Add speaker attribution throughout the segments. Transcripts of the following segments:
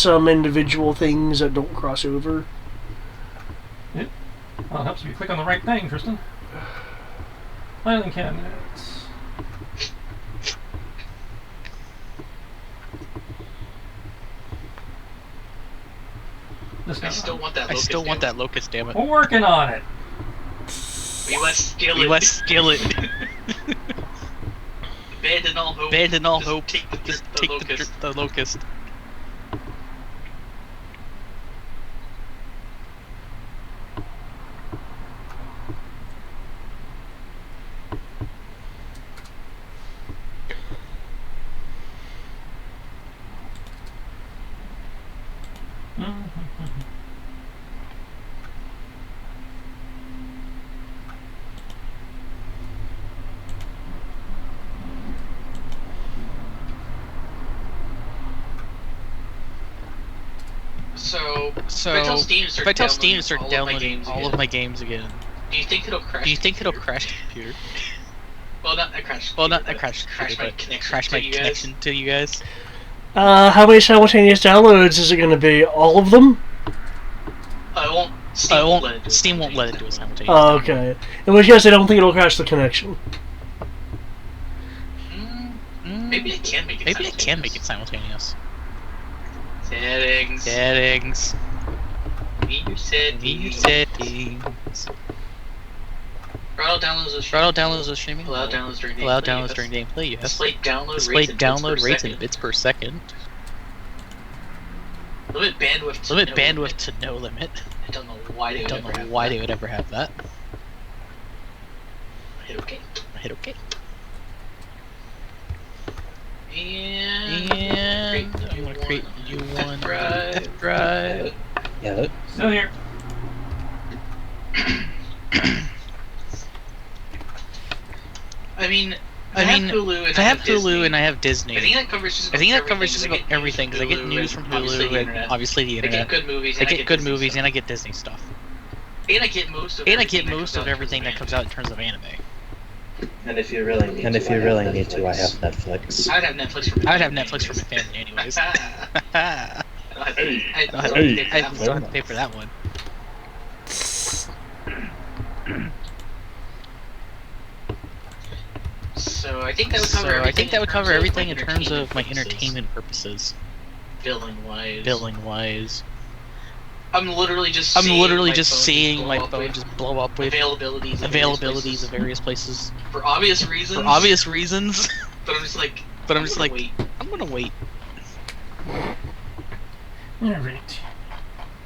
Speaker 1: some individual things that don't cross over.
Speaker 2: Yep. Well, it helps if you click on the right thing, Tristan. Filing cabinets.
Speaker 3: I still want that
Speaker 4: I
Speaker 3: locust.
Speaker 4: still want that locust, damn it.
Speaker 2: We're working on it.
Speaker 3: We must steal it.
Speaker 4: We must steal it.
Speaker 3: Abandon all hope.
Speaker 4: Abandon all
Speaker 3: Just
Speaker 4: hope.
Speaker 3: Take the,
Speaker 4: Just
Speaker 3: the
Speaker 4: take
Speaker 3: locust.
Speaker 4: the locust.
Speaker 3: So if I tell Steam to start
Speaker 4: downloading all of my games again,
Speaker 3: do you think it'll crash?
Speaker 4: Do you think it'll crash the computer?
Speaker 3: Well, not that crash.
Speaker 4: Well, not that crash the
Speaker 3: Crash
Speaker 4: computer,
Speaker 3: my
Speaker 4: but
Speaker 3: connection.
Speaker 4: crash my connection to you guys.
Speaker 1: How many simultaneous downloads is it going to be? All of them?
Speaker 3: Steam won't let it do it
Speaker 4: simultaneously.
Speaker 1: Oh, okay. In which case, I don't think it'll crash the connection.
Speaker 3: Maybe it can make it.
Speaker 4: Maybe it can make it simultaneous.
Speaker 3: Settings.
Speaker 4: Settings.
Speaker 3: Meter settings. Throttle downloads of streaming. Allow downloads during gameplay.
Speaker 4: Allow downloads during gameplay. Yes.
Speaker 3: Display
Speaker 4: download rates in bits per second.
Speaker 3: Limit bandwidth to no limit. I don't know why they would ever have that. I hit OK. And I'm gonna create a new one. Drive.
Speaker 4: Yeah.
Speaker 2: Still here.
Speaker 3: I mean, if I have Hulu and I have Disney,
Speaker 4: I think that covers just about everything because I get news from Hulu and obviously the internet.
Speaker 3: I get good movies
Speaker 4: and I get Disney stuff.
Speaker 3: And I get most of
Speaker 4: everything that comes out in terms of anime.
Speaker 5: And if you really need to, I have Netflix.
Speaker 3: I'd have Netflix for my family anyways. I don't have to pay for that one. So I think that would cover everything in terms of my entertainment purposes. Billing wise. I'm literally just seeing my phone just blow up with availabilities of various places. For obvious reasons. But I'm just like, I'm gonna wait.
Speaker 2: Alright.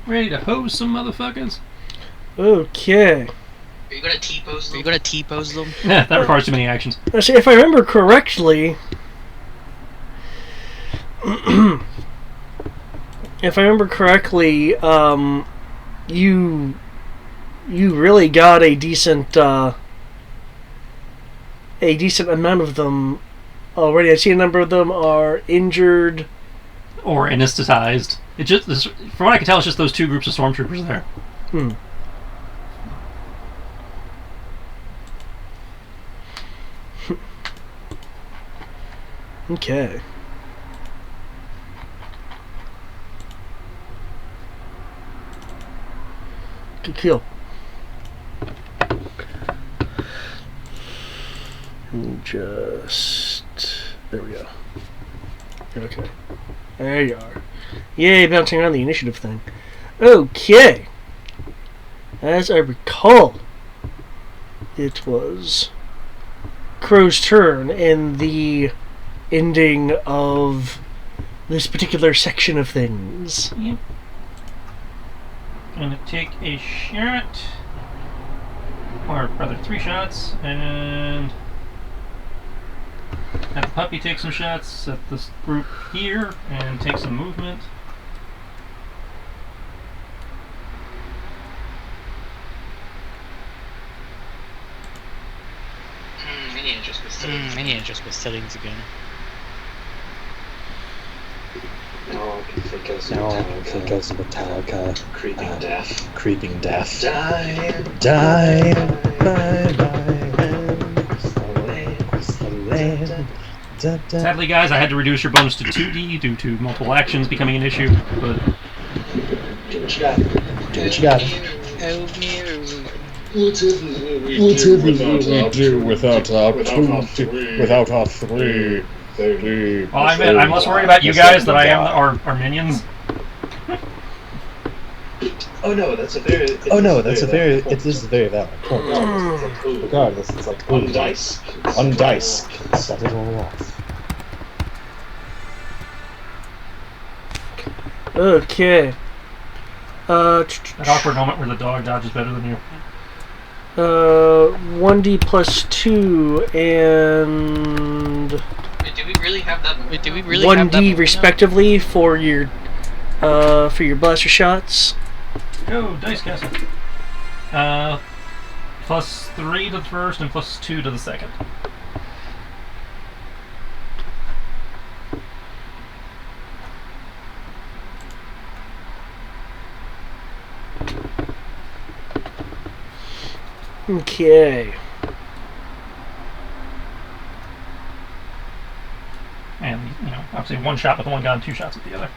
Speaker 2: Ready to hose some motherfuckers?
Speaker 1: Okay.
Speaker 3: Are you gonna T-pose them?
Speaker 2: Yeah, that requires too many actions.
Speaker 1: See, if I remember correctly... you really got a decent amount of them already. I see a number of them are injured
Speaker 2: or anesthetized. It just, from what I can tell, it's just those two groups of stormtroopers there.
Speaker 1: Okay. Good kill. There we go. Okay. There you are. Yay, bouncing around the initiative thing. Okay. As I recall, it was Crow's turn in the ending of this particular section of things.
Speaker 2: Yep. I'm gonna take a shot, or rather 3 shots, and have the puppy take some shots, set this group here, and take some movement.
Speaker 3: I need to adjust my settings again.
Speaker 5: Now I can think of some Metallica. Creeping Death. Die by my hand. The land
Speaker 2: Sadly, guys, I had to reduce your bonus to 2D due to multiple actions becoming an issue, but...
Speaker 5: Do what you got. Do what you got.
Speaker 6: Whatever we do without our three.
Speaker 2: Well, I'm less worried about you guys than I am our minions.
Speaker 5: Oh no, that's a very. It is a very valid point. Regardless, it's like on dice. On dice, set it all off.
Speaker 1: Okay.
Speaker 2: That awkward moment where the dog dodges better than you.
Speaker 1: 1d plus 2 and
Speaker 3: Wait, do we really have that?
Speaker 1: 1d respectively for your blaster shots.
Speaker 2: Go, Dice Castle. Plus 3 to the first and plus 2 to the second.
Speaker 1: Okay.
Speaker 2: And, obviously one shot with one gun, 2 shots with the other.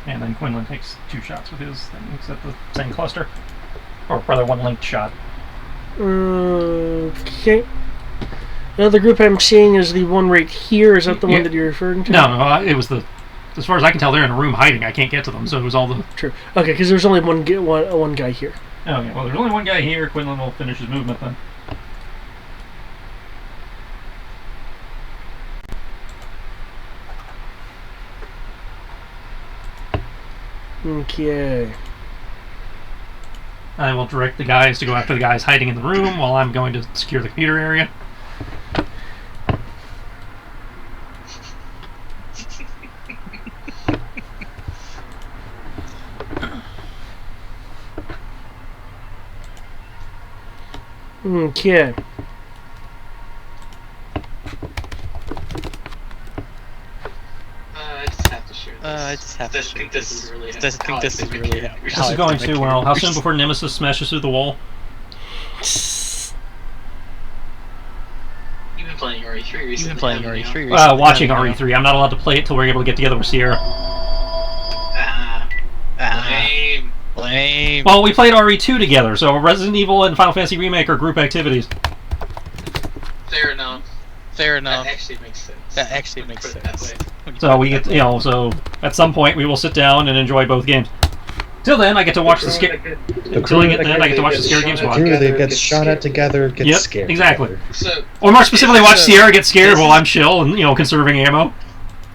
Speaker 2: And then Quinlan takes 2 shots with his things at the same cluster. Or rather, 1 linked shot.
Speaker 1: Okay. The other group I'm seeing is the one right here. Is that the one that you're referring to?
Speaker 2: No, it was the... As far as I can tell, they're in a room hiding. I can't get to them, so it was all the...
Speaker 1: True. Okay, because there's only one guy here.
Speaker 2: Okay, well, there's only one guy here. Quinlan will finish his movement then.
Speaker 1: Okay.
Speaker 2: I will direct the guys to go after the guys hiding in the room while I'm going to secure the computer area.
Speaker 1: Okay.
Speaker 3: I just have to share this.
Speaker 4: This is really
Speaker 3: This
Speaker 2: This is going too well. How soon before Nemesis smashes through the wall?
Speaker 3: You've been playing RE3 recently.
Speaker 2: Watching RE3. I'm not allowed to play it till we're able to get together with Sierra.
Speaker 3: Lame.
Speaker 2: Well, we played RE2 together, so Resident Evil and Final Fantasy Remake are group activities.
Speaker 3: Fair enough. That actually makes sense.
Speaker 2: So we get, so at some point we will sit down and enjoy both games. Till then, I get to watch the scare. Until I get to watch the Scare Game Squad.
Speaker 5: The crew that gets shot at together gets scared.
Speaker 2: Exactly.
Speaker 3: So,
Speaker 2: Or more specifically, watch Sierra get scared while I'm chill and conserving ammo.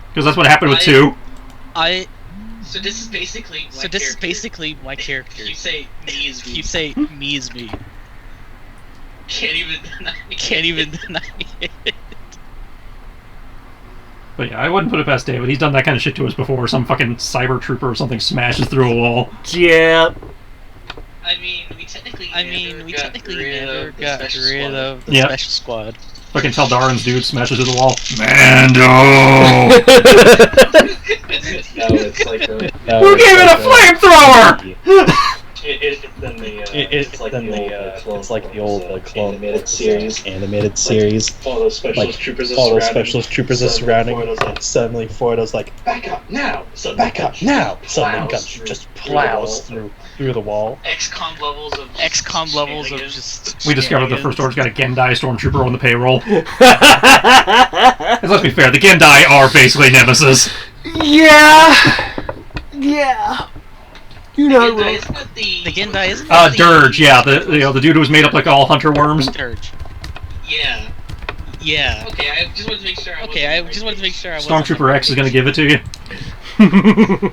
Speaker 2: Because that's what happened with 2.
Speaker 3: So this is basically my character. You say me is me. Can't even deny it.
Speaker 2: But yeah, I wouldn't put it past David. He's done that kind of shit to us before. Some fucking cyber trooper or something smashes through a wall.
Speaker 1: Yeah.
Speaker 3: I mean, we technically never got rid of the special squad.
Speaker 2: Fucking Teldarin's dude smashes through the wall. Mando! Who gave it a flamethrower?
Speaker 5: It's like the old Clone animated series.
Speaker 6: All those specialist troopers are surrounding.
Speaker 5: Suddenly Fordo's like, back up now! Suddenly Gunch just plows through the wall.
Speaker 3: XCOM levels of just.
Speaker 2: We discovered the First Order's got a Gendai stormtrooper on the payroll. Let's be fair, the Gendai are basically Nemesis.
Speaker 1: Yeah. You know,
Speaker 3: the Gendai isn't
Speaker 2: Dirge, yeah, the dude who was made up like all hunter worms.
Speaker 3: Dirge. Yeah. Okay, I just wanted to make sure.
Speaker 2: Stormtrooper X is gonna give it to you.
Speaker 3: Gonna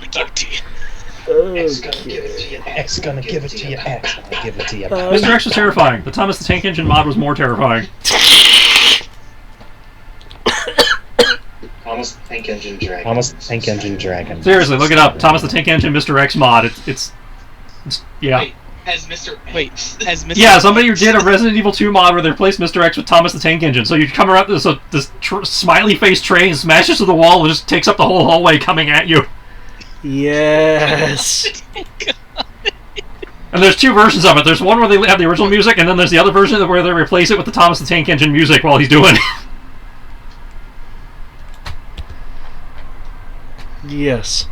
Speaker 3: give it to you.
Speaker 5: X gonna give it to you.
Speaker 2: Mr. X was terrifying. The Thomas the Tank Engine mod was more terrifying.
Speaker 6: Thomas the Tank Engine Dragon.
Speaker 2: Seriously, look it up. Thomas the Tank Engine Mr. X mod. It's yeah.
Speaker 3: Wait, as Mr.
Speaker 2: Yeah, somebody did a Resident Evil 2 mod where they replaced Mr. X with Thomas the Tank Engine. So you come around this smiley face train smashes to the wall and just takes up the whole hallway coming at you.
Speaker 1: Yes.
Speaker 2: And there's two versions of it. There's one where they have the original music, and then there's the other version where they replace it with the Thomas the Tank Engine music while he's doing it.
Speaker 1: Yes.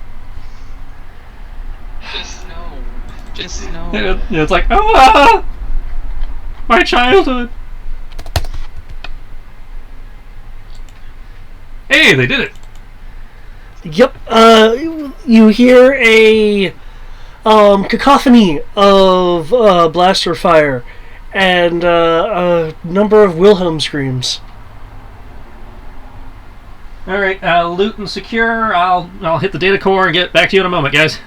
Speaker 3: Just no.
Speaker 2: It's like, ah, my childhood. Hey, they did it.
Speaker 1: Yep. You hear a cacophony of blaster fire and a number of Wilhelm screams.
Speaker 2: All right, loot and secure. I'll hit the data core and get back to you in a moment, guys.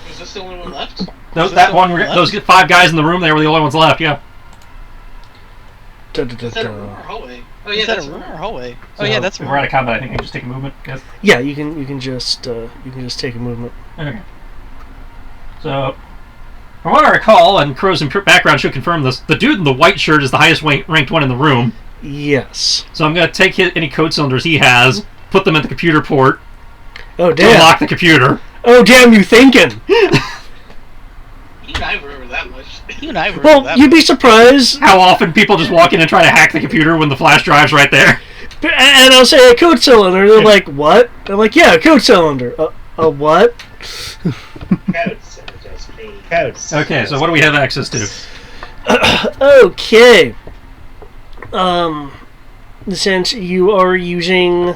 Speaker 4: Is this the only one left?
Speaker 2: Those 5 guys in the room, they were the only ones left. Yeah.
Speaker 1: Da, da, da,
Speaker 4: Is that a
Speaker 1: da.
Speaker 4: room or hallway? Oh
Speaker 3: Is
Speaker 4: yeah,
Speaker 3: that
Speaker 4: that's
Speaker 3: a room or
Speaker 4: room.
Speaker 3: hallway?
Speaker 2: So
Speaker 3: Oh yeah, that's
Speaker 2: if we're out of combat. I think you can just take a movement. Yes.
Speaker 1: Yeah, you can just take a movement.
Speaker 2: Okay. So, from what I recall, and Crow's background should confirm this, the dude in the white shirt is the highest ranked one in the room.
Speaker 1: Yes.
Speaker 2: So I'm going to take any code cylinders he has, put them at the computer port,
Speaker 1: Oh
Speaker 2: to
Speaker 1: damn.
Speaker 2: unlock the computer.
Speaker 1: Oh damn, you thinking?
Speaker 4: You and I remember that much.
Speaker 3: You and I were
Speaker 1: Well,
Speaker 3: that
Speaker 1: you'd be surprised.
Speaker 2: How often people just walk in and try to hack the computer when the flash drive's right there?
Speaker 1: And I'll say a code cylinder. They're like, what? I'm like, yeah, a code cylinder. A what?
Speaker 2: Okay, so what do we have access to?
Speaker 1: Okay. Since you are using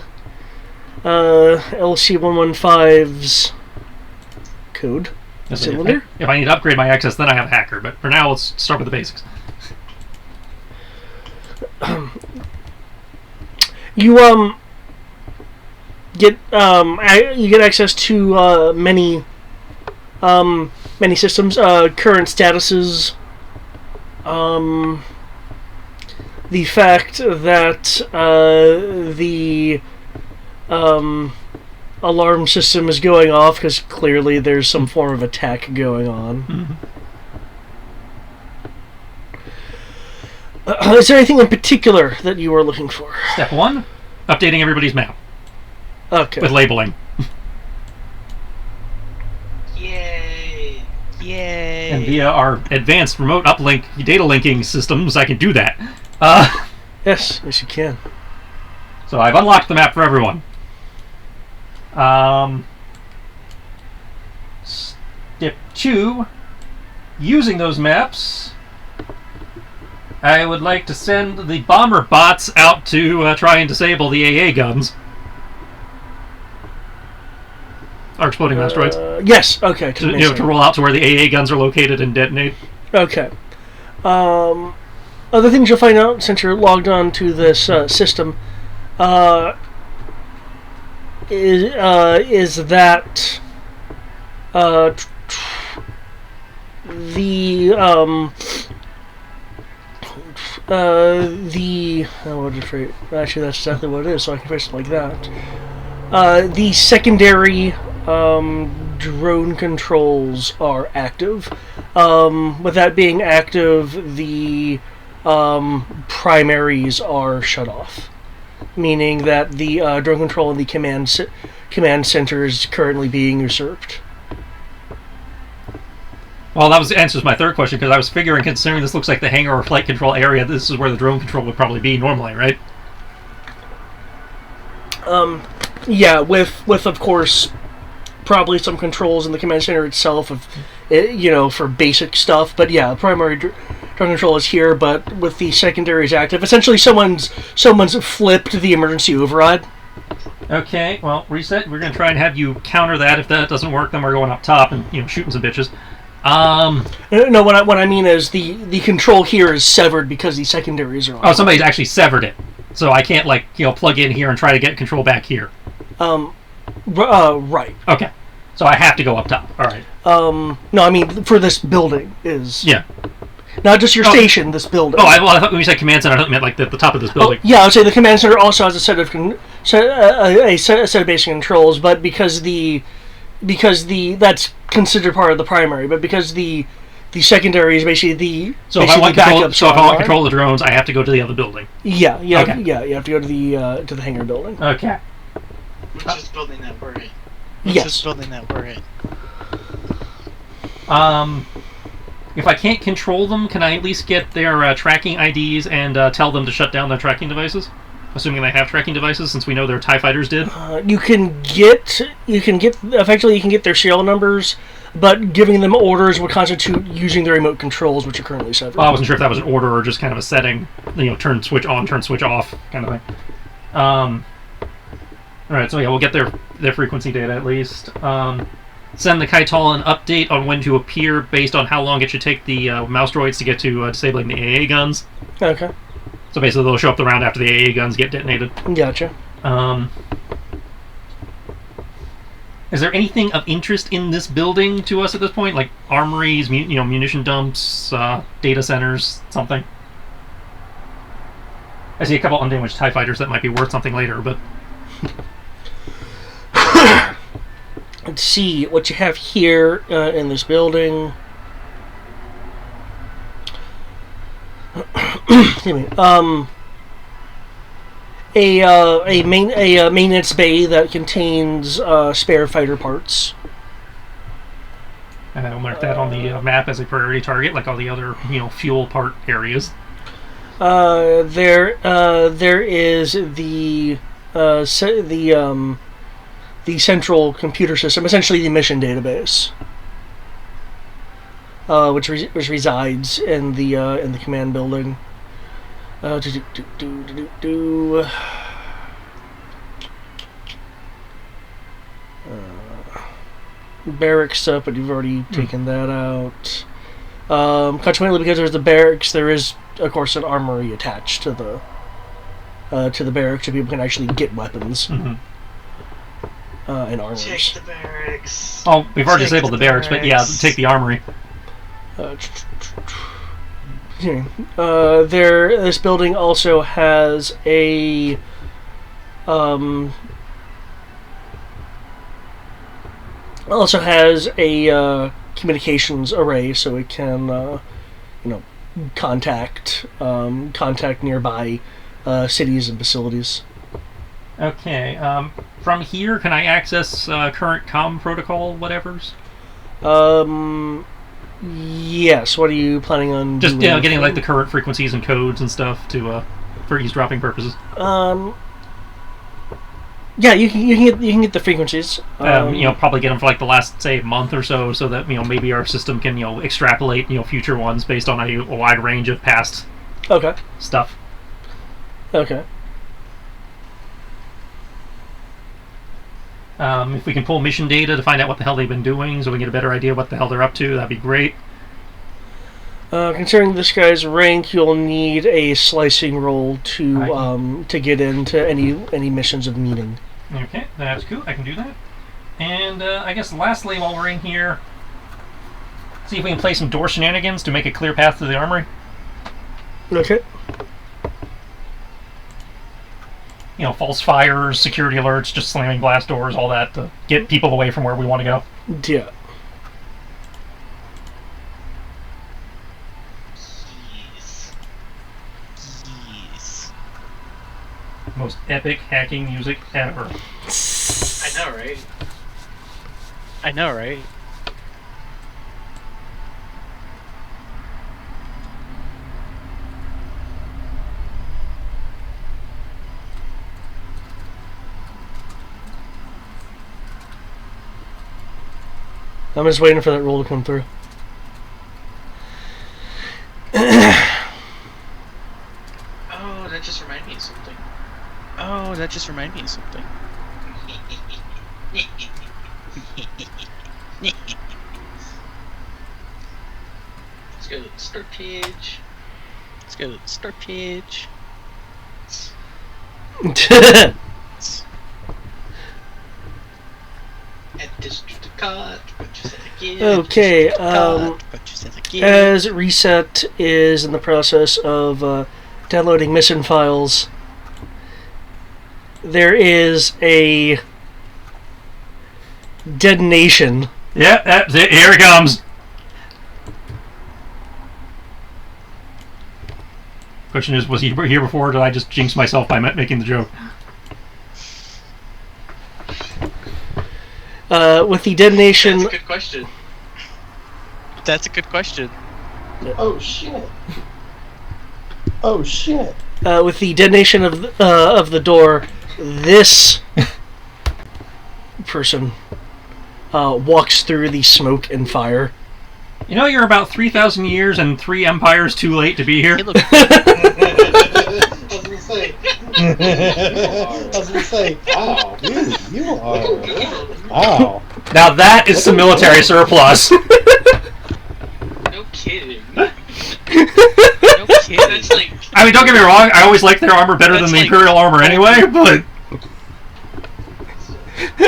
Speaker 1: LC115's code cylinder.
Speaker 2: If I need to upgrade my access, then I have a hacker. But for now, let's start with the basics.
Speaker 1: You get access to many systems, current statuses, the fact that the alarm system is going off because clearly there's some form of attack going on.
Speaker 2: Mm-hmm.
Speaker 1: Is there anything in particular that you are looking for?
Speaker 2: Step 1, updating everybody's map
Speaker 1: Okay.
Speaker 2: with labeling.
Speaker 4: Yay!
Speaker 3: Yay!
Speaker 2: And via our advanced remote uplink data linking systems, I can do that.
Speaker 1: Yes, you can.
Speaker 2: So I've unlocked the map for everyone. Step 2, using those maps, I would like to send the bomber bots out to try and disable the AA guns. Our exploding asteroids.
Speaker 1: Yes, okay.
Speaker 2: To roll out to where the AA guns are located and detonate.
Speaker 1: Okay. Other things you'll find out since you're logged on to this system is that actually that's exactly what it is, so I can fix it like that. The secondary drone controls are active. With that being active, the primaries are shut off, meaning that the drone control in the command center is currently being usurped.
Speaker 2: Well, that answers my third question, because I was figuring, considering this looks like the hangar or flight control area, this is where the drone control would probably be normally, right?
Speaker 1: Yeah, with of course probably some controls in the command center itself, for basic stuff. But yeah, the primary drone control is here, but with the secondaries active, essentially someone's flipped the emergency override.
Speaker 2: Okay, well, reset. We're going to try and have you counter that. If that doesn't work, then we're going up top and shooting some bitches.
Speaker 1: No, what I mean is the control here is severed because the secondaries are on.
Speaker 2: Oh, somebody's actually severed it, so I can't plug in here and try to get control back here.
Speaker 1: Right.
Speaker 2: Okay, so I have to go up top. All right.
Speaker 1: No, I mean for this building is not just your station. This building.
Speaker 2: I thought when you said command center, I thought you meant like the top of this building.
Speaker 1: Yeah, I would say the command center also has a set of a set of basic controls, but because that's considered part of the primary, but because the secondary is basically the
Speaker 2: so if I want control the drones, I have to go to the other building.
Speaker 1: Yeah,
Speaker 2: okay.
Speaker 1: You have to go to the hangar building.
Speaker 2: Okay.
Speaker 4: Which is building that we're in.
Speaker 1: Yes.
Speaker 3: This building that we're in.
Speaker 2: If I can't control them, can I at least get their tracking IDs and tell them to shut down their tracking devices? Assuming they have tracking devices, since we know their TIE fighters did.
Speaker 1: You can get their serial numbers, but giving them orders would constitute using their remote controls, which are currently severed.
Speaker 2: Well, I wasn't sure if that was an order or just kind of a setting, turn switch on, turn switch off kind of thing. Alright, so yeah, we'll get their frequency data at least. Send the Kaital an update on when to appear based on how long it should take the mouse droids to get to disabling the AA guns.
Speaker 1: Okay.
Speaker 2: So basically they'll show up the round after the AA guns get detonated.
Speaker 1: Gotcha.
Speaker 2: Is there anything of interest in this building to us at this point? Like armories, munition dumps, data centers, something? I see a couple undamaged TIE fighters that might be worth something later, but...
Speaker 1: Let's see what you have here in this building. Excuse me. A maintenance bay that contains spare fighter parts.
Speaker 2: And I'll mark that on the map as a priority target, like all the other fuel part areas.
Speaker 1: There is the central computer system, essentially the mission database, which resides in the command building. Barracks stuff, but you've already taken that out. Consequently, because there's the barracks, there is, of course, an armory attached to the barracks, so people can actually get weapons.
Speaker 2: Mm-hmm.
Speaker 1: And armors.
Speaker 4: Check the barracks.
Speaker 2: Oh, we've already disabled the barracks, but yeah, take the armory.
Speaker 1: This building also has a communications array, so it can contact nearby cities and facilities.
Speaker 2: Okay. From here, can I access current comm protocol whatevers?
Speaker 1: Yes. What are you planning on
Speaker 2: just
Speaker 1: doing?
Speaker 2: Getting like the current frequencies and codes and stuff to for eavesdropping purposes.
Speaker 1: Yeah, you can get the frequencies.
Speaker 2: Probably get them for like the last, say, month or so that maybe our system can extrapolate future ones based on a wide range of past stuff.
Speaker 1: Okay.
Speaker 2: If we can pull mission data to find out what the hell they've been doing, so we can get a better idea what the hell they're up to, that'd be great.
Speaker 1: Considering this guy's rank, you'll need a slicing roll to get into any missions of meaning.
Speaker 2: Okay, that's cool. I can do that. And I guess lastly, while we're in here, see if we can play some door shenanigans to make a clear path to the armory.
Speaker 1: Okay.
Speaker 2: False fires, security alerts, just slamming glass doors, all that to get people away from where we want to go.
Speaker 1: Yeah.
Speaker 3: Jeez.
Speaker 2: Most epic hacking music ever.
Speaker 4: I know, right?
Speaker 3: I know, right?
Speaker 1: I'm just waiting for that roll to come through.
Speaker 4: Oh, that just reminded me of something. Let's go to the start page. Add this to the cart. Purchase it again.
Speaker 1: Okay.
Speaker 3: Purchase it again.
Speaker 1: As Reset is in the process of downloading mission files, there is a detonation.
Speaker 2: Yeah, that's it. Here it comes. Question is, was he here before, or did I just jinx myself by making the joke?
Speaker 1: With the detonation...
Speaker 4: That's a good question. That's a good question.
Speaker 5: Oh shit. Oh shit.
Speaker 1: With the detonation of the door, this person walks through the smoke and fire.
Speaker 2: You know, you're about 3,000 years and 3 empires too late to be here.
Speaker 5: I was gonna say. I was gonna say. Wow, you are. Wow.
Speaker 2: Now that is some military surplus.
Speaker 4: No kidding. No kidding. That's like.
Speaker 2: I mean, don't get me wrong. I always like their armor better than the Imperial armor anyway, but.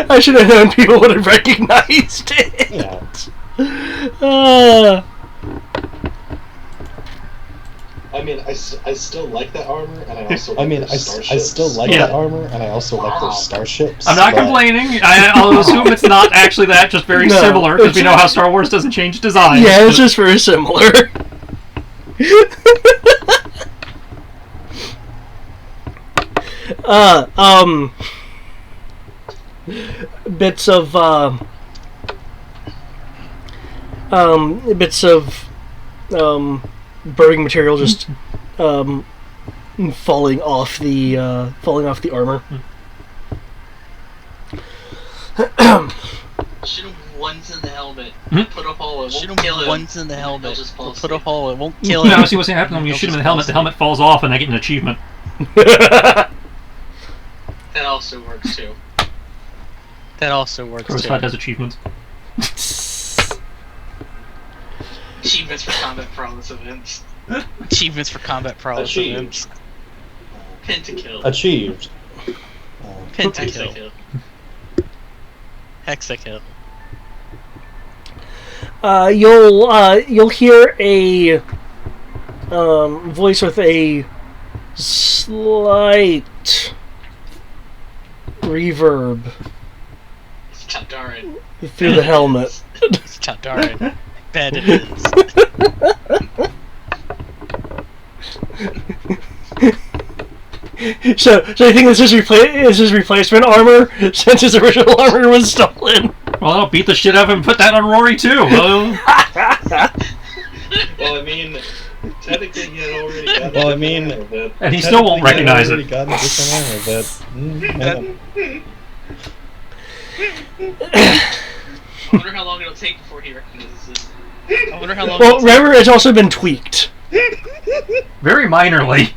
Speaker 1: I should have known people would have recognized it.
Speaker 5: Yeah. I mean, I still like that armor, and I also. I mean, I still like that armor, and I also like those starships.
Speaker 2: I'm not complaining. I'll assume it's not actually that, just very similar, because we know how Star Wars doesn't change design.
Speaker 1: Yeah, it's just very similar. Bits of burning material just falling off the armor.
Speaker 4: Shoot him once in the helmet. Put a hole. It won't kill him. Once in the helmet. Put a hole. It won't kill him.
Speaker 2: No, see what's gonna happen when you shoot him in the helmet falls off and I get an achievement.
Speaker 4: That also works too. That also works too.
Speaker 2: Crossfire has achievements.
Speaker 4: Achievements for combat prowess events. Achievements for combat prowess events. Pentakill.
Speaker 5: Achieved.
Speaker 4: Pentakill. Hexakill.
Speaker 1: You'll hear a voice with a slight reverb
Speaker 4: It's Tadarin.
Speaker 1: through the helmet.
Speaker 4: It's Tadarin. Bet it is.
Speaker 1: So I think this is his replacement armor since his original armor was stolen.
Speaker 2: Well, I'll beat the shit out of him and put that on Rory too.
Speaker 5: Well, I mean, technically he had already gotten. Well, I mean,
Speaker 2: and he still won't recognize it.
Speaker 5: Gotten different armor,
Speaker 4: I wonder how long it'll take before he recognizes it. I wonder how long.
Speaker 1: Well, remember, it's also been tweaked.
Speaker 2: Very minorly.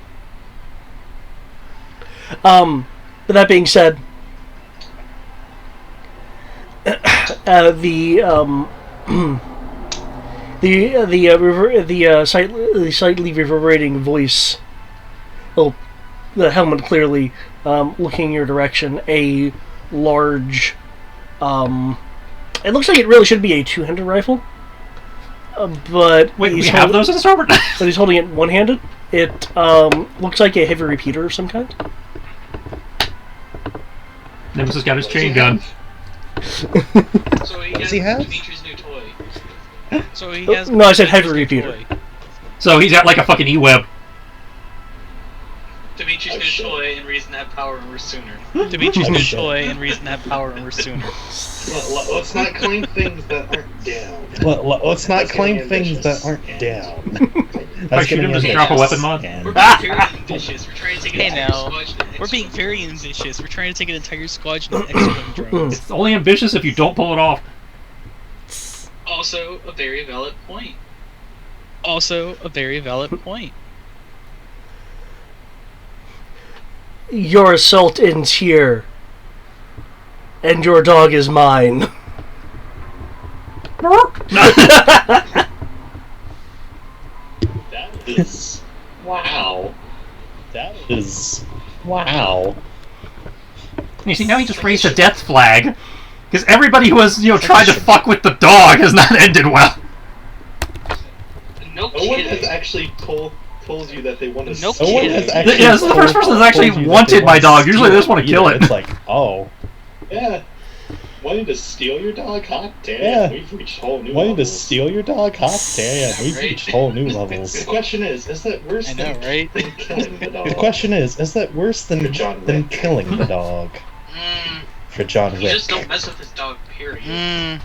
Speaker 1: But that being said, the slightly reverberating voice, well, the helmet clearly looking in your direction, a large, it looks like it really should be a two-handed rifle, but
Speaker 2: wait, we have those in Star Wars?
Speaker 1: But he's holding it one-handed. It looks like a heavy repeater of some kind.
Speaker 2: Nemesis got his chain gun.
Speaker 4: So he
Speaker 5: Does he have?
Speaker 4: Dimitri's new toy. So he has.
Speaker 1: No, I said heavy repeater.
Speaker 2: So he's got like a fucking E-web.
Speaker 4: Dimitri's new toy and reason to have power and we're sooner. Dimitri's new toy and reason to have power and we're sooner.
Speaker 5: Let's not claim things that aren't down. Let's not claim things that aren't down.
Speaker 2: If I shoot him, does he drop a weapon mod?
Speaker 4: We're being very ambitious. We're trying to take an entire
Speaker 3: now.
Speaker 4: squadron.
Speaker 3: We're being very ambitious. We're trying to take an entire squadron of X-Wing drones.
Speaker 2: It's only ambitious if you don't pull it off.
Speaker 4: Also, a very valid point. Also, a very valid point.
Speaker 1: Your assault ends here, and your dog is mine.
Speaker 5: That is wow. That is wow.
Speaker 2: You see, now he just raised a death flag. Because everybody who has, tried to fuck with the dog has not ended well.
Speaker 4: No
Speaker 5: one
Speaker 4: kidding.
Speaker 5: has actually told you that they want to.
Speaker 4: No one has
Speaker 5: actually.
Speaker 2: Yeah, this is the first person that's actually wanted my dog. Usually they just want to kill it.
Speaker 5: It's like, oh. Yeah. Wanting to steal your dog? Hot damn. Yeah. We've reached whole new levels. To steal your dog? Hot damn. We've reached whole new levels. The question is that worse than killing the dog? The question is that worse than killing the dog? For John Wick.
Speaker 4: You just don't mess with his dog, period.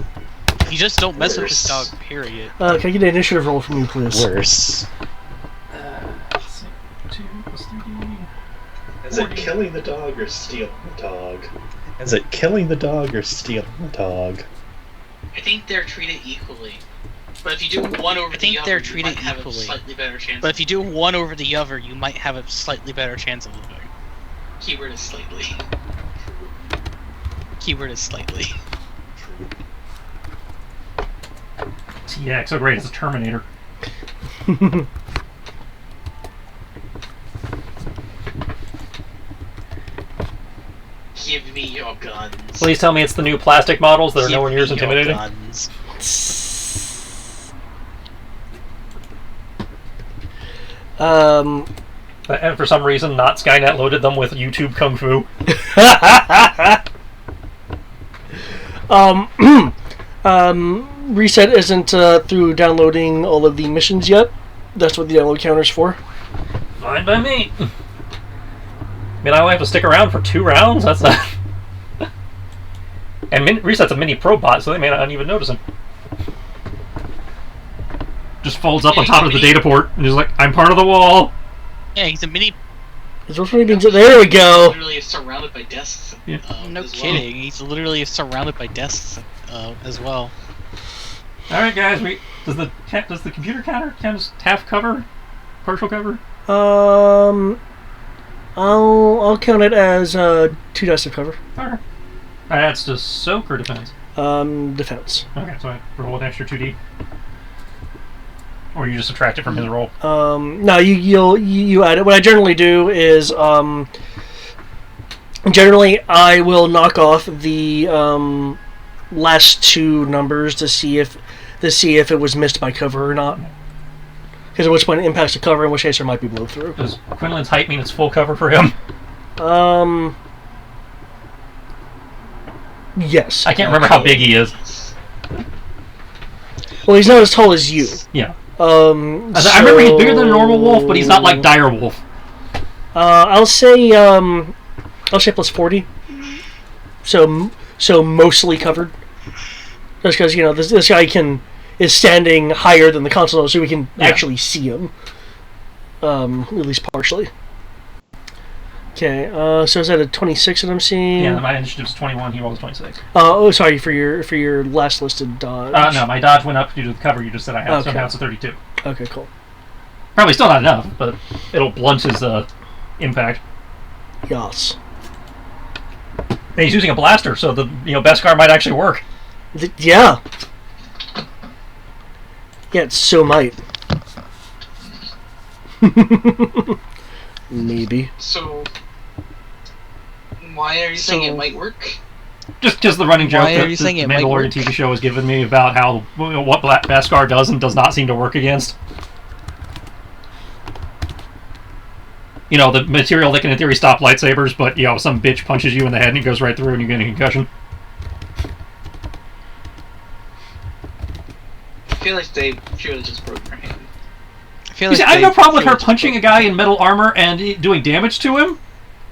Speaker 3: You just don't mess with his dog, period.
Speaker 1: Can I get an initiative roll from you, please?
Speaker 5: Worse.
Speaker 2: 2 plus 3D.
Speaker 5: Is it killing the dog or stealing the dog? Is it killing the dog or stealing the dog?
Speaker 4: I think they're treated equally. But if you do one over the other, you might have a slightly better chance.
Speaker 3: But if you do one over the other, you might have a slightly better chance of living.
Speaker 4: Keyword is slightly.
Speaker 3: Keyword is slightly.
Speaker 2: Yeah, so great as a Terminator.
Speaker 4: Give me your guns.
Speaker 2: Please tell me it's the new plastic models that are nowhere near as intimidating.
Speaker 3: Guns.
Speaker 2: And for some reason, not Skynet loaded them with YouTube Kung Fu.
Speaker 1: Reset isn't through downloading all of the missions yet. That's what the download counter's for.
Speaker 2: Fine by me. I mean, I only have to stick around for 2 rounds? That's not... And Reset's a mini pro bot, so they may not even notice him. Just folds up on top of the data port, and he's like, I'm part of the wall.
Speaker 3: Yeah, he's a mini...
Speaker 1: There we go!
Speaker 4: Literally surrounded by desks.
Speaker 2: Yeah.
Speaker 3: No kidding, he's literally surrounded by desks as well.
Speaker 2: Alright guys, does the computer counter count as half cover? Partial cover?
Speaker 1: I'll count it as 2 dice of cover.
Speaker 2: Okay. That's just soak or defense?
Speaker 1: Defense.
Speaker 2: Okay, so I roll an extra 2d. Or you just subtract it from his roll?
Speaker 1: No, you add it. What I generally do is generally I will knock off the last 2 numbers to see if it was missed by cover or not. Because at which point it impacts the cover, in which case there might be blow through.
Speaker 2: Does Quinlan's height mean it's full cover for him?
Speaker 1: Yes.
Speaker 2: I can't remember how big he is.
Speaker 1: Well, he's not as tall as you.
Speaker 2: Yeah. I remember he's bigger than a normal wolf, but he's not like dire wolf.
Speaker 1: I'll say plus 40. So mostly covered. Just because this guy is standing higher than the console, so we can actually see him. At least partially. Okay, so is that a 26 that I'm seeing?
Speaker 2: Yeah, my initiative's 21, he rolls 26.
Speaker 1: Oh, sorry, for your last listed dodge.
Speaker 2: No, my dodge went up due to the cover you just said I had, so now it's a 32.
Speaker 1: Okay, cool.
Speaker 2: Probably still not enough, but it'll blunt his impact.
Speaker 1: Yes.
Speaker 2: And he's using a blaster, so the Beskar might actually work.
Speaker 1: Yeah. Yeah, it so might. Maybe.
Speaker 4: So, why are you saying it might work?
Speaker 2: Just the running joke that the
Speaker 3: Mandalorian
Speaker 2: TV show has given me about how what Beskar does and does not seem to work against. The material that can in theory stop lightsabers, but some bitch punches you in the head and it goes right through and you get a concussion.
Speaker 4: I feel like they should have just broken her hand.
Speaker 2: I have no problem with her punching a guy in metal armor and doing damage to him.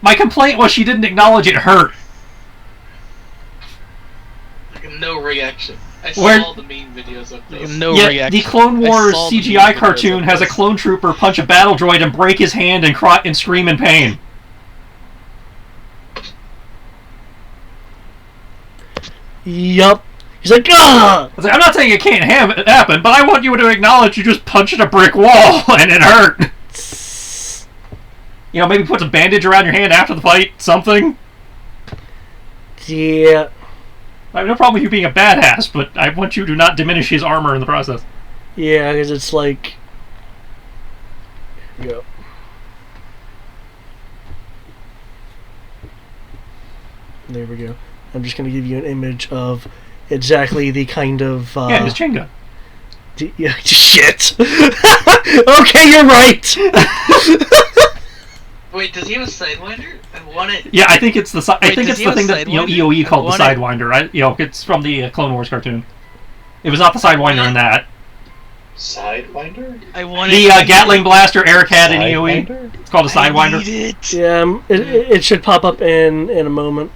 Speaker 2: My complaint was she didn't acknowledge it hurt.
Speaker 4: Like no reaction. I saw the meme videos of this.
Speaker 3: Reaction.
Speaker 2: The Clone Wars CGI cartoon has a clone trooper punch a battle droid and break his hand and scream in pain.
Speaker 1: Yup. He's like, ah!
Speaker 2: I'm not saying it can't happen, but I want you to acknowledge you just punched a brick wall and it hurt. Maybe put a bandage around your hand after the fight, something.
Speaker 1: Yeah.
Speaker 2: I have no problem with you being a badass, but I want you to not diminish his armor in the process.
Speaker 1: Yeah, because it's like... Yep. There we go. I'm just going to give you an image of exactly the kind of...
Speaker 2: his chain gun.
Speaker 1: Yeah, shit! Okay, you're right!
Speaker 4: Wait, does he have a Sidewinder? I want it.
Speaker 2: Yeah, I think it's the thing that EOE called the Sidewinder. It's from the Clone Wars cartoon. It was not the Sidewinder in that.
Speaker 5: Sidewinder?
Speaker 3: I want
Speaker 2: the Gatling blaster Eric had in EOE. It's called a Sidewinder.
Speaker 1: Yeah, it should pop up in a moment.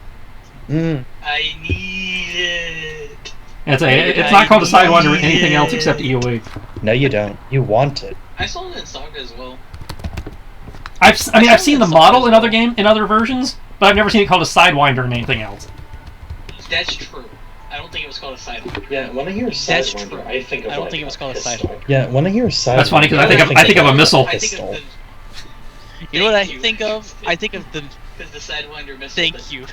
Speaker 4: I need it.
Speaker 2: It's not called a Sidewinder or anything else except EOE.
Speaker 6: No, you don't. You want it.
Speaker 4: I saw it in Saga as well.
Speaker 2: I've seen the model in other versions, but I've never seen it called a Sidewinder and anything else.
Speaker 4: That's true. I don't think it was called a Sidewinder.
Speaker 5: Yeah, when I hear Sidewinder, I think of
Speaker 3: I don't think it was called a Sidewinder.
Speaker 6: Yeah, when I hear Sidewinder...
Speaker 2: That's funny, because I think of a missile.
Speaker 3: You know what I think of? I think of the...
Speaker 4: Because the Sidewinder missile...
Speaker 3: Thank you.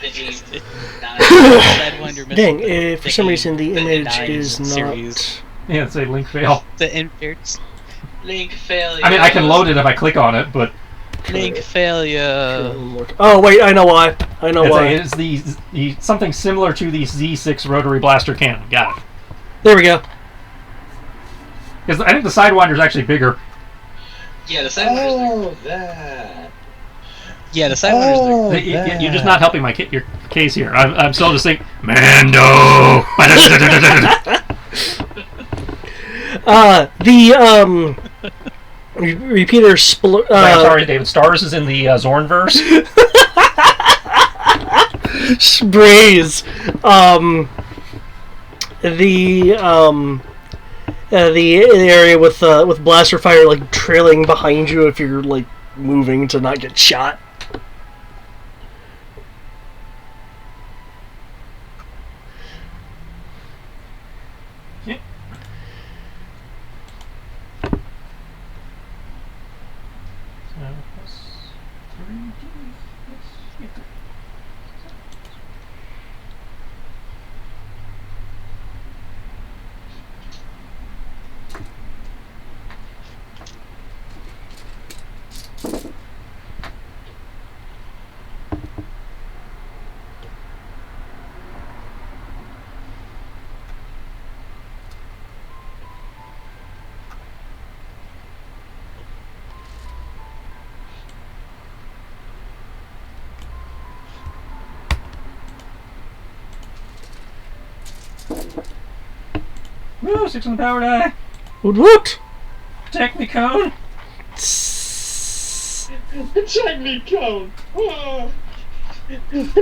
Speaker 4: Sidewinder
Speaker 3: missile.
Speaker 1: Dang, for some reason the image is not...
Speaker 3: Series.
Speaker 2: Yeah, it's a link fail.
Speaker 3: The inverts.
Speaker 4: Link failure.
Speaker 2: I mean, I can load it if I click on it, but...
Speaker 3: Link failure.
Speaker 1: Oh wait, I know why. I know why.
Speaker 2: It's the something similar to the Z6 rotary blaster cannon. Got it.
Speaker 1: There we go.
Speaker 2: Because I think the Sidewinder is actually bigger.
Speaker 4: Yeah, the Sidewinder's
Speaker 5: Oh, that.
Speaker 3: Yeah, the Sidewinder's
Speaker 2: You're just not helping your case here. I'm still just saying, Mando!
Speaker 1: Repeater
Speaker 2: sorry, David. Stars is in the Zornverse.
Speaker 1: sprays the area with blaster fire like trailing behind you if you're like moving to not get shot.
Speaker 2: Yeah. Woo, 6 on the power die.
Speaker 1: Woot!
Speaker 2: Protect me, Cone.
Speaker 5: Check me, Cone!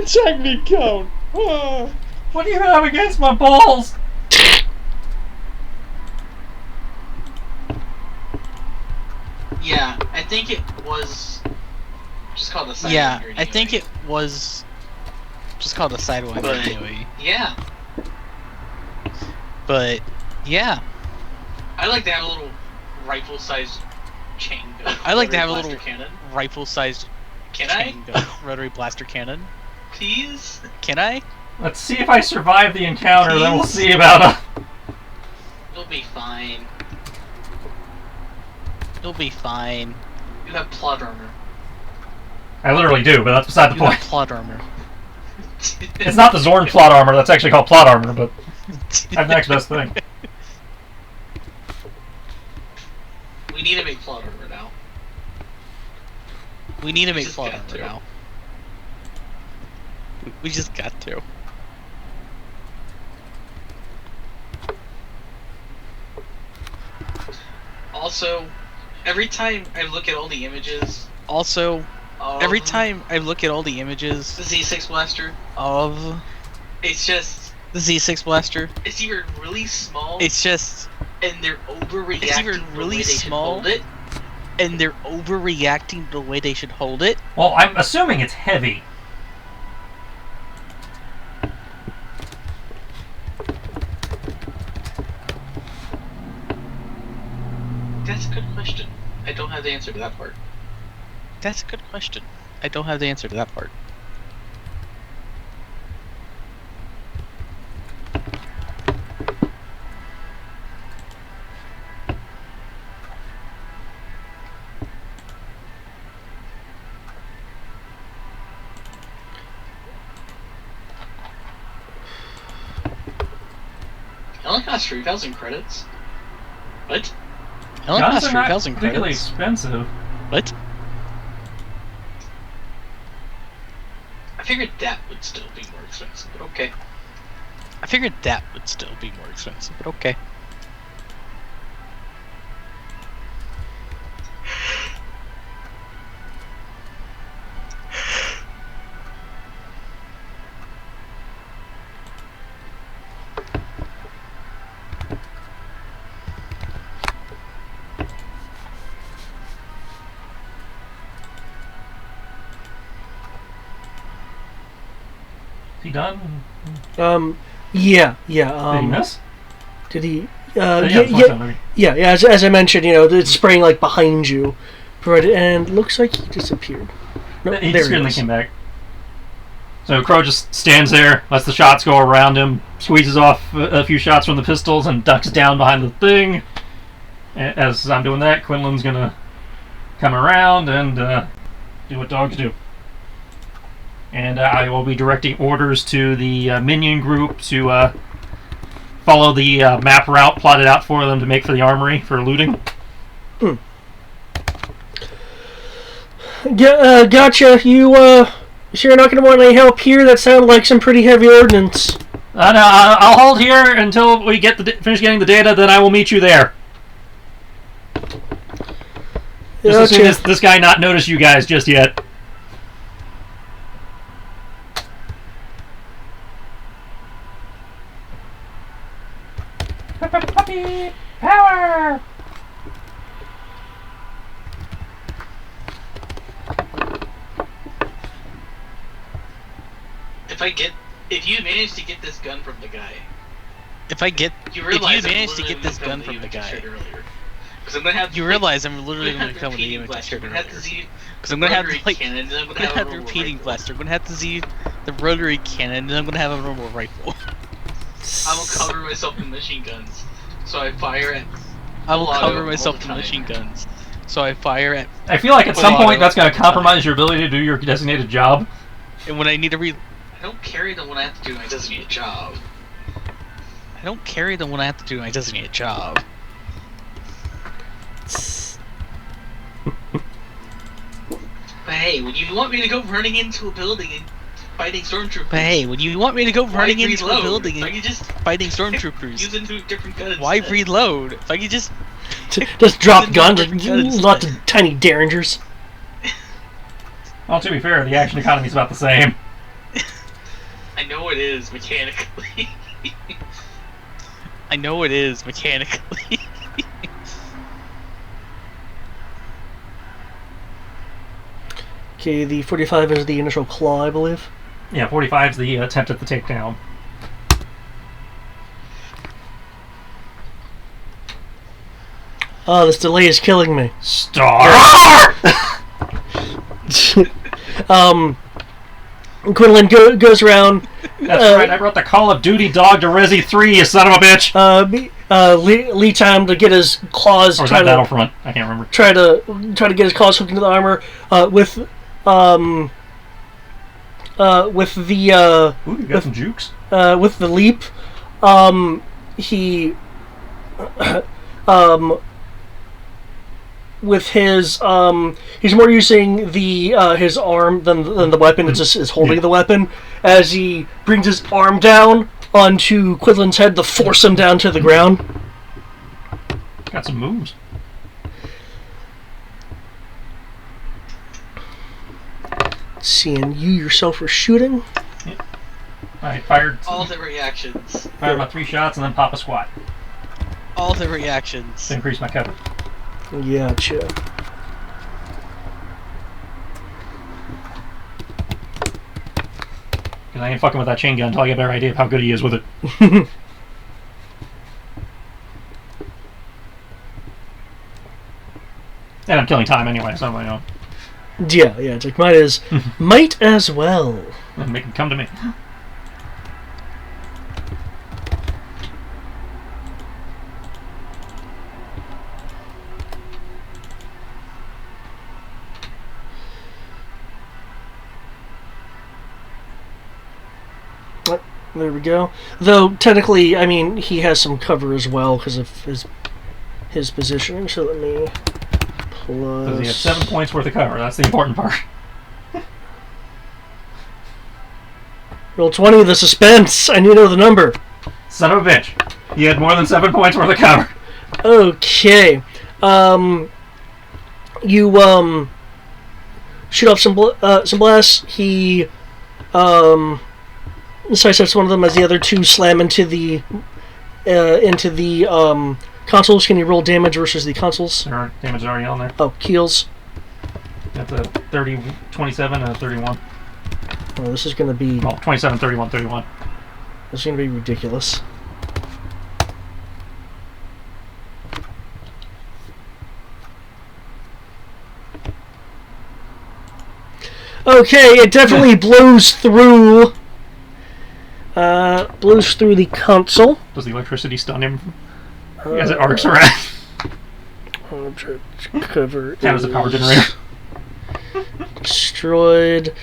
Speaker 5: Check me, Cone!
Speaker 2: What do you have against my balls?
Speaker 4: Yeah, I think it was just called a Sidewinder.
Speaker 3: Yeah,
Speaker 4: anyway.
Speaker 3: I think it was just called a Sidewinder
Speaker 4: But,
Speaker 3: anyway.
Speaker 4: yeah.
Speaker 3: But, yeah.
Speaker 4: I like to have a little rifle-sized chain gun.
Speaker 3: I like to have a
Speaker 4: blaster
Speaker 3: little
Speaker 4: cannon.
Speaker 3: rifle-sized
Speaker 4: Can I?
Speaker 3: chain gun, rotary blaster cannon.
Speaker 4: Please?
Speaker 3: Can I?
Speaker 2: Let's see if I survive the encounter, then we'll see about
Speaker 4: You'll be fine.
Speaker 3: You'll be fine.
Speaker 4: You have plot armor.
Speaker 2: I literally do, but that's beside the
Speaker 3: You have
Speaker 2: point.
Speaker 3: plot armor.
Speaker 2: It's not the Zorn plot armor, that's actually called plot armor, but that's the next best thing.
Speaker 4: We need to make plot armor now.
Speaker 3: We need to make
Speaker 4: just
Speaker 3: plot
Speaker 4: got
Speaker 3: armor
Speaker 4: to.
Speaker 3: now. We just got to.
Speaker 4: Also, every time I look at all the images
Speaker 3: Also,
Speaker 4: of
Speaker 3: every time I look at all the images
Speaker 4: the Z6 blaster,
Speaker 3: of
Speaker 4: it's just
Speaker 3: the Z6 blaster,
Speaker 4: it's either really small
Speaker 3: it's just
Speaker 4: and they're overreacting
Speaker 3: it's either
Speaker 4: the
Speaker 3: really
Speaker 4: way they should
Speaker 3: small
Speaker 4: hold it.
Speaker 3: and they're overreacting the way they should hold it.
Speaker 2: Well, I'm assuming it's heavy.
Speaker 4: That's a good question. I don't have the answer to that part.
Speaker 3: That's a good question. I don't have the answer to that part.
Speaker 4: It only costs 3,000 credits. What?
Speaker 3: It only
Speaker 2: Guns
Speaker 3: costs
Speaker 2: are not
Speaker 3: 3,000
Speaker 2: particularly
Speaker 3: credits.
Speaker 2: expensive.
Speaker 3: What?
Speaker 4: I figured that would still be more expensive, but okay.
Speaker 3: I figured that would still be more expensive, but okay.
Speaker 2: He done?
Speaker 1: Yeah.
Speaker 2: Did he miss?
Speaker 1: Did he?
Speaker 2: Yeah.
Speaker 1: As I mentioned, it's spraying like behind you, and looks like he disappeared. No,
Speaker 2: he
Speaker 1: there
Speaker 2: disappeared
Speaker 1: he
Speaker 2: and
Speaker 1: is.
Speaker 2: came back. So Crow just stands there, lets the shots go around him, squeezes off a few shots from the pistols, and ducks down behind the thing. As I'm doing that, Quinlan's gonna come around and do what dogs do. And I will be directing orders to the minion group to follow the map route plotted out for them to make for the armory for looting.
Speaker 1: Gotcha. You sure you're not going to want any help here? That sounded like some pretty heavy ordnance.
Speaker 2: No, I'll hold here until we get finish getting the data, then I will meet you there. Just as soon as this guy not notice you guys just yet. Puppy power!
Speaker 4: If you manage to get this gun from the guy,
Speaker 3: you manage to get this gun from the guy,
Speaker 4: because I'm gonna have.
Speaker 3: You realize I'm literally going to become the image I shared earlier. Because I'm going to have the repeating blaster. I'm going to have to see the rotary cannon, and I'm going to have a normal rifle.
Speaker 4: I will cover myself in machine guns, so I fire at.
Speaker 2: I feel like at some point that's going to compromise your ability to do your designated job.
Speaker 3: And when I need to
Speaker 4: I don't carry them when I have to do my designated job. But hey, when you want me to go running into a building and fighting stormtroopers. Using two different guns.
Speaker 3: Why reload? If I could just
Speaker 1: drop guns and lots of tiny derringers.
Speaker 2: Well, to be fair, the action economy is about the same.
Speaker 4: I know it is mechanically.
Speaker 1: Okay, the 45 is the initial claw, I believe.
Speaker 2: Yeah, 45 is the attempt at the takedown.
Speaker 1: Oh, this delay is killing me.
Speaker 2: Star!
Speaker 1: Quinlan goes around.
Speaker 2: That's right, I brought the Call of Duty dog to Resi 3, you son of a bitch!
Speaker 1: Lee time to get his claws.
Speaker 2: Or was that Battlefront? I can't remember.
Speaker 1: Try to get his claws hooked into the armor. With the
Speaker 2: Ooh, you got some jukes.
Speaker 1: with the leap, he with his he's more using the his arm than the weapon. It's just is holding the weapon as he brings his arm down onto Quinlan's head to force him down to the ground.
Speaker 2: Got some moves.
Speaker 1: Seeing you yourself were shooting.
Speaker 2: Yep. I fired
Speaker 4: all the reactions.
Speaker 2: Fired about 3 shots and then pop a squat.
Speaker 3: All the reactions.
Speaker 2: To increase my cover.
Speaker 1: Gotcha.
Speaker 2: Because I ain't fucking with that chain gun until I get a better idea of how good he is with it. And I'm killing time anyway, so I'm
Speaker 1: Yeah, it's like might as well.
Speaker 2: Make him come to me.
Speaker 1: There we go. Though technically, I mean, he has some cover as well because of his positioning. So let me plus.
Speaker 2: Does he have 7 points worth of cover? That's the important part.
Speaker 1: Roll 20. The suspense. I need to know the number.
Speaker 2: Son of a bitch. He had more than 7 points worth of cover.
Speaker 1: Okay. You shoot off some blasts. He sidesteps one of them as the other two slam into the consoles. Can you roll damage versus the consoles?
Speaker 2: Damage is already on there.
Speaker 1: Oh, keels.
Speaker 2: That's a 27 and a 31.
Speaker 1: Oh, this is going to be...
Speaker 2: Well, 27, 31, 31.
Speaker 1: This is going to be ridiculous. Okay, it definitely blows through... blows through the console.
Speaker 2: Does the electricity stun him as it arcs around?
Speaker 1: Cover.
Speaker 2: That was the power generator.
Speaker 1: Destroyed.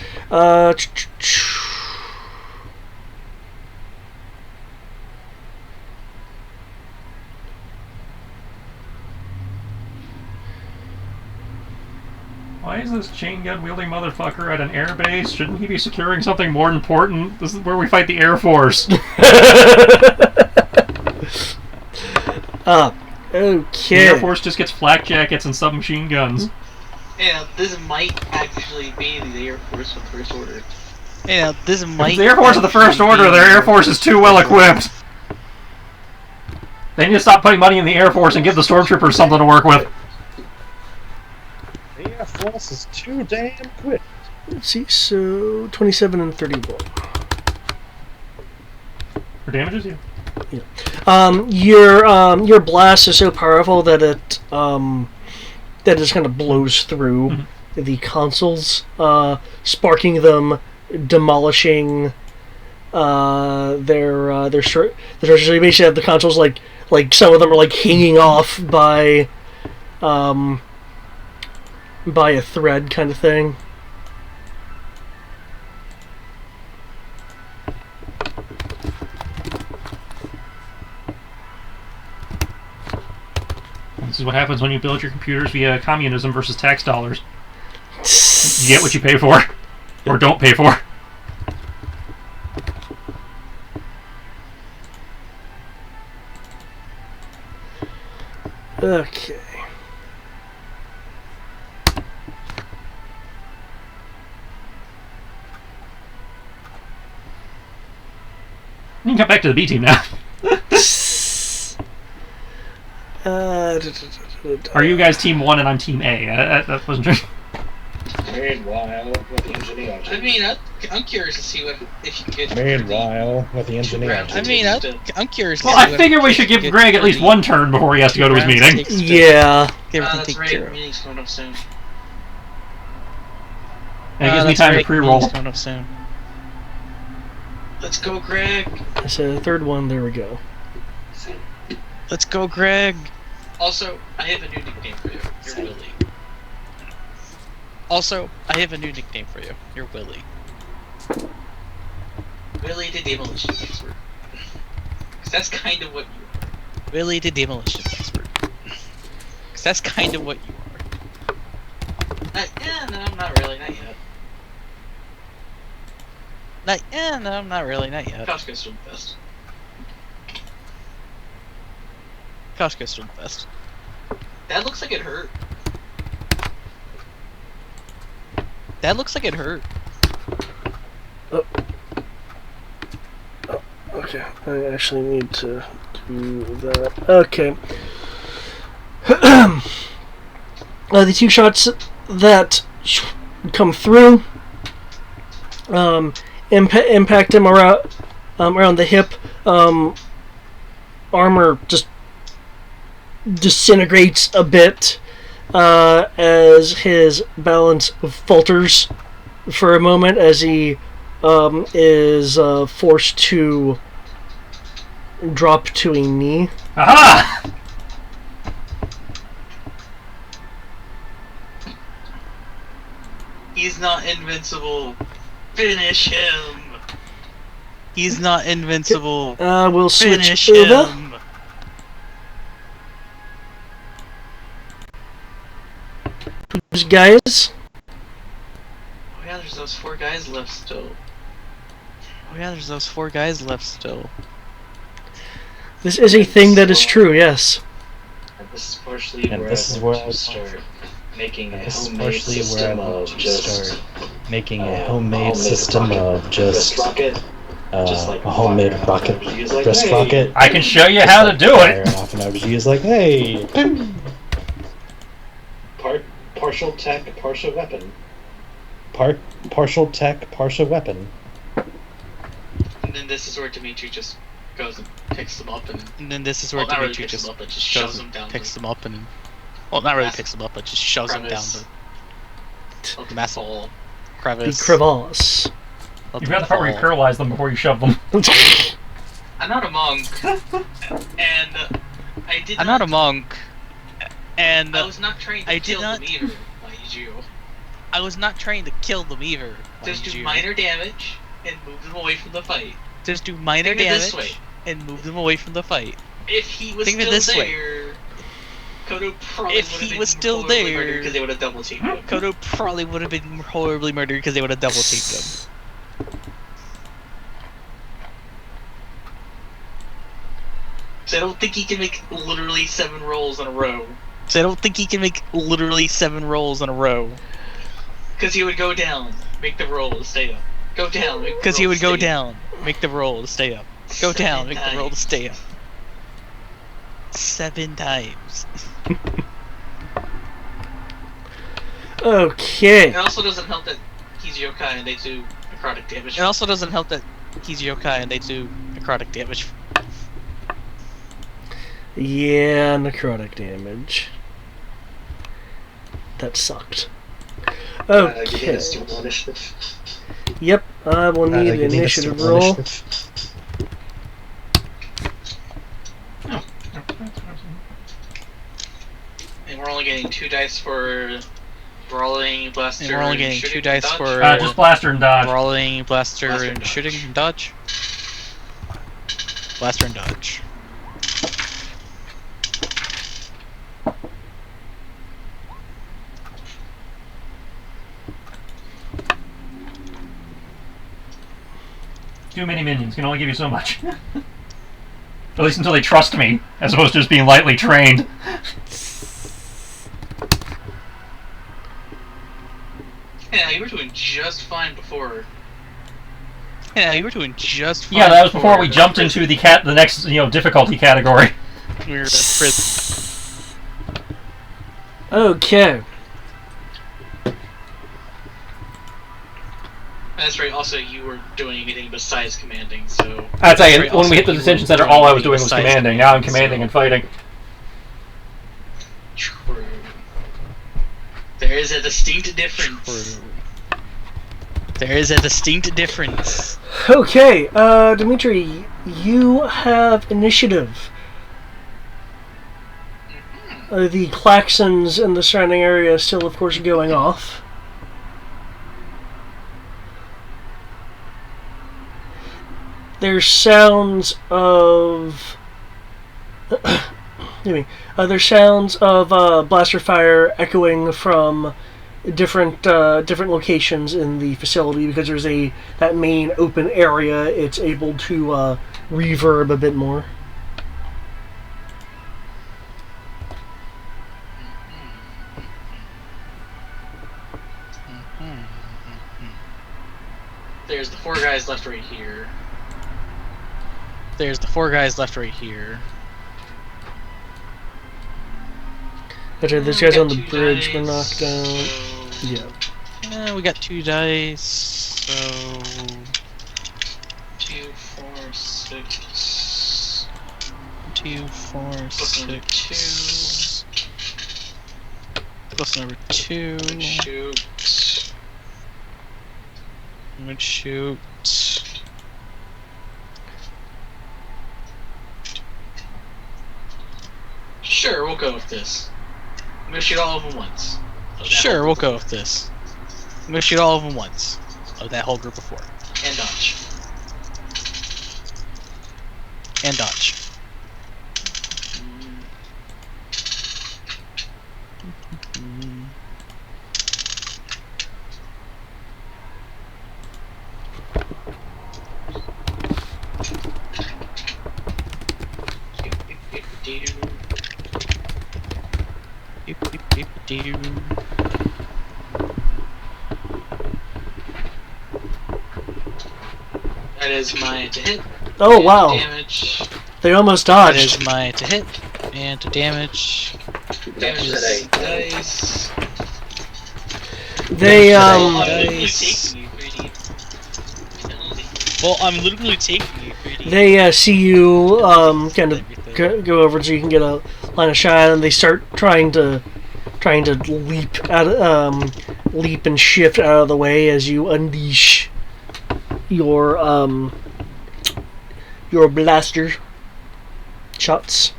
Speaker 2: Why is this chain gun wielding motherfucker at an air base? Shouldn't he be securing something more important? This is where we fight the Air Force.
Speaker 1: Okay.
Speaker 2: The Air Force just gets flak jackets and submachine guns.
Speaker 4: Yeah, this might actually be the Air Force with First Order.
Speaker 3: Yeah, this might.
Speaker 2: If the Air Force of the First Order, their Air Force is too well equipped. They need to stop putting money in the Air Force and give the Stormtroopers something to work with.
Speaker 5: The Air Force is too damn quick.
Speaker 1: Let's see, so 27 and 31.
Speaker 2: For damages, yeah.
Speaker 1: Your blast is so powerful that it just kind of blows through the consoles, sparking them, demolishing their structures. You basically have the consoles like some of them are like hanging off by a thread kind of thing.
Speaker 2: This is what happens when you build your computers via communism versus tax dollars. You get what you pay for. Or don't pay for.
Speaker 1: Okay.
Speaker 2: You can come back to the B team now. Are you guys Team 1 and I'm Team A? That wasn't true.
Speaker 5: Meanwhile, with the engineer.
Speaker 4: I mean, I'm curious to see if you can get.
Speaker 5: Meanwhile, with the engineer.
Speaker 3: I mean, I'm curious.
Speaker 2: Well, I figure we should give Greg at least one turn before he has to go to his meeting.
Speaker 1: Yeah.
Speaker 4: That's right. Meeting's coming up soon.
Speaker 2: And it gives me time to pre-roll.
Speaker 3: Coming up soon.
Speaker 4: Let's go, Greg.
Speaker 1: So the third one, there we go.
Speaker 3: Let's go, Greg.
Speaker 4: Also, I have a new nickname for you. You're Willie.
Speaker 3: Also, I have a new nickname for you. You're Willie.
Speaker 4: Willie the Demolition Expert. Because that's kind of what you are.
Speaker 3: Willie the Demolition Expert. Because that's kind of what you are.
Speaker 4: No, I'm not really. Not yet.
Speaker 3: No, I'm not really. Not yet.
Speaker 4: Costco's still the best.
Speaker 3: Costco's still the best.
Speaker 4: That looks like it hurt.
Speaker 3: That looks like it hurt.
Speaker 1: Oh, okay. I actually need to do that. Okay. The two shots that come through impact him around the hip. Armor just disintegrates a bit as his balance falters for a moment as he is forced to drop to a knee.
Speaker 2: Aha!
Speaker 4: He's not invincible. Finish him.
Speaker 3: He's not invincible.
Speaker 1: We'll switch
Speaker 3: Finish
Speaker 1: over.
Speaker 3: him.
Speaker 1: Those guys.
Speaker 4: Oh yeah, there's those 4 guys left still.
Speaker 1: This is a thing that is true, yes.
Speaker 5: And this is partially where I start making a homemade system of just a homemade system of just a homemade rocket, breast rocket.
Speaker 2: I can show you how to do it.
Speaker 5: Off and I would use like, hey, partial tech, partial weapon. partial tech, partial weapon.
Speaker 4: And then this is where Dimitri just goes and picks them up
Speaker 3: and then this is where Dimitri just
Speaker 4: shoves them down.
Speaker 3: Picks them up and well, not really picks them up, but just shoves them down the massive crevice.
Speaker 1: The crevasse.
Speaker 2: You've got the part where you paralyze them before you shove them.
Speaker 4: I'm not a monk, and
Speaker 3: I'm not a monk, and
Speaker 4: I was not trained to kill them either, mind you.
Speaker 3: I was not trained to kill them either.
Speaker 4: Just do minor damage and move them away from the fight.
Speaker 3: Just do minor damage and move them away from the fight.
Speaker 4: If he was still there, Kodo probably would have been horribly murdered because they would have double teamed him.
Speaker 3: Kodo probably would have been horribly murdered because they would have double teamed him.
Speaker 4: So I don't think he can make literally 7 rolls in a row. Because he would go down, make the roll, stay up. Go down, make the roll,
Speaker 3: because he would go down, make the roll to stay up. Go down, make the roll to stay up. 7 times.
Speaker 1: Okay.
Speaker 4: It also doesn't help that he's yokai and they do necrotic damage.
Speaker 1: Yeah, necrotic damage. That sucked. Okay. Yep, I will need an initiative roll.
Speaker 4: And we're only getting 2 dice for brawling, blaster,
Speaker 3: and we're only getting 2 dice for
Speaker 2: just blaster and dodge.
Speaker 3: Brawling, blaster and shooting and dodge. Blaster and dodge.
Speaker 2: Too many minions can only give you so much. At least until they trust me, as opposed to just being lightly trained.
Speaker 4: Yeah, you were doing just fine before.
Speaker 3: Yeah, you were doing just fine.
Speaker 2: Yeah, that was before we jumped into the next difficulty category.
Speaker 3: We were in prison.
Speaker 1: Okay.
Speaker 4: That's right, also you were doing anything besides commanding, so...
Speaker 2: I'd say when we hit the detention center, all I was doing was commanding. Now I'm commanding and fighting.
Speaker 4: True. There is a distinct difference.
Speaker 3: There is a distinct difference.
Speaker 1: Okay, Dimitri, you have initiative. The klaxons in the surrounding area are still, of course, going off. There's sounds of... there's sounds of blaster fire echoing from different locations in the facility because there's that main open area. It's able to reverb a bit more.
Speaker 4: There's the 4 guys left right here.
Speaker 1: Okay, these guys on the bridge were knocked down.
Speaker 4: So...
Speaker 1: Yeah.
Speaker 3: We got 2 dice, so...
Speaker 4: 2, 4, 6...
Speaker 3: 2, 4, 6... Plus number 2... I'm gonna shoot...
Speaker 4: Sure, we'll go with this. I'm gonna shoot all of them once.
Speaker 3: Sure, we'll go with this. I'm gonna shoot all of them once. Of that whole group of 4.
Speaker 4: And dodge.
Speaker 3: And dodge.
Speaker 4: That is my to hit.
Speaker 1: Oh, wow.
Speaker 4: Damage.
Speaker 1: They almost
Speaker 3: That
Speaker 1: dodged.
Speaker 3: is my to hit and to damage.
Speaker 4: Damage is dice.
Speaker 1: They
Speaker 3: Well, I'm literally taking you, greedy.
Speaker 1: They see you kind of go over so you can get a line of shot, and they start trying to leap leap and shift out of the way as you unleash your blaster shots.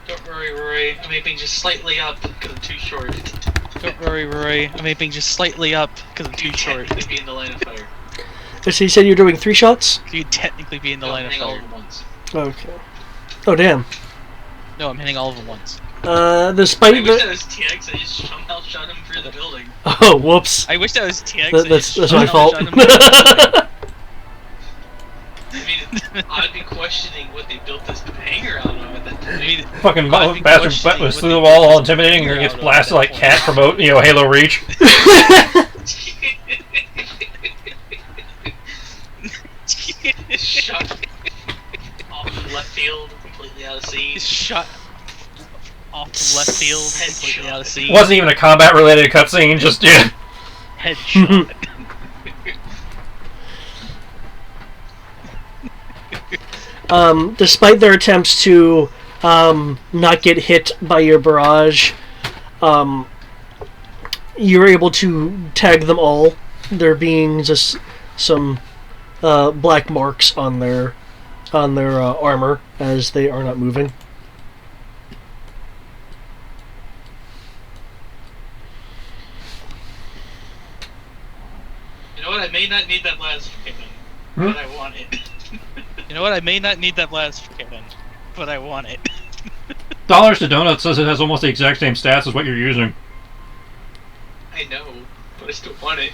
Speaker 4: Don't worry, Rory. I'm aiming just slightly up because I'm too short.
Speaker 3: Don't worry, Rory. I'm aiming just slightly up because I'm too short.
Speaker 4: Technically be in the line of fire.
Speaker 1: So you said you're doing 3 shots?
Speaker 3: You'd technically be in the line of
Speaker 4: hitting all
Speaker 3: fire.
Speaker 4: of them once.
Speaker 1: Okay. Oh damn.
Speaker 3: No, I'm hitting all of them once.
Speaker 1: Despite
Speaker 4: I wish that
Speaker 1: the
Speaker 4: was TX. I just somehow shot him through the building.
Speaker 1: oh whoops.
Speaker 3: I wish that was TX.
Speaker 1: That's my fault.
Speaker 4: I mean, I'd be questioning what they built this hangar out of at that point.
Speaker 2: Fucking bastard was through the wall, all intimidating, and then gets blasted like Cat from Halo Reach.
Speaker 4: Shot off left field, completely out of scene.
Speaker 3: Shot off from left field, completely out of scene.
Speaker 2: Wasn't even a combat-related cutscene, just yeah.
Speaker 3: Headshot.
Speaker 1: Despite their attempts to not get hit by your barrage, you're able to tag them all. There being just some black marks on their armor as they are not moving.
Speaker 4: You know what? I may not need that last cannon, but I want it.
Speaker 3: You know what? I may not need that blast cannon, but I want it.
Speaker 2: Dollars to Donut says it has almost the exact same stats as what you're using.
Speaker 4: I know, but I still want it.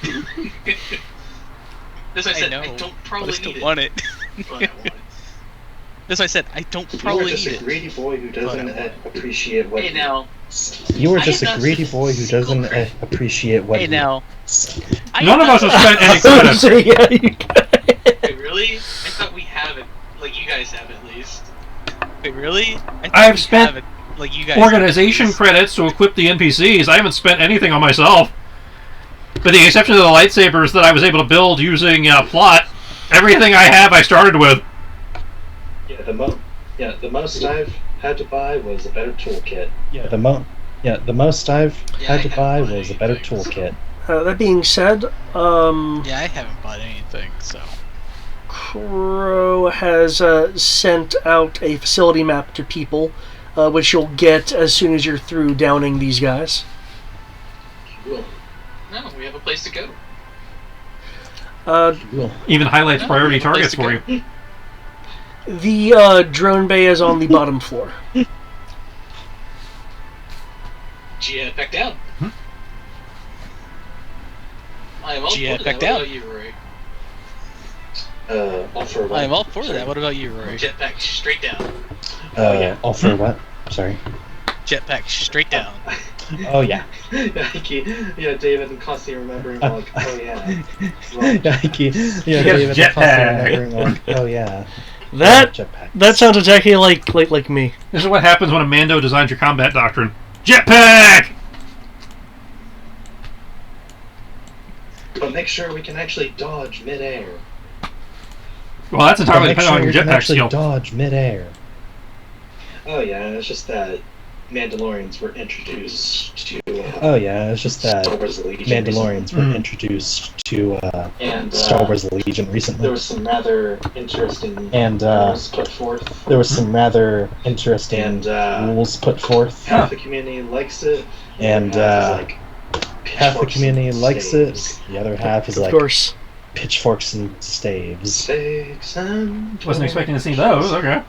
Speaker 4: As I said, I don't probably
Speaker 3: but I still
Speaker 4: need
Speaker 3: want
Speaker 4: it.
Speaker 3: it.
Speaker 4: But I want it.
Speaker 3: As I said, I don't
Speaker 5: You
Speaker 3: probably
Speaker 5: are just
Speaker 3: need
Speaker 5: a
Speaker 3: it.
Speaker 5: greedy boy who doesn't appreciate what.
Speaker 4: Hey now,
Speaker 5: You are
Speaker 4: I
Speaker 5: just
Speaker 4: am
Speaker 5: a
Speaker 4: not
Speaker 5: greedy boy who doesn't appreciate what.
Speaker 3: Hey now.
Speaker 2: None of us have spent any credits.
Speaker 1: So, yeah, you
Speaker 4: wait, really? I thought we have it. Like you guys have at least.
Speaker 3: Wait, really? I
Speaker 2: I've
Speaker 3: we
Speaker 2: spent
Speaker 3: have it, like you guys
Speaker 2: organization credits to equip the NPCs. I haven't spent anything on myself. With the exception of the lightsabers that I was able to build using plot, everything I have I started with.
Speaker 5: Yeah, the most I've had to buy was a better toolkit. The most I've had to buy was a better toolkit.
Speaker 1: that being said,
Speaker 3: Yeah, I haven't bought anything, so.
Speaker 1: Crow has sent out a facility map to people, which you'll get as soon as you're through downing these guys.
Speaker 4: Cool. No, we have a place to go.
Speaker 2: Even highlights
Speaker 3: No,
Speaker 2: priority
Speaker 3: we have a place
Speaker 2: targets
Speaker 3: to
Speaker 2: for you.
Speaker 1: The drone bay is on the bottom floor.
Speaker 4: Jet back down. I am all
Speaker 3: Jet
Speaker 4: for
Speaker 3: back
Speaker 4: that.
Speaker 3: down.
Speaker 4: What about you, Rory?
Speaker 5: All for what?
Speaker 3: I am all for that. What about you, Rory?
Speaker 4: Jetpack straight down.
Speaker 5: All for what? Sorry.
Speaker 3: Jetpack straight down.
Speaker 5: Oh yeah.
Speaker 7: Yeah, David and constantly remembering, like, oh yeah.
Speaker 5: David
Speaker 2: jetpack.
Speaker 5: remembering, like, oh yeah.
Speaker 1: That
Speaker 5: Jetpack.
Speaker 1: that sounds exactly like me.
Speaker 2: This is what happens when a Mando designs your combat doctrine. Jetpack!
Speaker 7: But make sure we can actually dodge midair.
Speaker 2: Well, that's entirely
Speaker 5: Make
Speaker 2: dependent on
Speaker 5: sure
Speaker 2: your
Speaker 5: we can
Speaker 2: jetpack
Speaker 5: actually
Speaker 2: skill.
Speaker 5: dodge midair.
Speaker 7: Oh yeah, it's just that Mandalorians were introduced to.
Speaker 5: Oh yeah, it's just that
Speaker 7: Star Wars Legion
Speaker 5: Mandalorians were introduced to
Speaker 7: and
Speaker 5: Star Wars Legion recently.
Speaker 7: There was some rather interesting
Speaker 5: And,
Speaker 7: rules put forth.
Speaker 5: There was some rather interesting
Speaker 7: And,
Speaker 5: rules put forth,
Speaker 7: Half the community likes it,
Speaker 5: and
Speaker 7: half is like
Speaker 5: half the
Speaker 7: pitchforks
Speaker 5: community
Speaker 7: and
Speaker 5: likes
Speaker 7: staves.
Speaker 5: it. The other half is
Speaker 1: Of
Speaker 5: like
Speaker 1: course.
Speaker 5: pitchforks and staves.
Speaker 7: Stakes and
Speaker 2: Wasn't expecting to see those, okay.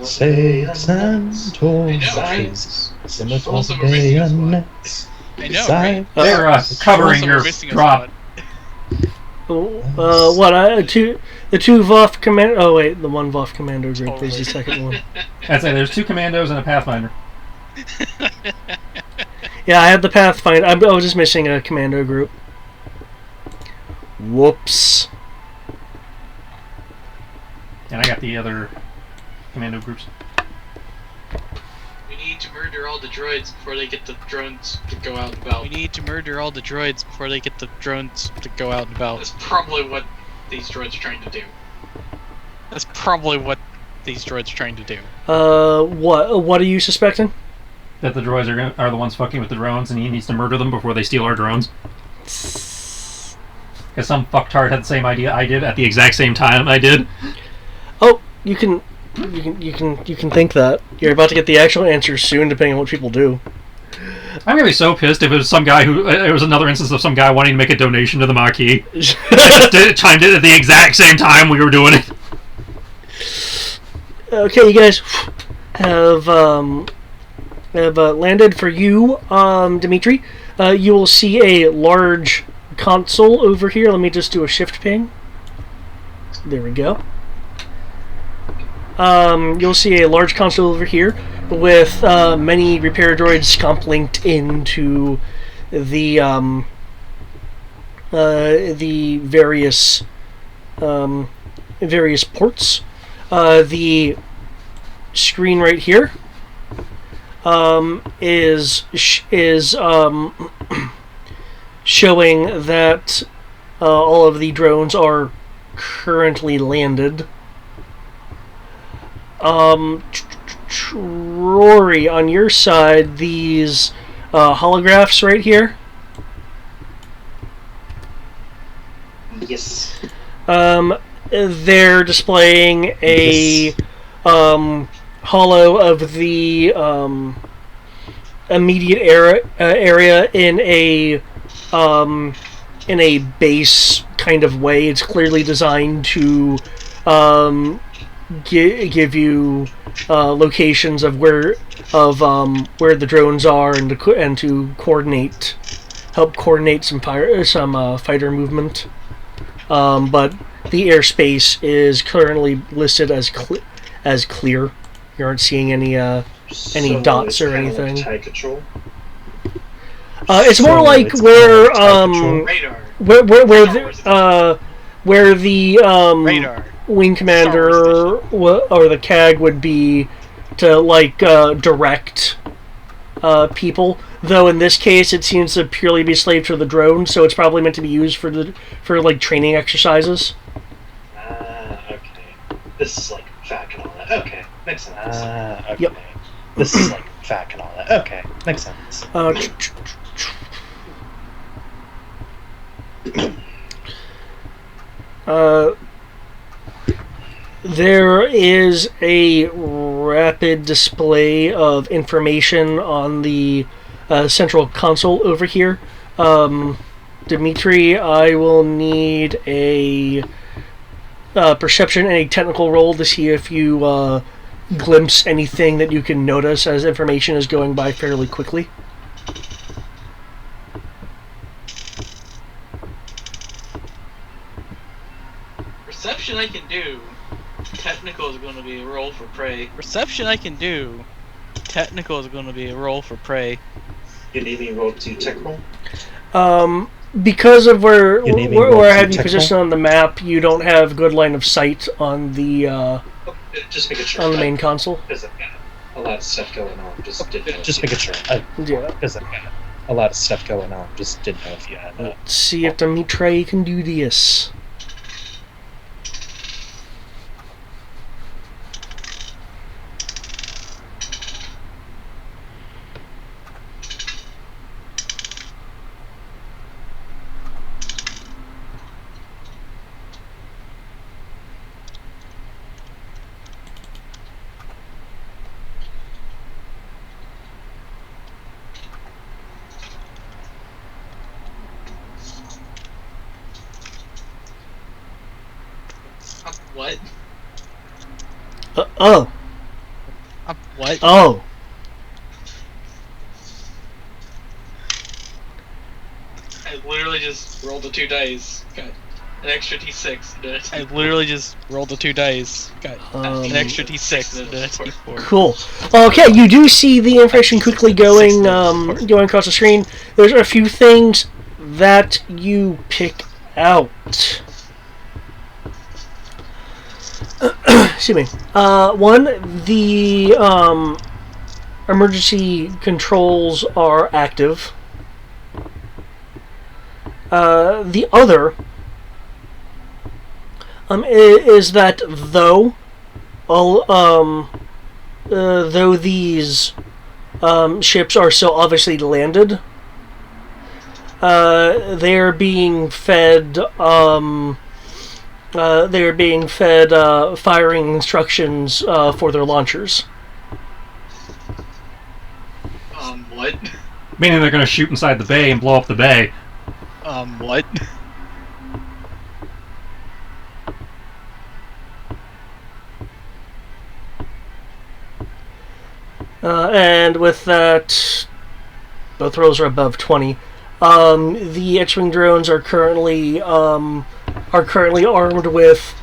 Speaker 5: Stakes and torches, scimitars,
Speaker 4: Also, we're missing a spot.
Speaker 5: bayonets.
Speaker 3: I know,
Speaker 5: Side-
Speaker 3: right?
Speaker 2: They're covering
Speaker 3: Also,
Speaker 2: your
Speaker 3: we're missing a
Speaker 2: drop.
Speaker 3: spot.
Speaker 1: The two VOF command. Oh wait, the one VOF commando group. There's the second one.
Speaker 2: I'd say there's 2 commandos and a pathfinder.
Speaker 1: Yeah, I had the Pathfinder. I was just missing a commando group. Whoops.
Speaker 2: And I got the other commando groups.
Speaker 4: We need to murder all the droids before they get the drones to go out and about.
Speaker 3: We need to murder all the droids before they get the drones to go out and about.
Speaker 4: That's probably what these droids are trying to do.
Speaker 3: That's probably what these droids are trying to do.
Speaker 1: What are you suspecting?
Speaker 2: That the droids are the ones fucking with the drones, and he needs to murder them before they steal our drones. Because some fucktard had the same idea I did at the exact same time I did.
Speaker 1: Oh, you can think that. You're about to get the actual answer soon, depending on what people do.
Speaker 2: I'm gonna be so pissed if it was some guy who... It was another instance of some guy wanting to make a donation to the Maquis. Chimed in at the exact same time we were doing it.
Speaker 1: Okay, you guys have landed. For you, Dimitri. You will see a large console over here. Let me just do a shift ping. There we go. You'll see a large console over here with many repair droids comp linked into the various ports. The screen right here is showing that all of the drones are currently landed. Rory, on your side, these holographs right here.
Speaker 7: Yes.
Speaker 1: They're displaying a holo of the immediate area in a base kind of way. It's clearly designed to give you locations of where the drones are and to help coordinate some fighter movement. But the airspace is currently listed as clear. You aren't seeing any dots or anything. It's more like where the
Speaker 3: Radar.
Speaker 1: wing commander or the CAG would be to direct people. Though in this case, it seems to purely be slave to the drone, so it's probably meant to be used for training exercises.
Speaker 7: Okay. This is like FAC and all that. Okay, makes sense. Okay.
Speaker 1: Yep.
Speaker 7: This is like FAC and all that. Okay, makes sense.
Speaker 1: There is a rapid display of information on the central console over here. Dimitri, I will need a perception and a technical roll to see if you glimpse anything that you can notice as information is going by fairly quickly.
Speaker 4: Perception I can do. Technical is going to be a roll for prey.
Speaker 3: Perception I can do. Technical is going to be a roll for prey.
Speaker 7: You need me to roll to tech roll?
Speaker 1: Because of where I have you positioned on the map, you don't have good line of sight on the
Speaker 7: just making sure.
Speaker 1: on the main console.
Speaker 7: Because I've got a lot of stuff going on. Just making sure.
Speaker 1: Yeah.
Speaker 7: Because I've got a lot of stuff going on. Just didn't know if you had.
Speaker 1: Let's see if Dimitri can do this.
Speaker 4: What?
Speaker 1: Oh.
Speaker 3: What?
Speaker 1: Oh.
Speaker 4: I literally just rolled the 2 dice. Got an extra D6.
Speaker 3: I literally just rolled the 2 dice. Got an extra D6 and a D4.
Speaker 1: Cool. Okay, you do see the information quickly going across the screen. There's a few things that you pick out. excuse me. One, the emergency controls are active. The other is that though these ships are still obviously landed, they're being fed firing instructions for their launchers.
Speaker 4: What?
Speaker 2: Meaning they're going to shoot inside the bay and blow up the bay.
Speaker 3: What?
Speaker 1: And with that, both rolls are above 20. The X-wing drones are currently armed with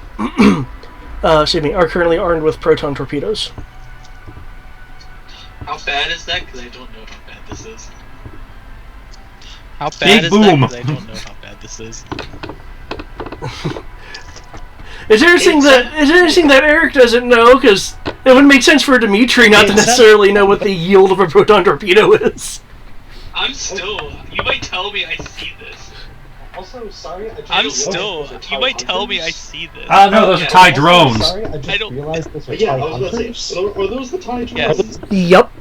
Speaker 1: currently armed with proton torpedoes.
Speaker 4: How bad is that? Because I don't know how bad this is.
Speaker 3: How bad
Speaker 2: Big
Speaker 3: is
Speaker 2: boom.
Speaker 3: that? 'Cause I don't know how bad this is.
Speaker 1: It's interesting that Eric doesn't know, because it would make sense for Dimitri not to necessarily know what the yield of a proton torpedo is.
Speaker 4: You might tell me I see this.
Speaker 7: Also, sorry,
Speaker 3: You might tell me I see this.
Speaker 2: No, those are TIE drones.
Speaker 5: Sorry, I just realized those are
Speaker 7: Yeah,
Speaker 5: TIE
Speaker 7: I was about to
Speaker 5: hunters.
Speaker 7: say, are those the TIE drones?
Speaker 3: Yes.
Speaker 1: Yep.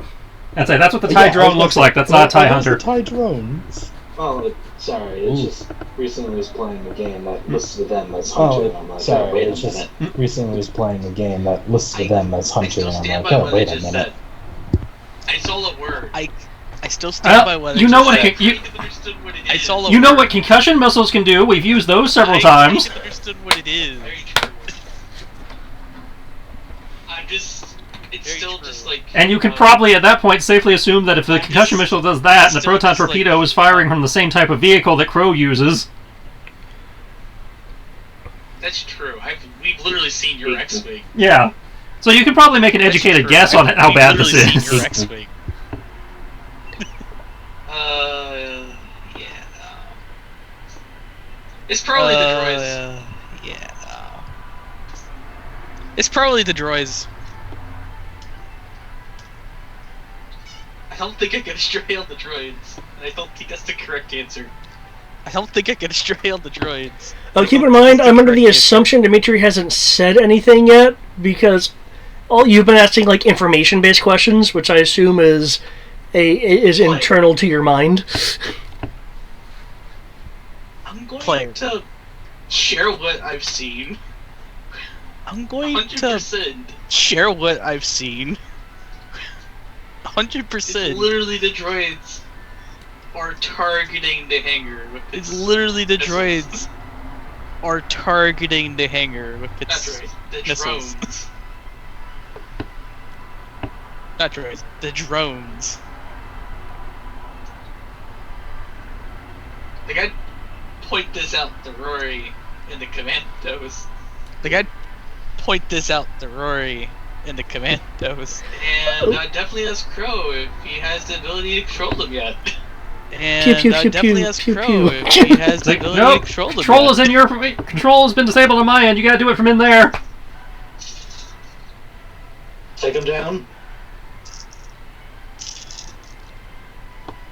Speaker 2: That's what the TIE drone looks like. That's not a TIE hunter.
Speaker 5: TIE drones.
Speaker 7: Oh, sorry, it's just recently was playing a game that listed them as hunter. and I'm like,
Speaker 5: Sorry,
Speaker 7: wait a
Speaker 5: it's just
Speaker 7: minute.
Speaker 5: recently was playing a game that listed them as
Speaker 4: I
Speaker 5: hunter,
Speaker 4: still
Speaker 5: and I'm
Speaker 4: stand
Speaker 5: like,
Speaker 4: by
Speaker 5: oh,
Speaker 4: what I
Speaker 5: wait a
Speaker 4: just
Speaker 5: minute.
Speaker 4: said. I saw a word.
Speaker 3: I still stand by what I just said.
Speaker 4: Understood what it
Speaker 3: I
Speaker 4: is.
Speaker 3: saw a
Speaker 2: You know
Speaker 3: word.
Speaker 2: what concussion missiles can do. We've used those several
Speaker 3: I
Speaker 2: times.
Speaker 3: kind of understood what it is.
Speaker 4: Very true. It's
Speaker 3: Very
Speaker 4: still
Speaker 3: true.
Speaker 4: just like.
Speaker 2: And you can probably, at that point, safely assume that if the concussion missile does that, and the
Speaker 3: still
Speaker 2: proton
Speaker 3: just, like-
Speaker 2: torpedo is firing from the same type of vehicle that Crow uses.
Speaker 4: That's true. We've literally seen your X-wing.
Speaker 2: Yeah. So you can probably make an educated guess on how bad this
Speaker 3: We've
Speaker 2: is.
Speaker 3: literally seen your X-wing.
Speaker 4: Yeah. It's probably the droids.
Speaker 3: It's probably the droids.
Speaker 4: I don't think I can stray on the droids. And I don't think that's the correct answer.
Speaker 3: I don't think I can stray on the droids.
Speaker 1: Keep in mind, I'm under the assumption Dimitri hasn't said anything yet, because you've been asking like information-based questions, which I assume is internal to your mind.
Speaker 4: I'm going to share what I've seen.
Speaker 3: I'm going
Speaker 4: 100%.
Speaker 3: to share what I've seen. 100%.
Speaker 4: It's literally the droids are targeting the hangar with its
Speaker 3: It's literally the
Speaker 4: missiles.
Speaker 3: droids are targeting the hangar with
Speaker 4: That's
Speaker 3: its
Speaker 4: right. The
Speaker 3: missiles.
Speaker 4: drones.
Speaker 3: Not droids, the drones.
Speaker 4: Like, I'd point this out to Rory and the commandos.
Speaker 3: Like, I'd point this out to Rory and the commandos.
Speaker 4: And definitely ask Crow if he has the ability to control them yet.
Speaker 3: And
Speaker 1: Pew, pew, pew,
Speaker 3: definitely
Speaker 1: pew,
Speaker 3: ask
Speaker 1: pew,
Speaker 3: Crow
Speaker 1: pew.
Speaker 3: if he has
Speaker 2: It's
Speaker 3: the
Speaker 2: like,
Speaker 3: ability
Speaker 2: nope,
Speaker 3: to control them.
Speaker 2: control
Speaker 3: yet.
Speaker 2: is in your control has been disabled on my end. You gotta do it from in there.
Speaker 7: Take them down.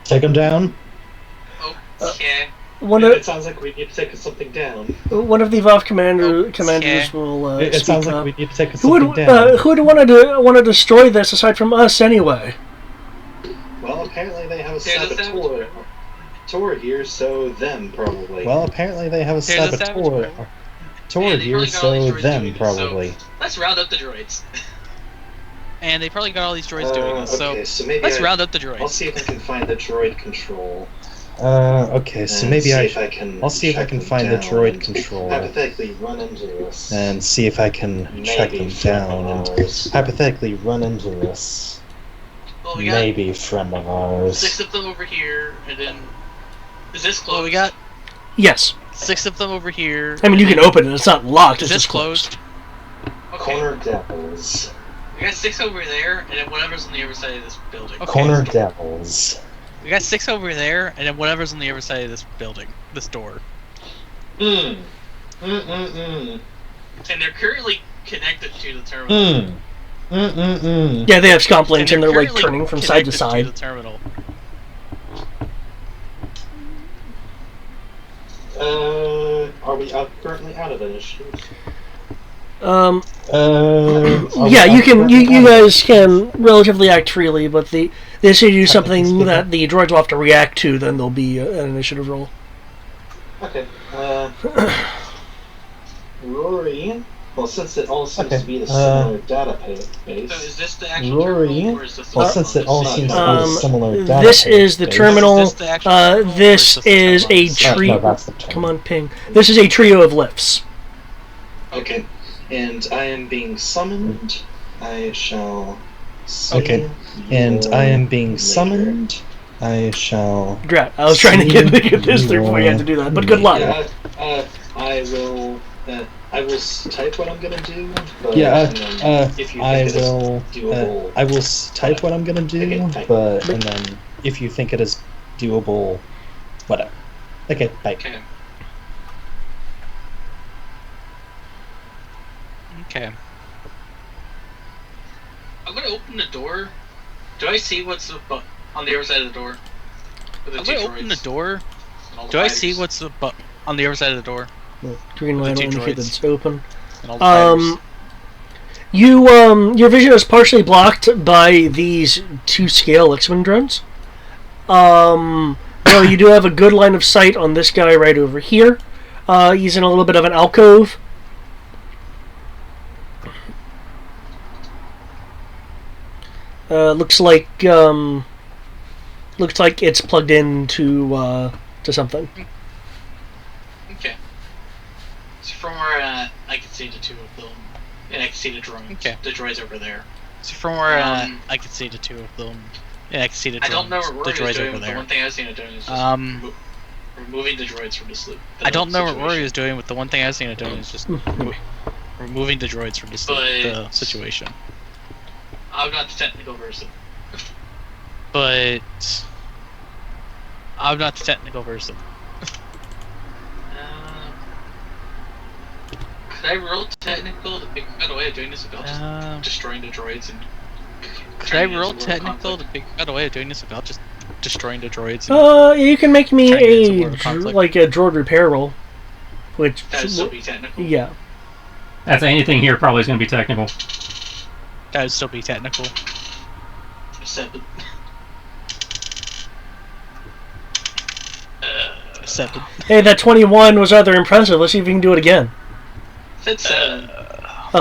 Speaker 5: Take them down.
Speaker 4: Okay.
Speaker 7: It sounds like we need to take something down.
Speaker 1: One of the VOF commanders will
Speaker 5: It
Speaker 1: speak
Speaker 5: sounds like
Speaker 1: up.
Speaker 5: we need to take
Speaker 1: Who
Speaker 5: something
Speaker 1: would
Speaker 5: down.
Speaker 1: want to destroy this aside from us anyway?
Speaker 7: Well, apparently they have a
Speaker 4: There's a
Speaker 7: saboteur here, so them probably.
Speaker 5: Well, apparently they have a
Speaker 3: There's a
Speaker 5: saboteur
Speaker 4: Yeah, they
Speaker 5: here,
Speaker 4: probably got all these
Speaker 5: so
Speaker 4: droids
Speaker 5: them
Speaker 4: doing this,
Speaker 5: probably.
Speaker 4: so let's round up the droids.
Speaker 3: And they probably got all these droids doing this,
Speaker 7: okay,
Speaker 3: so
Speaker 7: so maybe
Speaker 3: let's round up the
Speaker 7: I'll
Speaker 3: droids.
Speaker 7: see if I can find the droid control.
Speaker 5: Okay, so
Speaker 7: and
Speaker 5: maybe
Speaker 7: see
Speaker 5: I
Speaker 7: if I can.
Speaker 5: I'll see if I
Speaker 7: track
Speaker 5: can
Speaker 7: them
Speaker 5: find the
Speaker 7: down
Speaker 5: droid
Speaker 7: and
Speaker 5: control
Speaker 7: Hypothetically, run into this.
Speaker 5: and see if I can track
Speaker 7: Maybe
Speaker 5: them
Speaker 7: friend
Speaker 5: down
Speaker 7: of
Speaker 5: and
Speaker 7: ours.
Speaker 5: hypothetically run into this.
Speaker 4: Well, we got
Speaker 5: Maybe friend of ours.
Speaker 4: 6 of them over here, and then is this closed?
Speaker 3: Well, we got
Speaker 1: Yes.
Speaker 3: 6 of them over here.
Speaker 1: I mean, you can open it. It's not locked.
Speaker 3: Is
Speaker 1: It's
Speaker 3: this
Speaker 1: just closed.
Speaker 3: closed?
Speaker 4: Okay.
Speaker 7: Corner devils.
Speaker 4: We got 6 over there, and then whatever's on the other side of this building.
Speaker 3: Okay.
Speaker 5: Corner devils.
Speaker 3: We got 6 over there, and then whatever's on the other side of this building, this door.
Speaker 7: Mm.
Speaker 4: And they're currently connected to the terminal.
Speaker 1: Yeah, they have scomp links and they're like turning from side to side.
Speaker 3: The terminal.
Speaker 7: Are we currently out of initiative?
Speaker 1: Yeah, you guys can relatively act freely, but they say to do something that the droids will have to react to, then there'll be an initiative roll.
Speaker 7: Okay. Rory. Well, since it all seems to be the similar database.
Speaker 4: So is this the actual terminal, or is this the
Speaker 5: well, since it all seems to be the similar database.
Speaker 1: This is the terminal. This is a trio.
Speaker 5: No, that's the terminal.
Speaker 1: Come on, ping. This is a trio of lifts.
Speaker 7: Okay. And I am being summoned. I shall.
Speaker 5: Okay. And I am being summoned. I shall.
Speaker 1: Drat. I was trying to get this through before you had to do that, but good luck.
Speaker 7: Yeah, I will. I will type what I'm gonna do. But,
Speaker 5: if you think doable, I will type what I'm gonna do, and then if you think it is doable, whatever. Okay, bye.
Speaker 3: Okay.
Speaker 4: I'm gonna open the door. Do I see what's on the other side of the door?
Speaker 3: I'm gonna open the door. Do I see what's on the other side of the door?
Speaker 1: The green line will indicate that it's open. Your vision is partially blocked by these 2-scale X-Wing drones. Well, you do have a good line of sight on this guy right over here. He's in a little bit of an alcove. Looks like it's plugged into to something.
Speaker 4: Okay. So from where I can see the two of them, and I can see the drones.
Speaker 3: Okay.
Speaker 4: The droids over there.
Speaker 3: So from where I can see the two of them, and I can see the drones.
Speaker 4: I don't know what
Speaker 3: the
Speaker 4: Rory
Speaker 3: droids
Speaker 4: is doing.
Speaker 3: over
Speaker 4: But
Speaker 3: there.
Speaker 4: the one thing I've seen it doing is just removing the droids from the
Speaker 3: I don't know what Rory is doing, but the one thing I've seen it doing is just removing the droids from the situation.
Speaker 4: I'm not the technical person.
Speaker 3: But I'm not the technical person.
Speaker 4: Could I roll technical to figure out a way of doing this without just destroying the droids? And
Speaker 3: could I roll technical to figure out a way of doing this without just destroying the droids?
Speaker 1: You can make me a droid repair roll, which
Speaker 4: that would still be technical.
Speaker 1: Yeah.
Speaker 2: That's anything here probably is going to be technical.
Speaker 3: That would still be technical.
Speaker 4: 7.
Speaker 3: 7.
Speaker 1: Hey, that 21 was rather impressive. Let's see if we can do it again.
Speaker 4: Said 7.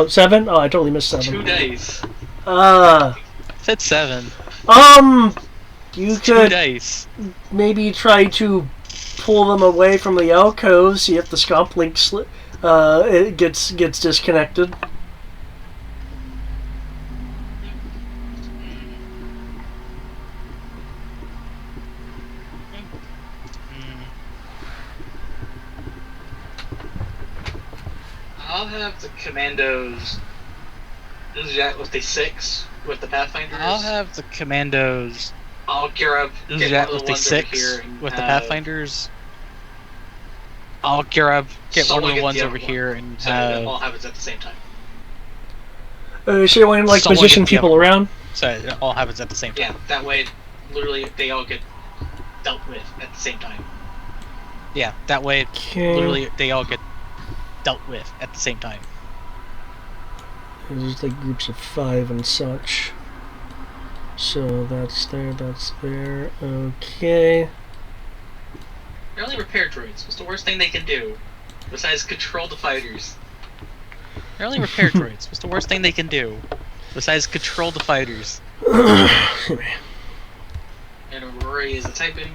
Speaker 1: 7? Oh, I totally missed 7.
Speaker 4: 2 days.
Speaker 3: Said 7.
Speaker 1: You
Speaker 3: it's 2
Speaker 1: could
Speaker 3: dice.
Speaker 1: Maybe try to pull them away from the alcove, see if the scomp link it gets disconnected.
Speaker 4: I'll have the commandos. Is that with the 6 with the Pathfinders?
Speaker 3: I'll have the commandos.
Speaker 4: I'll grab.
Speaker 3: Is that with the 6 with the Pathfinders? I'll get one of the ones over here and
Speaker 4: so all have it at the same time.
Speaker 1: So you want to position people around?
Speaker 3: So it all happens at the same time.
Speaker 4: Yeah, that way, literally, they all get dealt with at the same time.
Speaker 3: Yeah, that way, literally, they all get dealt with at the same time.
Speaker 1: There's like groups of 5 and such. So that's there. Okay.
Speaker 4: They're only repair droids. What's the worst thing they can do? Besides control the fighters.
Speaker 3: They're only repair droids. What's the worst thing they can do? Besides control the fighters.
Speaker 4: And Rory is a typing.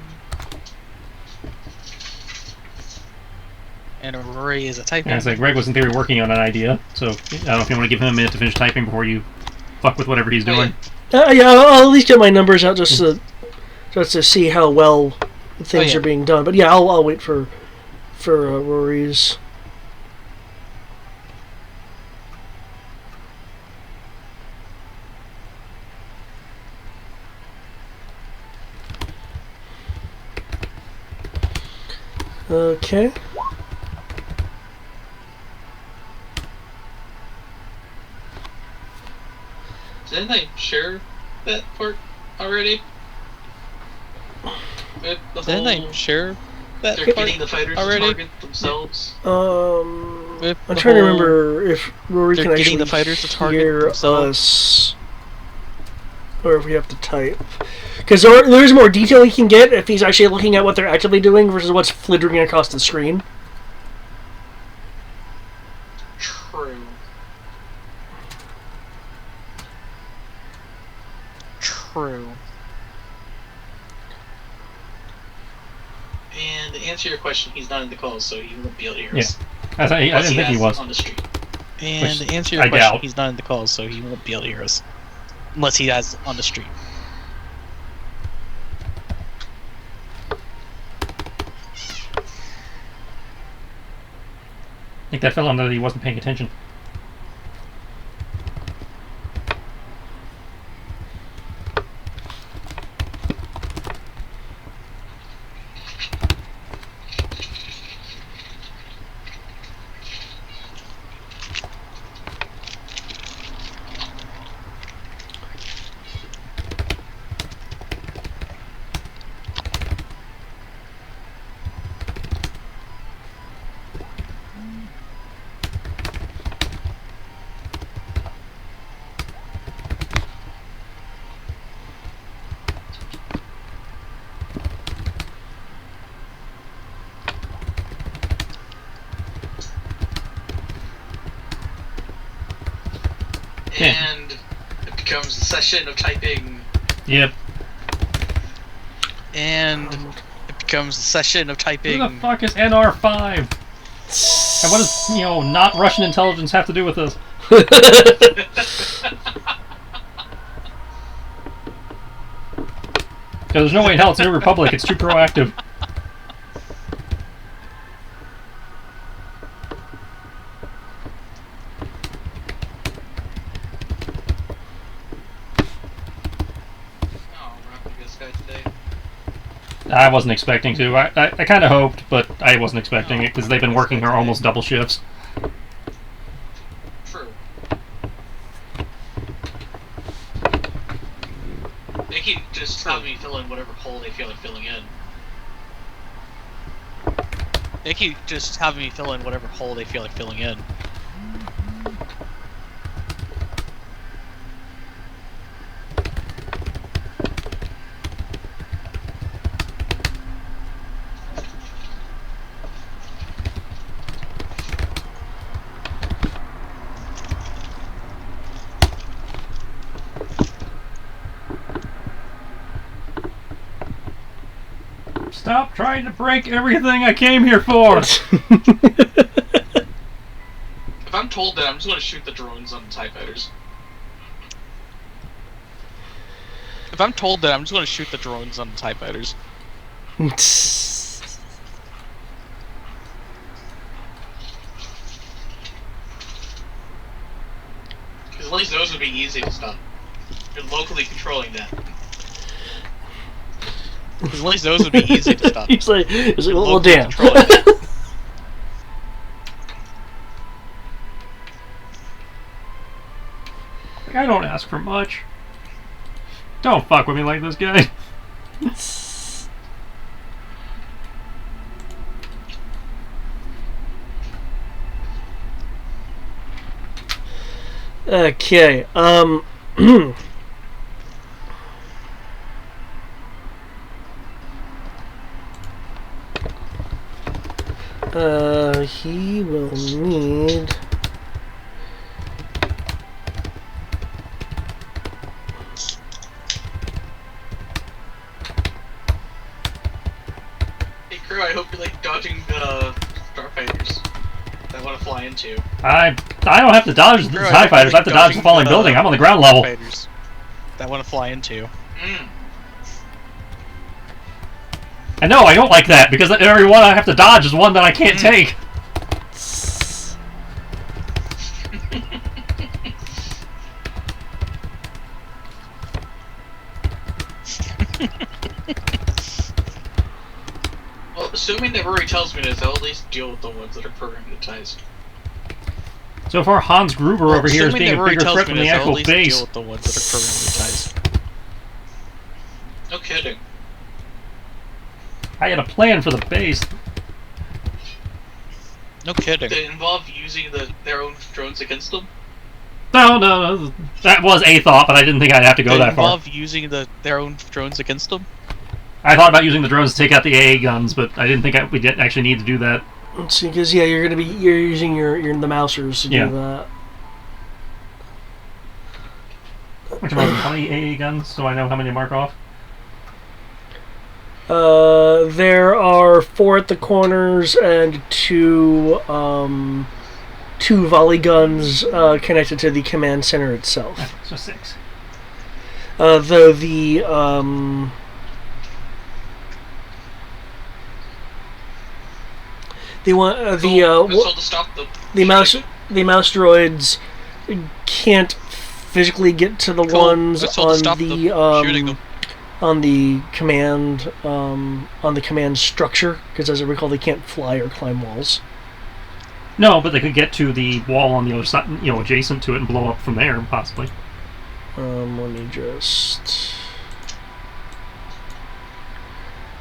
Speaker 2: Yeah, so Greg was in theory working on an idea, so I don't know if you want to give him a minute to finish typing before you fuck with whatever he's doing.
Speaker 1: Yeah, I'll at least get my numbers out just to see how well things are being done. But yeah, I'll wait for Rory's. Okay.
Speaker 4: Didn't I share that part already?
Speaker 3: Didn't I share that
Speaker 4: they're
Speaker 3: part
Speaker 4: getting the fighters
Speaker 3: already?
Speaker 4: to target themselves.
Speaker 1: I'm trying to remember if Rory can actually
Speaker 3: the fighters to target
Speaker 1: hear
Speaker 3: themselves.
Speaker 1: us, or if we have to type. Because there's more detail he can get if he's actually looking at what they're actively doing versus what's flittering across the screen.
Speaker 4: True.
Speaker 3: True.
Speaker 4: And to answer your question, he's not in the calls, so he won't be able to hear us.
Speaker 2: I didn't think he was.
Speaker 4: On the street.
Speaker 3: And
Speaker 2: Which
Speaker 3: to answer your
Speaker 2: I
Speaker 3: question,
Speaker 2: doubt.
Speaker 3: he's not in the calls, so he won't be able to hear us. Unless he has on the street.
Speaker 2: I think that fell under that he wasn't paying attention.
Speaker 4: And it becomes a session of typing.
Speaker 2: Yep.
Speaker 3: And it becomes a session of typing.
Speaker 2: Who the fuck is NR5? And what does, not Russian intelligence have to do with this? There's no way in hell it's New Republic, it's too proactive. I wasn't expecting to. I kind of hoped, but I wasn't expecting it because they've been working her almost double shifts.
Speaker 4: True. They can just have me fill in whatever hole they feel like filling in.
Speaker 3: They keep just having me fill in whatever hole they feel like filling in.
Speaker 2: Stop trying to break everything I came here for!
Speaker 4: If I'm told that, I'm just going to shoot the drones on the TIE fighters.
Speaker 3: If I'm told that, I'm just going to shoot the drones on the TIE fighters.
Speaker 4: Because at least those would be easy to stop. You're locally controlling that.
Speaker 3: Because at least those would be easy to stop.
Speaker 1: He's like, well, damn.
Speaker 2: I don't ask for much. Don't fuck with me like this guy.
Speaker 1: Okay, he will need...
Speaker 4: Hey crew, I hope you like dodging starfighters that want to fly into.
Speaker 2: I don't have to dodge the TIE fighters, I have to dodge the falling building. I'm on the ground level.
Speaker 3: Fighters that want to fly into.
Speaker 2: And no, I don't like that, because every one I have to dodge is one that I can't take.
Speaker 4: Well, assuming that Rory tells me this, I'll at least deal with the ones that are programmed to ties.
Speaker 2: So far, Hans Gruber over here is being a bigger threat from the actual base.
Speaker 3: Deal with the ones that are programming the ties.
Speaker 4: No kidding.
Speaker 2: I had a plan for the base.
Speaker 3: No kidding.
Speaker 4: Did it involve using their own drones against them?
Speaker 2: No. That was a thought, but I didn't think I'd have to go that far.
Speaker 3: Involve using their own drones against them?
Speaker 2: I thought about using the drones to take out the AA guns, but I didn't think we didn't actually need to do that.
Speaker 1: Let's see, because you're using the Mousers to do that.
Speaker 2: Which one? How many AA guns? So I know how many to mark off.
Speaker 1: There are 4 at the corners and 2 volley guns connected to the command center itself.
Speaker 2: So 6.
Speaker 1: Though the mouse droids can't physically get to the ones on the command structure, because as I recall, they can't fly or climb walls.
Speaker 2: No, but they could get to the wall on the other side, adjacent to it, and blow up from there, possibly.
Speaker 1: Let me just...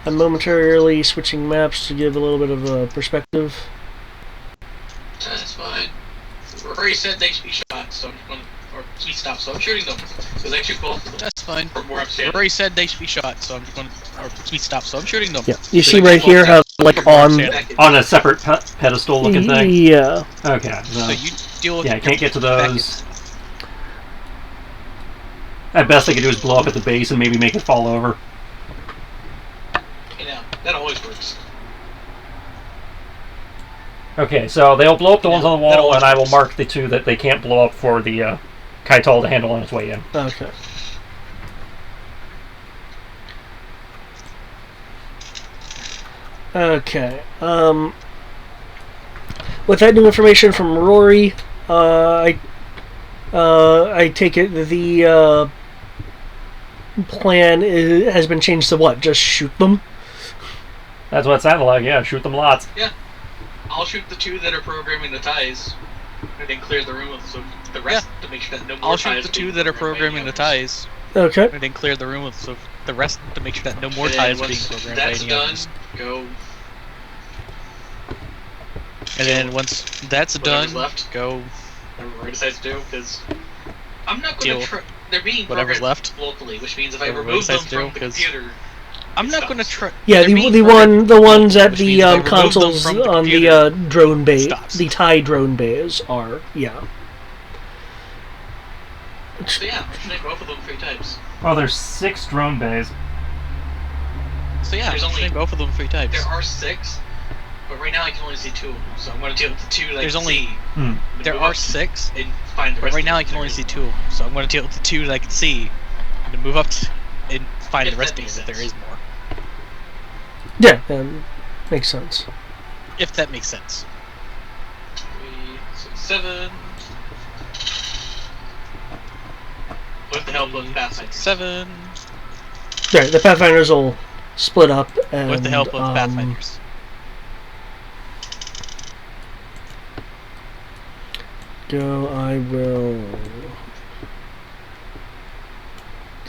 Speaker 1: I'm momentarily switching maps to give a little bit of a perspective.
Speaker 4: That's fine. Rory said they should be shot, so I'm going to... Or he stopped, so I'm shooting them. So they shoot both of them.
Speaker 3: That's fine.
Speaker 4: Rory
Speaker 3: said they should be shot, so I'm going to... Or he stopped, so I'm shooting them.
Speaker 1: Yeah, you see right here how, like, on
Speaker 2: a separate pedestal-looking thing?
Speaker 1: Yeah.
Speaker 2: Okay.
Speaker 3: So you deal with...
Speaker 2: Yeah, I can't get to those. At best I could do is blow up at the base and maybe make it fall over.
Speaker 4: That always works.
Speaker 2: Okay, so they'll blow up the ones on the wall, and I will mark the 2 that they can't blow up for the Kaital to handle on its way in.
Speaker 1: Okay. Okay. With that new information from Rory, I take it the plan has been changed to what? Just shoot them?
Speaker 2: That's what it sounded like, yeah. Shoot them lots.
Speaker 4: Yeah. I'll shoot the 2 that are programming the ties, and then clear the room with the rest to make sure that no more
Speaker 3: I'll
Speaker 4: ties...
Speaker 3: shoot the 2 that are programming the ties.
Speaker 1: Okay.
Speaker 3: And then clear the room with the rest to make sure that no more ties are being programmed by any others.
Speaker 4: Go...
Speaker 3: And then once that's done, go...
Speaker 4: Whatever Rory decides to do, because... I'm not going to try... They're being
Speaker 3: whatever's
Speaker 4: programmed
Speaker 3: left
Speaker 4: locally, which means if I remove them from the computer...
Speaker 3: I'm not going to try...
Speaker 1: Yeah, the ones at the consoles on the drone bay, the TIE drone bays are, yeah.
Speaker 4: So yeah, I'm shooting both of them 3 times.
Speaker 2: Well, there's 6 drone bays.
Speaker 3: So yeah,
Speaker 4: there's only
Speaker 3: both of them 3 times.
Speaker 4: There are 6, but right now I can only see 2 of them, so I'm going to deal with the 2 that
Speaker 3: there's
Speaker 4: I can
Speaker 3: only,
Speaker 4: see.
Speaker 3: There are 6,
Speaker 4: and find the rest
Speaker 3: but right now I can only see 2 of them, so I'm going to deal with the 2 that I can see, and move up and find the rest of them if there is more.
Speaker 1: Yeah, makes sense.
Speaker 3: If that makes sense.
Speaker 4: 3, 6, 7. With the help of Pathfinders.
Speaker 3: 7.
Speaker 1: Right, the Pathfinders will split up and...
Speaker 3: With the help of Pathfinders.
Speaker 1: I will...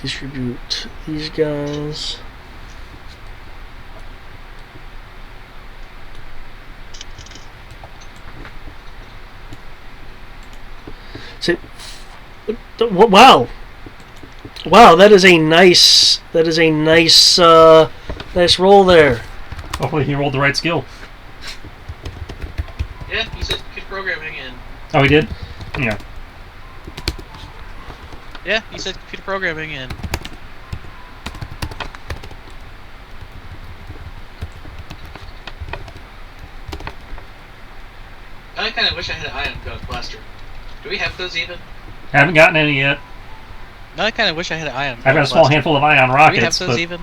Speaker 1: distribute these guys... So, wow, that is a nice nice roll there.
Speaker 2: Hopefully he rolled the right skill.
Speaker 4: Yeah, he said good programming and...
Speaker 2: Oh, he did? Yeah.
Speaker 3: Yeah, he said computer programming and...
Speaker 4: I kind of wish I had an ion gun blaster. Do we have those even?
Speaker 2: Haven't gotten any yet.
Speaker 3: No, I kind of wish I had an ion.
Speaker 2: I've got a small handful of ion rockets.
Speaker 3: Do we have those even?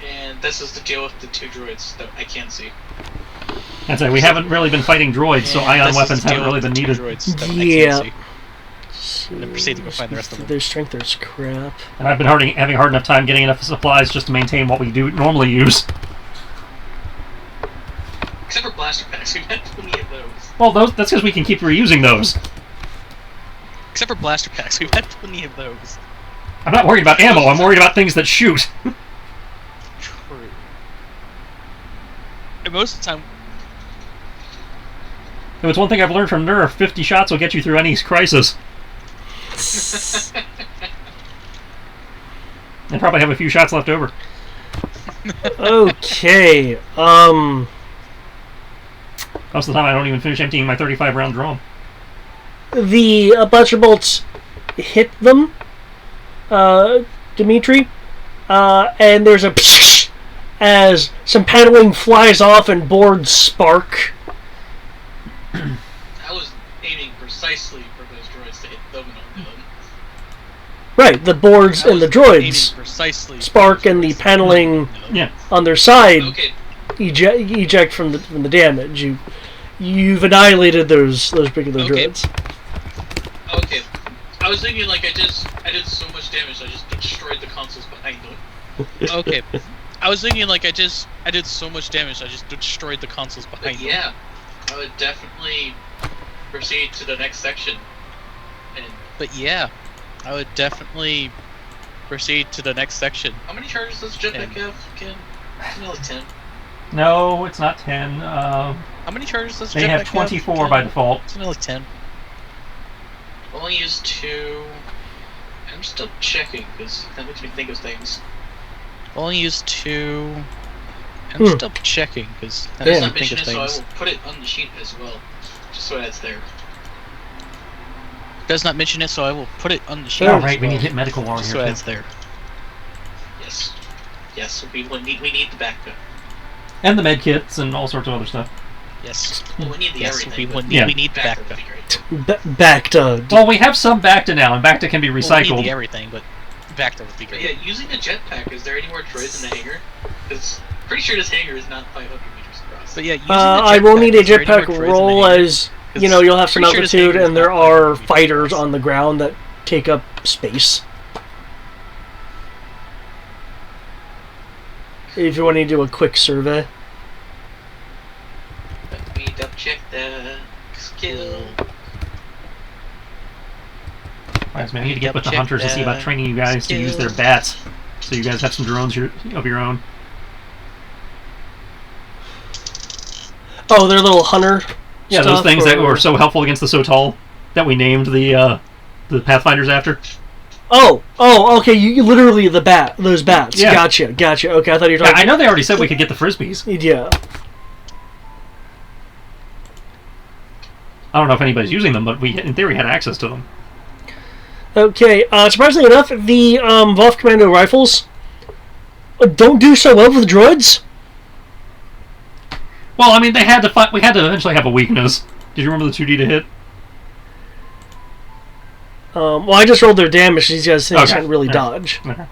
Speaker 4: And this is to deal with the 2 droids that I can't see.
Speaker 2: I'd say we haven't really been fighting droids, so ion weapons haven't really been needed.
Speaker 1: Yeah.
Speaker 3: And then proceed to go find the rest of them.
Speaker 1: Their strength is crap.
Speaker 2: And I've been having a hard enough time getting enough supplies just to maintain what we do normally use.
Speaker 4: Except for blaster packs. We've had plenty of those.
Speaker 2: Well, that's because we can keep reusing those.
Speaker 3: Except for blaster packs, we've had plenty of those.
Speaker 2: I'm not worried about ammo. I'm worried about things that shoot.
Speaker 3: True. And most of the time...
Speaker 2: If it's one thing I've learned from Nerf, 50 shots will get you through any crisis. And probably have a few shots left over.
Speaker 1: Okay.
Speaker 2: Most of the time I don't even finish emptying my 35-round drum.
Speaker 1: The blaster bolts hit them, Dimitri, and there's a psh as some paneling flies off and boards spark.
Speaker 4: I was aiming precisely for those droids to hit them and only them.
Speaker 1: Right, the boards and the droids
Speaker 3: precisely
Speaker 1: spark and the paneling on their side eject from the damage. You've annihilated those particular droids.
Speaker 4: Okay. I was thinking like I did so much damage I just destroyed the consoles behind them.
Speaker 3: Okay. I was thinking like I did so much damage I just destroyed the consoles behind them.
Speaker 4: Yeah. I would definitely proceed to the next section.
Speaker 3: But yeah, I would definitely proceed to the next section.
Speaker 4: How many charges does jetpack have again? It's only like 10.
Speaker 2: No, it's not 10.
Speaker 3: How many charges does
Speaker 2: they
Speaker 3: jetpack
Speaker 2: have 24 by default.
Speaker 3: It's only like 10.
Speaker 4: I've only used 2. I'm still checking because that makes me think of things.
Speaker 3: Only used 2. I'm still checking because that
Speaker 4: Does
Speaker 3: makes
Speaker 4: not
Speaker 3: me think
Speaker 4: mention
Speaker 3: of
Speaker 4: it, so I
Speaker 3: things.
Speaker 4: will put it on the sheet as well, just so that's there.
Speaker 3: Does not mention it, so I will put it on the sheet.
Speaker 2: Oh,
Speaker 3: as
Speaker 2: right, we
Speaker 3: well,
Speaker 2: need to hit medical warrant
Speaker 3: just
Speaker 2: here.
Speaker 3: so
Speaker 2: too.
Speaker 3: it's there.
Speaker 4: Yes. Yes, we need the backup.
Speaker 2: And the med kits and all sorts of other stuff.
Speaker 3: Yes.
Speaker 4: Well, we need the
Speaker 3: Yes,
Speaker 4: everything.
Speaker 3: we need the
Speaker 4: backup
Speaker 3: backup.
Speaker 4: would be great.
Speaker 1: Bacta.
Speaker 2: Well, we have some Bacta now, and Bacta can be
Speaker 3: Well, we
Speaker 2: recycled.
Speaker 3: need the everything, but backup would be
Speaker 4: But
Speaker 3: great.
Speaker 4: yeah, using the jetpack, is there any more droids in the hangar? Because pretty sure this hangar is not 500 meters across.
Speaker 3: But yeah, using the
Speaker 1: I will need a
Speaker 3: is there any more
Speaker 1: jetpack
Speaker 3: droids in the
Speaker 1: roll
Speaker 3: hangar?
Speaker 1: as, you'll have some
Speaker 3: Pretty sure this
Speaker 1: altitude
Speaker 3: hangar is
Speaker 1: and there
Speaker 3: not
Speaker 1: are
Speaker 3: 500 meters
Speaker 1: fighters
Speaker 3: across.
Speaker 1: on the ground that take up space. If you want to do a quick survey.
Speaker 4: Let me double check the skill.
Speaker 2: Right, so I need to get with the
Speaker 3: Double check
Speaker 2: hunters to see about
Speaker 3: the
Speaker 2: training you guys to use their bats. So you guys have some drones of your own.
Speaker 1: Oh, they're little hunter
Speaker 2: Yeah,
Speaker 1: stuff,
Speaker 2: those things that
Speaker 1: or-
Speaker 2: were so helpful against the Sotal that we named the Pathfinders after.
Speaker 1: Oh, okay, you literally those bats.
Speaker 2: Yeah.
Speaker 1: Gotcha. Okay, I thought you were
Speaker 2: Yeah,
Speaker 1: talking...
Speaker 2: I know they already said we could get the Frisbees.
Speaker 1: Yeah.
Speaker 2: I don't know if anybody's using them, but we, in theory, had access to them.
Speaker 1: Okay, surprisingly enough, the Voth Commando rifles don't do so well with droids.
Speaker 2: Well, I mean, we had to eventually have a weakness. Did you remember the 2D to hit?
Speaker 1: Well, I just rolled their damage. These guys things
Speaker 2: Okay.
Speaker 1: can't really
Speaker 2: Yeah.
Speaker 1: dodge.
Speaker 2: Okay.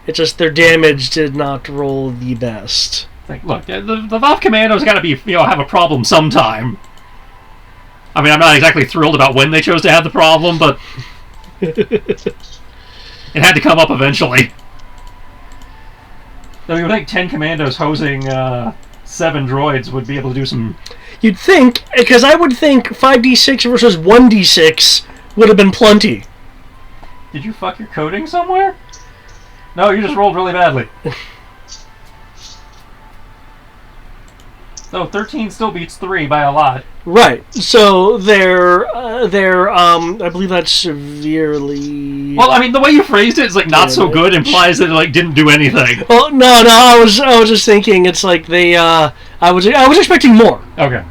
Speaker 1: It's just their damage did not roll the best.
Speaker 2: Like, look, the Voth Commando's got to be, have a problem sometime. I mean, I'm not exactly thrilled about when they chose to have the problem, but it had to come up eventually. So you would think 10 commandos hosing 7 droids would be able to do some...
Speaker 1: You'd think, because I would think 5d6 versus 1d6 would have been plenty.
Speaker 2: Did you fuck your coding somewhere? No, you just rolled really badly. So 13 still beats 3 by a lot.
Speaker 1: Right. So they're I believe that's severely...
Speaker 2: Well, I mean, the way you phrased it is like not so good implies that it like didn't do anything.
Speaker 1: Well, no, I was just thinking it's like they I was expecting more.
Speaker 2: Okay.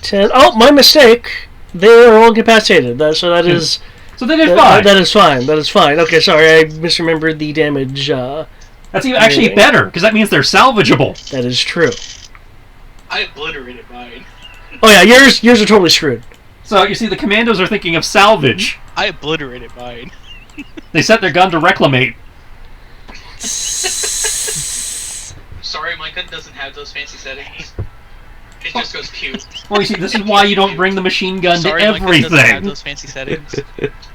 Speaker 1: 10. Oh, my mistake. They are all incapacitated. So that is...
Speaker 2: So they did fine.
Speaker 1: That is fine. Okay, sorry, I misremembered the damage.
Speaker 2: That's actually better, because that means they're salvageable.
Speaker 1: That is true.
Speaker 4: I obliterated mine.
Speaker 1: Oh yeah, yours are totally screwed.
Speaker 2: So, you see, the commandos are thinking of salvage.
Speaker 3: I obliterated mine.
Speaker 2: They set their gun to reclamate.
Speaker 4: Sorry, my gun doesn't have those fancy settings. It just goes pew.
Speaker 2: Well, you see, this is why you don't bring the machine gun
Speaker 3: Sorry,
Speaker 2: to
Speaker 3: my gun doesn't have
Speaker 2: everything.
Speaker 3: those fancy settings.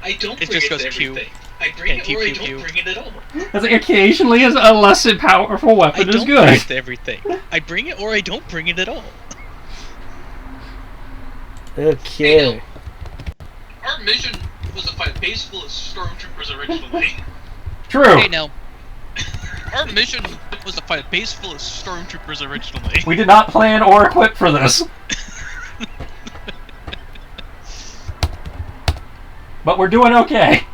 Speaker 4: I don't
Speaker 3: It
Speaker 4: bring
Speaker 3: just
Speaker 4: it
Speaker 3: goes
Speaker 4: to
Speaker 3: pew.
Speaker 4: everything. I bring it or I don't bring it at all.
Speaker 2: That's like occasionally a less powerful weapon is good.
Speaker 3: I don't bring it to everything. I bring it or I don't bring it at all.
Speaker 1: Okay.
Speaker 4: Our mission was to fight a base full of stormtroopers originally.
Speaker 2: True.
Speaker 3: Hey, now. Our mission was to fight a base full of stormtroopers originally.
Speaker 2: We did not plan or equip for this. But we're doing okay.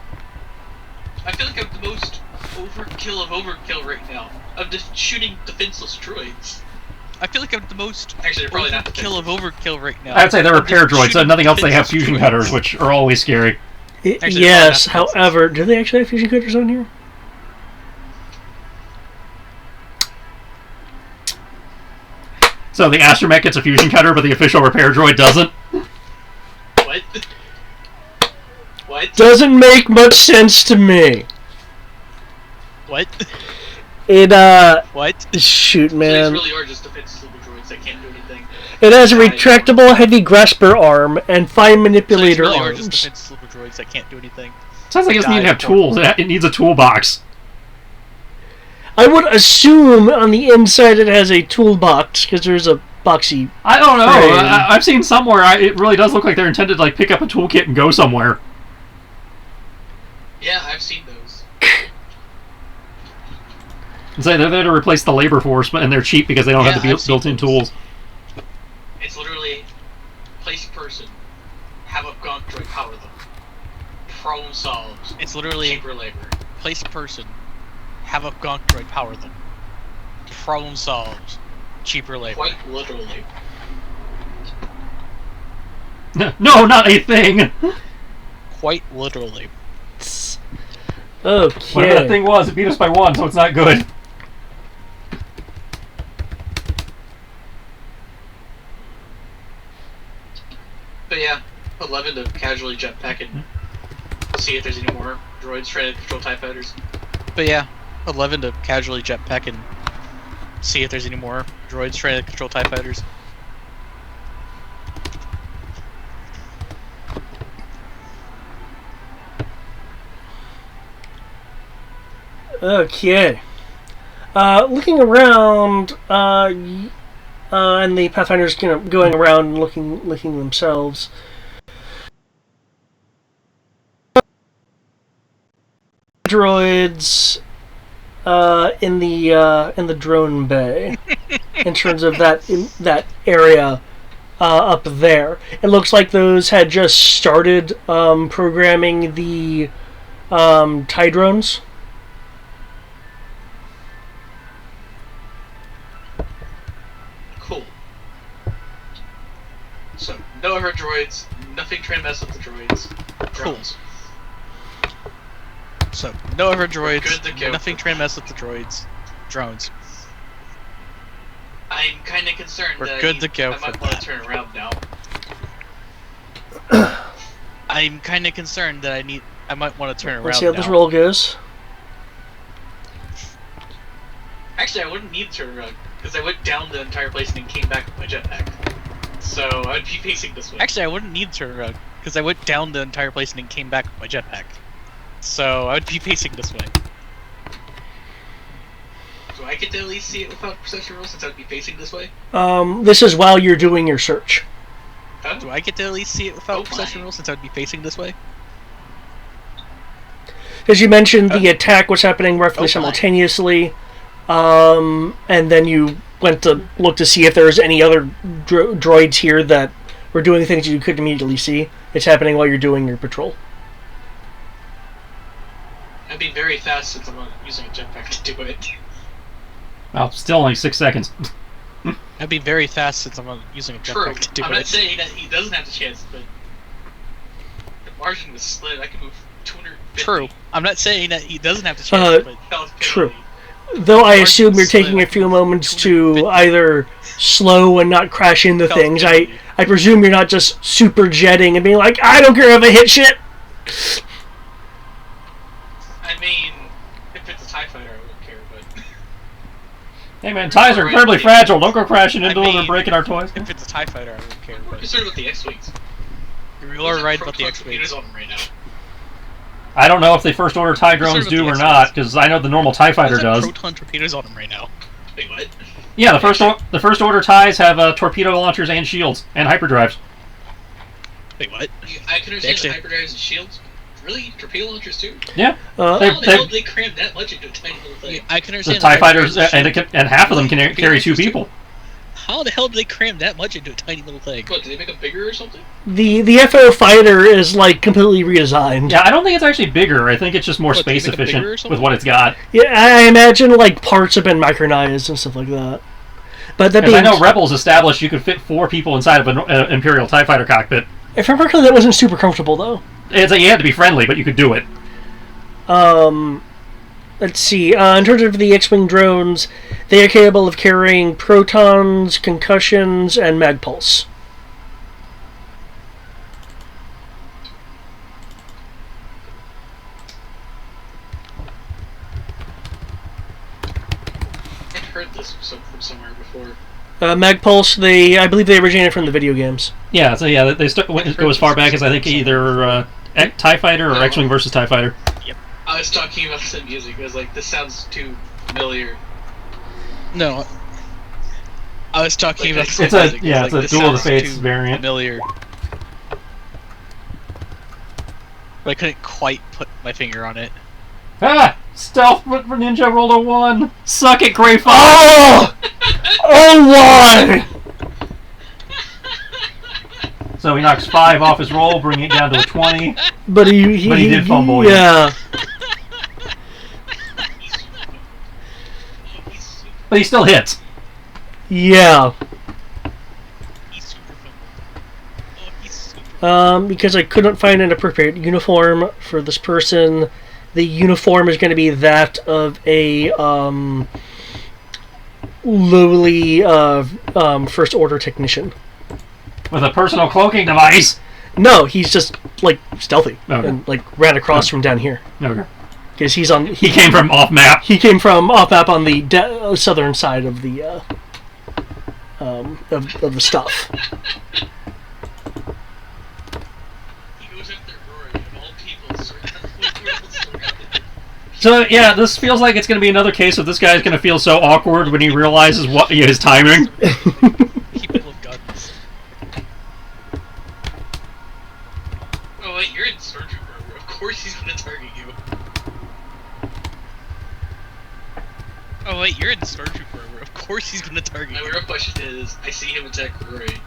Speaker 4: I feel like I'm the most overkill of overkill right now. I'm just shooting defenseless droids.
Speaker 3: I feel like I'm the most
Speaker 4: Actually, they're probably not
Speaker 3: overkill of overkill right now.
Speaker 2: I'd say they're repair droids, so nothing else they have
Speaker 3: defenseless
Speaker 2: fusion
Speaker 3: droids.
Speaker 2: cutters, which are always scary.
Speaker 3: Actually,
Speaker 1: Yes,
Speaker 3: they're probably not
Speaker 1: however, do they actually have fusion cutters on here?
Speaker 2: So the astromech gets a fusion cutter, but the official repair droid doesn't?
Speaker 4: What? What?
Speaker 1: Doesn't make much sense to me.
Speaker 3: What?
Speaker 1: It,
Speaker 3: What?
Speaker 1: shoot,
Speaker 4: These
Speaker 1: man.
Speaker 4: really are just defenseless droids that can't do anything.
Speaker 1: It has a retractable heavy grasper arm and 5 manipulator
Speaker 3: Really are
Speaker 1: arms.
Speaker 3: just defensive droids that can't do anything.
Speaker 2: Sounds like it doesn't even have tools. It needs a toolbox.
Speaker 1: I would assume on the inside it has a toolbox, because there's a boxy...
Speaker 2: I don't know.
Speaker 1: Frame.
Speaker 2: I've seen somewhere, it really does look like they're intended to like pick up a toolkit and go somewhere.
Speaker 4: Yeah, I've seen those.
Speaker 2: And say they're there to replace the labor force, and they're cheap because they don't have
Speaker 3: Yeah,
Speaker 2: the
Speaker 3: I've seen
Speaker 2: built-in
Speaker 3: those.
Speaker 2: tools.
Speaker 4: It's literally place person, have a gun droid power them. Problem solved.
Speaker 3: It's literally
Speaker 4: Cheaper labor.
Speaker 3: place person, have a gonk droid power them. Problem solved. Cheaper labor.
Speaker 4: Quite literally.
Speaker 2: No, not a thing!
Speaker 3: Quite literally.
Speaker 1: Okay.
Speaker 2: Whatever that thing was, it beat us by 1, so it's not good.
Speaker 4: But yeah, 11 to casually jetpack and see if there's any more droids trying to control TIE fighters.
Speaker 3: But yeah, 11 to casually jetpack and see if there's any more droids trying to control TIE fighters.
Speaker 1: Okay. Looking around, and the Pathfinder's going around and looking themselves. Droids in the drone bay in terms of that area up there. It looks like those had just started programming the TIE drones.
Speaker 4: Cool. So, no other droids, nothing trying to mess with the droids. Drones.
Speaker 3: So, no other droids,
Speaker 4: Good to go.
Speaker 3: nothing trying to mess with the droids. Drones.
Speaker 4: I'm kind of concerned
Speaker 3: We're
Speaker 4: that
Speaker 3: good to go
Speaker 4: I
Speaker 3: for
Speaker 4: might want
Speaker 3: that.
Speaker 4: to turn around now.
Speaker 3: I'm kind of concerned that I might want to turn around
Speaker 1: Let's see how
Speaker 3: now.
Speaker 1: this roll goes.
Speaker 4: Actually, I wouldn't need to turn around, because I went down the entire place and then came back with my jetpack. So, I'd be facing this way.
Speaker 3: Actually, I wouldn't need to turn around, because I went down the entire place and then came back with my jetpack. So, I would be facing this way.
Speaker 4: Do I get to at least see it without perception roll since I'd be facing this way?
Speaker 1: This is while you're doing your search.
Speaker 4: Huh?
Speaker 3: Do I get to at least see it without
Speaker 4: Oh
Speaker 3: perception
Speaker 4: my.
Speaker 3: rules since I would be facing this way?
Speaker 1: As you mentioned, the attack was happening roughly
Speaker 3: my.
Speaker 1: simultaneously, and then you went to look to see if there was any other droids here that were doing things you couldn't immediately see. It's happening while you're doing your patrol.
Speaker 4: I'd be very fast since I'm not using a jetpack to do it.
Speaker 2: Well, still only 6 seconds.
Speaker 3: I'd be very fast since I'm not using a
Speaker 4: True.
Speaker 3: jetpack to do
Speaker 4: I'm
Speaker 3: it.
Speaker 4: not saying that he doesn't have the chance, but the margin was split. I can move 250.
Speaker 3: True. I'm not saying that he doesn't have the chance, but
Speaker 4: That was
Speaker 1: True.
Speaker 4: piddly.
Speaker 1: Though I
Speaker 3: Margin
Speaker 1: assume you're
Speaker 3: split.
Speaker 1: taking a few moments to either slow and not crash into
Speaker 3: Felt
Speaker 1: things.
Speaker 3: piddly.
Speaker 1: I presume you're not just super jetting and being like, I don't care if I hit shit.
Speaker 4: I mean, if it's a TIE fighter, I wouldn't care, but
Speaker 2: Hey man, ties are incredibly fragile. Don't go crashing into them
Speaker 3: mean,
Speaker 2: and breaking our toys.
Speaker 3: if it's a TIE fighter, I wouldn't care.
Speaker 4: I'm
Speaker 3: But
Speaker 4: concerned with the X-Wings.
Speaker 3: you are right about the X-Wings.
Speaker 4: On right now.
Speaker 2: I don't know if the First Order TIE drones do or not, because I know the normal TIE fighter does.
Speaker 3: Proton torpedoes on them right now.
Speaker 4: Wait, what?
Speaker 2: Yeah, the First Order TIEs have torpedo launchers and shields and hyperdrives.
Speaker 3: Wait, what?
Speaker 4: I can understand the hyperdrives and shields. Really? Torpedo launchers too?
Speaker 2: Yeah.
Speaker 4: How the hell did they cram that much into a tiny little thing?
Speaker 3: Yeah, I can understand
Speaker 2: the TIE fighters, and half of them can carry 2 people.
Speaker 3: How the hell did they cram that much into a tiny little thing?
Speaker 4: What, did they make them bigger or something?
Speaker 1: The FO fighter is like completely redesigned.
Speaker 2: Yeah, I don't think it's actually bigger. I think it's just more space efficient with what it's got.
Speaker 1: Yeah, I imagine like parts have been micronized and stuff like that. But that
Speaker 2: I know Rebels established you could fit 4 people inside of an Imperial TIE fighter cockpit.
Speaker 1: If I remember correctly, that wasn't super comfortable though.
Speaker 2: It's like you had to be friendly, but you could do it.
Speaker 1: Let's see. In terms of the X-Wing drones, they are capable of carrying protons, concussions, and mag pulse.
Speaker 4: I've heard this from somewhere before.
Speaker 1: Mag pulse, I believe they originated from the video games.
Speaker 2: Yeah, so yeah, they go as far back as I think either TIE Fighter or X-Wing versus TIE Fighter.
Speaker 4: Yep. I was talking about the music. I was like, this sounds too familiar.
Speaker 3: No. I was talking about
Speaker 2: it's a it's a Duel of the Fates variant.
Speaker 3: Familiar. But I couldn't quite put my finger on it.
Speaker 2: Ah! Stealth for Ninja rolled a 1. Suck it, Grey Fox.
Speaker 1: Oh! Oh, why?
Speaker 2: So he knocks 5 off his roll, bringing it down to a 20.
Speaker 1: But he
Speaker 2: did fumble.
Speaker 1: Yeah.
Speaker 2: But he still hits.
Speaker 1: Yeah.
Speaker 3: Oh,
Speaker 1: because I couldn't find an appropriate uniform for this person. The uniform is going to be that of a lowly First Order technician.
Speaker 2: With a personal cloaking device.
Speaker 1: No, he's just like stealthy
Speaker 2: and
Speaker 1: like ran across from down here.
Speaker 2: Okay.
Speaker 1: Because he's on.
Speaker 2: He came from off map.
Speaker 1: He came from off map on the southern side of the of the stuff.
Speaker 2: So yeah, this feels like it's going to be another case of this guy's going to feel so awkward when he realizes what his timing.
Speaker 3: People with guns.
Speaker 4: Oh wait, you're in Stormtrooper. Of course he's going to target you.
Speaker 3: Oh wait, you're in Stormtrooper. Of course he's going to target you.
Speaker 4: My real question is, I see him attack Rory.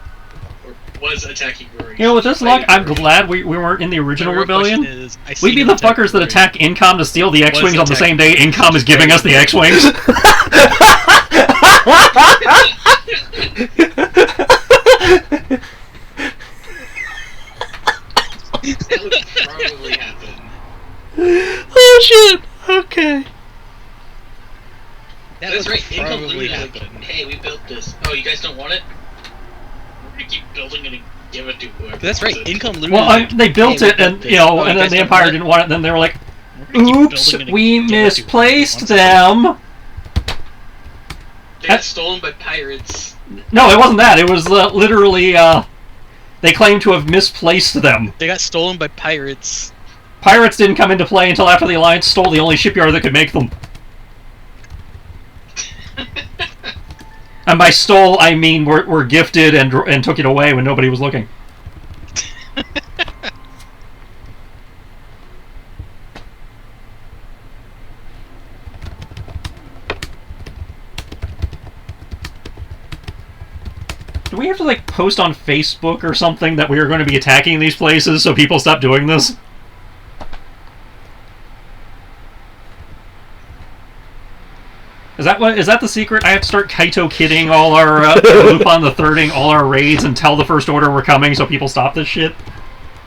Speaker 4: Or was attacking Rory.
Speaker 2: You know, with this luck, I'm glad we weren't in the original Rebellion. We'd be the fuckers that attack Incom to steal the X-Wings on the same day Incom is giving us the X-Wings.
Speaker 4: That would probably happen.
Speaker 1: Oh shit! Okay.
Speaker 4: That's right, Incom
Speaker 3: probably
Speaker 4: literally
Speaker 3: happen.
Speaker 4: like, hey, we built this. Oh, you guys don't want it? We're gonna keep building it and give it to whoever.
Speaker 3: That's right,
Speaker 4: wants it.
Speaker 3: Income literally.
Speaker 2: Well, they built
Speaker 3: hey,
Speaker 2: it, and you know, and then the Empire didn't want it. Then they were like, "Oops, we misplaced them."
Speaker 4: They got stolen by pirates.
Speaker 2: No, it wasn't that. It was literally they claimed to have misplaced them.
Speaker 3: They got stolen by pirates.
Speaker 2: Pirates didn't come into play until after the Alliance stole the only shipyard that could make them. And by stole, I mean were gifted and took it away when nobody was looking. Do we have to like post on Facebook or something that we are going to be attacking these places so people stop doing this? Is that the secret? I have to start Kaito kidding all our Lupin the Thirding, all our raids, and tell the First Order we're coming so people stop this shit?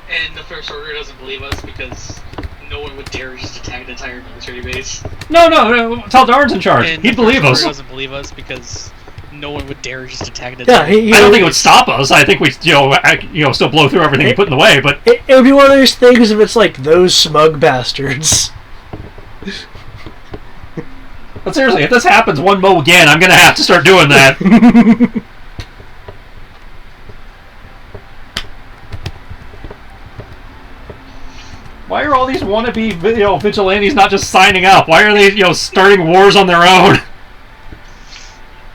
Speaker 4: And the First Order doesn't believe us because no one would dare just attack an entire military base.
Speaker 2: No, tell Darn's in charge.
Speaker 3: And
Speaker 2: He'd believe us.
Speaker 3: Doesn't believe us because no one would dare just attack an
Speaker 1: Yeah,
Speaker 3: entire
Speaker 2: I don't think it would stop us. I think we, still blow through everything we put in the way. But
Speaker 1: it would be one of those things if it's like those smug bastards.
Speaker 2: But seriously, if this happens one mo again, I'm gonna have to start doing that. Why are all these wannabe vigilantes not just signing up? Why are they starting wars on their own?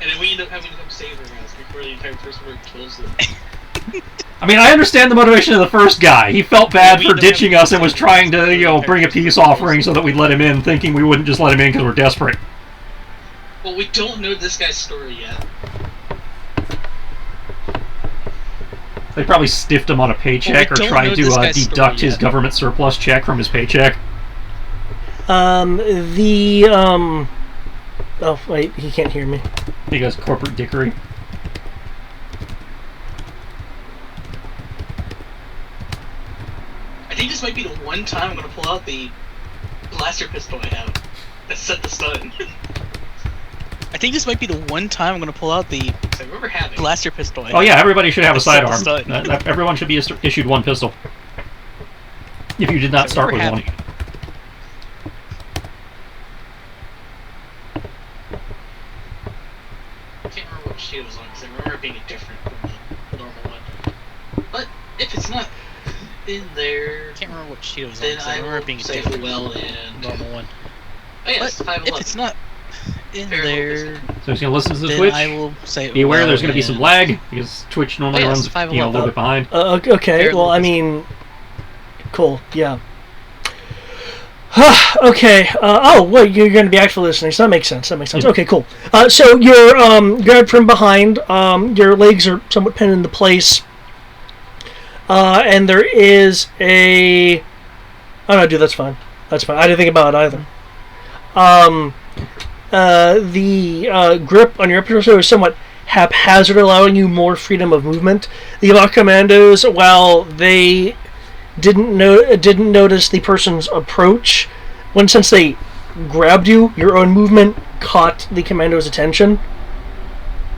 Speaker 4: And then we end up having to come save their ass before the entire first word kills them.
Speaker 2: I mean, I understand the motivation of the first guy. He felt bad for ditching us and was trying to, bring a peace offering so that we'd let him in, thinking we wouldn't just let him in because we're desperate.
Speaker 4: Well, we don't know this guy's story yet.
Speaker 2: They probably stiffed him on a paycheck or tried to deduct his government surplus check from his paycheck.
Speaker 1: Oh, wait, he can't hear me.
Speaker 2: He goes corporate dickery.
Speaker 4: I think this might be the one time I'm going to pull out the blaster pistol I have that set the stun.
Speaker 3: I think this might be the one time I'm going to pull out the blaster pistol I have.
Speaker 2: Oh yeah, everybody should have a sidearm. Everyone should be issued one pistol. If you did not start with one.
Speaker 4: I can't remember what shield was on because I remember it being different from the normal one. But if it's not in there,
Speaker 3: I can't remember what shield was on.
Speaker 4: Then I remember it being different. Well, and
Speaker 3: normal one.
Speaker 4: Oh yes,
Speaker 3: but if it's not in there,
Speaker 2: so he's gonna listen to the
Speaker 3: then
Speaker 2: Twitch.
Speaker 3: I will say
Speaker 2: be aware there's gonna be some lag because Twitch normally runs a little bit behind.
Speaker 1: Okay, well, I mean, cool, yeah. Okay. Well, you're going to be actually listening, so that makes sense. Okay, cool. So you're grabbed from behind. Your legs are somewhat pinned into place. And there is a... Oh, no, dude, that's fine. I didn't think about it either. The grip on your upper torso is somewhat haphazard, allowing you more freedom of movement. The Lock Commandos, while they didn't notice the person's approach, since they grabbed you, your own movement caught the commando's attention.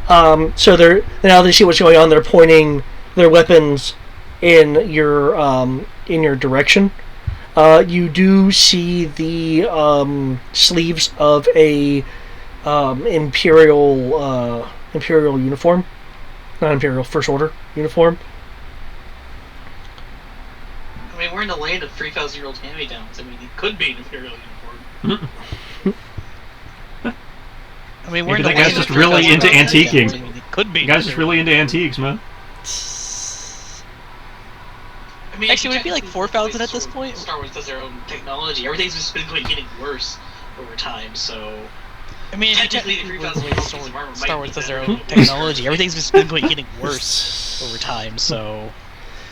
Speaker 1: So now they see what's going on. They're pointing their weapons in your direction. You do see the sleeves of a imperial uniform, not imperial, First Order uniform.
Speaker 4: I mean, we're in the land of 3,000-year-old hand-me-downs. I mean, it could be an imperial uniform.
Speaker 3: I mean, we're in the
Speaker 2: land
Speaker 3: guy's
Speaker 2: just really into antiquing.
Speaker 3: I mean, it could be.
Speaker 2: The guy's just really into antiques, man.
Speaker 4: I mean,
Speaker 3: actually, would it be like 4,000 at this point?
Speaker 4: Star Wars does their own technology. Everything's just been getting worse over time, so...
Speaker 3: I mean,
Speaker 4: technically, the 3,000-year-old
Speaker 3: Star Wars does their own technology. Everything's just been getting worse over time, so...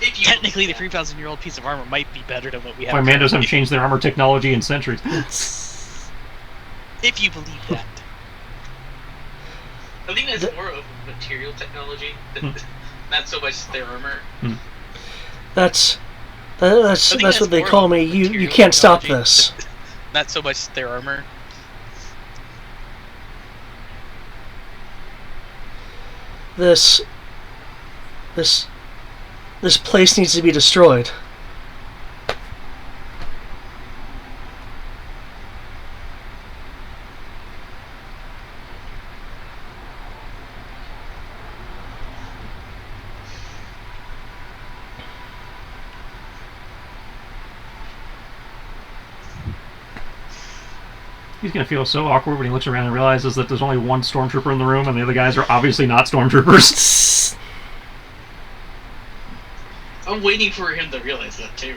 Speaker 3: Technically, the 3,000-year-old piece of armor might be better than what we have.
Speaker 2: Why Mandos haven't changed their armor technology in centuries.
Speaker 3: If you believe that.
Speaker 4: I think that's more of a material technology, not so much their armor.
Speaker 1: That's what they call me. You can't stop this.
Speaker 3: Not so much their armor.
Speaker 1: This place needs to be destroyed.
Speaker 2: He's going to feel so awkward when he looks around and realizes that there's only one stormtrooper in the room and the other guys are obviously not stormtroopers.
Speaker 4: I'm waiting for him to realize that, too.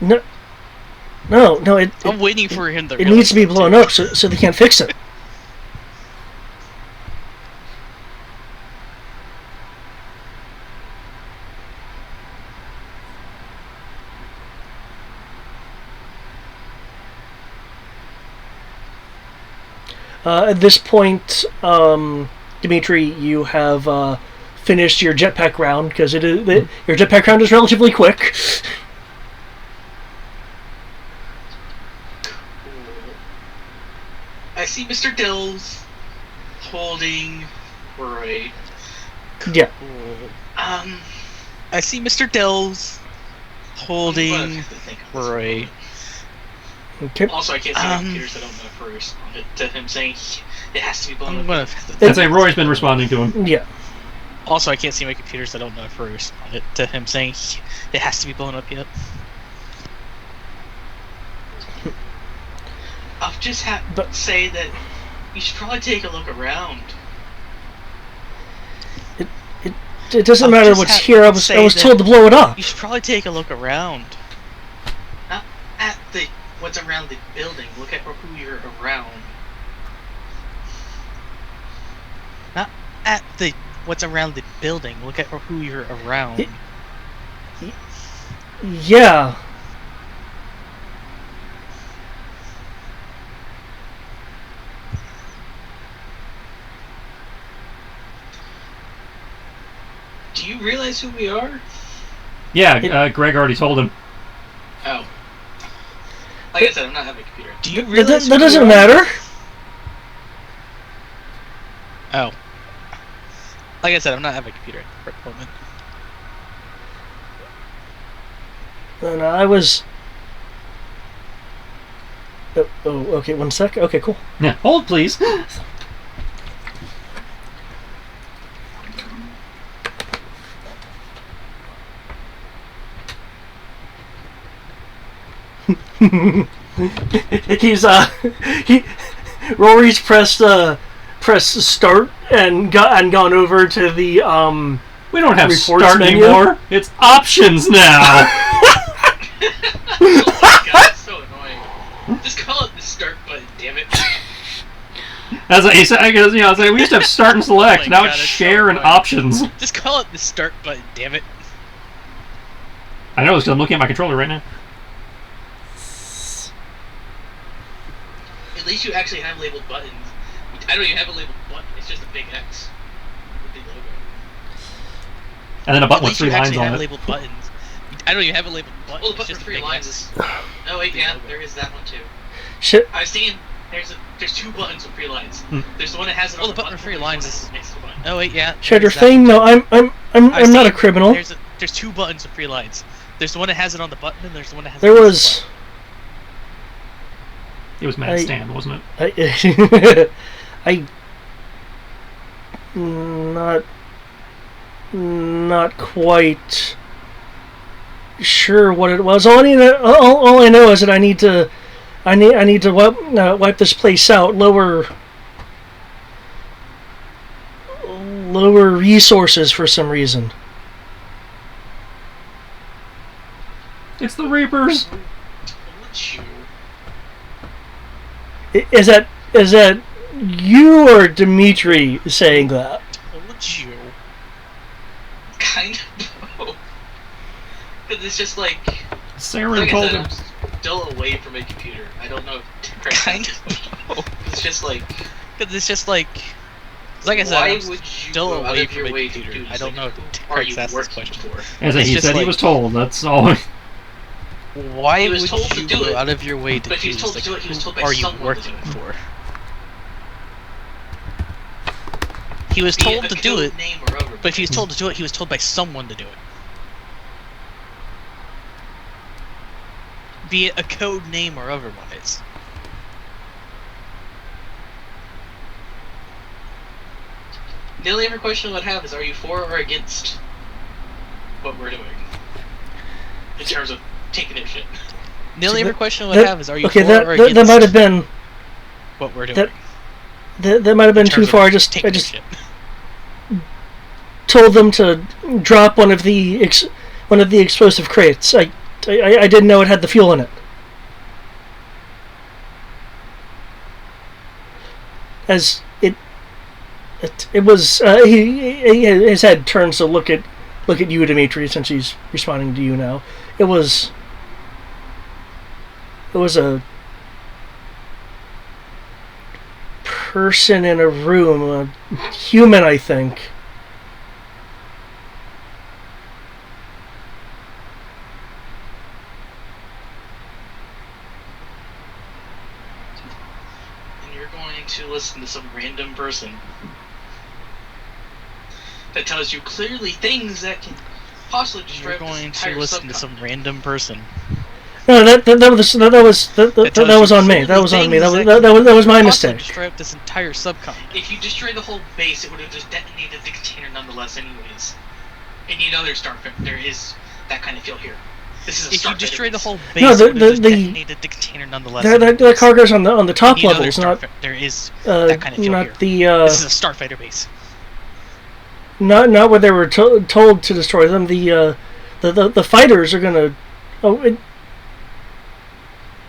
Speaker 1: No,
Speaker 3: I'm waiting for him to realize
Speaker 1: it needs to be blown up so they can't fix it. At this point, Dimitri, you have finished your jetpack round because your jetpack round is relatively quick.
Speaker 4: I see Mr. Dills holding Roy.
Speaker 1: Yeah.
Speaker 3: I see Mr. Dills holding Roy.
Speaker 1: Okay.
Speaker 4: Also, I can't see computers that don't know if Roy responded to him saying it has to be blown up.
Speaker 2: I'd say Roy's been responding to him.
Speaker 1: Yeah.
Speaker 3: Also, I can't see my computer, so I don't know if I responded to him saying it has to be blown up yet.
Speaker 4: I'll just say that you should probably take a look around.
Speaker 1: It doesn't matter what's here. I was told to blow it up.
Speaker 3: You should probably take a look around.
Speaker 4: Not at what's around the building. Look at who you're around.
Speaker 3: Not at what's around the building. Look at who you're around.
Speaker 1: Yeah.
Speaker 4: Do you realize who we are?
Speaker 2: Yeah, Greg already told him.
Speaker 4: Oh. Like I said, I'm not having a computer.
Speaker 3: Do you realize
Speaker 1: that doesn't matter.
Speaker 3: Oh. Like I said, I'm not having a computer for the moment.
Speaker 1: And I was... Oh, okay, 1 sec. Okay, cool.
Speaker 2: Yeah, hold please.
Speaker 1: Rory's pressed start and gone over to the
Speaker 2: We don't have
Speaker 1: reports
Speaker 2: start
Speaker 1: menu.
Speaker 2: anymore. It's options now.
Speaker 4: Oh my god, it's so annoying. Just call it the start button, damn it.
Speaker 2: He said, I guess, I was like, we used to have start and select.
Speaker 3: Oh my
Speaker 2: Now
Speaker 3: God,
Speaker 2: it's
Speaker 3: it's
Speaker 2: share
Speaker 3: so
Speaker 2: and
Speaker 3: annoying.
Speaker 2: options.
Speaker 3: Just call it the start button, damn it.
Speaker 2: I know, because I'm looking at my controller right now.
Speaker 4: At least you actually have labeled buttons. I don't even have a labeled button, it's just a big X. With the logo.
Speaker 2: And then a button
Speaker 3: At
Speaker 2: with
Speaker 3: least
Speaker 2: 3
Speaker 3: you
Speaker 2: lines
Speaker 3: actually
Speaker 2: on
Speaker 3: have
Speaker 2: it.
Speaker 3: labeled buttons. I don't even have a labeled button.
Speaker 4: Oh, the
Speaker 3: It's
Speaker 4: button
Speaker 3: just
Speaker 4: for
Speaker 3: a
Speaker 4: 3
Speaker 3: big
Speaker 4: lines
Speaker 3: X.
Speaker 4: is... Oh wait, yeah,
Speaker 3: logo.
Speaker 4: there is that one too.
Speaker 1: Shit.
Speaker 4: I've seen... There's 2 buttons with 3 lines. There's the one that has it on
Speaker 3: Oh, the button with 3 lines is...
Speaker 4: next to the button.
Speaker 3: Oh wait, yeah.
Speaker 1: Shatter
Speaker 3: there's that
Speaker 1: thing?
Speaker 3: one,
Speaker 1: No,
Speaker 3: too.
Speaker 1: I'm not a criminal.
Speaker 3: There's 2 buttons with 3 lines. There's the one that has it on the button, and there's the one that has
Speaker 1: There
Speaker 3: it on
Speaker 1: was...
Speaker 2: It was Mad Stand, wasn't it?
Speaker 1: Not quite sure what it was. All I know is that I need to wipe this place out. Lower resources for some reason.
Speaker 2: It's the Reapers.
Speaker 4: Told you.
Speaker 1: Is that you or Dimitri saying that?
Speaker 4: Told you. Kind of both. Because it's just like...
Speaker 2: Saren
Speaker 4: Like I
Speaker 2: told
Speaker 4: said,
Speaker 2: him.
Speaker 4: I'm still away from a computer. I don't know if
Speaker 3: Kind of.
Speaker 4: It's just like...
Speaker 3: Because it's just like... Like I said,
Speaker 4: why
Speaker 3: I'm
Speaker 4: would you
Speaker 3: still
Speaker 4: go out
Speaker 3: away
Speaker 4: of your
Speaker 3: from a
Speaker 4: way
Speaker 3: computer.
Speaker 4: to do this?
Speaker 3: I don't know
Speaker 4: Like,
Speaker 3: if
Speaker 4: who are
Speaker 3: Craig's
Speaker 4: you
Speaker 3: asked this
Speaker 4: working
Speaker 3: question.
Speaker 4: for?
Speaker 2: As
Speaker 3: It's
Speaker 2: he
Speaker 3: just
Speaker 2: said, he
Speaker 3: like-
Speaker 2: was told. That's all.
Speaker 3: Why
Speaker 4: He was
Speaker 3: would
Speaker 4: told to
Speaker 3: you
Speaker 4: do
Speaker 3: go
Speaker 4: it.
Speaker 3: out of your way to
Speaker 4: But if he
Speaker 3: do
Speaker 4: was told
Speaker 3: this?
Speaker 4: to do it, he was told by
Speaker 3: Who are you
Speaker 4: someone to
Speaker 3: working
Speaker 4: do it.
Speaker 3: for? He was
Speaker 4: Be
Speaker 3: told
Speaker 4: it
Speaker 3: to
Speaker 4: a
Speaker 3: do
Speaker 4: code
Speaker 3: it,
Speaker 4: name or other.
Speaker 3: but if he was told to do it, he was told by someone to do it. Be it a code name or otherwise.
Speaker 4: The only other question I would have is, are you for or against what we're doing? In terms of taking this shit.
Speaker 3: The only
Speaker 1: See,
Speaker 3: other question I would have is, are you
Speaker 1: okay,
Speaker 3: for or
Speaker 1: that
Speaker 3: against
Speaker 1: might have been
Speaker 3: what we're doing?
Speaker 1: that might have been
Speaker 3: in
Speaker 1: too
Speaker 3: terms
Speaker 1: far.
Speaker 3: of
Speaker 1: I
Speaker 3: taking
Speaker 1: just
Speaker 3: shit.
Speaker 1: told them to drop one of the explosive crates. I didn't know it had the fuel in it. As it was, his head turns to look at you, Dimitri, since he's responding to you now. It was a person in a room, a human, I think.
Speaker 4: And you're going to listen to some random person that tells you clearly things that can possibly destroy
Speaker 3: You're
Speaker 4: this
Speaker 3: going
Speaker 4: entire
Speaker 3: to listen to some
Speaker 4: subcontinent.
Speaker 3: random person.
Speaker 1: No, that was on me. That was on me. That was my mistake.
Speaker 3: Destroy up this entire subcon.
Speaker 4: If you destroy the whole base, it would have just detonated the container nonetheless, anyways. And you know there is that kind of feel here. This is a
Speaker 3: if you destroy the whole base,
Speaker 1: no,
Speaker 3: it would have just detonated the container nonetheless.
Speaker 1: The cargo's on the top levels, not
Speaker 3: there is that kind of feel
Speaker 1: not
Speaker 3: here. This is a starfighter base.
Speaker 1: Not where they were told to destroy them. The fighters are gonna.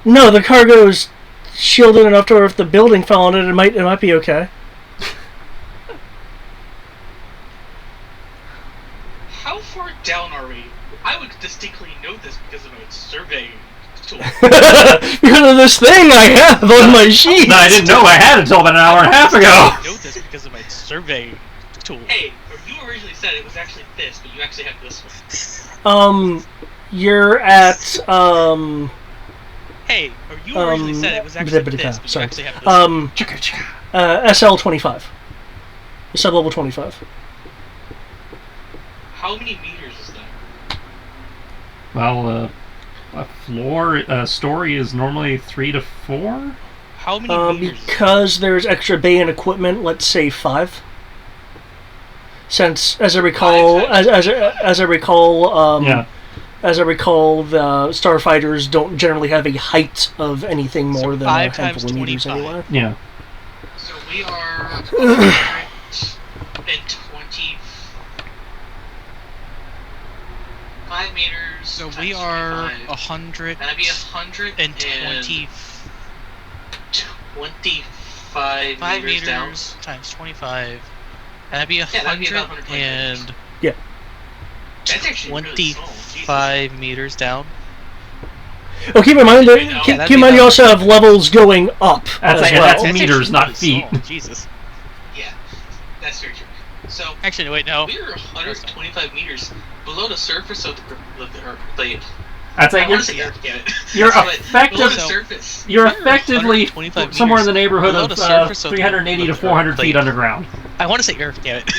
Speaker 1: No, the cargo's shielded enough to where if the building fell on it, it might be okay.
Speaker 4: How far down are we? I would distinctly know this because of my survey tool.
Speaker 1: Because of this thing I have on my sheet.
Speaker 2: No, I didn't know I had until about an hour and a half ago.
Speaker 3: I know this because of my survey tool.
Speaker 4: Hey, you originally said it was actually this, but you actually have this one.
Speaker 1: You're at
Speaker 3: Hey, or you originally said it was actually this, but you actually have this one.
Speaker 1: SL-25. Sub-level 25.
Speaker 4: How many meters is that?
Speaker 2: Well, a story is normally 3 to 4.
Speaker 3: How many meters?
Speaker 1: Because there's extra bay and equipment, let's say 5. Since, as I recall, As I recall, the starfighters don't generally have a height of anything more than a handful of meters anyway.
Speaker 2: Yeah.
Speaker 4: So we are 125 meters.
Speaker 3: So we are 100.
Speaker 4: That'd be 120. 25 meters down.
Speaker 3: Times 25. That'd be 100 and.
Speaker 1: Yeah.
Speaker 4: That's actually really small.
Speaker 3: 25 meters down.
Speaker 1: Oh, keep in mind you also have levels going up as well.
Speaker 2: That's meters, not feet.
Speaker 3: Small. Jesus.
Speaker 4: Yeah, that's very true. So
Speaker 3: actually, wait, no.
Speaker 4: We're 125 meters below the surface of the
Speaker 2: I'd say you're effectively somewhere in the neighborhood of 380 to 400 feet underground.
Speaker 3: I want to say Earth, damn it.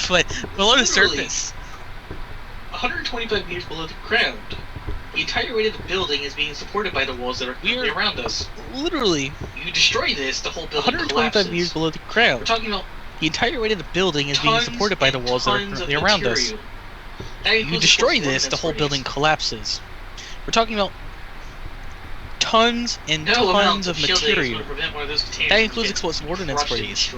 Speaker 3: But below the surface.
Speaker 4: 125 meters below the ground. The entire weight of the building is being supported by the walls that are currently around us.
Speaker 3: Literally.
Speaker 4: You destroy this, the whole building
Speaker 3: 125
Speaker 4: collapses.
Speaker 3: meters below the ground.
Speaker 4: We're talking about
Speaker 3: the entire weight of the building is being supported by the walls that are currently around us. You destroy this, the whole building collapses. We're talking about tons and tons of material. That includes explosive ordnance for these.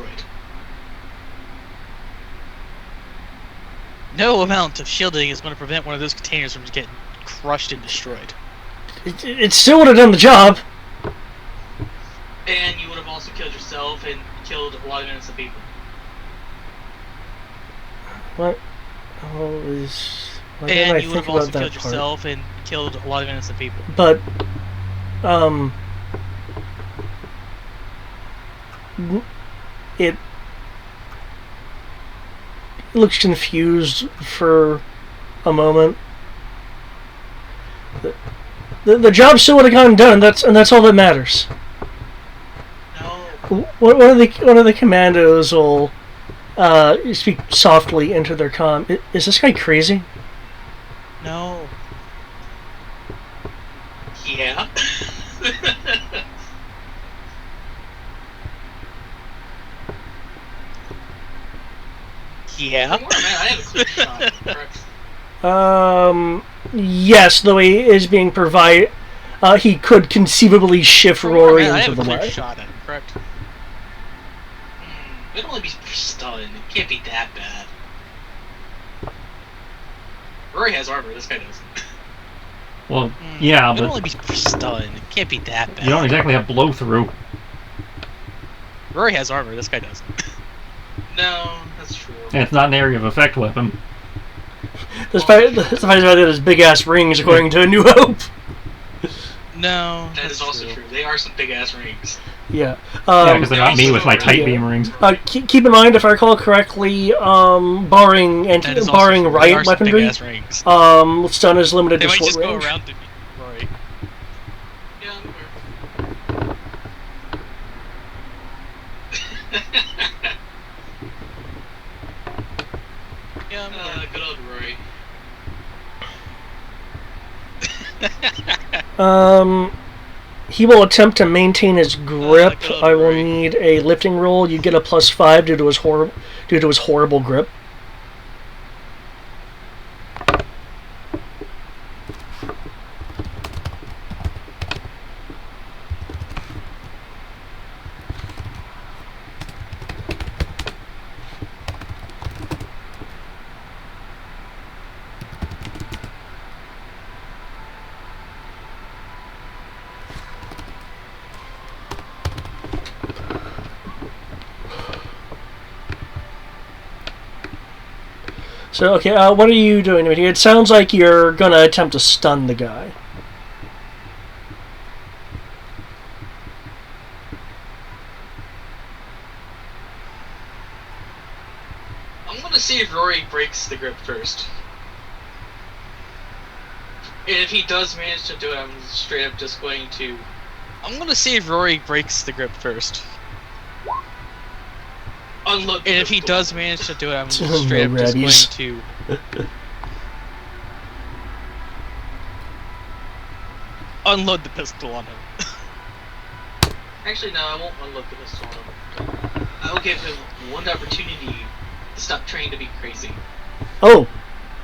Speaker 3: No amount of shielding is going to prevent one of those containers from getting crushed and destroyed.
Speaker 1: It still would have done the job.
Speaker 4: And you would have also killed yourself and killed a lot of innocent people.
Speaker 1: What?
Speaker 3: And you would have also killed yourself and killed a lot of innocent people.
Speaker 1: But, it looks confused for a moment. The job still would have gotten done, and that's all that matters.
Speaker 4: No.
Speaker 1: One of the commandos will speak softly into their comm. Is this guy crazy?
Speaker 3: No.
Speaker 4: Yeah.
Speaker 3: Yeah.
Speaker 4: I have a clear shot.
Speaker 1: Yes, though he is being provided. He could conceivably shift Rory into the way.
Speaker 3: Shot at him, correct?
Speaker 4: It'd only be stunned. It can't be that bad. Rory has armor. This guy doesn't.
Speaker 2: Well, yeah, but
Speaker 3: it'd only be stunned. It can't be that bad.
Speaker 2: You don't exactly have blow through.
Speaker 3: Rory has armor. This guy doesn't.
Speaker 4: No, that's true.
Speaker 2: And it's not an area of effect weapon.
Speaker 1: Despite his big ass rings, according to A New Hope.
Speaker 3: No,
Speaker 4: that is also true. They are some big ass rings.
Speaker 1: Yeah.
Speaker 2: Because they're not me with my tight beam rings.
Speaker 1: Keep in mind, if I recall correctly, barring riot weaponry, stun is limited to short range. They might just go around to me, Rory.
Speaker 4: Yeah, I'm aware. Good old Rory.
Speaker 1: He will attempt to maintain his grip. I will need a lifting roll. You get a +5 due to his horrible grip. So, okay, what are you doing? It sounds like you're going to attempt to stun the guy.
Speaker 4: I'm going to see if Rory breaks the grip first. And if he does manage to do it, I'm straight up just going to...
Speaker 3: I'm going to see if Rory breaks the grip first.
Speaker 4: Unload
Speaker 3: and if he does manage to do it, I'm straight up just going to... unload the pistol on him.
Speaker 4: Actually, no, I won't unload the pistol on him. I'll give him one opportunity to stop trying to be crazy.
Speaker 1: Oh,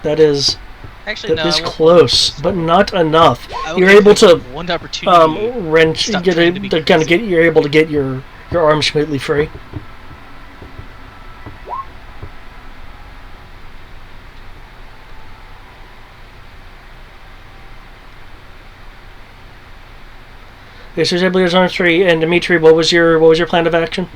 Speaker 1: that is...
Speaker 3: Actually,
Speaker 1: that is close, but not enough. You're able to
Speaker 3: one opportunity
Speaker 1: wrench. You're able to get your arms completely free. Okay, so he's able to get his arms free. And Dimitri, what was your plan of action?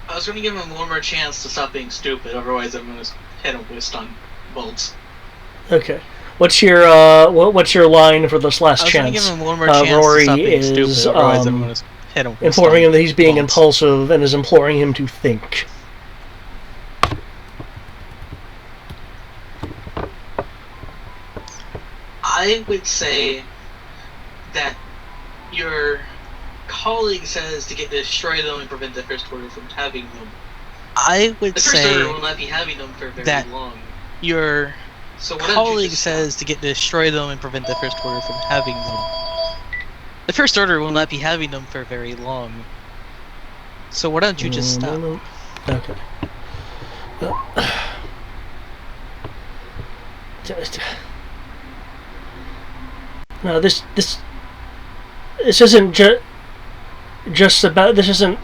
Speaker 4: I was going to give him one more chance to stop being stupid. Otherwise, I'm going to hit him with stun bolts.
Speaker 1: Okay. What's your line for this last chance?
Speaker 3: Give him one more chance
Speaker 1: Rory
Speaker 3: to stop being
Speaker 1: is
Speaker 3: stupid. Otherwise, I'm going to hit him with
Speaker 1: informing him that he's being impulsive and is imploring him to think.
Speaker 4: I would say that your colleague says to destroy them and prevent the First Order from having them.
Speaker 3: I would
Speaker 4: the
Speaker 3: say
Speaker 4: First Order will not be having them for very long.
Speaker 3: Your colleague says to destroy them and prevent the First Order from having them. The First Order will not be having them for very long. So why don't you just stop?
Speaker 1: Okay. No, this isn't just about. This isn't.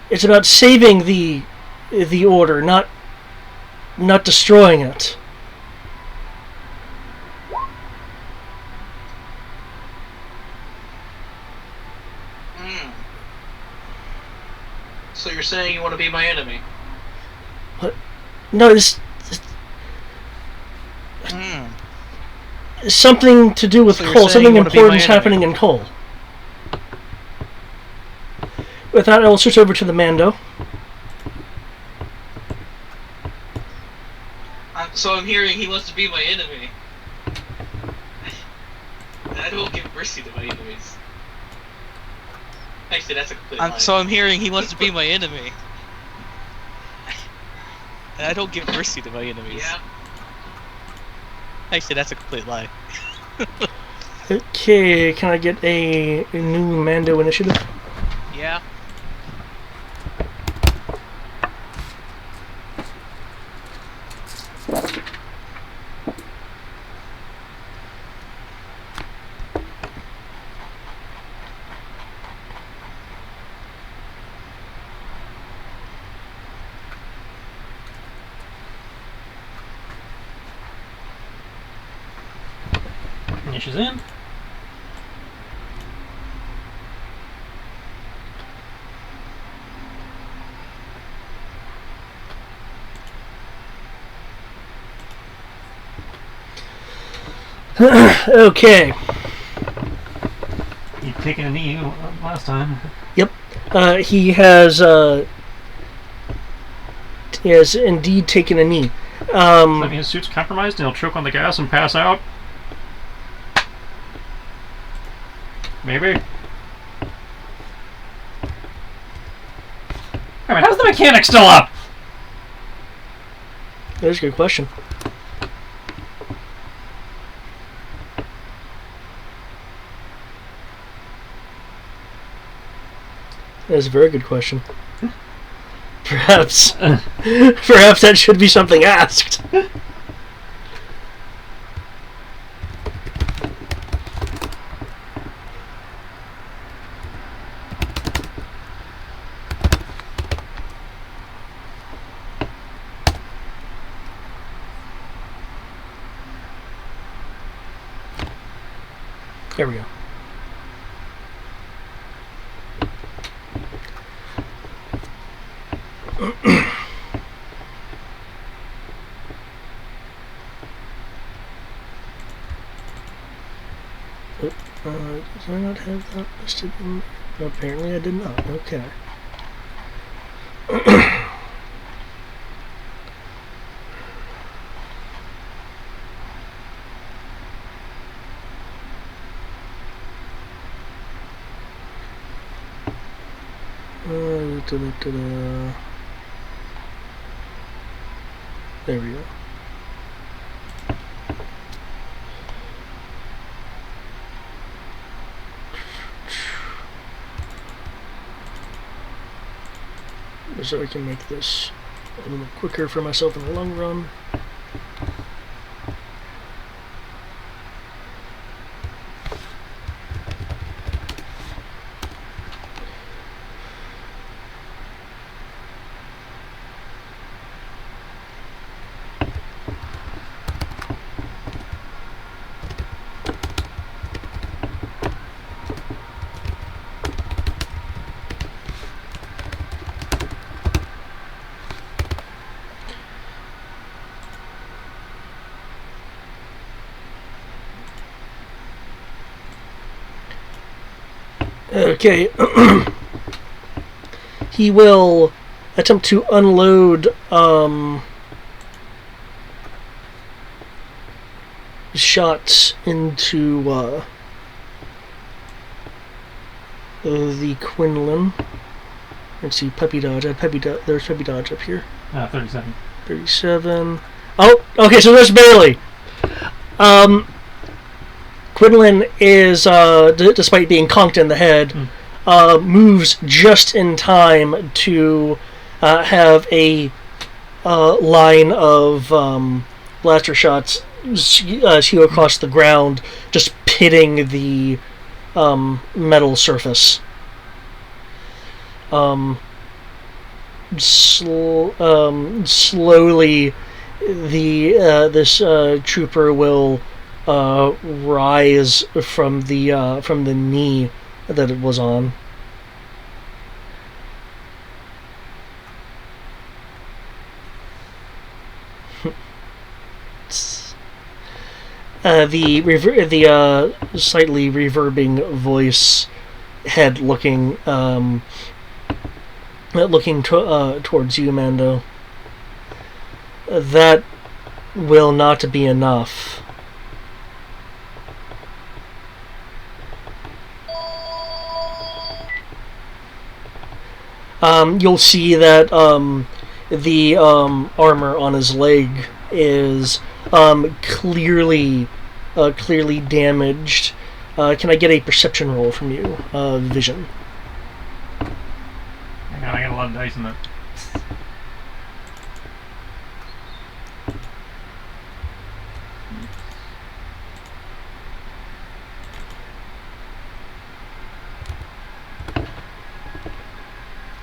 Speaker 1: It's about saving the order, not destroying it.
Speaker 4: So you're saying you want to be my enemy?
Speaker 1: What? No, this something to do with Cole. Something important is happening in Cole. With that, I will switch over to the Mando.
Speaker 4: So I'm hearing he wants to be my enemy. I don't give mercy to my enemies. Actually, that's a complete lie.
Speaker 3: So I'm hearing he wants to be my enemy. And I don't give mercy to my enemies.
Speaker 4: Yeah.
Speaker 3: Actually, that's a complete lie.
Speaker 1: Okay, can I get a new Mando initiative?
Speaker 3: Yeah.
Speaker 2: She's in.
Speaker 1: Okay.
Speaker 2: You've taken a knee last time.
Speaker 1: Yep. He has indeed taken a knee.
Speaker 2: Does that mean his suit's compromised and he'll choke on the gas and pass out? Maybe. the mechanic still up?
Speaker 1: That's a good question. That's a very good question. Perhaps that should be something asked. There we go. Does I not have that listed in? Apparently I did not. Okay. There we go. So I can make this a little quicker for myself in the long run. Okay. He will attempt to unload shots into the Quinlan. Let's see, Peppy Dodge. There's Peppy Dodge up here.
Speaker 2: 37.
Speaker 1: 37. Oh, okay, so that's barely. Quinlan is, despite being conked in the head, moves just in time to have a line of blaster shots hew across the ground, just pitting the metal surface. Slowly, this trooper will rise from the knee that it was on. The slightly reverbing voice, head looking towards you, Mando. That will not be enough. You'll see that the armor on his leg is clearly damaged. Can I get a perception roll from you? Vision.
Speaker 2: Hang on, I got a lot of dice in that.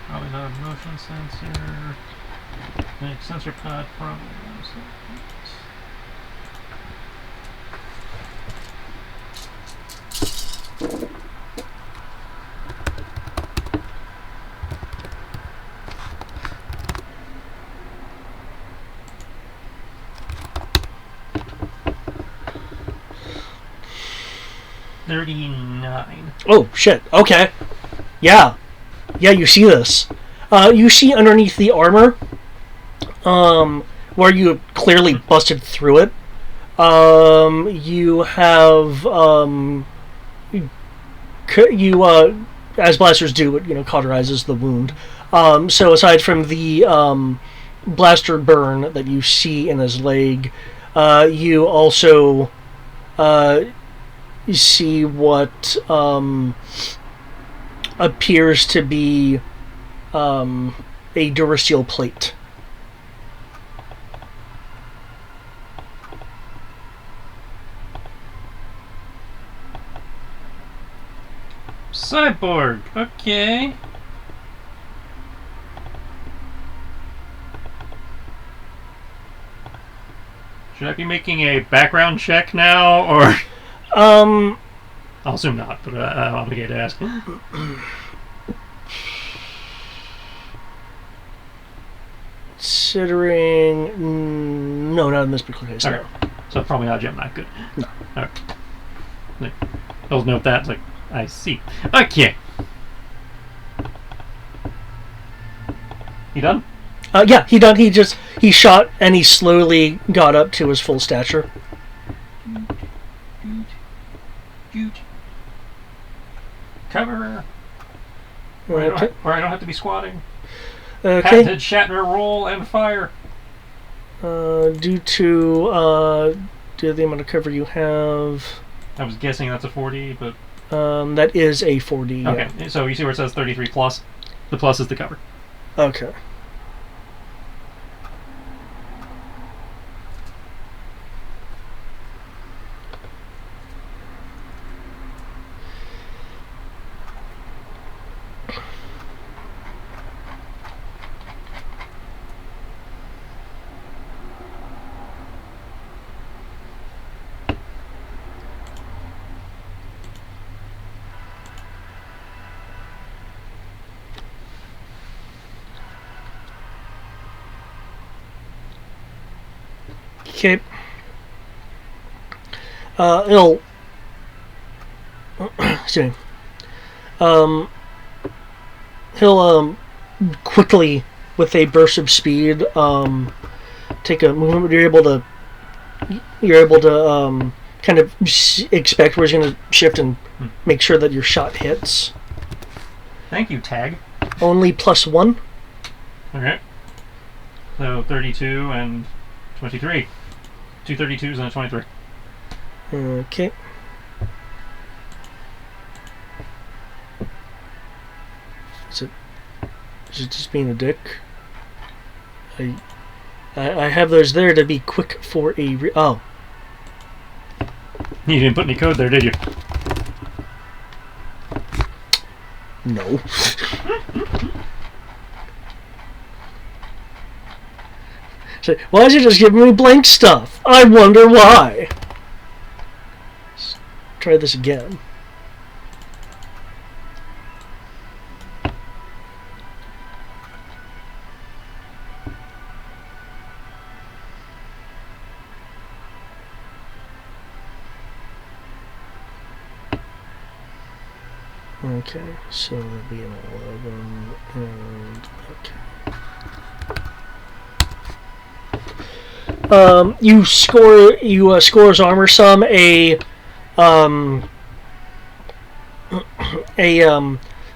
Speaker 2: Probably not a motion sensor. Sensor pod, probably. $39.
Speaker 1: Oh shit! Okay, yeah, you see this. You see underneath the armor, where you clearly busted through it. You have as blasters do, it cauterizes the wound. So aside from the blaster burn that you see in his leg, you also see what appears to be a Durasteel plate.
Speaker 2: Cyborg, okay. Should I be making a background check now, or? I'll assume not, but I'm obligated to ask.
Speaker 1: Considering... No, not in this particular case.
Speaker 2: Okay.
Speaker 1: No.
Speaker 2: So probably not Gemini. Good.
Speaker 1: No.
Speaker 2: Okay. I'll note that. It's like, I see. Okay. You done?
Speaker 1: Yeah, he done. He shot and he slowly got up to his full stature.
Speaker 2: Cover.
Speaker 1: Okay.
Speaker 2: Where I don't have to be squatting.
Speaker 1: Okay.
Speaker 2: Patented Shatner roll and fire.
Speaker 1: Due to the amount of cover you have,
Speaker 2: I was guessing that's a 40, but
Speaker 1: that is a 40.
Speaker 2: okay.
Speaker 1: Yeah.
Speaker 2: So you see where it says 33 plus. The plus is the cover.
Speaker 1: Okay. Okay. He'll. Excuse me. He'll quickly, with a burst of speed, take a movement. You're able to kind of expect where he's going to shift and make sure that your shot hits.
Speaker 2: Thank you, Tag.
Speaker 1: Only +1.
Speaker 2: Okay. So 32 and 23. Two 32s and a 23.
Speaker 1: Okay. Is it just being a dick? I have those there to be quick for a oh.
Speaker 2: You didn't put any code there, did you?
Speaker 1: No. So, why is he just giving me blank stuff? I wonder why. Let's try this again. Okay, so that'll be an 11 and okay. You score his armor some a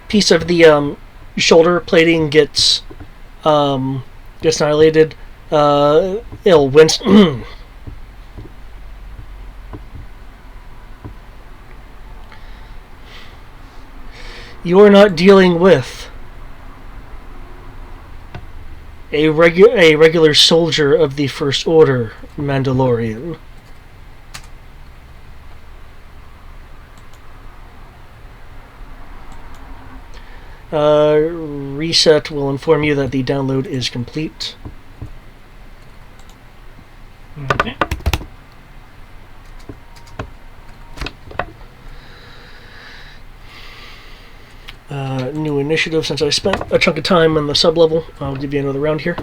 Speaker 1: piece of the shoulder plating gets annihilated. It'll wince. You are not dealing with a regular soldier of the First Order, Mandalorian. Reset will inform you that the download is complete.
Speaker 2: Okay.
Speaker 1: New initiative, since I spent a chunk of time on the sub-level. I'll give you another round here.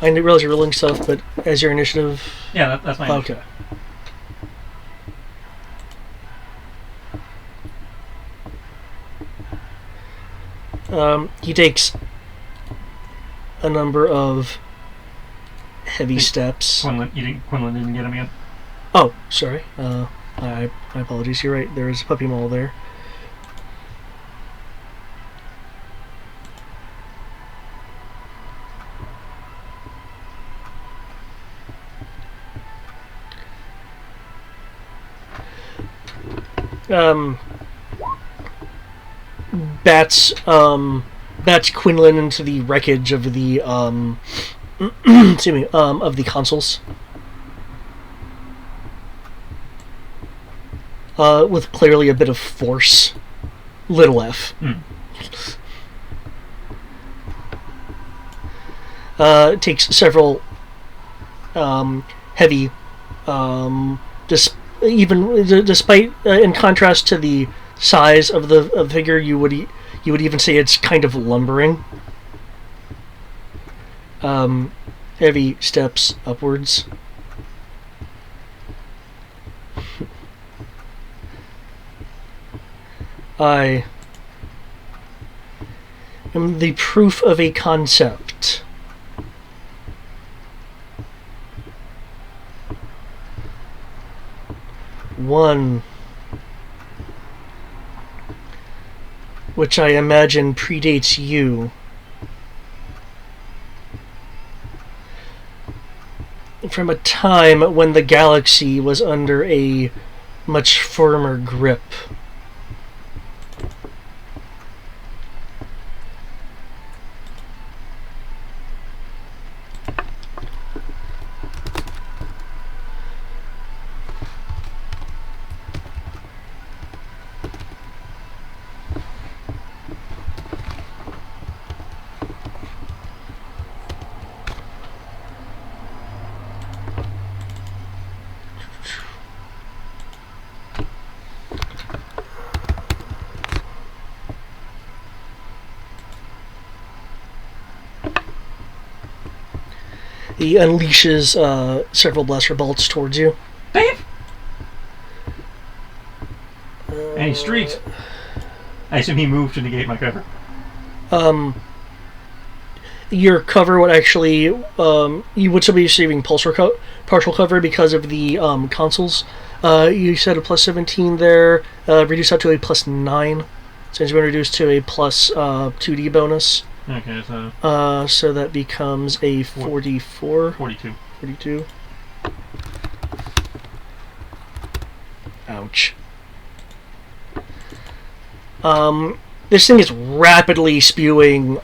Speaker 1: I didn't realize you're rolling stuff, but as your initiative...
Speaker 2: Yeah, that's my initiative.
Speaker 1: Okay. He takes a number of heavy steps.
Speaker 2: Quinlan didn't get him yet?
Speaker 1: Oh, sorry. My apologies. You're right. There is a puppy mall there. Bats Quinlan into the wreckage of the excuse me, of the consoles. With clearly a bit of force. Little f. Takes several heavy, despite in contrast to the size of the figure, you would even say it's kind of lumbering. Heavy steps upwards. I am the proof of a concept. One which I imagine predates you. From a time when the galaxy was under a much firmer grip. He unleashes several blaster bolts towards you.
Speaker 2: Babe! And he streaks. I assume he moved to negate my cover.
Speaker 1: Your cover would actually... you would still be receiving partial cover because of the consoles. You said a plus 17 there. Reduced out to a plus 9. Since you've been reduced to a plus 2D bonus.
Speaker 2: Okay, so...
Speaker 1: so that becomes a 44.
Speaker 2: 42.
Speaker 1: 42. Ouch. This thing is rapidly spewing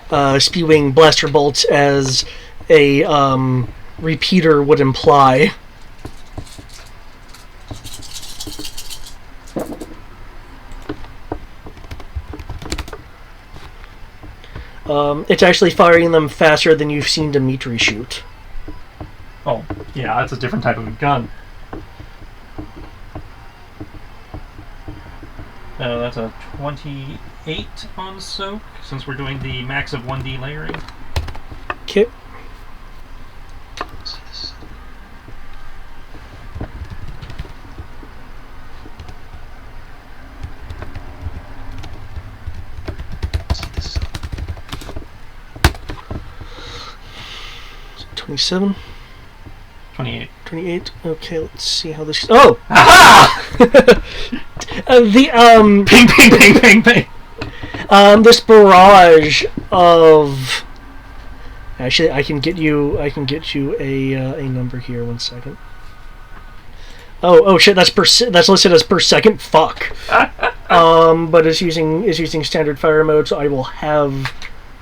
Speaker 1: blaster bolts as a repeater would imply. It's actually firing them faster than you've seen Dimitri shoot.
Speaker 2: Oh, yeah, that's a different type of gun. That's a 28 on soak, since we're doing the max of 1D layering.
Speaker 1: Okay. $27.
Speaker 2: 28.
Speaker 1: 28. Okay, let's see how this. Oh!
Speaker 2: Aha!
Speaker 1: Ping,
Speaker 2: ping, ping, ping, ping.
Speaker 1: This barrage of. Actually, I can get you a number here. 1 second. Oh shit! That's listed as per second. Fuck. But it's using standard fire mode, so I will have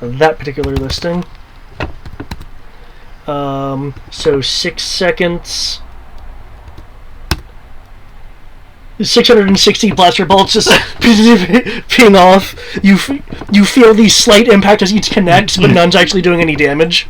Speaker 1: that particular listing. So 6 seconds. 660 blaster bolts just ping off. You feel the slight impact as each connects, but none's actually doing any damage.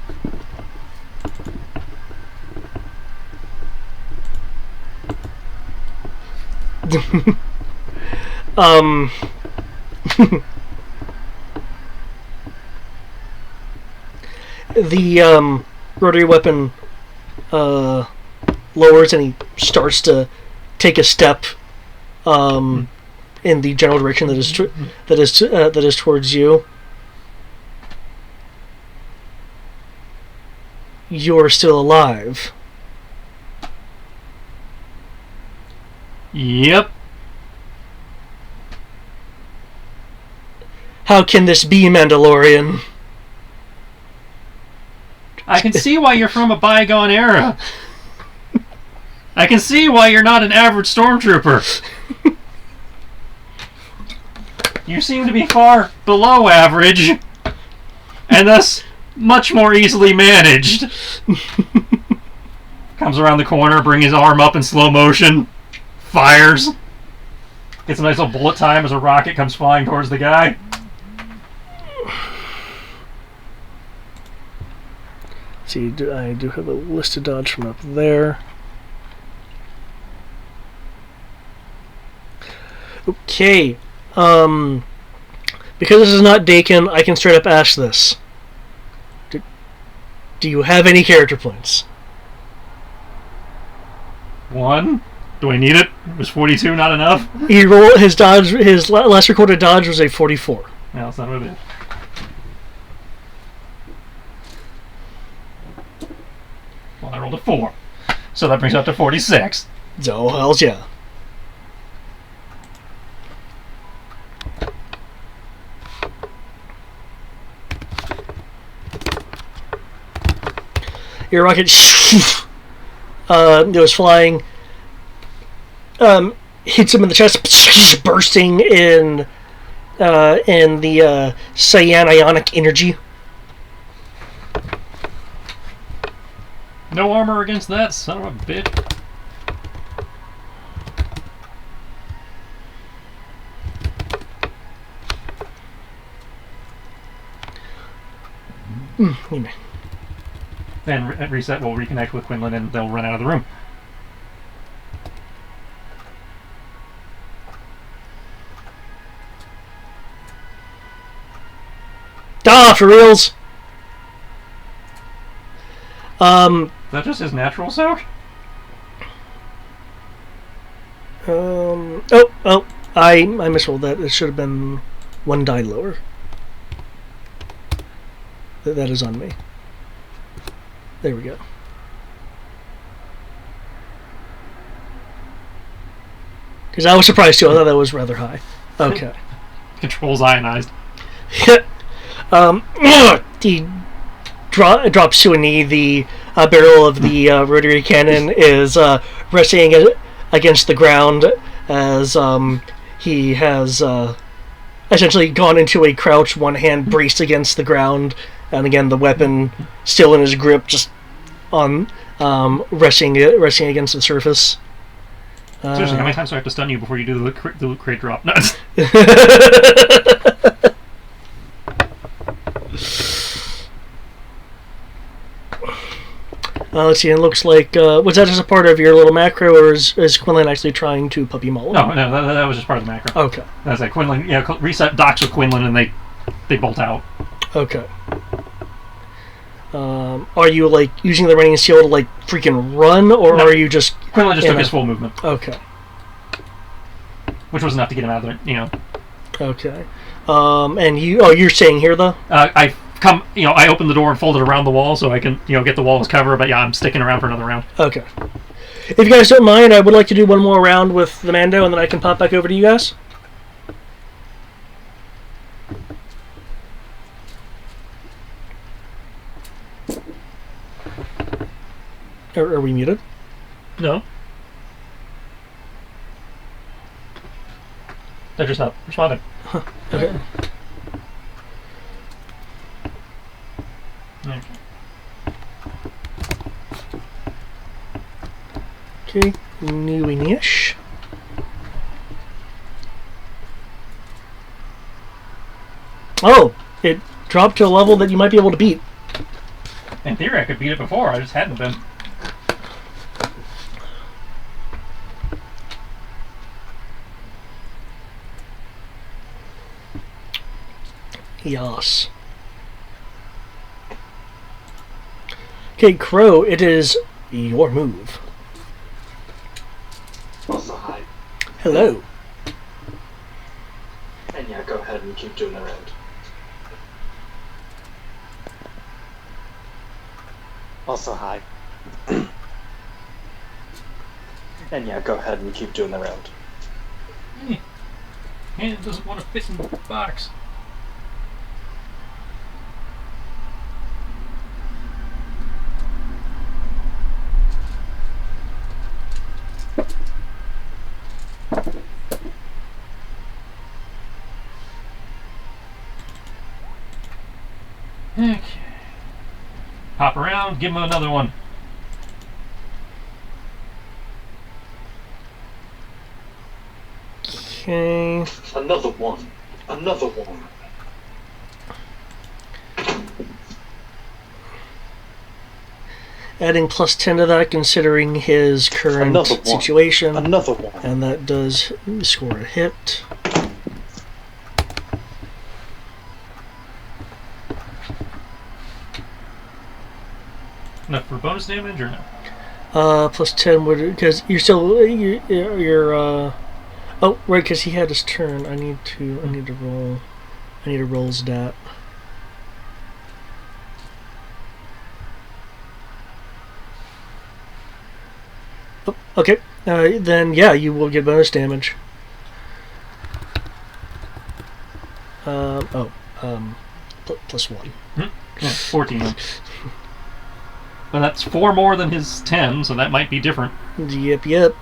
Speaker 1: The rotary weapon lowers, and he starts to take a step in the general direction that is towards you. You're still alive.
Speaker 2: Yep.
Speaker 1: How can this be, Mandalorian?
Speaker 2: I can see why you're from a bygone era. I can see why you're not an average stormtrooper. You seem to be far below average, and thus much more easily managed. Comes around the corner, bring his arm up in slow motion, fires. Gets a nice little bullet time as a rocket comes flying towards the guy.
Speaker 1: See, I do have a listed dodge from up there. Okay. Because this is not Dakin, I can straight up ask this. Do you have any character points?
Speaker 2: 1. Do I need it? Was 42 not enough?
Speaker 1: He rolled his dodge. His last recorded dodge was a 44.
Speaker 2: No, that's not what it is. Well, I rolled a 4. So that brings it up to 46.
Speaker 1: Oh, hells yeah. Your rocket goes flying, hits him in the chest, bursting in the cyan ionic energy.
Speaker 2: No armor against that son of a bitch. Then at reset, we'll reconnect with Quinlan and they'll run out of the room.
Speaker 1: For reals.
Speaker 2: Is that just his natural soak?
Speaker 1: I misrolled that. It should have been 1 die lower. That is on me. There we go. Because I was surprised too. I thought that was rather high. Okay.
Speaker 2: Controls ionized.
Speaker 1: He drops to a knee. The barrel of the rotary cannon is resting against the ground as he has essentially gone into a crouch, one hand braced against the ground, and again the weapon still in his grip, just on resting against the surface.
Speaker 2: Seriously, how many times do I have to stun you before you do the loot crate drop? No.
Speaker 1: Let's see, it looks like... was that just a part of your little macro, or is Quinlan actually trying to puppy maul?
Speaker 2: No, that was just part of the macro.
Speaker 1: Okay.
Speaker 2: That's like Quinlan, reset docks with Quinlan and they bolt out.
Speaker 1: Okay. Are you, like, using the running seal to, like, freaking run, or
Speaker 2: No.
Speaker 1: are you just...
Speaker 2: Quinlan just took his full movement.
Speaker 1: Okay.
Speaker 2: Which was enough to get him out of there,
Speaker 1: Okay. And you're staying here, though?
Speaker 2: I open the door and fold it around the wall so I can, get the wall as cover, but yeah, I'm sticking around for another round.
Speaker 1: Okay. If you guys don't mind, I would like to do one more round with the Mando, and then I can pop back over to you guys. Are we muted?
Speaker 2: No. They're just not responding.
Speaker 1: Huh. Okay. Okay, new-ish. Oh, it dropped to a level that you might be able to beat.
Speaker 2: In theory, I could beat it before. I just hadn't been.
Speaker 1: Yes. Okay, Crow, it is your move.
Speaker 7: Also, hi.
Speaker 1: Hello.
Speaker 7: And yeah, go ahead and keep doing the round. Also, hi. And yeah, go ahead and keep doing the round.
Speaker 2: Hand doesn't want to fit in the box. Okay. Hop around, give him another one.
Speaker 1: Okay.
Speaker 7: Another one. Another one.
Speaker 1: Adding +10 to that, considering his current
Speaker 7: Another one.
Speaker 1: situation.
Speaker 7: Another one.
Speaker 1: And that does score a hit.
Speaker 2: Enough for bonus damage or no?
Speaker 1: +10 would, because you're still you're oh right, because he had his turn. I need to roll. I need to roll stat. Oh, okay. Then yeah, you will get bonus damage. +1.
Speaker 2: Yeah, 14 then. Well, that's 4 more than his 10, so that might be different.
Speaker 1: Yep. There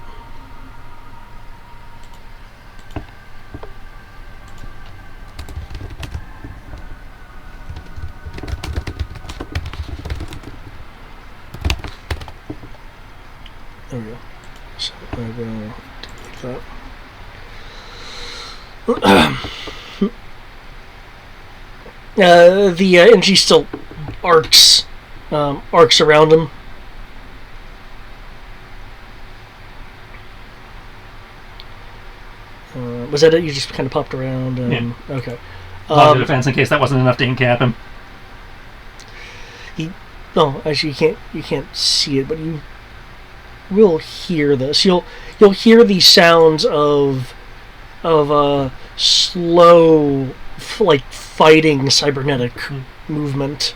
Speaker 1: we go. So I will delete that. The energy still arcs around him. Was that it? You just kind of popped around and
Speaker 2: yeah.
Speaker 1: Okay.
Speaker 2: Log the defense in case that wasn't enough to incap him.
Speaker 1: No, actually you can't see it, but you will hear this. You'll hear the sounds of slow, like fighting cybernetic movement.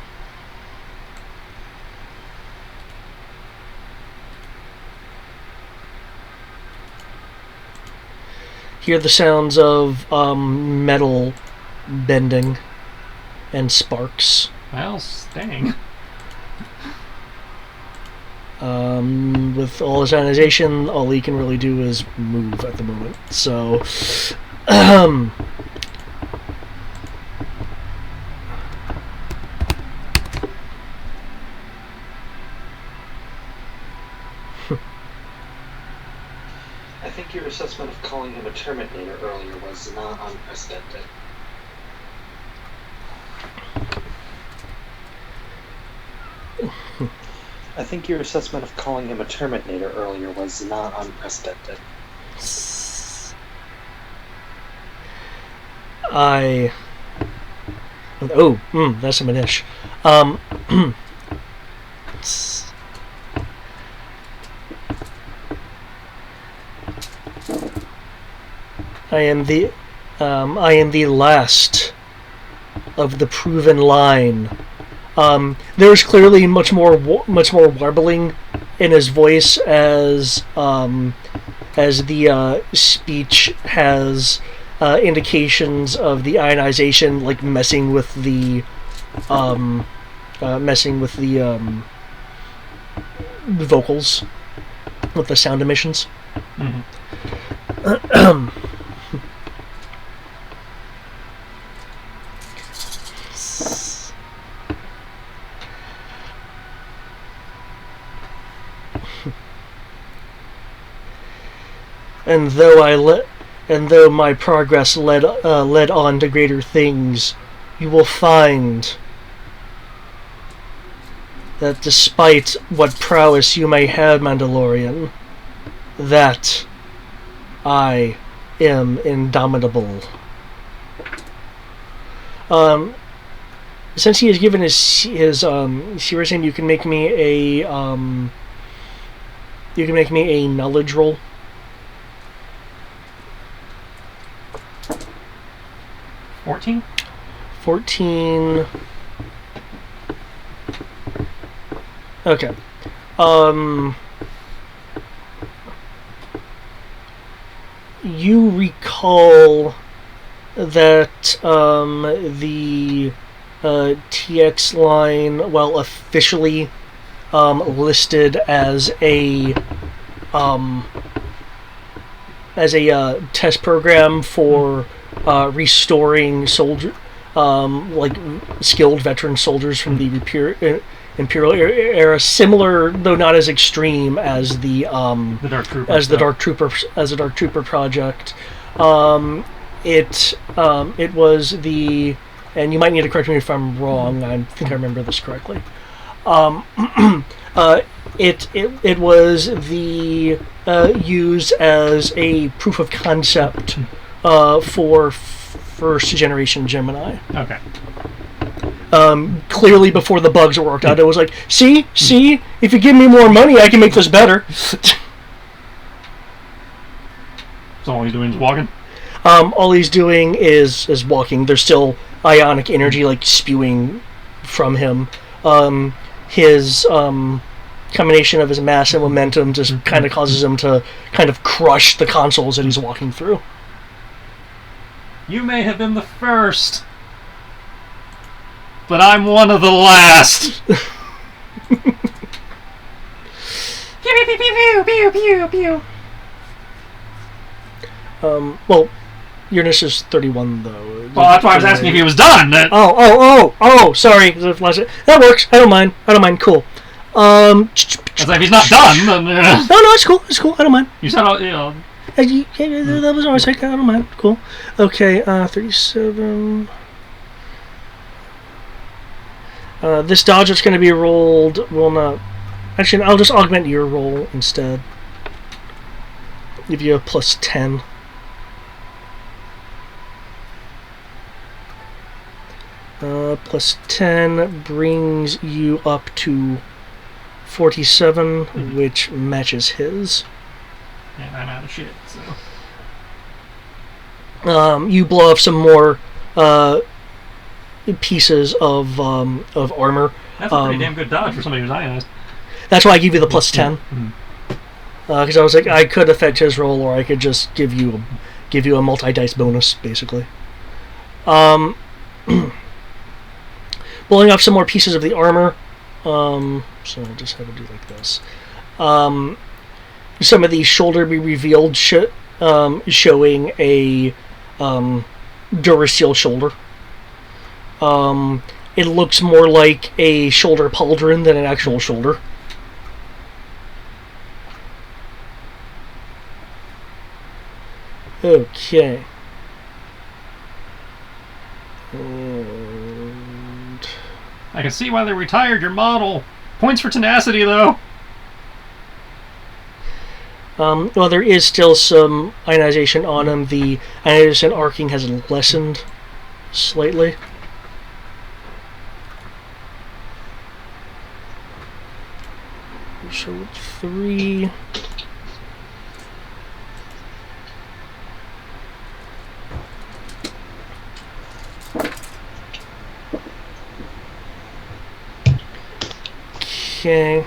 Speaker 1: Hear the sounds of metal bending and sparks.
Speaker 2: Well, stang.
Speaker 1: With all his ionization, all he can really do is move at the moment. So,
Speaker 7: I think your assessment of calling him a Terminator earlier was not unprecedented. I think your assessment of calling him a Terminator earlier was not unprecedented.
Speaker 1: That's a Manish. I am the last of the proven line. There's clearly much more warbling in his voice as the speech has indications of the ionization, like messing with the vocals, with the sound emissions.
Speaker 2: Mm-hmm.
Speaker 1: And though my progress led on to greater things, you will find that despite what prowess you may have, Mandalorian, that I am indomitable. since he has given his serious name, you can make me a knowledge roll.
Speaker 2: 14.
Speaker 1: 14. Okay. You recall that the TX line, well, officially listed as a test program for restoring like skilled veteran soldiers from the Imperial era, similar though not as extreme as the Dark Trooper project. It was the, and you might need to correct me if I'm wrong. I think I remember this correctly. It was the used as a proof of concept for first generation Gemini.
Speaker 2: Okay.
Speaker 1: Clearly before the bugs were worked out, it was like, see, if you give me more money, I can make this better.
Speaker 2: So all he's doing is walking?
Speaker 1: All he's doing is walking. There's still ionic energy like spewing from him. His combination of his mass and momentum just kind of causes him to kind of crush the consoles that he's walking through.
Speaker 2: You may have been the first, but I'm one of the last. Pew pew pew pew pew pew pew.
Speaker 1: Well, Uranus is 31 though.
Speaker 2: Well, that's why I was asking if he was done.
Speaker 1: Oh, sorry. That works. I don't mind. Cool.
Speaker 2: It's like if he's not done, then...
Speaker 1: No, it's cool. I don't mind.
Speaker 2: You said, you know...
Speaker 1: That was always like, I don't mind. Cool. Okay, 37... this dodge that's going to be rolled will not... Actually, I'll just augment your roll instead. Give you a plus 10. Plus 10 brings you up to 47, which matches his.
Speaker 2: And I'm out of shit,
Speaker 1: so... you blow up some more pieces of armor.
Speaker 2: That's a pretty damn good dodge for somebody who's ionized.
Speaker 1: That's why I give you the plus 10. Because I was like, I could affect his roll, or I could just give you a multi-dice bonus, basically. Blowing up some more pieces of the armor. So I'll just have it do like this. Some of the shoulder be revealed, showing a Durasteel shoulder. It looks more like a shoulder pauldron than an actual shoulder. Okay. And...
Speaker 2: I can see why they retired your model. Points for tenacity, though.
Speaker 1: Well, there is still some ionization on him. The ionization arcing has lessened slightly. So 3. Okay.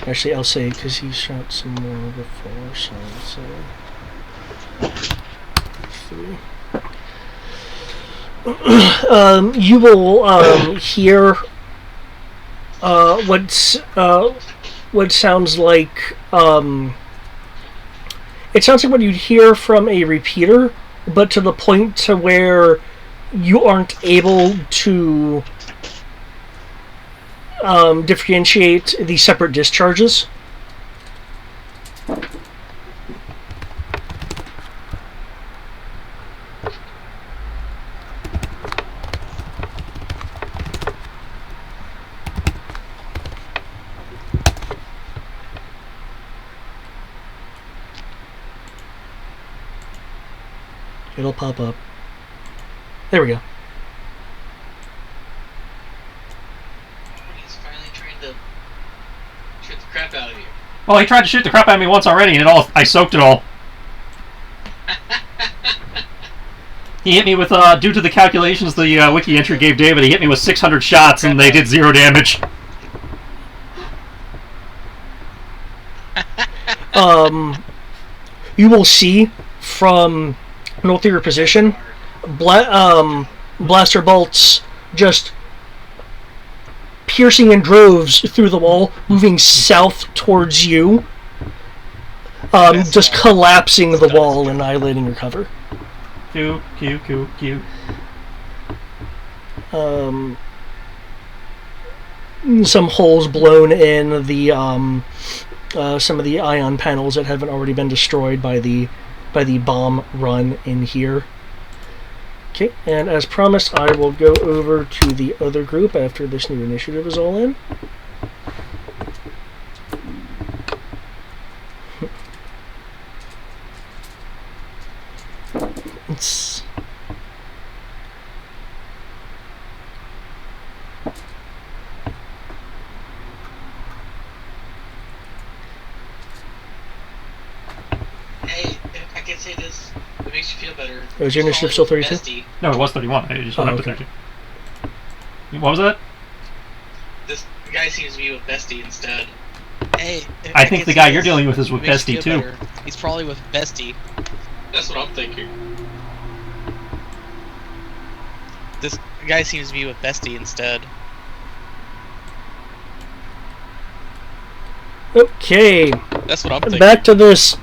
Speaker 1: Actually, I'll say because he shot some more before, so I'll say 3. You will hear what sounds like it sounds like what you'd hear from a repeater, but to the point to where you aren't able to differentiate the separate discharges. It'll pop up. There we go.
Speaker 4: He's finally trying to shoot the crap out of you.
Speaker 2: Well, he tried to shoot the crap out of me once already, and I soaked it all. He hit me with, due to the calculations the wiki entry gave David, he hit me with 600 shots, and they did 0 damage.
Speaker 1: You will see from north of your position, blaster bolts just piercing in droves through the wall, moving south towards you, just collapsing the wall, annihilating your cover.
Speaker 2: Q.
Speaker 1: Some holes blown in the some of the ion panels that haven't already been destroyed by the bomb run in here. Okay, and as promised, I will go over to the other group after this new initiative is all in. It's
Speaker 4: Hey, if I can say this, it makes you feel better.
Speaker 1: is your initiative still 32?
Speaker 4: Bestie.
Speaker 2: No, it was 31. I just went up to
Speaker 1: okay.
Speaker 2: 30. What was that?
Speaker 4: This guy seems to be with Bestie instead.
Speaker 3: Hey, if
Speaker 2: I think
Speaker 3: can
Speaker 2: the
Speaker 3: say
Speaker 2: guy
Speaker 3: this,
Speaker 2: you're dealing with is with
Speaker 3: it makes you
Speaker 2: Bestie,
Speaker 3: feel
Speaker 2: too.
Speaker 3: better. He's probably with Bestie.
Speaker 4: That's what I'm thinking.
Speaker 3: This guy seems to be with Bestie instead.
Speaker 1: Okay,
Speaker 3: That's what I'm thinking.
Speaker 1: back to this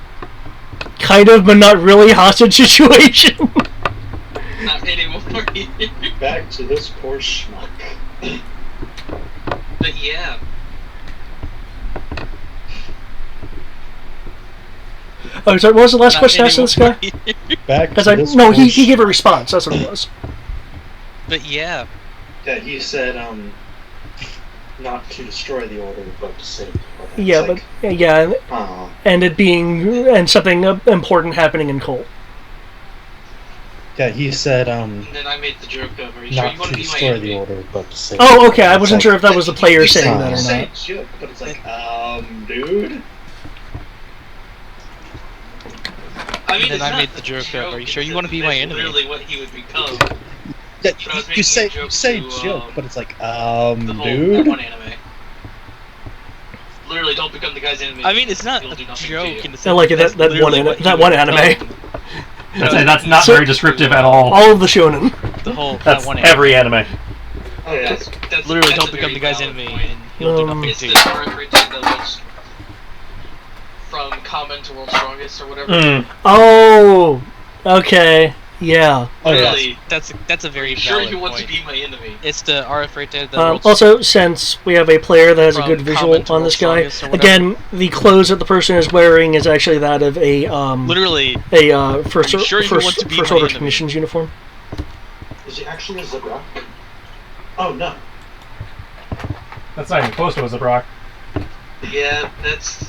Speaker 1: kind of but not really hostage situation.
Speaker 4: Not anymore.
Speaker 7: Back to this poor schmuck.
Speaker 4: But yeah.
Speaker 1: Oh, sorry, what was the last
Speaker 3: Not
Speaker 1: question asked to this guy?
Speaker 3: anymore.
Speaker 6: Back
Speaker 1: Because
Speaker 6: to this
Speaker 1: he
Speaker 6: bullshit.
Speaker 1: gave a response. That's what it was.
Speaker 3: But yeah,
Speaker 7: Yeah, he said, not to destroy the order, but to save the order.
Speaker 1: Yeah,
Speaker 7: It's
Speaker 1: but yeah,
Speaker 7: like,
Speaker 1: and it being and something important happening in Cole.
Speaker 6: Yeah, he said,
Speaker 4: And then I made the joke of, are you sure
Speaker 6: not
Speaker 4: you want
Speaker 6: to
Speaker 4: to be my
Speaker 6: destroy the
Speaker 4: enemy?
Speaker 6: order, but to save
Speaker 1: Oh,
Speaker 6: the
Speaker 1: okay. I
Speaker 6: order.
Speaker 1: wasn't
Speaker 6: It's
Speaker 1: sure
Speaker 6: like,
Speaker 1: if that was the player
Speaker 7: He
Speaker 1: saying
Speaker 7: said-
Speaker 1: that
Speaker 7: he
Speaker 1: or
Speaker 7: said
Speaker 1: not.
Speaker 7: joke, but it's like, dude.
Speaker 4: I mean,
Speaker 3: Then
Speaker 4: it's
Speaker 3: I
Speaker 4: not
Speaker 3: made
Speaker 4: a
Speaker 3: the joke of, are you
Speaker 4: it's
Speaker 3: sure you
Speaker 4: a-
Speaker 3: wanna be my
Speaker 4: that's
Speaker 3: enemy?
Speaker 4: Literally what he would become.
Speaker 6: Yeah,
Speaker 4: But I was
Speaker 6: you
Speaker 4: making
Speaker 6: say
Speaker 4: a joke
Speaker 6: you say
Speaker 4: to,
Speaker 6: joke, but it's like,
Speaker 4: the whole
Speaker 6: dude.
Speaker 4: that one anime. Literally, don't become the guy's enemy.
Speaker 3: I mean, it's not
Speaker 4: He'll
Speaker 3: a
Speaker 4: do nothing to
Speaker 3: joke
Speaker 4: you.
Speaker 3: in the sense
Speaker 1: I like it,
Speaker 3: that's
Speaker 1: that one
Speaker 3: literally what he
Speaker 1: that
Speaker 3: would
Speaker 1: one anime.
Speaker 3: become.
Speaker 2: That's not
Speaker 1: So-
Speaker 2: very descriptive at all.
Speaker 1: All of the shonen.
Speaker 3: The whole
Speaker 2: That's
Speaker 3: that one
Speaker 2: every anime.
Speaker 7: Oh yeah.
Speaker 4: That's
Speaker 3: Literally,
Speaker 4: that's
Speaker 3: don't
Speaker 4: a
Speaker 3: become
Speaker 4: very
Speaker 3: the guy's
Speaker 4: valid
Speaker 3: enemy,
Speaker 4: point.
Speaker 3: and he'll do nothing
Speaker 4: It's
Speaker 3: to
Speaker 4: the
Speaker 3: you.
Speaker 4: Dark Rated that was from Common to World's Strongest or whatever.
Speaker 2: Mm.
Speaker 1: Oh, okay, yeah.
Speaker 6: Oh, yeah.
Speaker 4: Really,
Speaker 3: That's a very
Speaker 4: sure
Speaker 3: valid
Speaker 4: you want
Speaker 3: point.
Speaker 4: to be my enemy.
Speaker 3: It's the RF rated. The world's
Speaker 1: Also, since we have a player that has a
Speaker 3: From
Speaker 1: good visual
Speaker 3: Common to
Speaker 1: on this guy,
Speaker 3: World's Strongest or whatever.
Speaker 1: again, the clothes that the person is wearing is actually that of a
Speaker 3: literally.
Speaker 1: first
Speaker 3: Are you sure you want to be
Speaker 1: first
Speaker 3: my
Speaker 1: order
Speaker 3: enemy?
Speaker 1: technician's uniform.
Speaker 7: Is he actually a Zabrak? Oh no.
Speaker 2: That's not even close to a Zabrak.
Speaker 4: Yeah, that's.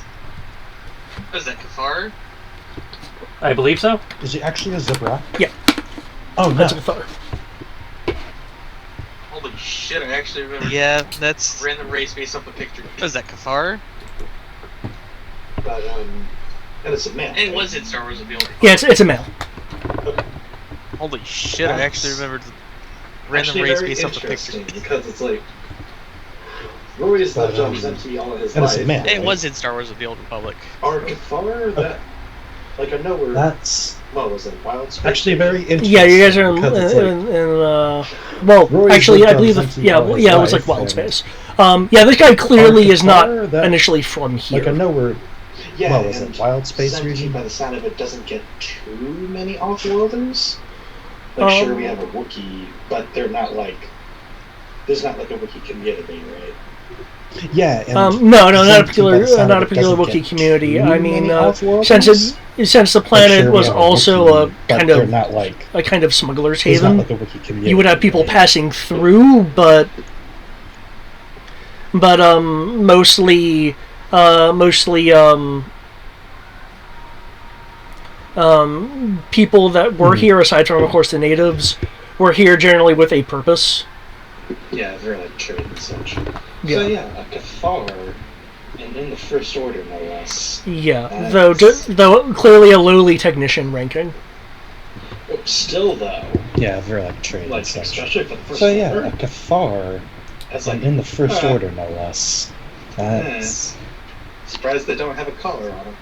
Speaker 4: What is that, Kafar?
Speaker 2: I believe so.
Speaker 6: Is he actually a Zabrak?
Speaker 1: Yeah.
Speaker 6: Oh no.
Speaker 1: That's a Cathar.
Speaker 4: Holy shit, I actually remember.
Speaker 3: Yeah, that's.
Speaker 4: Random race based off a picture.
Speaker 3: What is that, Kafar?
Speaker 7: But and it's a man.
Speaker 4: And it
Speaker 7: right?
Speaker 4: was in Star Wars of the Old
Speaker 1: Yeah, it's a male.
Speaker 3: Holy shit! I actually remembered the random
Speaker 7: Actually
Speaker 3: race
Speaker 7: very
Speaker 3: based off the picture.
Speaker 7: interesting, because it's like Rory's
Speaker 6: But,
Speaker 7: lived on Zenti all of his
Speaker 6: and it's a
Speaker 7: life.
Speaker 6: man.
Speaker 3: It was in Star Wars of the Old Republic.
Speaker 7: Or Kafar, that like I know we're
Speaker 6: That's
Speaker 7: what was it, Wild Space?
Speaker 6: actually very interesting.
Speaker 1: Yeah, you guys are in,
Speaker 6: because it's like,
Speaker 1: well,
Speaker 6: Roy's
Speaker 1: actually,
Speaker 6: lived
Speaker 1: I
Speaker 6: on
Speaker 1: believe
Speaker 6: Zenti all his
Speaker 1: it was
Speaker 6: life,
Speaker 1: like Wild
Speaker 6: and-
Speaker 1: Space. Yeah, this guy clearly is not
Speaker 6: Cathar, that-
Speaker 1: initially from here.
Speaker 6: like I know we're
Speaker 7: Yeah,
Speaker 6: what was
Speaker 7: and
Speaker 6: it, Wild Space
Speaker 7: Zenti,
Speaker 6: region?
Speaker 7: by the sound of it, doesn't get too many off-worlders. Like, sure, we have a Wookiee, but they're not like... There's not like a Wookiee community, right?
Speaker 6: Yeah, and
Speaker 1: no, not a
Speaker 6: Zenti, by
Speaker 1: particular,
Speaker 6: the sound
Speaker 1: not
Speaker 6: of
Speaker 1: a
Speaker 6: it,
Speaker 1: particular
Speaker 6: doesn't
Speaker 1: Wookiee
Speaker 6: get
Speaker 1: community.
Speaker 6: too
Speaker 1: I mean,
Speaker 6: many off-worlders.
Speaker 1: since the
Speaker 6: Like,
Speaker 1: planet
Speaker 6: sure, we
Speaker 1: was
Speaker 6: have a
Speaker 1: also
Speaker 6: Wookiee,
Speaker 1: a
Speaker 6: but
Speaker 1: kind
Speaker 6: they're
Speaker 1: of
Speaker 6: not like
Speaker 1: a kind of smuggler's
Speaker 6: there's
Speaker 1: haven,
Speaker 6: not like a Wookiee community.
Speaker 1: you would have people
Speaker 6: right?
Speaker 1: passing through, but mostly People that were here, aside from, of course, the natives, were here generally with a purpose.
Speaker 7: Yeah, they're like trade and such.
Speaker 1: Yeah.
Speaker 7: So yeah, a Cathar, and in the First Order, no less.
Speaker 1: Yeah, though clearly a lowly technician ranking.
Speaker 7: Still, though.
Speaker 5: Yeah, they're like trade and such.
Speaker 7: Especially for the First
Speaker 5: So
Speaker 7: Order.
Speaker 5: yeah, a Cathar, and in the First Order, no less. That's...
Speaker 7: Surprised they don't have a collar on them.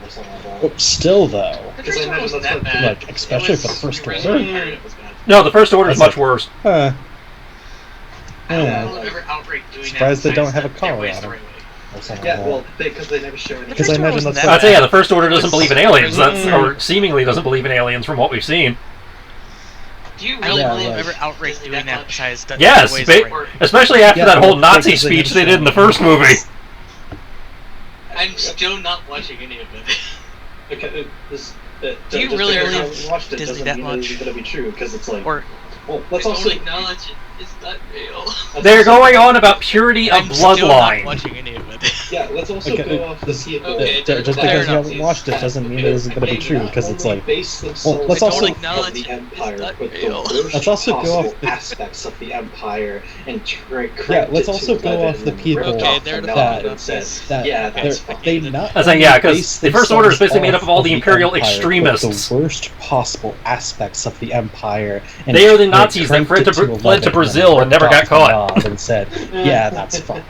Speaker 7: Or something like that.
Speaker 5: Still, though.
Speaker 4: The first one wasn't that bad.
Speaker 5: Like, especially for the First Order.
Speaker 4: It was bad.
Speaker 2: No, the First Order is much worse.
Speaker 4: I don't know if ever outright doing
Speaker 5: Surprised
Speaker 4: that.
Speaker 5: they don't have a
Speaker 4: They
Speaker 5: collar
Speaker 4: waste
Speaker 5: on
Speaker 4: the
Speaker 5: them.
Speaker 4: right way.
Speaker 7: Yeah, well, because they never show any.
Speaker 5: Because I imagine that's
Speaker 2: I'd say, yeah, the First Order doesn't believe in aliens, or seemingly doesn't believe in aliens from what we've seen.
Speaker 4: Do you
Speaker 3: I
Speaker 4: really
Speaker 3: don't
Speaker 4: believe
Speaker 3: know if
Speaker 4: ever
Speaker 3: ever outright doing that besides that.
Speaker 2: Yes,
Speaker 3: ways
Speaker 2: ba-
Speaker 3: the right way.
Speaker 2: especially after that whole Nazi
Speaker 5: because they
Speaker 2: speech
Speaker 5: never
Speaker 2: they did in the
Speaker 5: show
Speaker 2: first movie.
Speaker 4: I'm still not watching any of it.
Speaker 7: Okay,
Speaker 3: Do you really believe
Speaker 7: watched it
Speaker 3: Disney
Speaker 7: doesn't
Speaker 3: that
Speaker 7: mean
Speaker 3: much?
Speaker 7: It's gonna be true because it's like.
Speaker 3: Or
Speaker 7: well,
Speaker 4: Let's
Speaker 7: let's also
Speaker 4: acknowledge it's not real.
Speaker 2: They're going on about purity of
Speaker 3: I'm still not
Speaker 2: bloodline.
Speaker 3: watching any of it.
Speaker 7: Yeah, let's also
Speaker 5: Okay,
Speaker 7: go off the people.
Speaker 4: okay,
Speaker 5: Just because
Speaker 4: fair
Speaker 5: you
Speaker 4: enough.
Speaker 5: haven't watched it doesn't mean it isn't going to be true, because it's like...
Speaker 7: Let's
Speaker 5: let's also-
Speaker 7: acknowledge the Empire with the worst
Speaker 5: Let's also go
Speaker 7: possible
Speaker 5: off the-
Speaker 7: aspects of the Empire and
Speaker 5: let's also go off the people
Speaker 3: Okay, they're
Speaker 5: that-
Speaker 3: that
Speaker 5: that
Speaker 7: yeah,
Speaker 5: they're-
Speaker 7: that's fine.
Speaker 5: they not
Speaker 2: I was saying, yeah,
Speaker 5: only
Speaker 2: 'cause
Speaker 5: base
Speaker 2: the First Order is basically made up of all the
Speaker 5: themselves
Speaker 2: Imperial
Speaker 5: Empire, but
Speaker 2: extremists.
Speaker 5: the worst possible aspects of the Empire. And
Speaker 2: They are the
Speaker 5: they
Speaker 2: Nazis that
Speaker 5: cranked it
Speaker 2: fled to
Speaker 5: 11
Speaker 2: Brazil and never got
Speaker 5: ripped off the
Speaker 2: caught.
Speaker 5: knob and said, yeah, that's fine.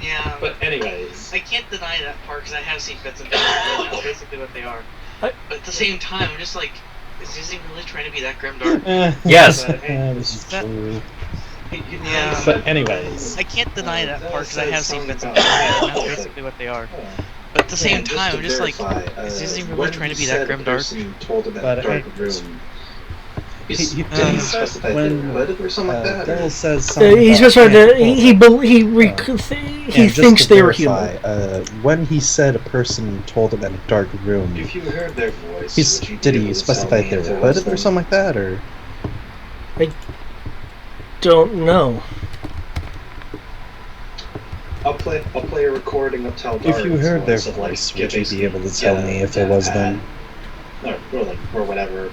Speaker 4: Yeah,
Speaker 7: But anyways,
Speaker 4: I can't deny that part because I have seen bits and pieces. That's basically what they are. But at the same time, I'm just like, is Disney really trying to be that grim dark?
Speaker 2: Yes.
Speaker 5: This is true.
Speaker 3: Yeah.
Speaker 5: But anyways,
Speaker 3: I can't deny that part because I have seen bits and pieces. That's basically what they are. But at the same time, I'm just like, is Disney really trying to be that grim dark?
Speaker 7: Told him
Speaker 5: But
Speaker 7: that dark room. Did he specify
Speaker 5: when
Speaker 7: hooded or something like that?
Speaker 5: Bill says something
Speaker 1: He's
Speaker 5: about
Speaker 1: just trying to.
Speaker 5: can't
Speaker 1: He
Speaker 5: just
Speaker 1: thinks
Speaker 5: to
Speaker 1: they were
Speaker 5: verify,
Speaker 1: human.
Speaker 5: when he said a person told him in a dark room,
Speaker 7: If you heard their voice,
Speaker 5: did he specify if they were hooded or something like that, or?
Speaker 1: Don't know.
Speaker 7: I'll play a recording of Teldar's
Speaker 5: If you heard their
Speaker 7: of, like,
Speaker 5: voice, would you be
Speaker 7: basically,
Speaker 5: able to tell me if it was them?
Speaker 7: or whatever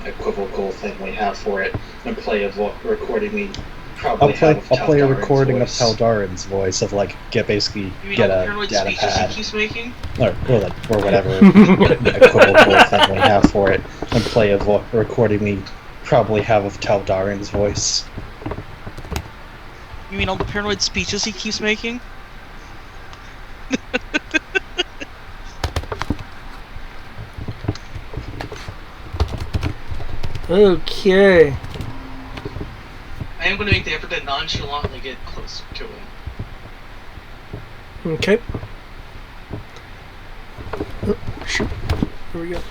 Speaker 7: equivocal thing we have for it, and play a recording we probably have of
Speaker 5: I'll play a
Speaker 7: Teldar's
Speaker 5: recording
Speaker 7: voice.
Speaker 5: of Teldarin's voice of like get
Speaker 4: You mean
Speaker 5: get
Speaker 4: all the
Speaker 5: a
Speaker 4: paranoid
Speaker 5: data
Speaker 4: speeches
Speaker 5: pad
Speaker 4: he keeps making?
Speaker 5: or whatever equivocal thing we have for it, and play a recording we probably have of Teldarin's voice.
Speaker 3: You mean all the paranoid speeches he keeps making?
Speaker 1: Okay.
Speaker 4: I am going to make the effort to nonchalantly get closer to him.
Speaker 1: Okay. Oh, shoot. Here we go.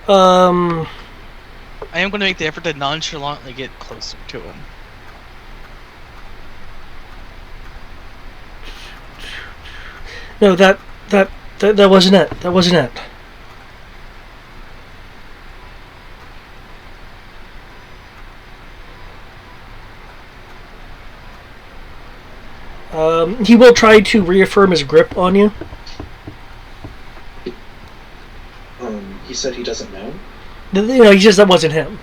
Speaker 3: I am going to make the effort to nonchalantly get closer to him.
Speaker 1: No, that wasn't it. That wasn't it. He will try to reaffirm his grip on you.
Speaker 7: He said he doesn't know.
Speaker 1: He says that wasn't him.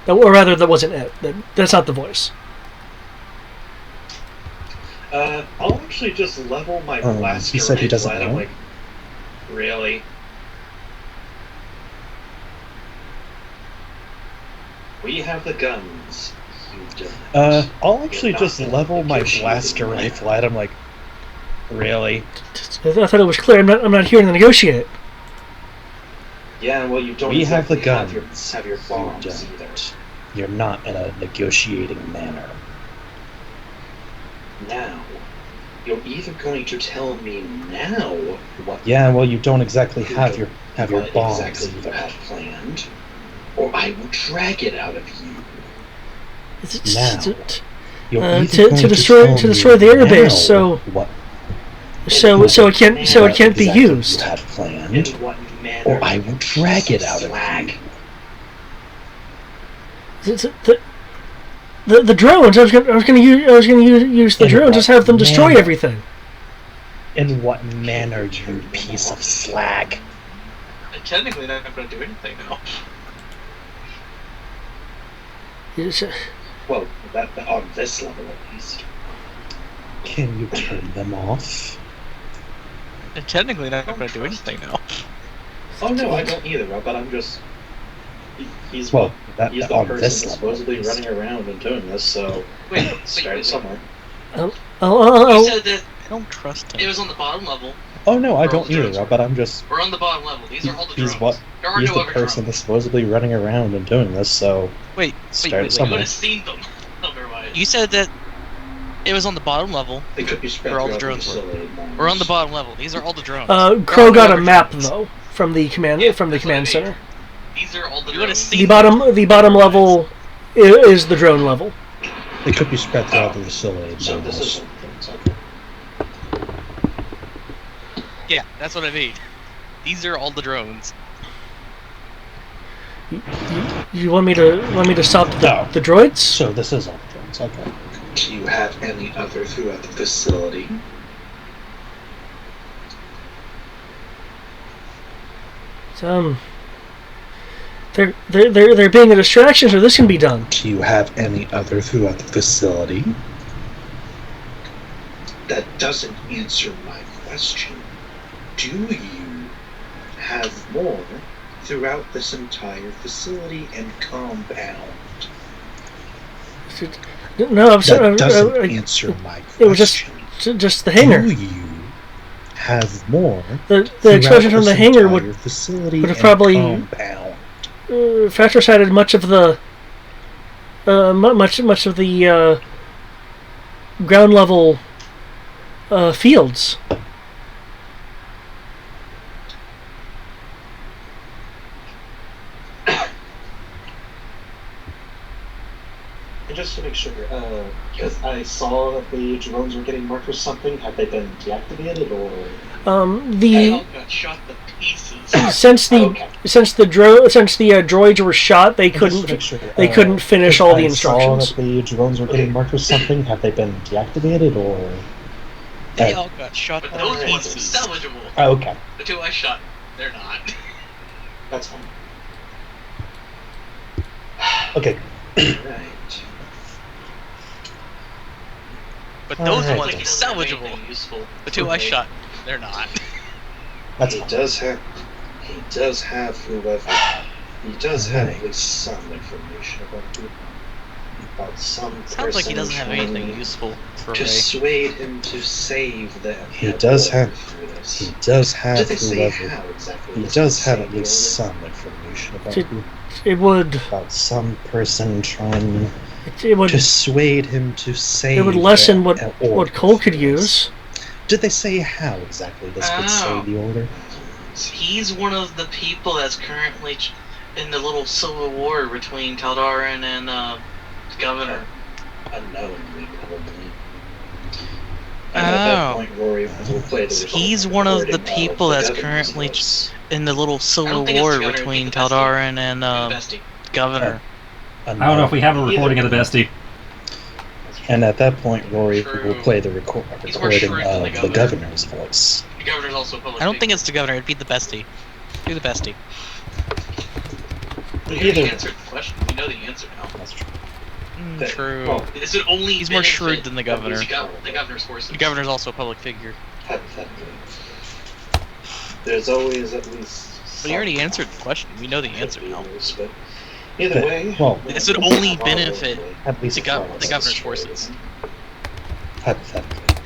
Speaker 1: Or rather, that wasn't it. That's not the voice.
Speaker 7: I'll actually just level my blaster.
Speaker 5: He said he doesn't
Speaker 7: rifle at him,
Speaker 5: know?
Speaker 7: like, really? We have the guns. You don't.
Speaker 5: I'll actually just level my blaster rifle at him, like, really?
Speaker 1: I thought it was clear. I'm not here to negotiate.
Speaker 7: Yeah, well, you don't
Speaker 5: We have the
Speaker 7: exactly
Speaker 5: guns.
Speaker 7: have your bombs
Speaker 5: You
Speaker 7: either.
Speaker 5: don't. You're not in a negotiating manner.
Speaker 7: Now, you're either going to tell me now what
Speaker 5: Yeah, well, you don't exactly have your
Speaker 7: what
Speaker 5: bombs
Speaker 7: exactly you
Speaker 5: either.
Speaker 7: have planned, or I will drag it out of you.
Speaker 5: Now. You're
Speaker 1: To-
Speaker 5: either
Speaker 1: to
Speaker 5: going
Speaker 1: destroy-
Speaker 5: tell
Speaker 1: to destroy the
Speaker 5: me
Speaker 1: airbase,
Speaker 5: now
Speaker 1: so-
Speaker 5: what
Speaker 1: So it can't be
Speaker 5: exactly
Speaker 1: used.
Speaker 5: you had
Speaker 7: In
Speaker 5: planned,
Speaker 7: what manner?
Speaker 5: or I will drag it out of
Speaker 7: Slag.
Speaker 5: you.
Speaker 1: The drones. I was gonna use the
Speaker 5: In
Speaker 1: drones.
Speaker 5: what
Speaker 1: Just have them destroy
Speaker 5: manner?
Speaker 1: everything.
Speaker 5: In what manner, you piece of slag?
Speaker 4: Technically, they're not going to do anything now.
Speaker 7: Well, that on this level at least.
Speaker 5: Can you turn them off?
Speaker 3: Technically, they're not going to do anything now.
Speaker 7: Oh no, I don't either, but I'm just... He's
Speaker 5: Well,
Speaker 7: he's the
Speaker 5: on
Speaker 7: person
Speaker 5: this
Speaker 7: supposedly
Speaker 5: level,
Speaker 7: running around and doing this, so... Start somewhere.
Speaker 4: You
Speaker 1: Oh.
Speaker 4: said that
Speaker 3: I don't trust him.
Speaker 4: it was on the bottom level.
Speaker 5: Oh no, I
Speaker 4: Where all
Speaker 5: don't
Speaker 4: the drones
Speaker 5: either,
Speaker 4: are.
Speaker 5: but I'm just...
Speaker 4: We're on the bottom level. These are all the drones.
Speaker 5: He's what?
Speaker 4: There are
Speaker 5: He's
Speaker 4: no
Speaker 5: the
Speaker 4: other
Speaker 5: person
Speaker 4: drones.
Speaker 5: that's supposedly running around and doing this, so...
Speaker 3: Wait,
Speaker 5: Start
Speaker 4: You
Speaker 5: somewhere.
Speaker 4: would have seen them otherwise.
Speaker 3: You said that it was on the bottom level.
Speaker 7: They could be spread
Speaker 3: Where all the
Speaker 7: throughout
Speaker 3: drones were.
Speaker 7: facility.
Speaker 3: We're on the bottom level. These are all the drones.
Speaker 1: Crow got a
Speaker 3: other
Speaker 1: map
Speaker 3: drones.
Speaker 1: though from the command
Speaker 4: Yeah,
Speaker 1: from the
Speaker 4: that's what I
Speaker 1: command
Speaker 4: mean.
Speaker 1: center.
Speaker 4: These are all the
Speaker 3: You would have
Speaker 4: drones.
Speaker 3: seen
Speaker 1: The bottom level is the drone level.
Speaker 5: They could be spread throughout the facility.
Speaker 7: So
Speaker 5: no,
Speaker 7: this is...
Speaker 3: Yeah, that's what I mean. These are all the drones.
Speaker 1: You want me to stop
Speaker 5: No.
Speaker 1: the droids?
Speaker 5: So this is all drones, okay.
Speaker 7: Do you have any other throughout the facility?
Speaker 1: They're being a distraction, so this can be done.
Speaker 5: Do you have any other throughout the facility?
Speaker 7: That doesn't answer my question. Do you have more throughout this entire facility and compound?
Speaker 1: No, I'm sorry.
Speaker 5: That doesn't answer my question.
Speaker 1: It was just the hangar.
Speaker 5: Do you have more
Speaker 1: The
Speaker 5: throughout
Speaker 1: explosion from
Speaker 5: this
Speaker 1: the hangar
Speaker 5: entire
Speaker 1: would
Speaker 5: facility
Speaker 1: would have
Speaker 5: and
Speaker 1: probably
Speaker 5: compound?
Speaker 1: fratricided much of the much of the ground level fields.
Speaker 7: And just to make sure, because I saw that the drones were getting marked or something, have they been deactivated or?
Speaker 4: They all got shot to pieces.
Speaker 1: Since the
Speaker 7: Okay.
Speaker 1: droids were shot, they couldn't finish all the instructions.
Speaker 5: I saw that the drones were getting marked or something. Have they been deactivated or?
Speaker 3: They all got shot
Speaker 4: But
Speaker 3: to
Speaker 4: those ones are
Speaker 3: pieces.
Speaker 4: salvageable.
Speaker 5: Oh, okay.
Speaker 4: The two I shot, they're not.
Speaker 7: That's fine.
Speaker 5: Okay.
Speaker 7: Right.
Speaker 3: But those
Speaker 5: Alright.
Speaker 3: ones
Speaker 4: Like,
Speaker 3: are
Speaker 4: it doesn't have
Speaker 3: salvageable.
Speaker 4: anything useful.
Speaker 3: The two I shot, they're not.
Speaker 5: That's
Speaker 7: He
Speaker 5: fine.
Speaker 7: does have. He does have whoever. He does have at least some information about some.
Speaker 3: Sounds like he
Speaker 7: person
Speaker 3: doesn't have
Speaker 7: trying
Speaker 3: anything useful for
Speaker 7: to
Speaker 3: Ray.
Speaker 7: sway him to save them.
Speaker 5: He does have.
Speaker 7: through this.
Speaker 5: He does have
Speaker 7: Did they say
Speaker 5: whoever.
Speaker 7: how exactly?
Speaker 5: He
Speaker 7: this
Speaker 5: does
Speaker 7: would
Speaker 5: have
Speaker 7: save
Speaker 5: at
Speaker 7: the
Speaker 5: least
Speaker 7: order?
Speaker 5: some information about
Speaker 1: Did- It would
Speaker 5: about some person trying
Speaker 1: it would
Speaker 5: to sway him to save.
Speaker 1: it would lessen
Speaker 5: the
Speaker 1: what
Speaker 5: order
Speaker 1: Cole could
Speaker 5: through this.
Speaker 1: use.
Speaker 5: Did they say how exactly this could
Speaker 4: Oh.
Speaker 5: save the order?
Speaker 4: He's one of the people that's currently in the little civil war between Taldarin and the governor.
Speaker 7: Unknowingly, probably. And at that
Speaker 3: Oh.
Speaker 7: point, Rory will play the
Speaker 3: He's one of the
Speaker 7: recording
Speaker 3: people
Speaker 7: the
Speaker 3: that's
Speaker 7: governor's
Speaker 3: currently
Speaker 7: voice.
Speaker 3: in the little
Speaker 4: I
Speaker 3: civil
Speaker 4: don't think it's
Speaker 3: war
Speaker 4: the governor,
Speaker 3: between
Speaker 4: it'd be the bestie.
Speaker 3: Taldarin and
Speaker 4: Bestie.
Speaker 3: governor.
Speaker 2: I don't know if we have a recording of the bestie.
Speaker 5: And at that point, Rory
Speaker 4: True.
Speaker 5: will play the
Speaker 4: He's more
Speaker 5: recording
Speaker 4: shrewd than
Speaker 5: of
Speaker 4: the
Speaker 5: the
Speaker 4: governor.
Speaker 5: governor's voice.
Speaker 4: The governor's also a public
Speaker 3: I don't think
Speaker 4: figure.
Speaker 3: it's the governor. It'd be the bestie. Do the bestie.
Speaker 4: We already
Speaker 5: Either-
Speaker 4: answered the question. We know the answer now.
Speaker 5: That's true.
Speaker 3: True.
Speaker 7: Well,
Speaker 4: Is it only
Speaker 3: He's more
Speaker 4: benefit
Speaker 3: shrewd than the governor.
Speaker 4: The governor's forces.
Speaker 3: The governor's also a public figure.
Speaker 7: hypothetically. There's always at least.
Speaker 3: But he already
Speaker 7: some
Speaker 3: answered the question. We know the answer now.
Speaker 7: leaders, but either way.
Speaker 5: Well,
Speaker 3: This would only benefit
Speaker 5: at least
Speaker 3: the
Speaker 5: for
Speaker 3: governor's
Speaker 5: us,
Speaker 3: forces.
Speaker 5: hypothetically.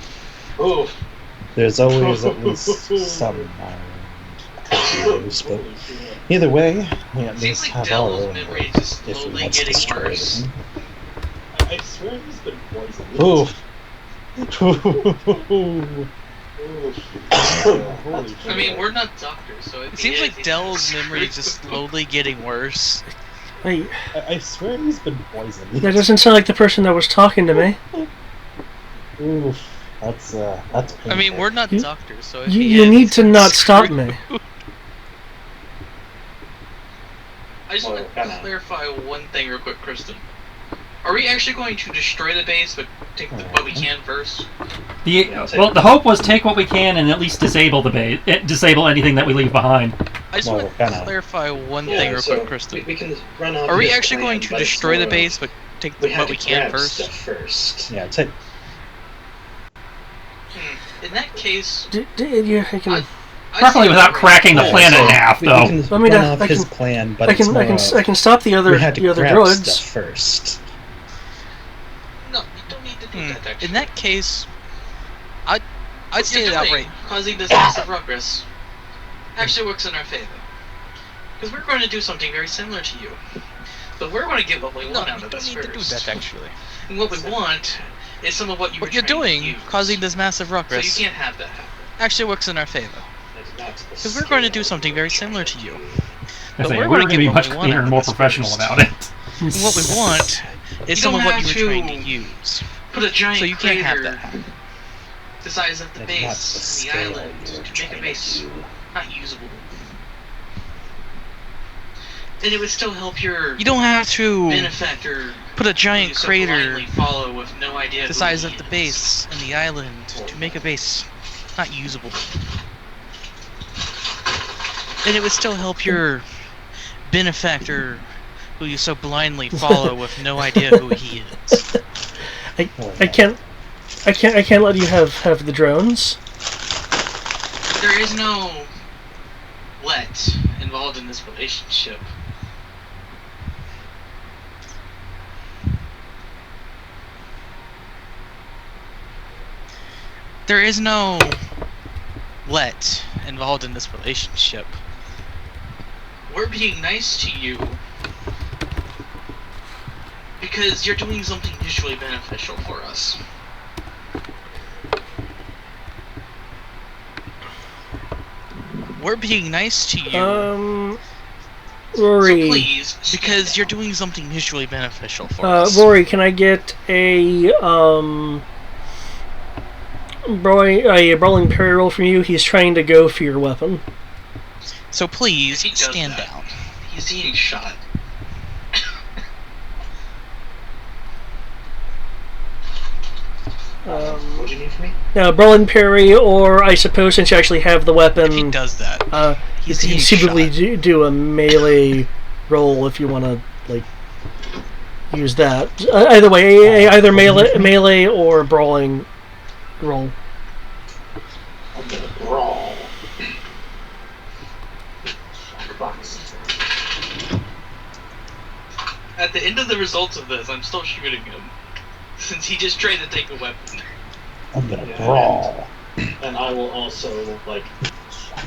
Speaker 7: Oh,
Speaker 5: There's always at least some issues, but either way, we at
Speaker 4: Seems
Speaker 5: least
Speaker 4: like
Speaker 5: have
Speaker 4: Dell's
Speaker 5: our
Speaker 4: memory is just
Speaker 5: if he
Speaker 4: slowly
Speaker 5: wants to
Speaker 4: getting
Speaker 5: destroy
Speaker 4: worse.
Speaker 5: them.
Speaker 7: I swear he's been poisoned.
Speaker 5: Ooh.
Speaker 4: I mean, we're not doctors, so
Speaker 3: It seems like Dell's memory is just slowly getting worse.
Speaker 1: Wait,
Speaker 5: I swear he's been poisoned.
Speaker 1: that doesn't sound like the person that was talking to me.
Speaker 5: Oof. That's
Speaker 3: I mean, we're not
Speaker 1: You-
Speaker 3: doctors, so if
Speaker 1: You,
Speaker 3: he
Speaker 1: you
Speaker 3: is,
Speaker 1: need
Speaker 3: he's
Speaker 1: to not stop
Speaker 3: screwed.
Speaker 1: me.
Speaker 4: I just want to
Speaker 7: Well,
Speaker 4: clarify one thing real quick, Kristen. Are we actually going to destroy the base, but take what we can first?
Speaker 2: The hope was take what we can and at least disable the base, disable anything that we leave behind.
Speaker 3: I just want to clarify one thing real quick, Kristen.
Speaker 7: We can run off.
Speaker 3: Are we actually going to destroy the base, but take what we can
Speaker 7: first?
Speaker 5: Yeah, take.
Speaker 4: In that case,
Speaker 2: Preferably without cracking the plan in half, though.
Speaker 5: Let me run off his plan, but
Speaker 1: I can stop the other droids
Speaker 5: first.
Speaker 4: No, you don't need to do that. Actually.
Speaker 3: In that case, I'd say it outright.
Speaker 4: Causing this massive ruckus actually works in our favor, because we're going to do something very similar to you, but we're going to get what we want out of this first.
Speaker 3: No, you don't need to do that actually.
Speaker 4: And what we want is some of what
Speaker 3: you're doing, causing this massive ruckus.
Speaker 4: So you can't have that happen.
Speaker 3: Actually works in our favor. Because we're going to do something very similar to you.
Speaker 2: But we're going to be much cleaner and more professional about it.
Speaker 3: What we want is some of what you were trying to use.
Speaker 4: Put a giant
Speaker 3: so you can't have that.
Speaker 4: The size of the base, the island, to make a base not usable. And it would still help your.
Speaker 3: You don't have to
Speaker 4: benefactor
Speaker 3: put a giant crater
Speaker 4: follow with no idea
Speaker 3: the size of the base and the island to make a base not usable. And it would still help your benefactor, who you so blindly follow with no idea who he is.
Speaker 1: I can't let you have the drones.
Speaker 4: There is no let involved in this relationship.
Speaker 3: There is no let involved in this relationship.
Speaker 4: We're being nice to you because you're doing something mutually beneficial for us.
Speaker 3: We're being nice to you.
Speaker 1: Rory.
Speaker 4: So please,
Speaker 3: because you're doing something mutually beneficial for us.
Speaker 1: Rory, can I get a brawling parry roll from you? He's trying to go for your weapon.
Speaker 3: So please, stand down.
Speaker 4: He's being shot. What do you need from me?
Speaker 1: Now, brawling parry, or I suppose since you actually have the weapon,
Speaker 3: if he does that,
Speaker 1: you can simply do a melee roll if you want to like use that. Either way, either melee or brawling roll.
Speaker 7: I'm gonna brawl.
Speaker 4: At the end of the results of this, I'm still shooting him, since he just tried to take a weapon.
Speaker 5: I'm gonna brawl.
Speaker 7: And I will also, like,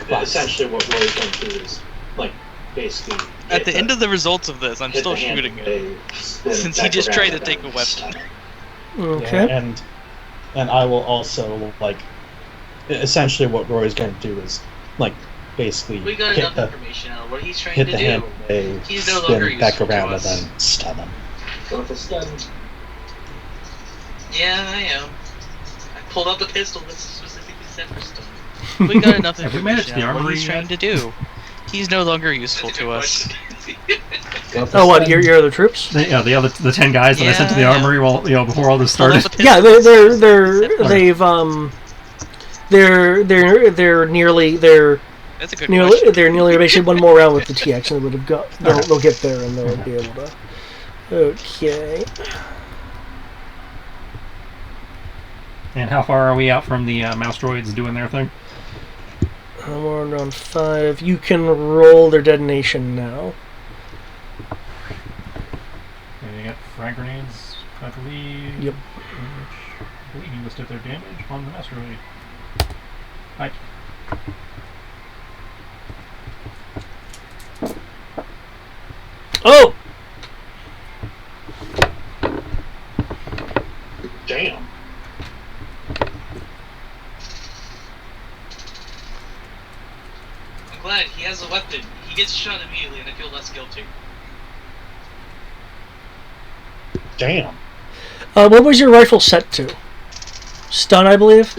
Speaker 7: essentially what Roy's going to do is, like, basically...
Speaker 3: At the end of the results of this, I'm still shooting him, since he just tried to take a weapon.
Speaker 1: Okay.
Speaker 5: Yeah, and I will also, like, essentially what Roy's going to do is, like, basically
Speaker 4: we got enough information out of what he's trying to do.
Speaker 5: Handle,
Speaker 4: he's no longer
Speaker 5: spin back
Speaker 4: useful
Speaker 5: around
Speaker 4: to us.
Speaker 5: and then stun him.
Speaker 7: Go for stun.
Speaker 4: Yeah, I am. I pulled out the pistol that's specifically set for stun.
Speaker 3: We got enough
Speaker 2: Have we managed
Speaker 3: information
Speaker 2: the
Speaker 3: out of what
Speaker 2: armory
Speaker 3: he's
Speaker 2: yet?
Speaker 3: trying to do. He's no longer useful to us.
Speaker 1: Oh, what? Your other troops?
Speaker 2: The 10 guys that I sent to the armory before all this started.
Speaker 1: Yeah, they're nearly
Speaker 3: That's a good question.
Speaker 1: they're nearly basically one more round with the TX and they would have got they'll get there and they'll be able to. Okay.
Speaker 2: And how far are we out from the mouse droids doing their thing?
Speaker 1: We're on 5. You can roll their detonation now.
Speaker 2: Okay, you got frag grenades, I believe.
Speaker 1: Yep.
Speaker 2: Which you listed their damage on the mouse droid. Hi.
Speaker 1: Oh!
Speaker 7: Damn.
Speaker 4: I'm glad he has a weapon. He gets shot immediately and I feel less guilty.
Speaker 7: Damn.
Speaker 1: What was your rifle set to? Stun, I believe?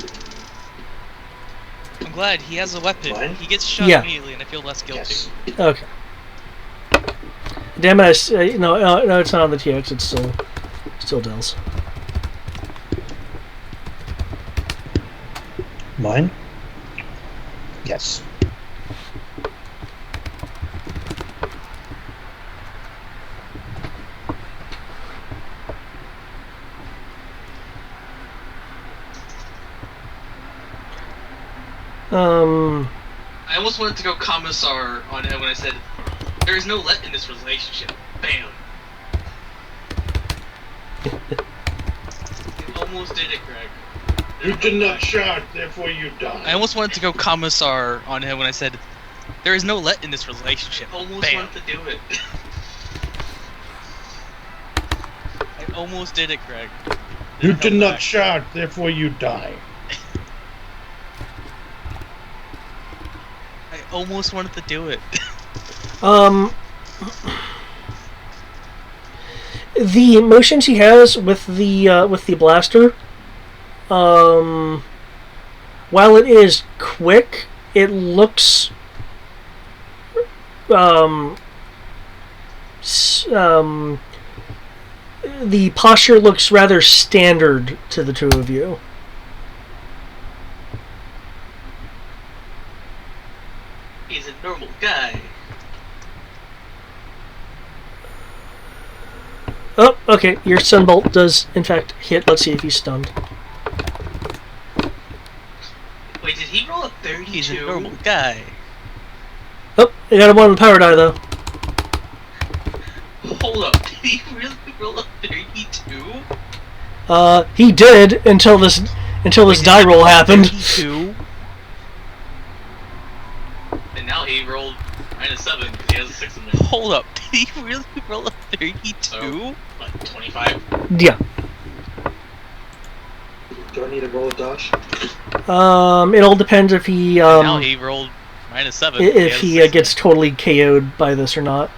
Speaker 3: I'm glad he has a weapon.
Speaker 7: What?
Speaker 3: He gets shot
Speaker 1: Yeah.
Speaker 3: immediately and I feel less guilty.
Speaker 7: Yes.
Speaker 1: Okay. Damn it, no, it's not on the TX, it's still... Still Dell's.
Speaker 5: Mine? Yes.
Speaker 4: I almost wanted to go commissar on him when I said, there is no let in this relationship. Bam. You almost did it, Greg.
Speaker 6: You did not shout, therefore you die.
Speaker 3: I almost wanted to go commissar on him when I said, there is no let in this relationship.
Speaker 4: Almost
Speaker 3: Bam.
Speaker 4: wanted to do it.
Speaker 3: I almost did it, Greg.
Speaker 6: You did not shout, therefore you die.
Speaker 3: I almost wanted to do it.
Speaker 1: The motions he has with the blaster, while it is quick, it looks the posture looks rather standard to the two of you.
Speaker 4: He's a normal guy.
Speaker 1: Oh, okay. Your sunbolt does, in fact, hit. Let's see if he's stunned.
Speaker 4: Wait, did he roll a 32?
Speaker 3: He's a normal guy.
Speaker 1: Oh, I got him on the power die, though.
Speaker 4: Hold up, did he really roll a 32?
Speaker 1: He did until this die roll happened.
Speaker 3: 32?
Speaker 4: And now he rolled -7 because he has a 6 in there.
Speaker 3: Hold up, did he really roll a 32?
Speaker 4: So, what, 25?
Speaker 1: Yeah.
Speaker 7: Do I need to roll a dodge?
Speaker 1: It all depends if he
Speaker 3: now he rolled -7.
Speaker 1: if he gets totally KO'd by this or not.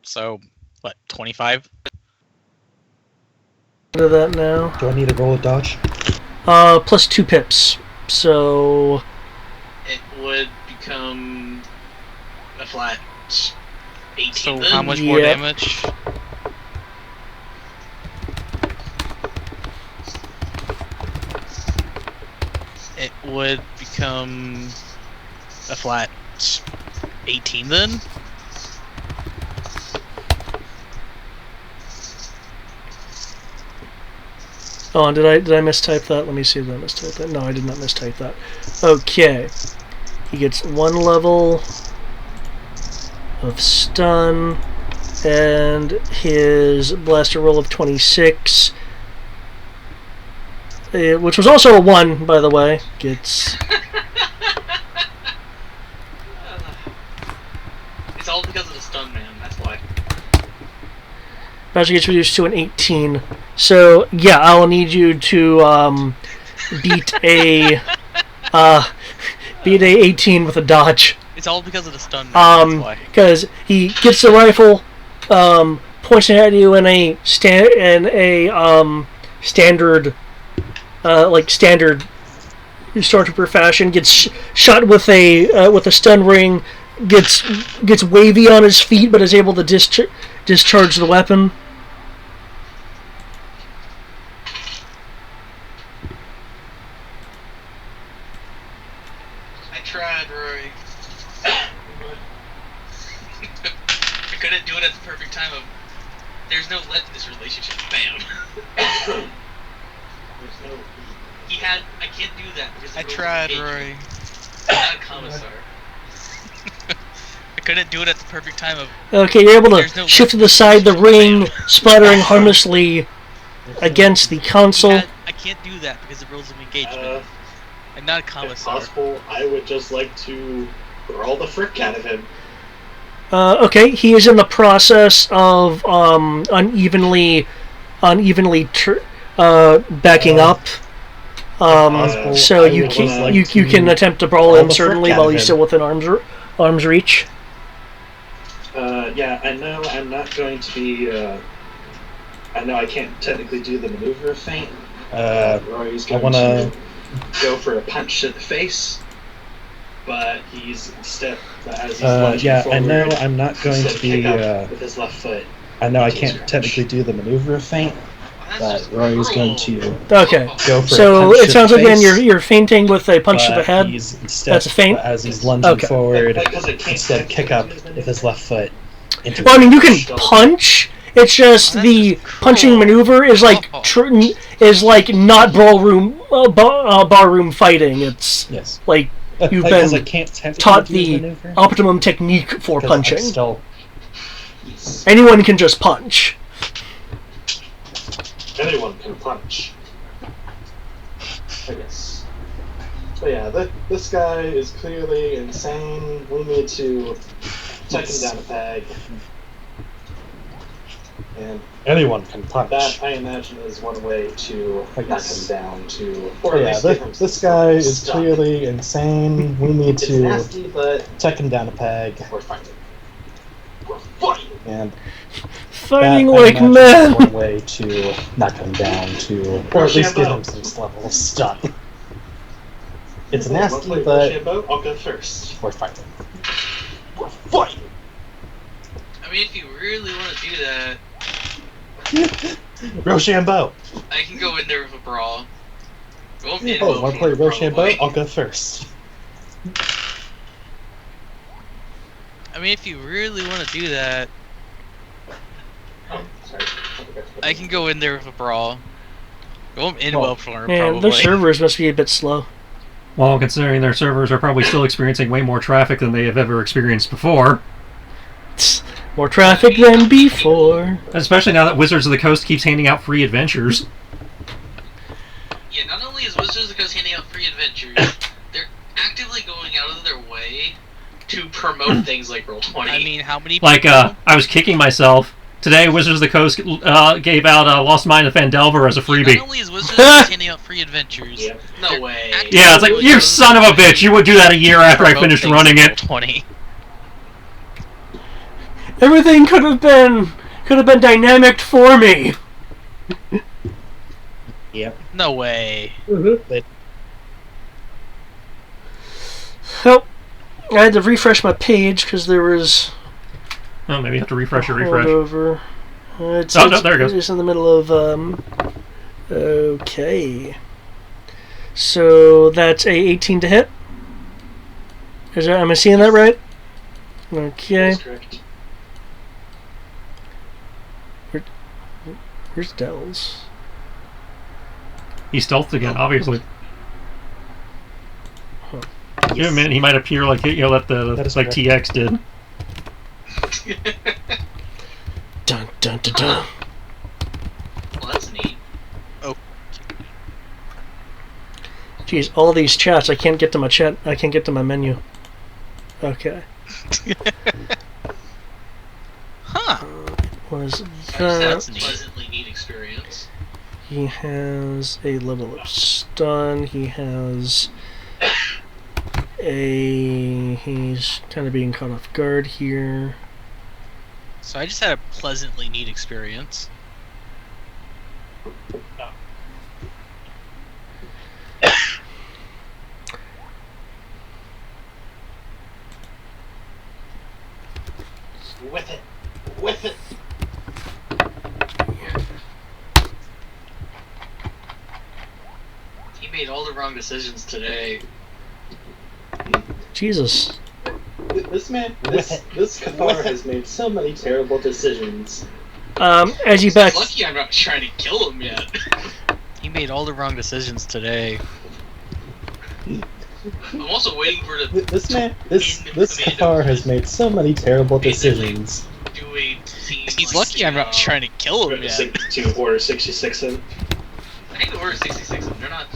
Speaker 3: So, what, 25?
Speaker 1: To that now.
Speaker 5: Do I need to roll a dodge?
Speaker 1: Plus 2 pips. So
Speaker 4: It would become a flat 18
Speaker 3: So
Speaker 4: then?
Speaker 3: how much more
Speaker 1: Yeah.
Speaker 3: damage? It would become a flat 18 then?
Speaker 1: oh, did I mistype that? Let me see if I mistyped that. No, I did not mistype that. Okay. He gets 1 level of stun, and his blaster roll of 26, which was also a 1, by the way, gets...
Speaker 4: It's all because of the stun, man, that's why.
Speaker 1: Magic gets reduced to an 18. So, yeah, I'll need you to beat a 18 with a dodge.
Speaker 3: It's all because of the stun. That's why.
Speaker 1: Because he gets the rifle, points it at you in a standard stormtrooper fashion. Gets shot with a stun ring. Gets wavy on his feet, but is able to discharge the weapon.
Speaker 4: I tried, Rory. I couldn't do it at the perfect time of, there's no let in this relationship. Bam.
Speaker 7: There's no...
Speaker 4: I can't do that because
Speaker 3: I tried, Rory.
Speaker 4: Not a commissar.
Speaker 3: I couldn't do it at the perfect time of.
Speaker 1: Okay, you're able
Speaker 3: There's
Speaker 1: to
Speaker 3: no
Speaker 1: shift to the side, the ring splattering harmlessly against the console.
Speaker 3: I can't do that because of rules of engagement. I'm not a
Speaker 7: If
Speaker 3: commissar.
Speaker 7: possible, I would just like to brawl the frick out of him.
Speaker 1: Okay, he is in the process of unevenly backing up. So you can attempt to brawl him certainly while he's still within arm's reach.
Speaker 7: Yeah, I know I'm not going to be. I know I can't technically do the maneuver of feint. Rory's going to go for a punch to the face, but he's instead as he's lunging
Speaker 5: yeah,
Speaker 7: forward,
Speaker 5: I know I'm not going
Speaker 7: instead
Speaker 5: to be.
Speaker 7: pick up with his left foot.
Speaker 5: I know I
Speaker 7: Takes
Speaker 5: can't
Speaker 7: range.
Speaker 5: technically do the maneuver of feint, But Rory's going to
Speaker 1: Okay.
Speaker 5: go for
Speaker 1: So
Speaker 5: a punch
Speaker 1: it
Speaker 5: to
Speaker 1: sounds
Speaker 5: the
Speaker 1: like then
Speaker 5: face,
Speaker 1: you're fainting with a punch to the
Speaker 5: but
Speaker 1: head.
Speaker 5: Instead,
Speaker 1: That's a feint?
Speaker 5: as he's lunging forward,
Speaker 7: Because I can't
Speaker 5: instead kick up with his left foot. Into
Speaker 1: Well, I mean, you
Speaker 5: his
Speaker 1: can punch. It's just
Speaker 3: That's
Speaker 1: the
Speaker 3: just cruel.
Speaker 1: punching maneuver is like
Speaker 3: Oh.
Speaker 1: is like not barroom fighting. It's
Speaker 5: Yes.
Speaker 1: like you've
Speaker 5: Because I
Speaker 1: been
Speaker 5: can't technically
Speaker 1: taught
Speaker 5: do
Speaker 1: the
Speaker 5: maneuver,
Speaker 1: optimum technique for
Speaker 5: 'cause I'm
Speaker 1: punching.
Speaker 5: still
Speaker 1: Anyone can just punch.
Speaker 7: Anyone can punch. I guess. But yeah, this guy is clearly insane. We need to take him down a peg. And
Speaker 5: anyone can punch.
Speaker 7: that, I imagine, is one way to knock him down to...
Speaker 5: Or yeah, this guy is
Speaker 7: stuck.
Speaker 5: clearly insane. We need
Speaker 7: It's
Speaker 5: to
Speaker 7: nasty, but
Speaker 5: take him down a peg.
Speaker 7: we're fighting. We're fighting!
Speaker 5: And
Speaker 1: Fighting
Speaker 5: that,
Speaker 1: like
Speaker 5: I imagine,
Speaker 1: men.
Speaker 5: is one way to knock him down to, or at least give him some level of stun. It's nasty, but
Speaker 7: Rochambeau, I'll go first.
Speaker 5: we're fighting.
Speaker 7: We're fighting!
Speaker 4: I mean, if you really want to do that,
Speaker 5: Rochambeau!
Speaker 4: I can go in there with a brawl. Well,
Speaker 5: Oh, want to play Rochambeau? I'll go first.
Speaker 3: I mean, if you really want to do that,
Speaker 7: Oh, sorry.
Speaker 3: I can go in there with a brawl. Go in
Speaker 5: Oh.
Speaker 3: well for him,
Speaker 1: Man,
Speaker 3: probably.
Speaker 1: their servers must be a bit slow.
Speaker 2: Well, considering their servers are probably still experiencing way more traffic than they have ever experienced before.
Speaker 1: More traffic than before.
Speaker 2: Especially now that Wizards of the Coast keeps handing out free adventures.
Speaker 4: Yeah, not only is Wizards of the Coast handing out free adventures, they're actively going out of their way to promote things like Roll20.
Speaker 3: I mean, how many people?
Speaker 2: Like, I was kicking myself. Today, Wizards of the Coast gave out Lost Mine of Fandelver as a
Speaker 3: Not
Speaker 2: freebie.
Speaker 3: only is Wizards of the Coast handing out free adventures,
Speaker 7: Yep.
Speaker 4: No way.
Speaker 2: Yeah, it's like, you son of a bitch, you would do that a year after I
Speaker 3: promote
Speaker 2: finished
Speaker 3: things
Speaker 2: running
Speaker 3: like
Speaker 2: it.
Speaker 3: Roll20.
Speaker 1: Everything could have been dynamic for me.
Speaker 5: Yep.
Speaker 3: No way.
Speaker 1: Oh, I had to refresh my page because there was
Speaker 2: Oh, maybe you have to refresh your refresh.
Speaker 1: holdover.
Speaker 2: Oh, no, there it goes.
Speaker 1: It's in the middle of okay. So that's a 18 to hit. Am I seeing that right? Okay.
Speaker 7: That's correct.
Speaker 1: Where's Dells?
Speaker 2: He stealthed again, obviously.
Speaker 1: Huh.
Speaker 2: Yeah, man, he might appear like that
Speaker 5: That is
Speaker 2: like
Speaker 5: correct.
Speaker 2: TX did.
Speaker 1: Dun dun dun dun.
Speaker 4: Well, that's neat.
Speaker 1: Jeez, all these chats. I can't get to my chat. I can't get to my menu. Okay.
Speaker 3: Huh.
Speaker 1: Was
Speaker 4: That's
Speaker 1: that?
Speaker 4: a pleasantly neat experience.
Speaker 1: He has a level of stun. He has a. He's kind of being caught off guard here.
Speaker 3: So I just had a pleasantly neat experience.
Speaker 7: With it. With it.
Speaker 4: He made all the wrong decisions today.
Speaker 1: Jesus.
Speaker 7: This Cathar has made so many terrible decisions.
Speaker 1: As you back.
Speaker 4: Lucky I'm not trying to kill him yet.
Speaker 3: He made all the wrong decisions today.
Speaker 4: I'm also waiting for the
Speaker 5: This Cathar has made so many terrible decisions.
Speaker 4: doing scenes.
Speaker 3: He's
Speaker 4: like
Speaker 3: lucky I'm not trying to kill him yet.
Speaker 7: To Order 66 in.
Speaker 4: I think the Order 66. They're not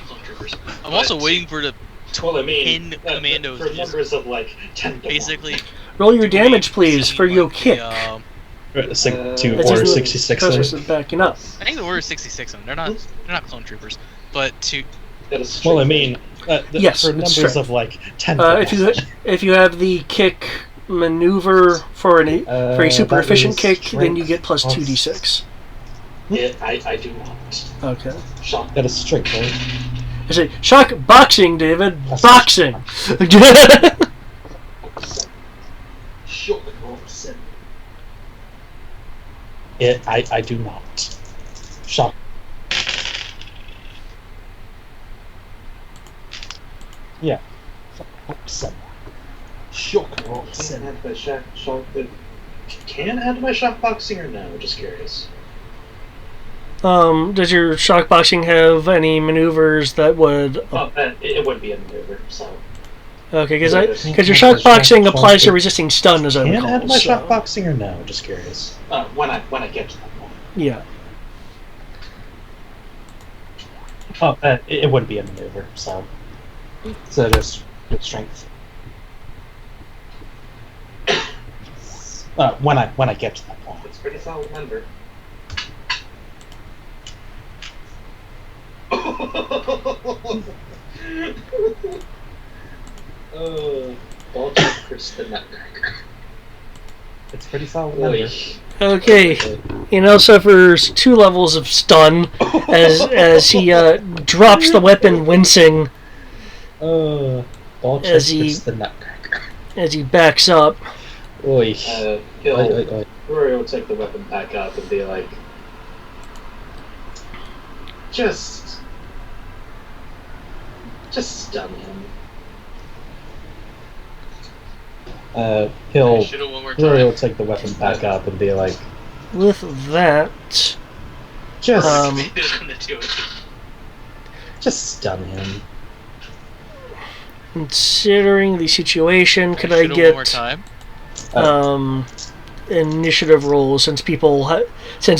Speaker 4: clone troopers.
Speaker 3: I'm also waiting for the
Speaker 7: Well, I mean,
Speaker 3: pin commandos
Speaker 7: for
Speaker 3: to just
Speaker 7: numbers of like 10 to 1.
Speaker 3: basically
Speaker 1: Roll your
Speaker 3: do a
Speaker 1: damage, please,
Speaker 3: scene
Speaker 1: for your
Speaker 3: like the,
Speaker 1: kick.
Speaker 5: To
Speaker 1: That's
Speaker 5: Order
Speaker 1: just
Speaker 5: 66
Speaker 1: Process
Speaker 5: in.
Speaker 1: is backing up.
Speaker 3: I think the Order 66 they're not clone troopers, but to
Speaker 7: That is
Speaker 5: Well, I
Speaker 7: straight.
Speaker 5: mean,
Speaker 1: Yes,
Speaker 5: for
Speaker 1: it's
Speaker 5: numbers
Speaker 1: strength.
Speaker 5: of like 10 to 1.
Speaker 1: If you have the kick maneuver for a super
Speaker 5: that
Speaker 1: efficient
Speaker 5: is
Speaker 1: kick, then you
Speaker 5: strength
Speaker 1: get plus
Speaker 5: plus-
Speaker 1: 2d6.
Speaker 7: I do not.
Speaker 1: Okay.
Speaker 7: Shock.
Speaker 5: That is straight, right?
Speaker 1: I say shock boxing, David.
Speaker 5: That's
Speaker 1: Boxing.
Speaker 7: Shock roll 7.
Speaker 5: I do not. Shock Yeah. Some shock boxing.
Speaker 7: Can add my shock boxing or no? Just curious.
Speaker 1: Does your shock boxing have any maneuvers that would?
Speaker 7: It would be a maneuver, so.
Speaker 1: Okay, because your shock boxing applies to resisting stun, as I recall.
Speaker 5: Can add my shock boxing or no? Just curious.
Speaker 7: When I get to that point.
Speaker 1: Yeah.
Speaker 5: It would be a maneuver, so just with strength. When I get to that point.
Speaker 7: It's a pretty solid number. Ball check Chris the Nutcracker.
Speaker 5: It's a pretty solid number.
Speaker 1: Okay, he now suffers 2 levels of stun as he drops the weapon, wincing.
Speaker 5: Ball check Chris the Nutcracker.
Speaker 1: As he backs up.
Speaker 5: Rory
Speaker 7: will take the weapon back up and be like, just stun him.
Speaker 5: Rory will take the weapon back up and be like,
Speaker 1: with that,
Speaker 5: just stun him.
Speaker 1: Considering the situation, could I get
Speaker 3: one more time?
Speaker 1: Initiative rolls since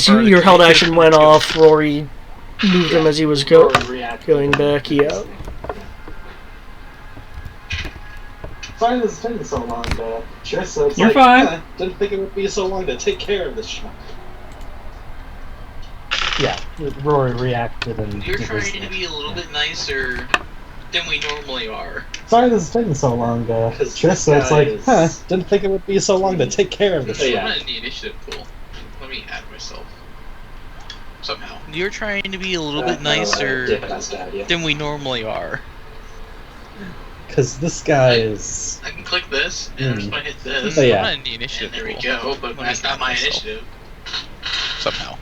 Speaker 1: your held action went off? Rory moved him as he was going back. Yeah.
Speaker 7: Sorry this is taking so long, but Trissa, it's
Speaker 2: You're fine.
Speaker 7: Didn't think it would be so long to take care of this schmuck.
Speaker 5: Yeah, Rory reacted and...
Speaker 4: You're trying to be a little bit nicer than we normally are.
Speaker 5: Sorry this is taking so long, Trissa, it's like, didn't think it would be so long to take care of this schmuck.
Speaker 4: I'm not in the initiative pool. Let me add myself. Somehow.
Speaker 3: You're trying to be a little bit nicer than we normally are.
Speaker 5: Because this guy is...
Speaker 4: I can click this, and I'm just going to hit this.
Speaker 5: Oh, yeah.
Speaker 3: I'm not in the initiative
Speaker 4: And there we
Speaker 3: pool.
Speaker 4: go, but that's not my initiative.
Speaker 3: Somehow.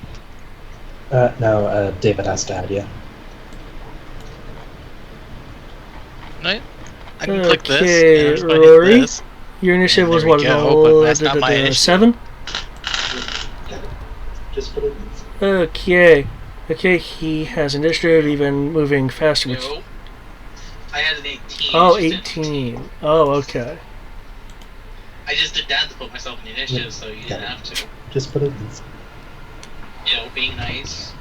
Speaker 5: No, David has to add you.
Speaker 3: No, I can click this, and I'm just going to
Speaker 1: Rory,
Speaker 3: hit this.
Speaker 1: your initiative
Speaker 3: And
Speaker 1: was
Speaker 3: there
Speaker 1: what?
Speaker 3: we go, but that's not my initiative.
Speaker 1: 7?
Speaker 7: Just put it in.
Speaker 1: Okay. Okay, he has initiative, even moving faster. Which...
Speaker 4: No. I had an 18.
Speaker 1: Oh,
Speaker 4: just
Speaker 1: 18. Oh, okay.
Speaker 4: I just did that to put myself in the initiative, so you didn't have to.
Speaker 5: Just put it in.
Speaker 4: Being nice.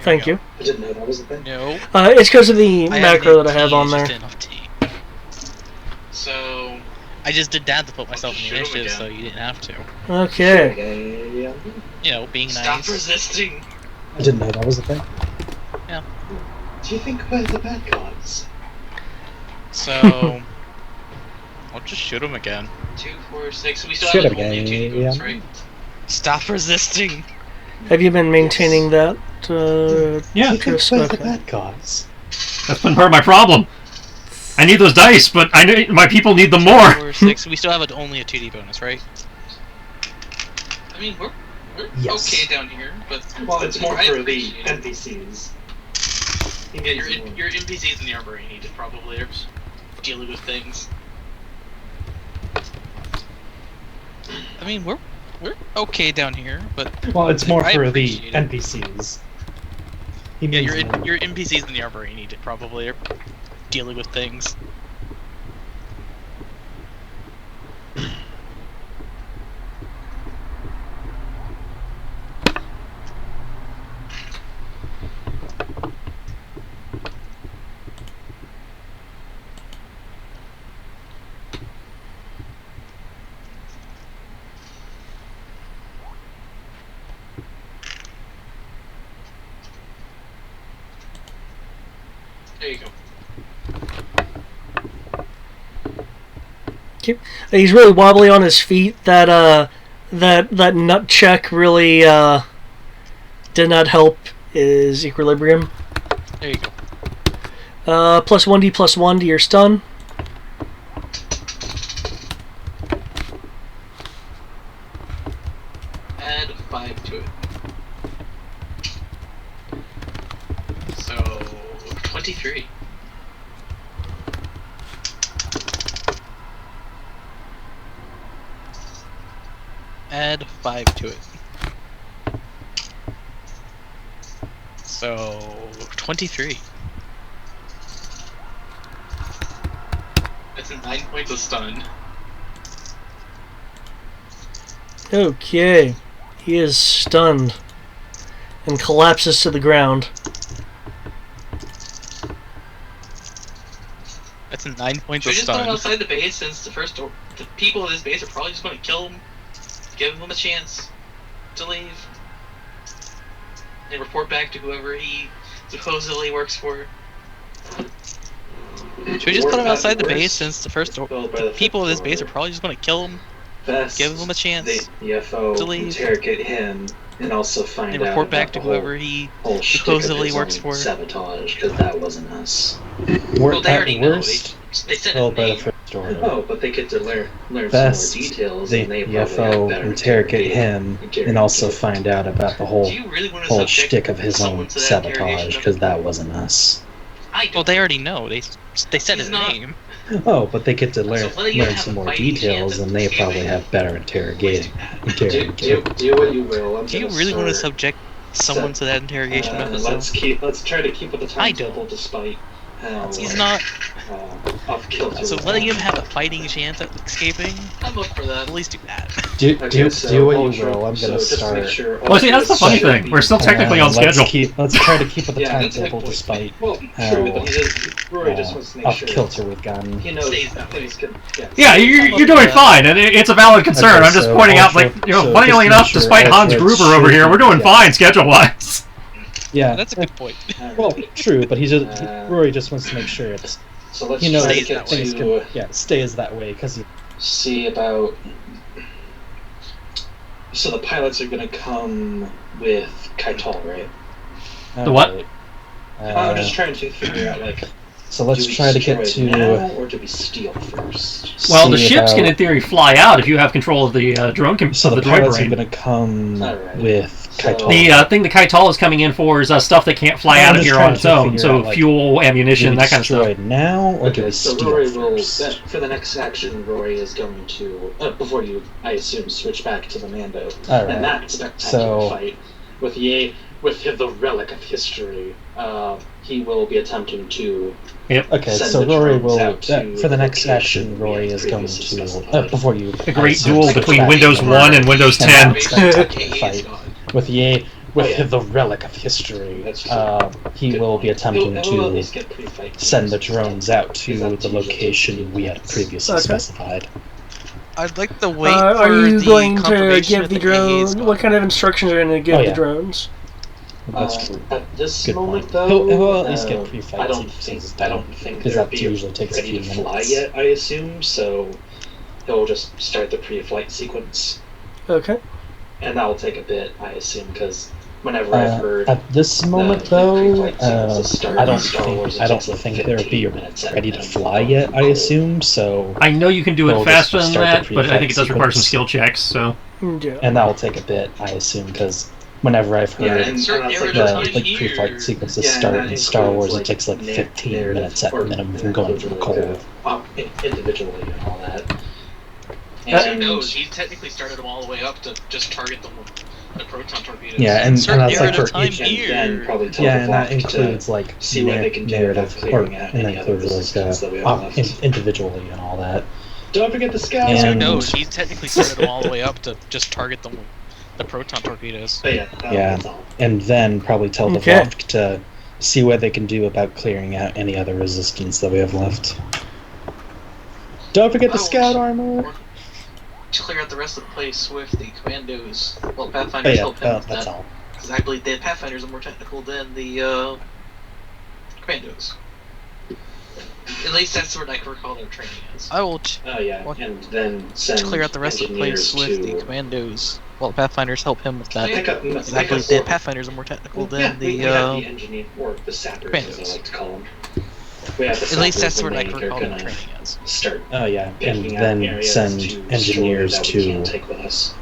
Speaker 1: Thank you.
Speaker 7: I didn't know that was a thing.
Speaker 3: No.
Speaker 1: It's because of the
Speaker 3: I
Speaker 1: macro
Speaker 3: had
Speaker 1: that I have
Speaker 3: 18,
Speaker 1: on
Speaker 3: it's
Speaker 1: there.
Speaker 3: just enough T.
Speaker 4: So...
Speaker 3: I just did that to put myself in the
Speaker 4: shoot him
Speaker 3: initiative,
Speaker 4: again.
Speaker 3: so you didn't have to.
Speaker 1: Okay.
Speaker 3: Being
Speaker 4: Stop
Speaker 3: nice.
Speaker 4: resisting!
Speaker 5: I didn't know that was a thing.
Speaker 7: Do you think we're the bad guys?
Speaker 3: So... I'll just shoot him again.
Speaker 4: 2, 4, 6. We still
Speaker 5: Shoot
Speaker 4: have
Speaker 5: him
Speaker 4: only 2
Speaker 5: again,
Speaker 4: bonus,
Speaker 5: yeah.
Speaker 4: right?
Speaker 3: Stop resisting!
Speaker 1: Have you been maintaining that,
Speaker 2: Yeah.
Speaker 1: Tris?
Speaker 5: We're the
Speaker 1: Okay.
Speaker 5: bad guys.
Speaker 2: That's been part of my problem. I need those dice, but my people need them more.
Speaker 3: 4, 6. We still have only a 2D bonus, right?
Speaker 4: I mean, we're
Speaker 5: Yes.
Speaker 4: okay down here, but...
Speaker 7: Well, it's more
Speaker 4: I
Speaker 7: for the
Speaker 4: appreciate it.
Speaker 7: NPCs.
Speaker 4: Yeah, your NPCs in the Armory need it, probably. They're dealing with things.
Speaker 3: I mean, we're okay down here, but
Speaker 5: Well, it's more
Speaker 3: I
Speaker 5: for the
Speaker 3: appreciate it.
Speaker 5: NPCs.
Speaker 3: yeah, your NPCs in the Armory need it, probably. They're dealing with things.
Speaker 4: There you go.
Speaker 1: He's really wobbly on his feet. That nut check really did not help his equilibrium.
Speaker 3: There you go.
Speaker 1: Plus 1d plus 1 to your stun.
Speaker 4: Add 5 to it. So 23.
Speaker 3: Add 5 to it. So 23.
Speaker 4: That's 9 points of stun.
Speaker 1: Okay. He is stunned and collapses to the ground.
Speaker 3: That's 9 points
Speaker 4: Should we
Speaker 3: of
Speaker 4: just put him
Speaker 3: stun.
Speaker 4: outside the base, since the people of this base are probably just going to kill him, give him a chance to leave, and report back to whoever he supposedly works for?
Speaker 3: Should we just put him outside the base, since the people of this base are probably just going to kill him, give him a chance
Speaker 7: the UFO
Speaker 3: to leave,
Speaker 7: interrogate him, and also find
Speaker 3: and
Speaker 7: out
Speaker 3: report back
Speaker 7: about
Speaker 3: to
Speaker 7: the whole
Speaker 3: whoever he
Speaker 7: shtick
Speaker 3: supposedly
Speaker 7: of his
Speaker 3: works
Speaker 7: own
Speaker 3: for?
Speaker 7: sabotage, because that wasn't us.
Speaker 4: Well, they already know.
Speaker 5: Worst,
Speaker 4: They said
Speaker 5: killed
Speaker 4: his
Speaker 5: by the
Speaker 4: name.
Speaker 5: first order.
Speaker 7: Oh, but they get to learn
Speaker 5: Best,
Speaker 7: some more details,
Speaker 5: the
Speaker 7: and they probably have
Speaker 5: UFO
Speaker 7: better
Speaker 5: interrogate him and also find out about the whole
Speaker 4: Do you really want to
Speaker 5: whole
Speaker 4: subject
Speaker 5: shtick of his
Speaker 4: someone
Speaker 5: own
Speaker 4: to that
Speaker 5: sabotage,
Speaker 4: interrogation?
Speaker 5: because that wasn't us.
Speaker 4: I don't.
Speaker 3: Well, they already know. They said
Speaker 4: He's
Speaker 3: his
Speaker 4: not-
Speaker 3: name.
Speaker 5: Oh, but they get to learn
Speaker 4: So let you have
Speaker 5: some
Speaker 4: a
Speaker 5: more
Speaker 4: fighting
Speaker 5: details,
Speaker 4: chance
Speaker 5: and they
Speaker 4: at
Speaker 5: probably
Speaker 4: escaping.
Speaker 5: have better interrogating.
Speaker 7: Do what you will. I'm
Speaker 3: Do you
Speaker 7: gonna
Speaker 3: really want to
Speaker 7: start,
Speaker 3: subject someone to that interrogation episode?
Speaker 7: Let's try to keep with the
Speaker 3: I
Speaker 7: timetable
Speaker 3: don't.
Speaker 7: despite how
Speaker 3: He's not.
Speaker 7: off kilter.
Speaker 3: So letting him have a fighting chance at escaping,
Speaker 4: I'm up for that.
Speaker 3: at least do that.
Speaker 5: Do what you
Speaker 7: Ultra,
Speaker 5: will. I'm
Speaker 7: so
Speaker 5: gonna
Speaker 7: just to
Speaker 5: start.
Speaker 7: make sure
Speaker 2: Well, see, that's the funny
Speaker 7: Ultra
Speaker 2: thing. We're still technically on schedule.
Speaker 5: Let's try to keep with the
Speaker 7: Yeah, that's a good
Speaker 5: timetable
Speaker 7: point.
Speaker 5: despite
Speaker 7: Well,
Speaker 5: how
Speaker 7: true, but Rory just wants to make
Speaker 5: off
Speaker 7: sure
Speaker 5: kilter we've gotten.
Speaker 7: he knows
Speaker 4: Stays that way.
Speaker 7: things can.
Speaker 2: Yeah, you're doing fine, and it's a valid concern.
Speaker 5: Okay,
Speaker 2: I'm just
Speaker 5: so
Speaker 2: pointing out,
Speaker 5: Ultra-
Speaker 2: like,
Speaker 5: so
Speaker 2: funnily
Speaker 5: just
Speaker 2: enough,
Speaker 5: make sure
Speaker 2: despite Hans
Speaker 5: Ultra
Speaker 2: Gruber over
Speaker 5: should
Speaker 2: here, we're doing
Speaker 5: be-
Speaker 2: fine schedule-wise.
Speaker 5: Yeah,
Speaker 3: That's a good point.
Speaker 5: well, true, but Rory just wants to make sure it's
Speaker 7: So let's
Speaker 5: he knows
Speaker 7: try to
Speaker 3: stays
Speaker 7: get
Speaker 3: that way.
Speaker 5: things
Speaker 7: to
Speaker 5: can stays that way because
Speaker 7: see about. So the pilots are gonna come with Kaital, right?
Speaker 2: The what?
Speaker 7: I'm just trying to figure out like.
Speaker 5: So let's
Speaker 7: do we
Speaker 5: try to get
Speaker 7: destroy
Speaker 5: to.
Speaker 7: now, or do we steal first?
Speaker 2: Well, the
Speaker 5: see
Speaker 2: ships can,
Speaker 5: about-
Speaker 2: in theory, fly out if you have control of the drone
Speaker 5: So
Speaker 2: of
Speaker 5: the
Speaker 2: the droid
Speaker 5: pilots are
Speaker 2: brain.
Speaker 5: going to come
Speaker 7: Alright.
Speaker 5: with Kaital.
Speaker 2: The thing the Kaital is coming in for is stuff that can't fly
Speaker 5: I'm
Speaker 2: out of
Speaker 5: just
Speaker 2: here
Speaker 5: trying
Speaker 2: on its
Speaker 5: to
Speaker 2: own.
Speaker 5: figure
Speaker 2: So
Speaker 5: out, like,
Speaker 2: fuel, ammunition,
Speaker 5: do we
Speaker 2: that kind of
Speaker 5: destroy
Speaker 2: stuff.
Speaker 5: it now, or do we
Speaker 7: So
Speaker 5: steal
Speaker 7: Rory will,
Speaker 5: first?
Speaker 7: for the next action, Rory is going to, before you, I assume, switch back to the Mando.
Speaker 5: Alright.
Speaker 7: And that spectacular
Speaker 5: So-
Speaker 7: fight with the relic of history, he will be attempting to
Speaker 5: Okay,
Speaker 7: send
Speaker 5: so
Speaker 7: the
Speaker 5: Rory
Speaker 7: drones
Speaker 5: will.
Speaker 7: out to
Speaker 5: For the next
Speaker 7: location
Speaker 5: action, Rory
Speaker 7: we
Speaker 5: is going
Speaker 7: previously
Speaker 5: to.
Speaker 7: specified.
Speaker 5: Before you.
Speaker 2: A great
Speaker 5: switch
Speaker 2: duel
Speaker 5: back
Speaker 2: between
Speaker 5: to
Speaker 2: Windows 1 and Windows 10.
Speaker 5: Fight with the relic of history.
Speaker 7: That's true.
Speaker 5: He will be attempting
Speaker 7: He'll at
Speaker 5: to
Speaker 7: least get pre-fight
Speaker 5: send the
Speaker 7: first.
Speaker 5: drones out to
Speaker 7: He's up
Speaker 5: the
Speaker 7: to usually
Speaker 5: location
Speaker 7: 15
Speaker 5: we had
Speaker 7: minutes.
Speaker 5: previously
Speaker 1: Okay.
Speaker 5: specified.
Speaker 3: I'd like to wait for
Speaker 1: are you
Speaker 3: the
Speaker 1: going to
Speaker 3: confirmation
Speaker 1: give
Speaker 3: that
Speaker 1: the
Speaker 3: AA is
Speaker 1: drone? What kind of instructions are you going to give
Speaker 5: Oh,
Speaker 1: the
Speaker 5: yeah.
Speaker 1: drones?
Speaker 5: That's true.
Speaker 7: At this
Speaker 5: Good
Speaker 7: moment,
Speaker 5: point.
Speaker 7: though,
Speaker 5: He'll at least get pre-fight
Speaker 7: I don't
Speaker 5: sequences
Speaker 7: think
Speaker 5: done, because
Speaker 7: they'll
Speaker 5: that
Speaker 7: be
Speaker 5: usually takes a
Speaker 7: ready
Speaker 5: few
Speaker 7: to fly
Speaker 5: minutes.
Speaker 7: yet. I assume so. He'll just start the pre-flight sequence,
Speaker 1: Okay.
Speaker 7: and that will take a bit, I assume, because whenever I've heard
Speaker 5: At this moment,
Speaker 7: the
Speaker 5: though,
Speaker 7: pre-flight sequences start
Speaker 5: I
Speaker 7: in
Speaker 5: don't
Speaker 7: Star Wars, it
Speaker 5: think
Speaker 7: takes like
Speaker 5: they'll
Speaker 7: 15
Speaker 5: be
Speaker 7: minutes at
Speaker 5: ready to
Speaker 7: minimum.
Speaker 5: fly yet. I assume so,
Speaker 2: I know you can do
Speaker 5: We'll
Speaker 2: it faster
Speaker 5: just
Speaker 2: than
Speaker 5: start the
Speaker 2: that, but I think it does require some
Speaker 5: sequence.
Speaker 2: skill checks, so...
Speaker 1: Yeah.
Speaker 5: and that will take a bit. I assume because whenever I've
Speaker 7: Yeah,
Speaker 5: heard
Speaker 7: and
Speaker 4: certain
Speaker 7: that's
Speaker 4: areas
Speaker 5: the
Speaker 4: are
Speaker 5: like
Speaker 4: here.
Speaker 5: pre-flight sequences
Speaker 7: Yeah, and
Speaker 5: start
Speaker 7: that
Speaker 5: in Star
Speaker 7: includes,
Speaker 5: Wars, it takes like 15
Speaker 7: narrative
Speaker 5: minutes at
Speaker 7: or
Speaker 5: minimum from going from
Speaker 7: narrative,
Speaker 5: cold.
Speaker 7: Individually and all that.
Speaker 4: Who
Speaker 7: And
Speaker 4: knows? He technically started them all the way up to just target the proton torpedoes.
Speaker 5: Yeah, and
Speaker 3: Certain
Speaker 5: that's like
Speaker 3: narrative
Speaker 5: for
Speaker 3: time
Speaker 5: each.
Speaker 7: and then probably tell
Speaker 5: Yeah,
Speaker 7: the
Speaker 5: and that
Speaker 7: Vlach to
Speaker 5: includes like
Speaker 7: see what they can do
Speaker 5: narrative,
Speaker 7: about
Speaker 5: or
Speaker 7: clearing out
Speaker 5: and that
Speaker 7: any other
Speaker 5: includes
Speaker 7: resistance that we have left.
Speaker 5: individually and all that.
Speaker 7: Don't forget the scouts.
Speaker 5: And-
Speaker 3: Who knows? He technically started them all the way up to just target the proton torpedoes.
Speaker 7: But yeah,
Speaker 5: Yeah.
Speaker 7: that's all.
Speaker 5: And then probably tell the
Speaker 1: Okay.
Speaker 5: Vlach to see what they can do about clearing out any other resistance that we have left. Don't forget the
Speaker 4: Oh,
Speaker 5: scout armor.
Speaker 4: To clear out the rest of the place with the commandos. Well,
Speaker 5: Oh
Speaker 4: Pathfinders
Speaker 5: yeah,
Speaker 4: help him with
Speaker 5: that's
Speaker 4: that.
Speaker 5: all.
Speaker 4: Because I believe the Pathfinders are more technical than the commandos. At least that's what I can recall their training as.
Speaker 3: I will
Speaker 7: Oh yeah,
Speaker 3: What?
Speaker 7: and then send
Speaker 3: clear out the rest of the place
Speaker 7: engineers
Speaker 3: with the
Speaker 7: to
Speaker 3: commandos. Well, Pathfinders help him with that.
Speaker 7: pick up.
Speaker 3: Because I believe the Pathfinders are more technical than
Speaker 7: yeah, we have
Speaker 3: the
Speaker 7: the engineer or the sappers,
Speaker 3: commandos.
Speaker 7: as I like to call them. We have the
Speaker 3: At least
Speaker 7: sappers,
Speaker 3: that's
Speaker 7: and
Speaker 3: what I can
Speaker 7: they're
Speaker 3: recall their
Speaker 7: gonna
Speaker 3: training as.
Speaker 7: Start
Speaker 5: Oh yeah, and
Speaker 7: picking out
Speaker 5: then
Speaker 7: areas
Speaker 5: send
Speaker 7: to
Speaker 5: engineers
Speaker 7: destroy that we can't
Speaker 5: to
Speaker 7: take with us.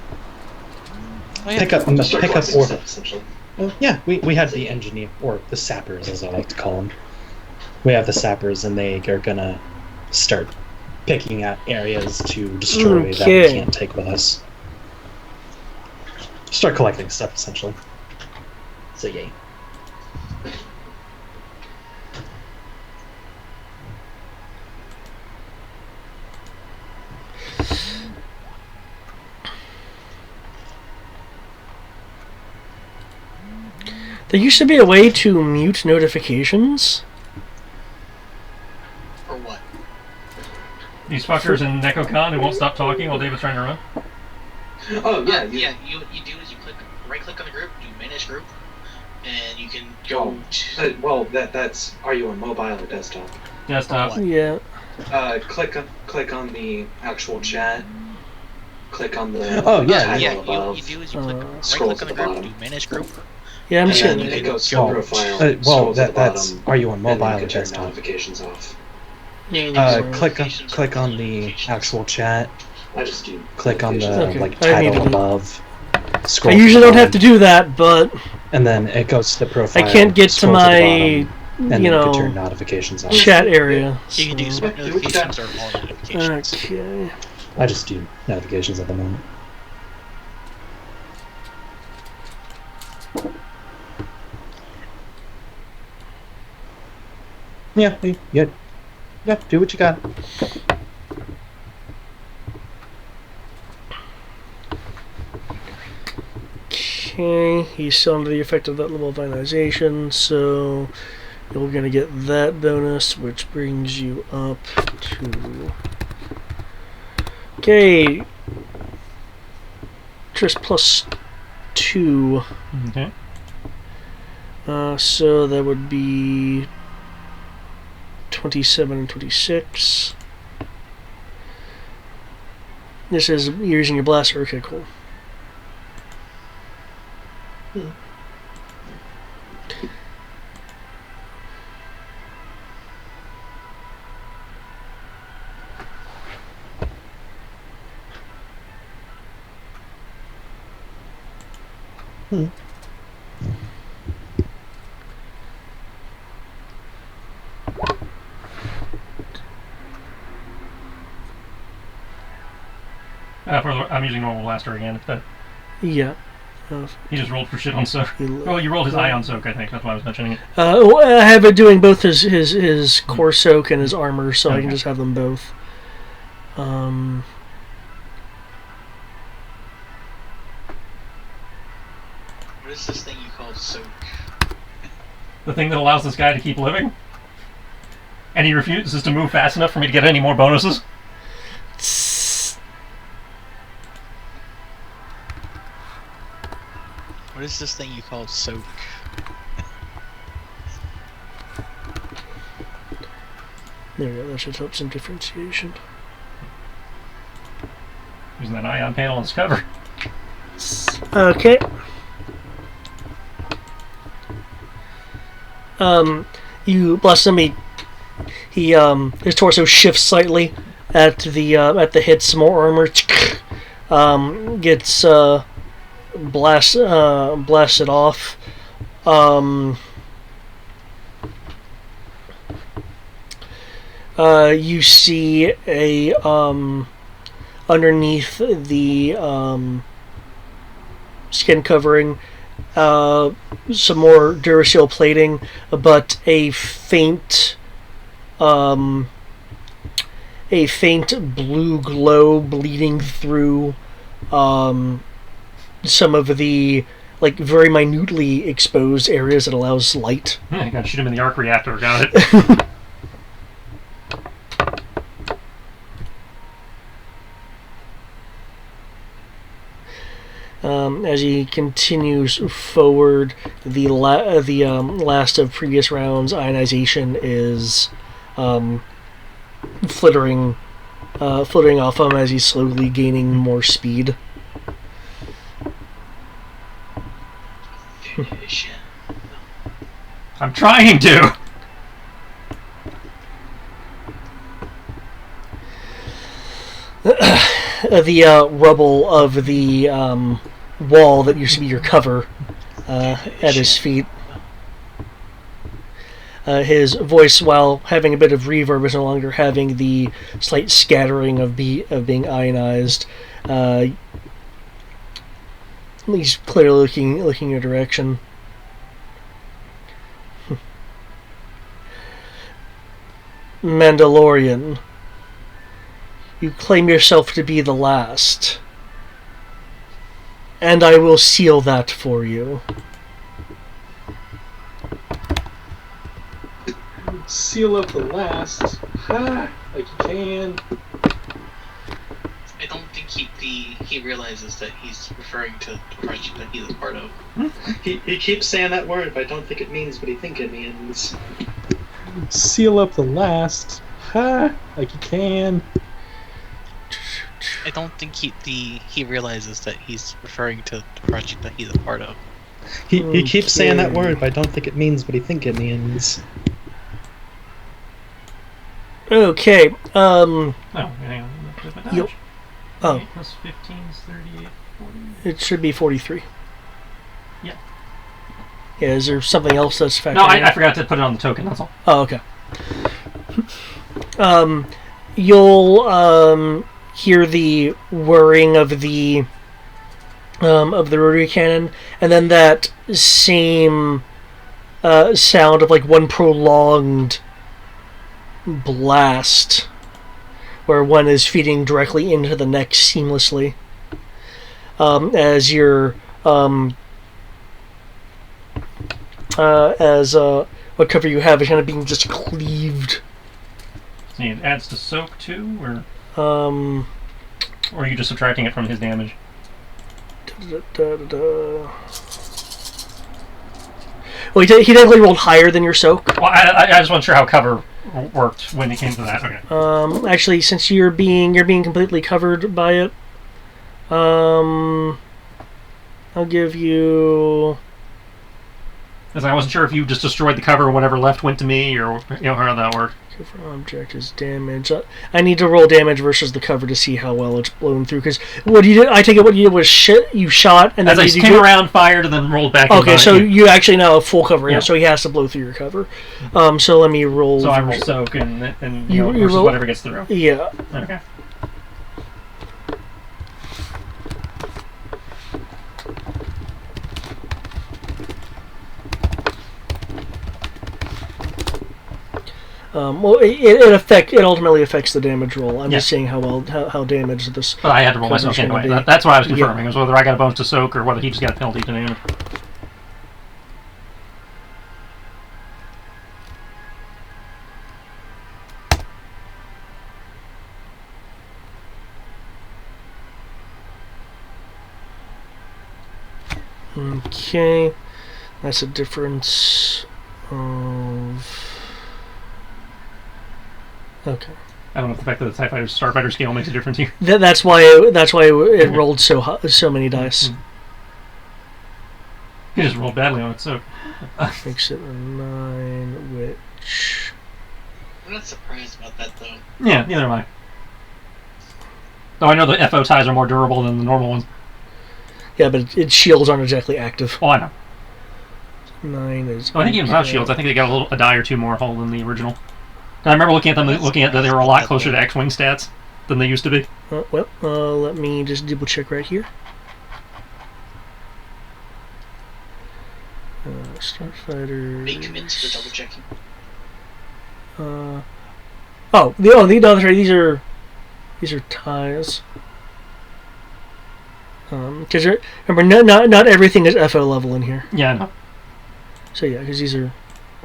Speaker 3: Oh, yeah.
Speaker 5: pick up
Speaker 7: Start
Speaker 5: or
Speaker 7: collecting stuff, essentially.
Speaker 5: well, yeah, we have the engineer or the sappers as I like to call them. We have the sappers and they are gonna start picking out areas to destroy that we
Speaker 1: Okay.
Speaker 5: can't take with us. Start collecting stuff, essentially. So yay.
Speaker 1: There used to be a way to mute notifications.
Speaker 4: For what?
Speaker 2: These fuckers in NecoCon who won't stop talking while David's trying to run.
Speaker 7: Oh yeah,
Speaker 4: yeah. You do is you right click on the group, do manage group, and you can go.
Speaker 7: Well, that's. Are you on mobile or desktop?
Speaker 2: Desktop.
Speaker 1: Yeah.
Speaker 7: Click on the actual chat. Click on the.
Speaker 5: Oh yeah.
Speaker 7: Title above.
Speaker 4: You do is you right
Speaker 7: scroll
Speaker 4: click on
Speaker 7: to
Speaker 4: the
Speaker 7: the
Speaker 4: group,
Speaker 7: bottom.
Speaker 4: do manage group.
Speaker 1: Yeah, I'm
Speaker 7: And
Speaker 1: just
Speaker 7: then
Speaker 1: gonna.
Speaker 7: it goes to profile.
Speaker 5: Well,
Speaker 7: scroll to the
Speaker 5: that's.
Speaker 7: bottom,
Speaker 5: Are you on
Speaker 7: and then
Speaker 5: mobile
Speaker 7: you
Speaker 5: or
Speaker 7: can turn
Speaker 5: desktop?
Speaker 7: notifications off.
Speaker 5: Click on the actual chat.
Speaker 7: I just do.
Speaker 5: Click on the
Speaker 1: Okay, I
Speaker 5: title
Speaker 1: muted it.
Speaker 5: above.
Speaker 1: I
Speaker 5: Scroll.
Speaker 1: usually don't have to do that, but
Speaker 5: And then it goes to the profile.
Speaker 1: I can't get to
Speaker 5: scroll
Speaker 1: my,
Speaker 5: the bottom, and then
Speaker 1: you
Speaker 5: you can turn
Speaker 1: know,
Speaker 5: notifications on.
Speaker 1: chat area.
Speaker 3: You can do
Speaker 1: so-
Speaker 3: smart notifications or all notifications.
Speaker 1: Okay.
Speaker 5: I just do notifications at the moment. Yeah, do what you got.
Speaker 1: Okay, he's still under the effect of that level of ionization, so you're gonna get that bonus, which brings you up to. Okay. Just +2.
Speaker 2: Okay.
Speaker 1: So that would be 27 and 26. This is you're using your blaster. Okay, cool.
Speaker 2: I'm using normal blaster again. But
Speaker 1: Yeah.
Speaker 2: he just rolled for shit on soak. Oh, you rolled his ion soak, I think. That's why I was mentioning it.
Speaker 1: Well, I have it doing both his core soak and his armor, so I can just have them both.
Speaker 4: What is this thing you call soak?
Speaker 2: The thing that allows this guy to keep living? And he refuses to move fast enough for me to get any more bonuses?
Speaker 3: What is this thing you call soak?
Speaker 1: There we go. That should help some differentiation.
Speaker 2: Using that ion panel as cover.
Speaker 1: Okay. You bless him. He his torso shifts slightly at the hit. Some more armor gets blasted off. You see a underneath the skin covering some more Duracell plating, but a faint blue glow bleeding through some of the very minutely exposed areas that allows light.
Speaker 2: I gotta shoot him in the arc reactor, got it.
Speaker 1: As he continues forward, the last of previous rounds ionization is flittering off him as he's slowly gaining more speed.
Speaker 2: I'm trying to!
Speaker 1: The rubble of the wall that used to be your cover at his feet. His voice, while having a bit of reverb, is no longer having the slight scattering of being ionized. He's clearly looking your direction. Mandalorian, you claim yourself to be the last, and I will seal that for you.
Speaker 8: Seal up the last. Ha! Like you can.
Speaker 4: I don't think he realizes that he's referring to the project that he's a part of.
Speaker 7: He keeps saying that word, but I don't think it means what he thinks it means.
Speaker 8: Seal up the last. Ha! Like you can.
Speaker 3: I don't think he realizes that he's referring to the project that he's a part of.
Speaker 5: He keeps saying that word, but I don't think it means what he thinks it means.
Speaker 1: Okay.
Speaker 2: Oh, hang on. Where's my dodge?
Speaker 1: Oh.
Speaker 2: 8 plus 15 is 38, 40.
Speaker 1: It should be 43.
Speaker 2: Yeah.
Speaker 1: Yeah, is there something else that's factored
Speaker 2: No,
Speaker 1: in?
Speaker 2: I forgot to put it on the token, that's all.
Speaker 1: Oh, okay. You'll hear the whirring of the rotary cannon, and then that same sound of like one prolonged blast, where one is feeding directly into the next seamlessly, as your what cover you have is kind of being just cleaved.
Speaker 2: So it adds to soak too, or are you just subtracting it from his damage?
Speaker 1: Well, he definitely rolled higher than your soak.
Speaker 2: Well, I just wasn't sure how cover worked when it came to that. Okay.
Speaker 1: Actually, since you're being completely covered by it, I'll give you.
Speaker 2: Because I wasn't sure if you just destroyed the cover and whatever left went to me, or how that worked.
Speaker 1: For object is damage. I need to roll damage versus the cover to see how well it's blown through. Because what you did, I take it what you did was you shot, and then
Speaker 2: as I came around, fired, and then rolled back.
Speaker 1: Okay, so you actually now have full cover,
Speaker 2: yeah.
Speaker 1: So he has to blow through your cover. So let me roll.
Speaker 2: So I roll soak, and you versus roll, whatever gets through.
Speaker 1: Yeah.
Speaker 2: Okay.
Speaker 1: Well, it ultimately affects the damage roll. I'm just seeing how damaged this.
Speaker 2: But I had to roll my soak anyway. That's what I was confirming. Was whether I got a bonus to soak or whether he just got a penalty to damage.
Speaker 1: Okay, that's a difference of. Okay.
Speaker 2: I don't know if the fact that the TIE Fighter's Starfighter scale makes a difference here.
Speaker 1: That's why it rolled so many dice.
Speaker 2: He just rolled badly on it, so.
Speaker 1: Makes it a 9, which.
Speaker 4: I'm not surprised about that though.
Speaker 2: Yeah, neither am I. Though I know the FO ties are more durable than the normal ones.
Speaker 1: Yeah, but its shields aren't exactly active.
Speaker 2: Oh, I know.
Speaker 1: 9 is.
Speaker 2: Oh, I think even without shields, I think they got a die or two more hull than the original. I remember looking at that they were a lot closer to X-Wing stats than they used to be.
Speaker 1: Let me just double check right here. Starfighter.
Speaker 4: Make commit to the double checking.
Speaker 1: The other three. These are ties. Because remember, not everything is FO level in here.
Speaker 2: Yeah, I know.
Speaker 1: So yeah, because these are.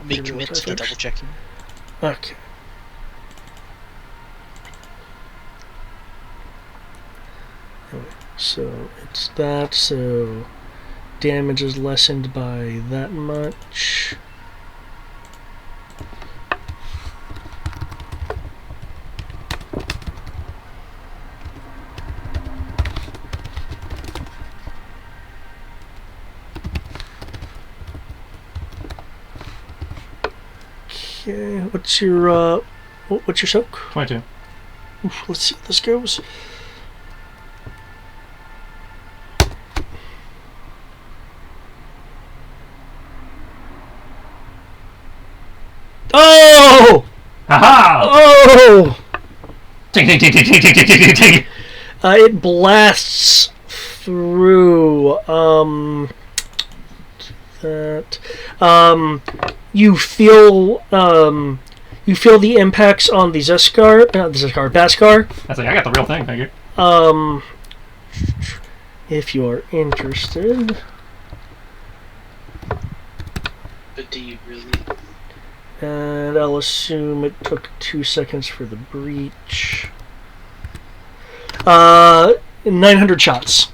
Speaker 3: Make commit to the double checking.
Speaker 1: Okay. So it's that, so damage is lessened by that much. Okay, what's your soak?
Speaker 2: 22.
Speaker 1: Oof, let's see how this goes. Oh!
Speaker 2: Aha!
Speaker 1: Oh!
Speaker 2: Ting, ting, ting, ting, ting, ting, ting, ting, ting.
Speaker 1: It blasts through that. You feel the impacts on the Beskar.
Speaker 2: I say, I got the real thing, thank you.
Speaker 1: If you are interested.
Speaker 4: But do you really?
Speaker 1: And I'll assume it took 2 seconds for the breach. 900 shots.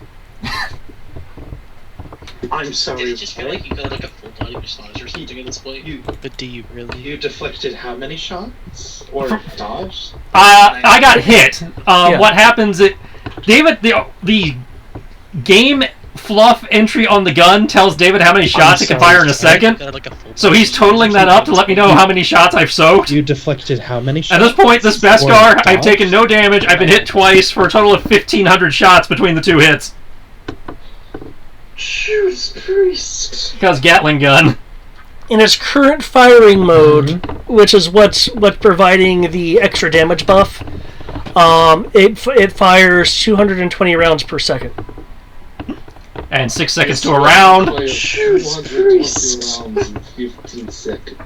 Speaker 7: I'm sorry.
Speaker 4: Did it just feel like you got like a full body massage or something at this point?
Speaker 3: But do you really?
Speaker 7: You deflected how many shots? Or dodged?
Speaker 2: I got hit.
Speaker 1: Yeah.
Speaker 2: What happens? David, the game fluff entry on the gun tells David how many shots it can fire in a second. So he's totaling that up to let me know how many shots I've soaked.
Speaker 8: You deflected how many shots?
Speaker 2: At this point, this Beskar, I've taken no damage. I've been hit twice for a total of 1,500 shots between the two hits.
Speaker 7: Judas Priest.
Speaker 2: Because Gatling gun.
Speaker 1: In its current firing mode, which is what's providing the extra damage buff, it fires 220 rounds per second.
Speaker 2: And 6 seconds to a round.
Speaker 7: Judas Priest.
Speaker 6: rounds in 15 seconds.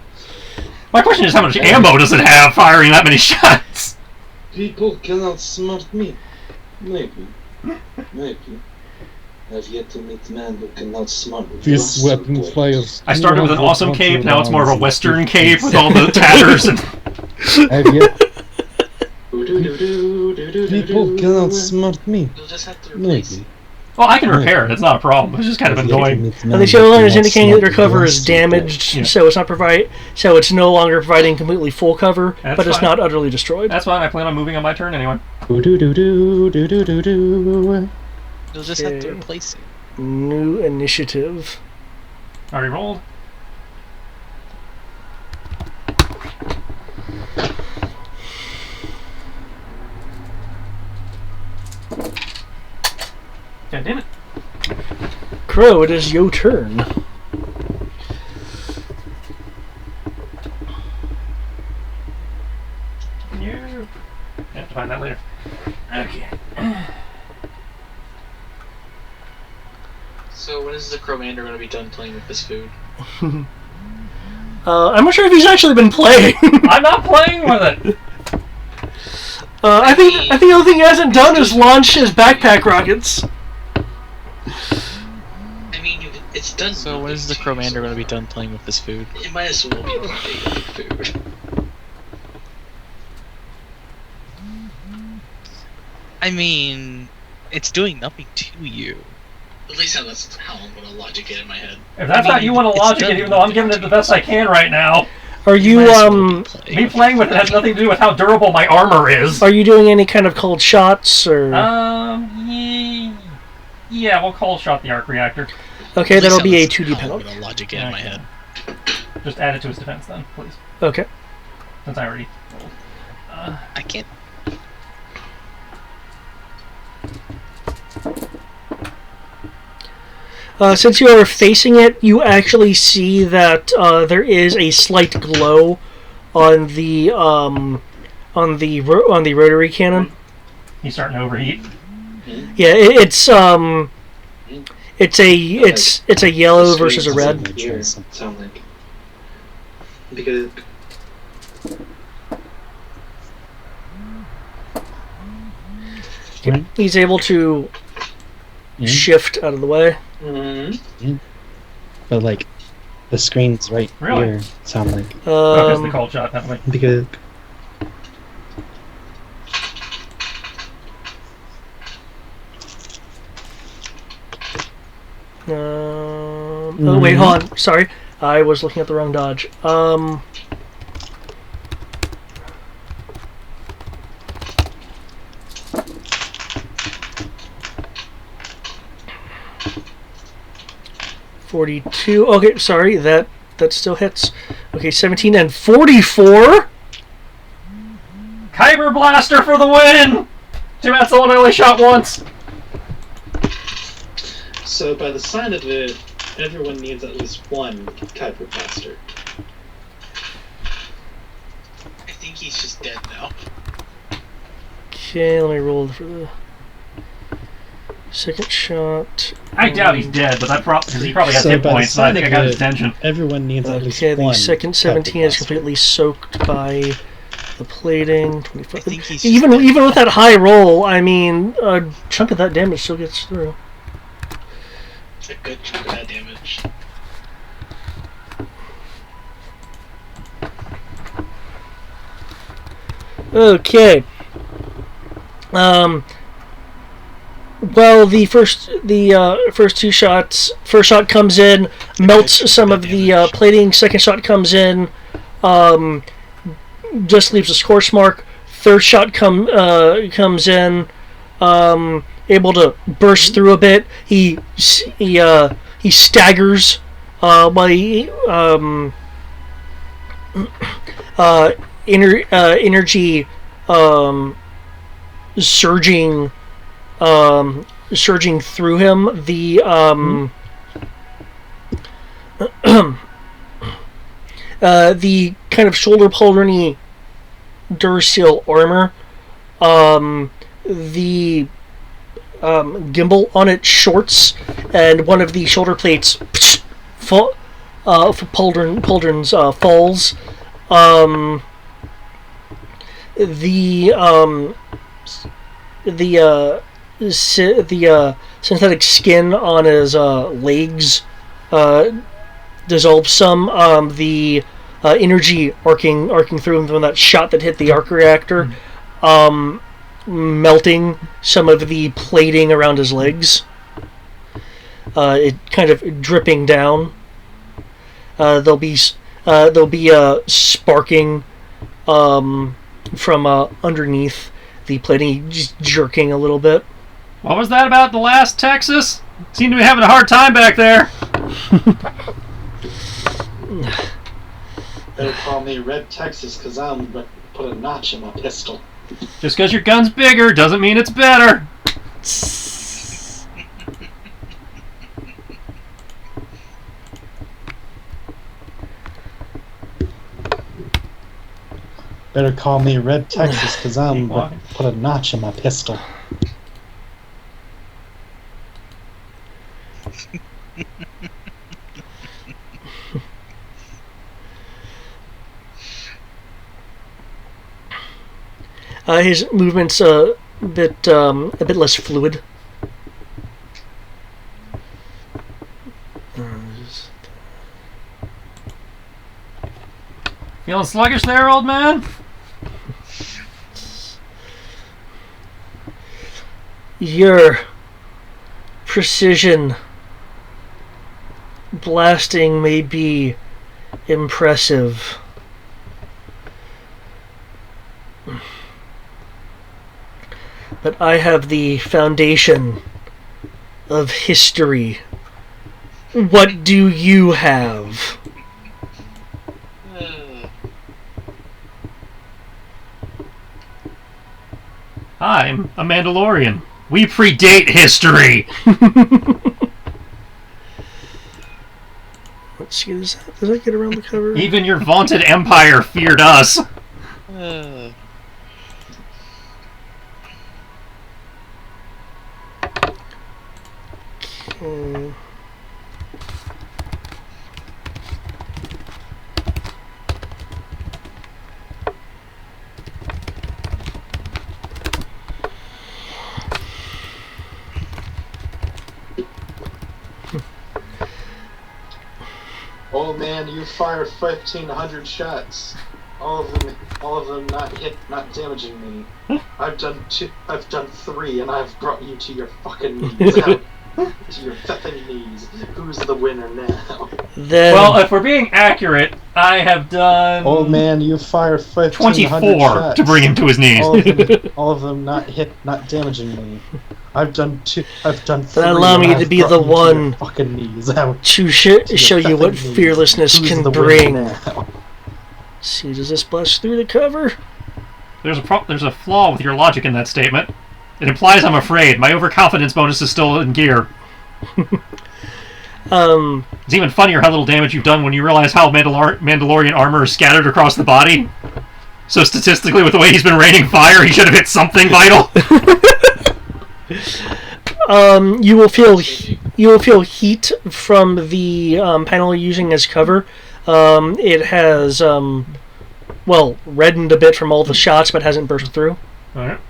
Speaker 2: My question is, how much ammo does it have firing that many shots?
Speaker 6: People can outsmart me. Maybe. Maybe. I've yet to meet man who can outsmart me.
Speaker 8: This weapon fires.
Speaker 2: I started with an awesome cape, now it's more of a western cape with all the tatters and...
Speaker 8: I've yet.
Speaker 6: People
Speaker 8: People can outsmart me.
Speaker 4: You'll just have to replace.
Speaker 8: Maybe.
Speaker 2: Well, I can repair it, it's not a problem. It's just kind of annoying.
Speaker 1: And the yellow line is indicating that their cover is damaged, so it's no longer providing completely full cover,
Speaker 2: That's
Speaker 1: but it's
Speaker 2: fine.
Speaker 1: not utterly destroyed.
Speaker 2: That's fine, I plan on moving on my turn anyway.
Speaker 8: Do-do-do-do-do-do-do.
Speaker 3: You'll just have to
Speaker 1: Okay.
Speaker 3: replace it.
Speaker 1: New initiative.
Speaker 2: Already rolled. God damn it.
Speaker 1: Crow, it is your turn.
Speaker 2: You have to find that later. Okay.
Speaker 4: So when is the Commander going to be done playing with this food?
Speaker 1: I'm not sure if he's actually been playing.
Speaker 2: I'm not playing with it!
Speaker 1: I think the only thing he hasn't done is launch his backpack rockets.
Speaker 4: I mean, it's done.
Speaker 3: So when is the Commander going to be done playing with this food?
Speaker 4: It might as well be playing with the food.
Speaker 3: I mean, it's doing nothing to you.
Speaker 4: At least that's how I'm going to logic it in my head.
Speaker 2: If that's how you want to logic it, even though I'm giving it the best I can right now,
Speaker 1: Are you
Speaker 2: me playing with it has nothing to do with how durable my armor is.
Speaker 1: Are you doing any kind of cold shots or?
Speaker 2: Yeah, we'll cold shot the arc reactor.
Speaker 1: Okay,
Speaker 3: At least
Speaker 1: that'll be a
Speaker 3: that's
Speaker 1: 2D
Speaker 3: how I'm
Speaker 1: penalty.
Speaker 3: gonna logic it in my head.
Speaker 2: Just add it to his defense then, please.
Speaker 1: Okay.
Speaker 2: Since I already rolled.
Speaker 3: I can't.
Speaker 1: Since you are facing it, you actually see that there is a slight glow on the rotary cannon.
Speaker 2: He's starting to overheat.
Speaker 1: Yeah, it's a yellow versus a red.
Speaker 7: Here, sound like. Because
Speaker 1: He's able to shift out of the way.
Speaker 5: But like, the screen's right
Speaker 2: Really?
Speaker 5: here. Sound like
Speaker 2: Because the cold shot, definitely.
Speaker 5: because
Speaker 1: Oh wait, hold on. Sorry, I was looking at the wrong dodge. $42. Okay, sorry, that still hits. Okay, 17 and 44.
Speaker 2: Kyber Blaster for the win! Too bad someone only shot once.
Speaker 7: so by the sign of it, everyone needs at least one Kuiper Blaster.
Speaker 4: I think he's just dead now.
Speaker 1: Okay, let me roll for the Second shot.
Speaker 2: I doubt he's dead, but because he probably has
Speaker 8: So
Speaker 2: hit
Speaker 8: by the
Speaker 2: points, so I
Speaker 8: side
Speaker 2: think I
Speaker 8: of
Speaker 2: got
Speaker 8: it,
Speaker 2: his attention.
Speaker 8: Everyone needs at least
Speaker 1: Okay,
Speaker 8: one.
Speaker 1: the second 17 is
Speaker 8: Captain
Speaker 1: completely soaked by the plating. 25.
Speaker 3: I think he's
Speaker 1: Even with that high roll, I mean, a chunk of that damage still gets through.
Speaker 4: It's a good chunk of that damage.
Speaker 1: Okay. Well, the first two shots. First shot comes in, melts some of the plating. Second shot comes in, just leaves a scorch mark. Third shot comes in, able to burst through a bit. He staggers while he energy surging through him. The the kind of shoulder pauldron-y Duracell armor, the gimbal on its shorts, and one of the shoulder plates pauldrons falls. The synthetic skin on his legs dissolves some. The energy arcing through him from that shot that hit the arc reactor, melting some of the plating around his legs. It kind of dripping down. There'll be sparking from underneath the plating, just jerking a little bit.
Speaker 2: What was that about the last Texas? Seem to be having a hard time back there.
Speaker 7: Better call me Red Texas, because I'm going to put a notch in my pistol.
Speaker 2: Just because your gun's bigger doesn't mean it's better.
Speaker 5: Better call me Red Texas, because I'm going to put a notch in my pistol.
Speaker 1: His movement's a bit less fluid.
Speaker 2: Feeling sluggish there, old man?
Speaker 1: Your precision blasting may be impressive. But I have the foundation of history. What do you have?
Speaker 2: I'm a Mandalorian. We predate history.
Speaker 1: Let's see, does that get around the cover?
Speaker 2: Even your vaunted empire feared us.
Speaker 1: Okay.
Speaker 7: Old man, you fired 1,500 shots. All of them not damaging me. I've done 3, and I've brought you to your fucking knees. To your fucking knees. Who's the winner now?
Speaker 2: Well, if we're being accurate, I have done...
Speaker 5: Old man, you fired 1,500
Speaker 2: 24
Speaker 5: shots.
Speaker 2: to bring him to his knees.
Speaker 5: All of them not damaging me. I've done 3.
Speaker 1: Allow me to be the one
Speaker 5: fucking knees.
Speaker 1: to show you what fearlessness can bring. Let's see, does this blast through the cover?
Speaker 2: There's a flaw with your logic in that statement. It implies I'm afraid. My overconfidence bonus is still in gear. It's even funnier how little damage you've done when you realize how Mandalorian armor is scattered across the body. So statistically, with the way he's been raining fire, he should have hit something vital.
Speaker 1: You will feel heat from the panel you're using as cover. It has reddened a bit from all the shots, but hasn't burst through.
Speaker 2: All right.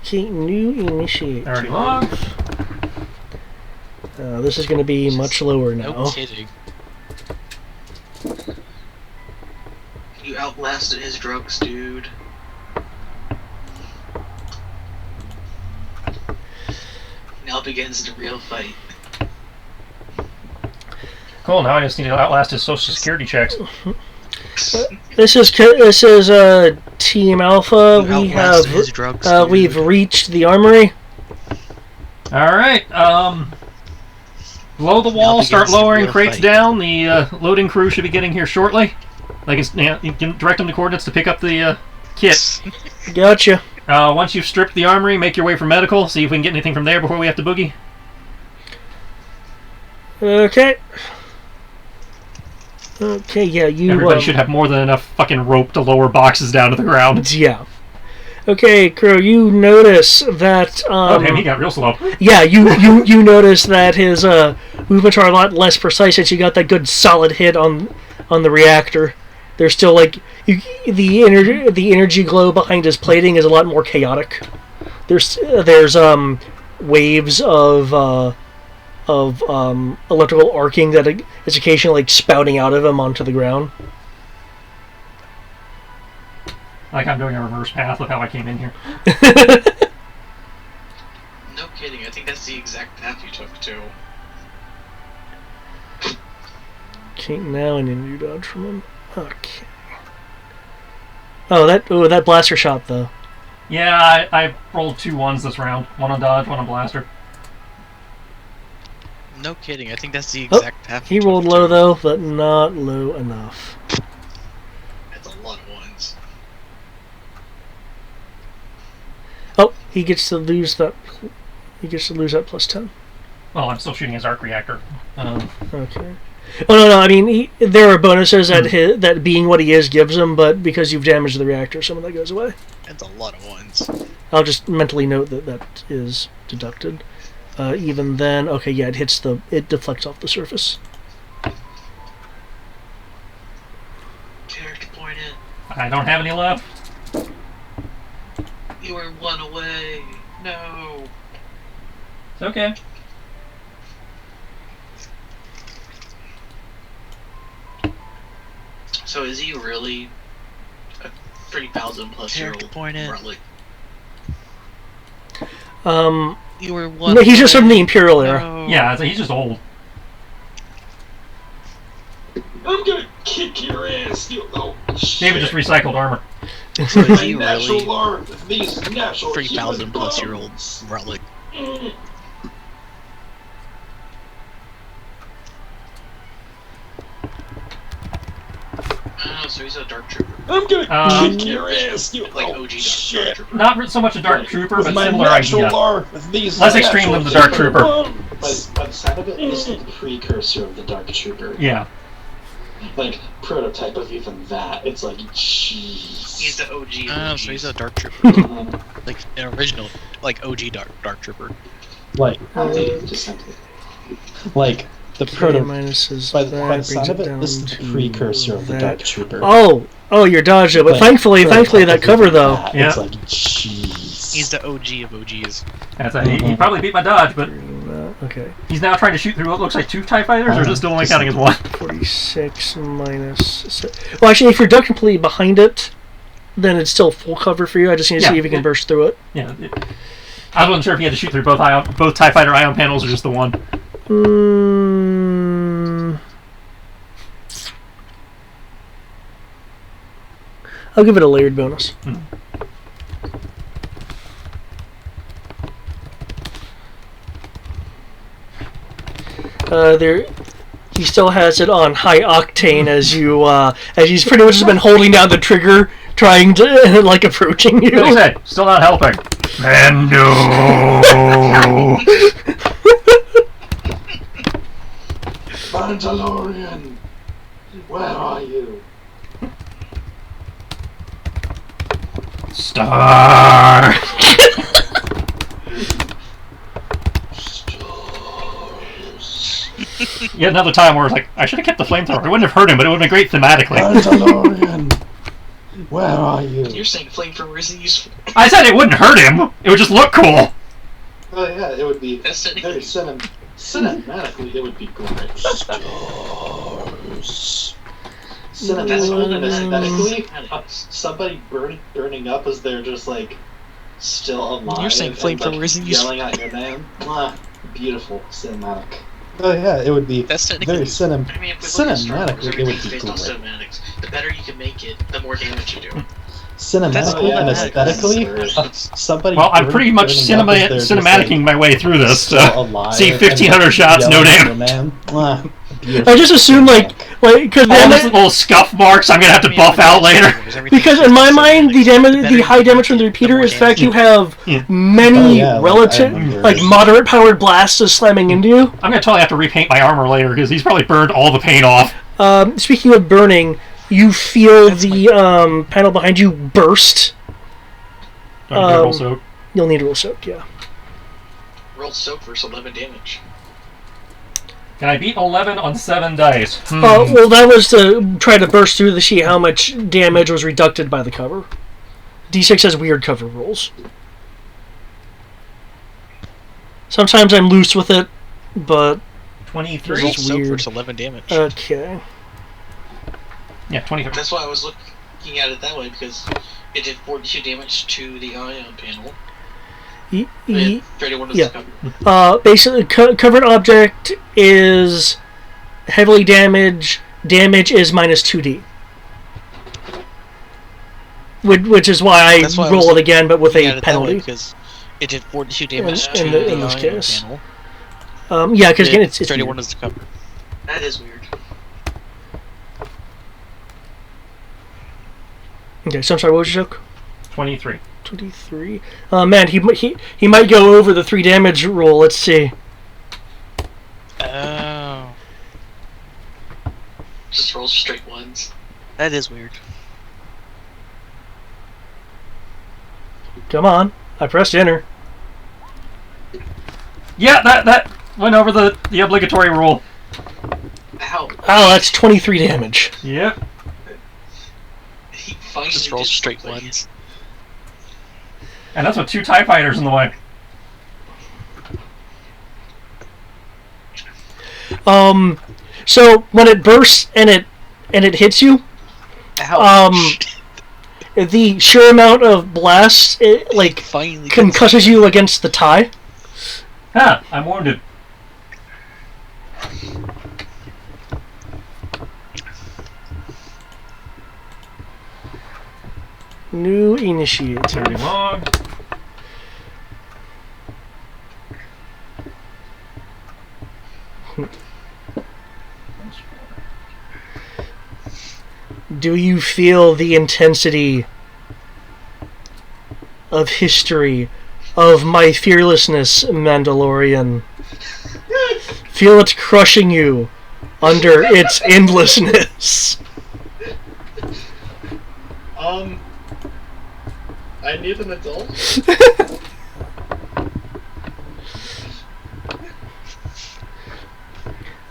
Speaker 1: Okay, new initiate.
Speaker 2: Already logged.
Speaker 1: This is going to be much lower now.
Speaker 3: No kidding.
Speaker 4: You outlasted his drugs, dude. Now begins the real fight.
Speaker 2: Cool. Now I just need to outlast his social security checks.
Speaker 1: This is Team Alpha. We've reached the armory.
Speaker 2: All right. Below the wall, start lowering crates down. The loading crew should be getting here shortly. You can direct them to coordinates to pick up the kit.
Speaker 1: Gotcha.
Speaker 2: Once you've stripped the armory, make your way for medical. See if we can get anything from there before we have to boogie.
Speaker 1: Okay. Okay, yeah,
Speaker 2: Everybody should have more than enough fucking rope to lower boxes down to the ground.
Speaker 1: Yeah. Okay, Crow, you notice that...
Speaker 2: damn, he got real slow.
Speaker 1: Yeah, you notice that his movements are a lot less precise since you got that good solid hit on the reactor. There's still, the energy glow behind his plating is a lot more chaotic. There's waves of electrical arcing that is occasionally spouting out of him onto the ground.
Speaker 2: I'm doing a reverse path of how I came in here.
Speaker 4: No kidding, I think that's the exact path you took too.
Speaker 1: Okay, now I need a new dodge from him. Okay. Oh, that blaster shot though.
Speaker 2: Yeah, I rolled 2 1s this round. One on dodge, one on blaster.
Speaker 3: No kidding, I think that's the exact path.
Speaker 1: He rolled low though, but not low enough.
Speaker 4: That's a lot of ones.
Speaker 1: Oh, he gets to lose that. He gets to lose that +10.
Speaker 2: Well, I'm still shooting his arc reactor.
Speaker 1: Okay. Oh no! I mean, there are bonuses that being what he is gives him, but because you've damaged the reactor, some of that goes away.
Speaker 3: That's a lot of ones.
Speaker 1: I'll just mentally note that is deducted. Even then, okay, yeah, it deflects off the surface.
Speaker 4: Character point in.
Speaker 2: I don't have any left.
Speaker 4: You were 1 away. No.
Speaker 2: It's okay.
Speaker 4: So is he really a 3,000+
Speaker 3: point in.
Speaker 4: relic?
Speaker 3: You were 1
Speaker 1: No, he's just
Speaker 3: away.
Speaker 1: from the Imperial era.
Speaker 3: No.
Speaker 2: Yeah, he's just old.
Speaker 6: I'm gonna kick your ass, you know.
Speaker 2: David just recycled armor.
Speaker 3: So is he
Speaker 6: Natural
Speaker 3: really
Speaker 6: learn these natural
Speaker 3: 3,000+ year old relic?
Speaker 4: Oh, so he's a dark trooper.
Speaker 6: I'm gonna kick your ass, you
Speaker 4: Like
Speaker 6: know.
Speaker 4: OG
Speaker 6: Shit.
Speaker 4: dark trooper.
Speaker 2: Not so much a dark trooper,
Speaker 6: With
Speaker 2: but
Speaker 6: my
Speaker 2: similar
Speaker 6: natural
Speaker 2: idea.
Speaker 6: learn with these
Speaker 2: Less extreme than the Dark
Speaker 6: natural
Speaker 2: Trooper.
Speaker 6: human by the sound of it, it's like the precursor of the Dark Trooper.
Speaker 2: Yeah.
Speaker 6: Like, prototype of even that. It's like, jeez.
Speaker 4: He's the OG.
Speaker 3: Oh, so he's a dark trooper.
Speaker 6: Mhm.
Speaker 3: Like an original, like OG dark trooper.
Speaker 8: Like,
Speaker 6: Just simply.
Speaker 8: like the
Speaker 1: Okay,
Speaker 8: proto.
Speaker 1: minus his
Speaker 8: By
Speaker 1: that
Speaker 8: the
Speaker 1: brings
Speaker 8: sound of it,
Speaker 1: down
Speaker 8: this is the
Speaker 1: to
Speaker 8: precursor of the
Speaker 1: that.
Speaker 8: Dark Trooper.
Speaker 1: Oh, you're dodged it, but
Speaker 8: Like,
Speaker 1: thankfully
Speaker 8: prototype
Speaker 1: that
Speaker 8: of
Speaker 1: cover
Speaker 8: even
Speaker 1: though.
Speaker 8: that.
Speaker 2: Yeah.
Speaker 8: It's like, jeez.
Speaker 3: He's the OG of OGs.
Speaker 2: He probably beat my dodge, but
Speaker 1: Okay,
Speaker 2: he's now trying to shoot through what looks like 2 TIE fighters, or is it still only counting as 1?
Speaker 1: 46 minus. Well, actually, if you're ducked completely behind it, then it's still full cover for you. I just need to see if you can burst through it.
Speaker 2: Yeah. I wasn't sure if he had to shoot through both TIE fighter ion panels or just the one.
Speaker 1: I'll give it a layered bonus. He still has it on high octane as he's pretty much just been holding down the trigger, trying to approaching you.
Speaker 2: Like I said, still not helping. Mando.
Speaker 6: Mandalorian! Where are you?
Speaker 2: Star. Yet another time where it's like, I should have kept the flamethrower. It wouldn't have hurt him, but it would have been great thematically.
Speaker 8: Mandalorian, where are you?
Speaker 4: You're saying flamethrower isn't useful.
Speaker 2: I said it wouldn't hurt him. It would just look cool.
Speaker 6: Oh yeah, it would be
Speaker 4: Aesthetically.
Speaker 6: very cinematically. It would be great. Cinematically and aesthetically, somebody burning up as they're just like still alive.
Speaker 3: You're saying flamethrower isn't
Speaker 6: yelling
Speaker 3: useful.
Speaker 6: at your name. Beautiful cinematic.
Speaker 8: Oh yeah, it would be
Speaker 3: That's
Speaker 8: very
Speaker 3: technically.
Speaker 4: I mean, if we look at Star Wars,
Speaker 8: cinematically. It would
Speaker 4: everything's
Speaker 8: be
Speaker 4: based on
Speaker 8: great.
Speaker 4: cinematics. The better you can make it, the more damage you do.
Speaker 8: Cinematically
Speaker 6: yeah,
Speaker 8: and
Speaker 6: that's
Speaker 8: aesthetically, somebody.
Speaker 2: Well, I'm pretty much
Speaker 8: burning up as they're just,
Speaker 2: cinematicking my way through this.
Speaker 8: still
Speaker 2: So
Speaker 8: alive
Speaker 2: see
Speaker 8: and
Speaker 2: 1,500 shots, no
Speaker 8: yelling at
Speaker 2: damage.
Speaker 8: your name.
Speaker 1: I just assume because
Speaker 2: All those little scuff marks I'm gonna have to buff out later.
Speaker 1: because in my mind the high damage from the repeater is the fact you have many
Speaker 8: I
Speaker 1: relative
Speaker 8: remember.
Speaker 1: moderate powered blasts just slamming into you.
Speaker 2: I'm gonna totally have to repaint my armor later because he's probably burned all the paint off.
Speaker 1: Speaking of burning, you feel the panel behind you burst.
Speaker 2: Don't you get roll soak?
Speaker 1: You'll need a roll soak, yeah.
Speaker 4: Roll soak versus 11 damage.
Speaker 2: Can I beat 11 on 7 dice?
Speaker 1: Well, that was to try to burst through to see how much damage was reducted by the cover. D6 has weird cover rules. Sometimes I'm loose with it, but
Speaker 2: 23.
Speaker 1: This is
Speaker 3: Soak
Speaker 1: weird.
Speaker 3: versus 11 damage.
Speaker 1: okay.
Speaker 2: Yeah, 23.
Speaker 4: That's why I was looking at it that way, because it did 42 damage to the ion panel. And 31 was
Speaker 1: yeah.
Speaker 4: the cover.
Speaker 1: Basically, covered object is heavily damaged. Damage is minus 2d. Which is why
Speaker 3: That's why I
Speaker 1: roll
Speaker 3: was
Speaker 1: it again, but with
Speaker 3: looking at
Speaker 1: a
Speaker 3: it that way,
Speaker 1: penalty.
Speaker 3: because it did 42 damage
Speaker 1: In
Speaker 3: to
Speaker 1: the-
Speaker 3: the
Speaker 1: in this
Speaker 3: ion
Speaker 1: case.
Speaker 3: panel.
Speaker 1: Yeah, because again, it's
Speaker 3: 31
Speaker 1: weird.
Speaker 3: is the cover.
Speaker 4: That is weird.
Speaker 1: Okay, so I'm sorry, what was your joke?
Speaker 2: 23.
Speaker 1: 23. Man, he might go over the 3 damage roll. Let's see.
Speaker 3: Oh,
Speaker 4: Just rolls straight ones.
Speaker 3: that is weird.
Speaker 1: Come on. I pressed enter.
Speaker 2: Yeah, that went over the obligatory rule.
Speaker 4: Ow.
Speaker 1: Oh, that's 23 damage.
Speaker 2: Yep.
Speaker 4: He finally
Speaker 3: Just roll
Speaker 4: did
Speaker 3: straight
Speaker 4: something.
Speaker 3: ones.
Speaker 2: And that's with 2 TIE fighters in the way.
Speaker 1: So when it bursts and it hits you,
Speaker 3: Ouch.
Speaker 1: the sheer amount of blast
Speaker 3: Finally
Speaker 1: concusses you against the tie.
Speaker 2: Huh, I'm wounded.
Speaker 1: New initiative.
Speaker 2: 30 log.
Speaker 1: Do you feel the intensity of history of my fearlessness, Mandalorian? Feel it crushing you under its endlessness.
Speaker 6: I need an adult.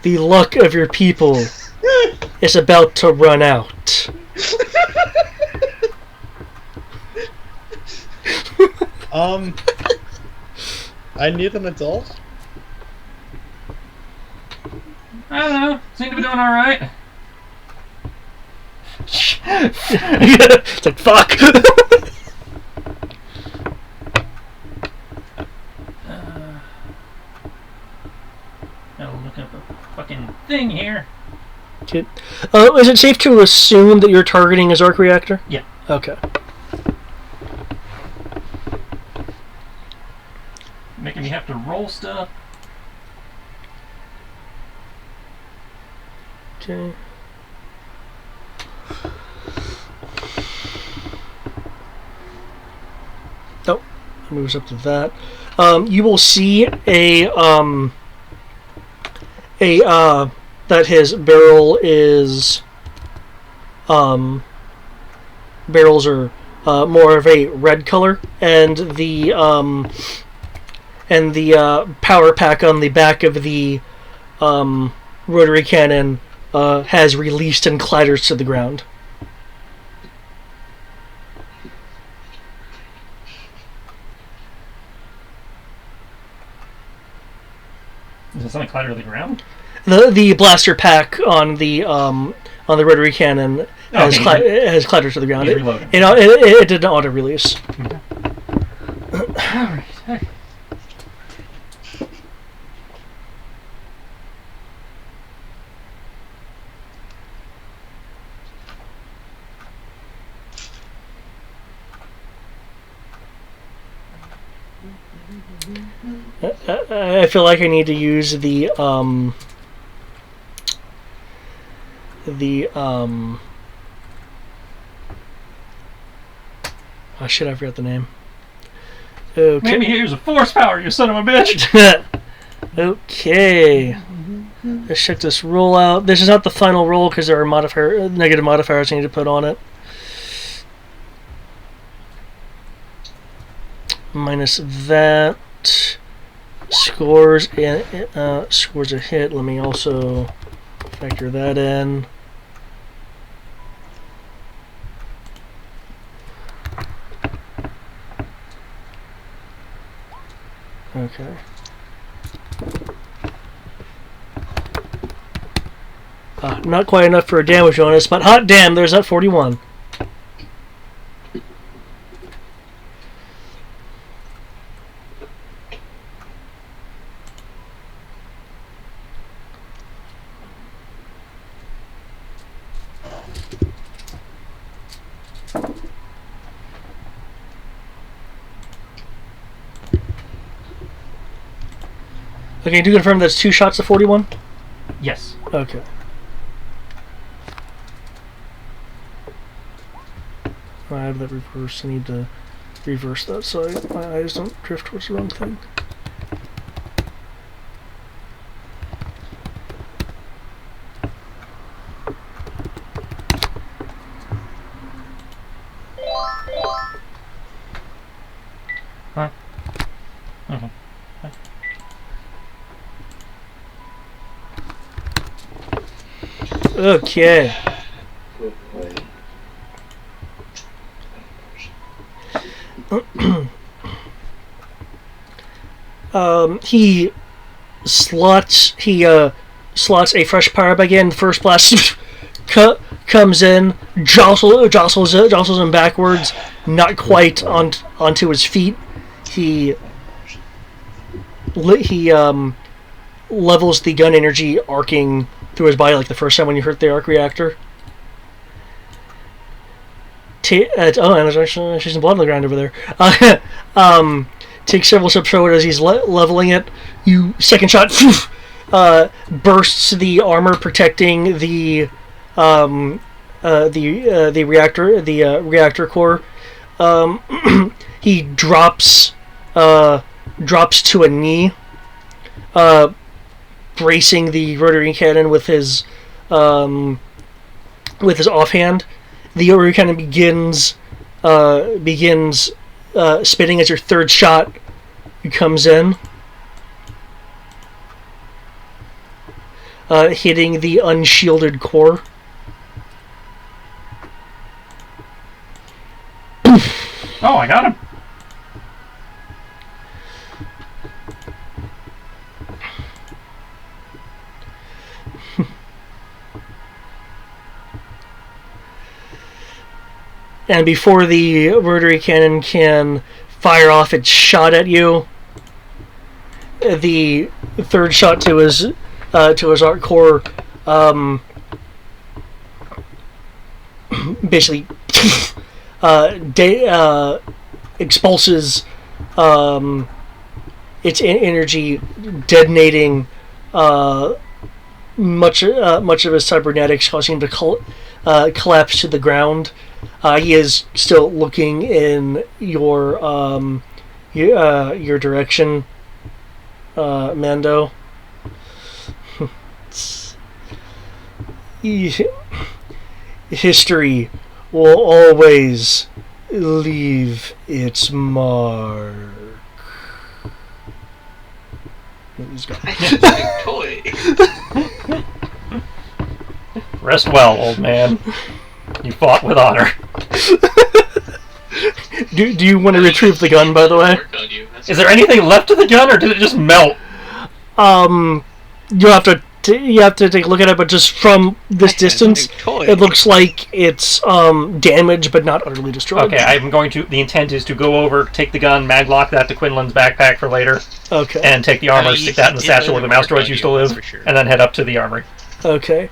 Speaker 1: The luck of your people is about to run out.
Speaker 8: I need an adult.
Speaker 2: I don't know. Seem to be doing alright.
Speaker 1: It's like, fuck.
Speaker 2: Gotta look up a fucking thing here.
Speaker 1: Okay. Is it safe to assume that you're targeting his arc reactor?
Speaker 2: Yeah.
Speaker 1: Okay.
Speaker 2: Making me have to roll stuff.
Speaker 1: Okay. Oh, moves up to that. You will see that his barrel is barrels are more of a red color, and the power pack on the back of the rotary cannon has released and clatters to the ground.
Speaker 2: Does something clatter to the ground?
Speaker 1: The blaster pack on the rotary cannon has clattered to the ground. It did not auto release.
Speaker 2: Okay. Alright.
Speaker 1: I feel like I need to use the oh shit, I forgot the name. Okay.
Speaker 2: Maybe here's a force power, you son of a bitch!
Speaker 1: Okay. Let's check this roll out. This is not the final roll because there are negative modifiers I need to put on it. Minus that. Scores scores a hit. Let me also factor that in. Okay. Not quite enough for a damage bonus, but hot damn, there's that 41. Okay, do you confirm that's 2 shots of 41?
Speaker 2: Yes.
Speaker 1: Okay. I have that reverse. I need to reverse that so my eyes don't drift towards the wrong thing.
Speaker 2: Huh? Okay.
Speaker 1: Okay. He slots a fresh power back in. First blast comes in, jostles him backwards, not quite onto his feet. He levels the gun energy arcing through his body like the first time when you hurt the arc reactor. And there's actually some blood on the ground over there. Takes several steps forward as he's leveling it. Second shot bursts the armor protecting the reactor core. He drops to a knee, bracing the rotary cannon with his offhand. The rotary cannon begins spinning as your third shot comes in, hitting the unshielded core.
Speaker 2: Oh, I got him.
Speaker 1: And before the rotary cannon can fire off its shot at you, the third shot to his arc core basically expulses its energy, detonating much of his cybernetics, causing him to collapse to the ground. He is still looking in your direction, Mando. History will always leave its mark.
Speaker 4: I just like toy.
Speaker 2: Rest well, old man. You fought with honor.
Speaker 1: Do you want to retrieve the gun, by the way?
Speaker 2: Is there anything left of the gun, or did it just melt?
Speaker 1: You have to take a look at it, but just from this distance, it looks like it's damaged but not utterly destroyed.
Speaker 2: Okay, the intent is to go over, take the gun, maglock that to Quinlan's backpack for later.
Speaker 1: Okay.
Speaker 2: And take the armor, stick that in the satchel where the mouse droids used to live, and then head up to the armory.
Speaker 1: Okay.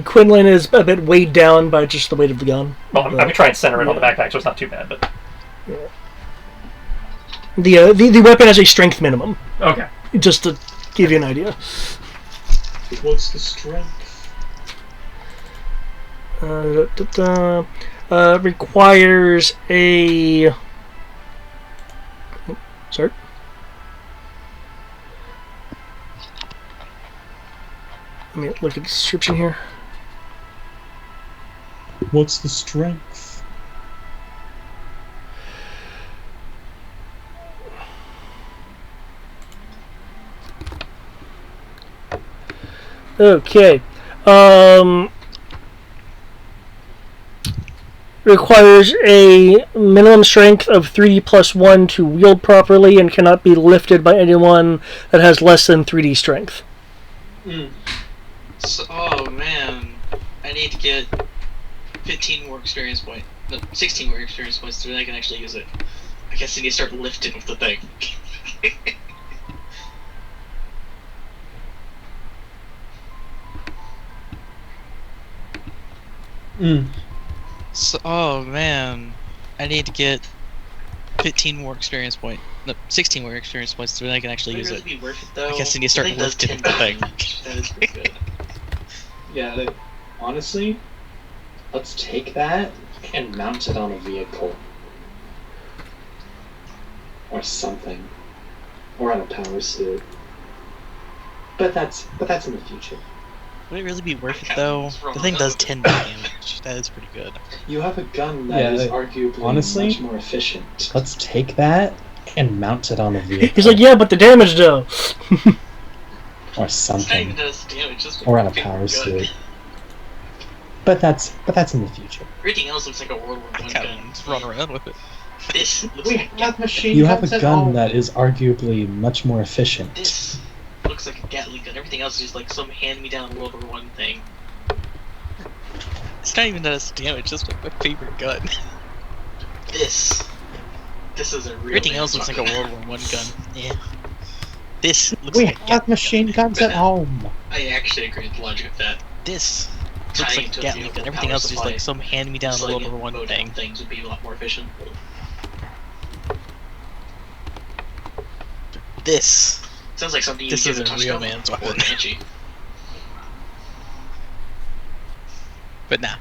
Speaker 1: Quinlan is a bit weighed down by just the weight of the gun.
Speaker 2: Well, I'm going to try and center it on the backpack, so it's not too bad, but...
Speaker 1: Yeah. The weapon has a strength minimum.
Speaker 2: Okay.
Speaker 1: Just to give you an idea.
Speaker 6: What's the strength?
Speaker 1: Requires a... Sorry? Let me look at the description here.
Speaker 8: What's the strength?
Speaker 1: Okay. Requires a minimum strength of 3D plus 1 to wield properly and cannot be lifted by anyone that has less than 3D strength.
Speaker 4: So, oh man, I need to get 15 more experience points. No, 16 more experience points so that I can actually use it. I guess I need to start lifting with the thing.
Speaker 3: So, oh man, I need to get 15 more experience points. No, 16 more experience points so that I can actually use it.
Speaker 4: Be worth it though?
Speaker 3: I guess I need to start lifting the thing.
Speaker 4: That is pretty good.
Speaker 7: Yeah, honestly, let's take that and mount it on a vehicle. Or something. Or on a power suit. But that's in the future.
Speaker 3: Would it really be worth it though? The thing does 10 damage. That is pretty good.
Speaker 7: You have a gun that is arguably much more efficient.
Speaker 5: Let's take that and mount it on a vehicle.
Speaker 1: He's like, yeah, but the damage though.
Speaker 5: Or something.
Speaker 4: Does damage,
Speaker 5: or on a power suit. But that's in the future.
Speaker 4: Everything else looks like a World War I gun.
Speaker 3: Just run around with it.
Speaker 4: This looks like
Speaker 5: you have a gun that is arguably much more efficient.
Speaker 4: This looks like a Gatling gun. Everything else is just like some hand-me-down World War I thing.
Speaker 3: It's not even does damage. That's my favorite gun.
Speaker 4: This is a real.
Speaker 3: Everything else looks like a World War I gun. Yeah. This looks
Speaker 5: we
Speaker 3: like
Speaker 5: have machine guns at home.
Speaker 4: I actually agree with the logic of that.
Speaker 3: This looks like a Gatling gun. Everything else is just like some hand-me-down World War I thing.
Speaker 4: Things would be a lot more efficient.
Speaker 3: This.
Speaker 4: Sounds like something you
Speaker 3: This
Speaker 4: give
Speaker 3: is
Speaker 4: a
Speaker 3: a real man's weapon.
Speaker 4: Banshee.
Speaker 3: But nah.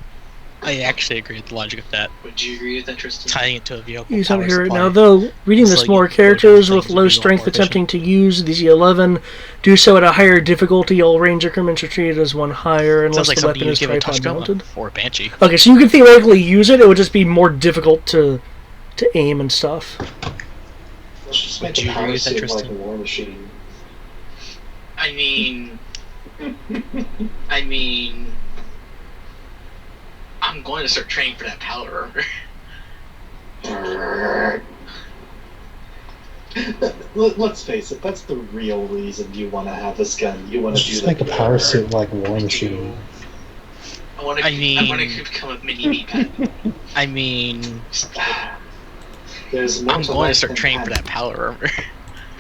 Speaker 3: I actually agree with the logic of that.
Speaker 4: Would you agree with that, Tristan?
Speaker 3: Tying it to a vehicle.
Speaker 1: He's over here right now, though. Reading this, more characters with low strength attempting to use the Z11 do so at a higher difficulty. All range increments are treated as one higher unless the weapon is tripod mounted.
Speaker 3: Or a Banshee.
Speaker 1: Okay, so you could theoretically use it. It would just be more difficult to aim and stuff.
Speaker 7: Let's just make the power suit like a war machine.
Speaker 4: I mean, I'm going to start training for that powder armor.
Speaker 7: Let's face it, that's the real reason you want to have this gun. You want to
Speaker 5: just make a power suit like a war machine.
Speaker 4: I want to become a mini meat pattern.
Speaker 3: I mean,
Speaker 7: I'm
Speaker 3: going to start training for that powder armor.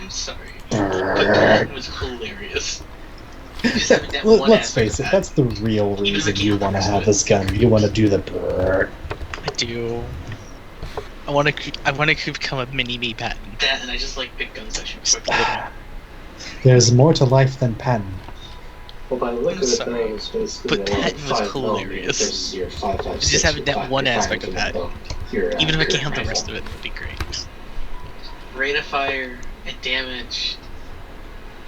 Speaker 4: I'm sorry, but that was hilarious.
Speaker 5: Let's face it, that's the real reason you want to have this gun. You want to do the brrr.
Speaker 3: I do. I want to become a mini me Patton.
Speaker 4: That, and I just like big guns actually quickly.
Speaker 5: There's more to life than Patton.
Speaker 7: Well, by the look of it, though, it's basically
Speaker 3: but Patton was hilarious. Just having that one aspect of Patton. Even if I can't have the rest of it, would be great.
Speaker 4: Rate of fire and damage.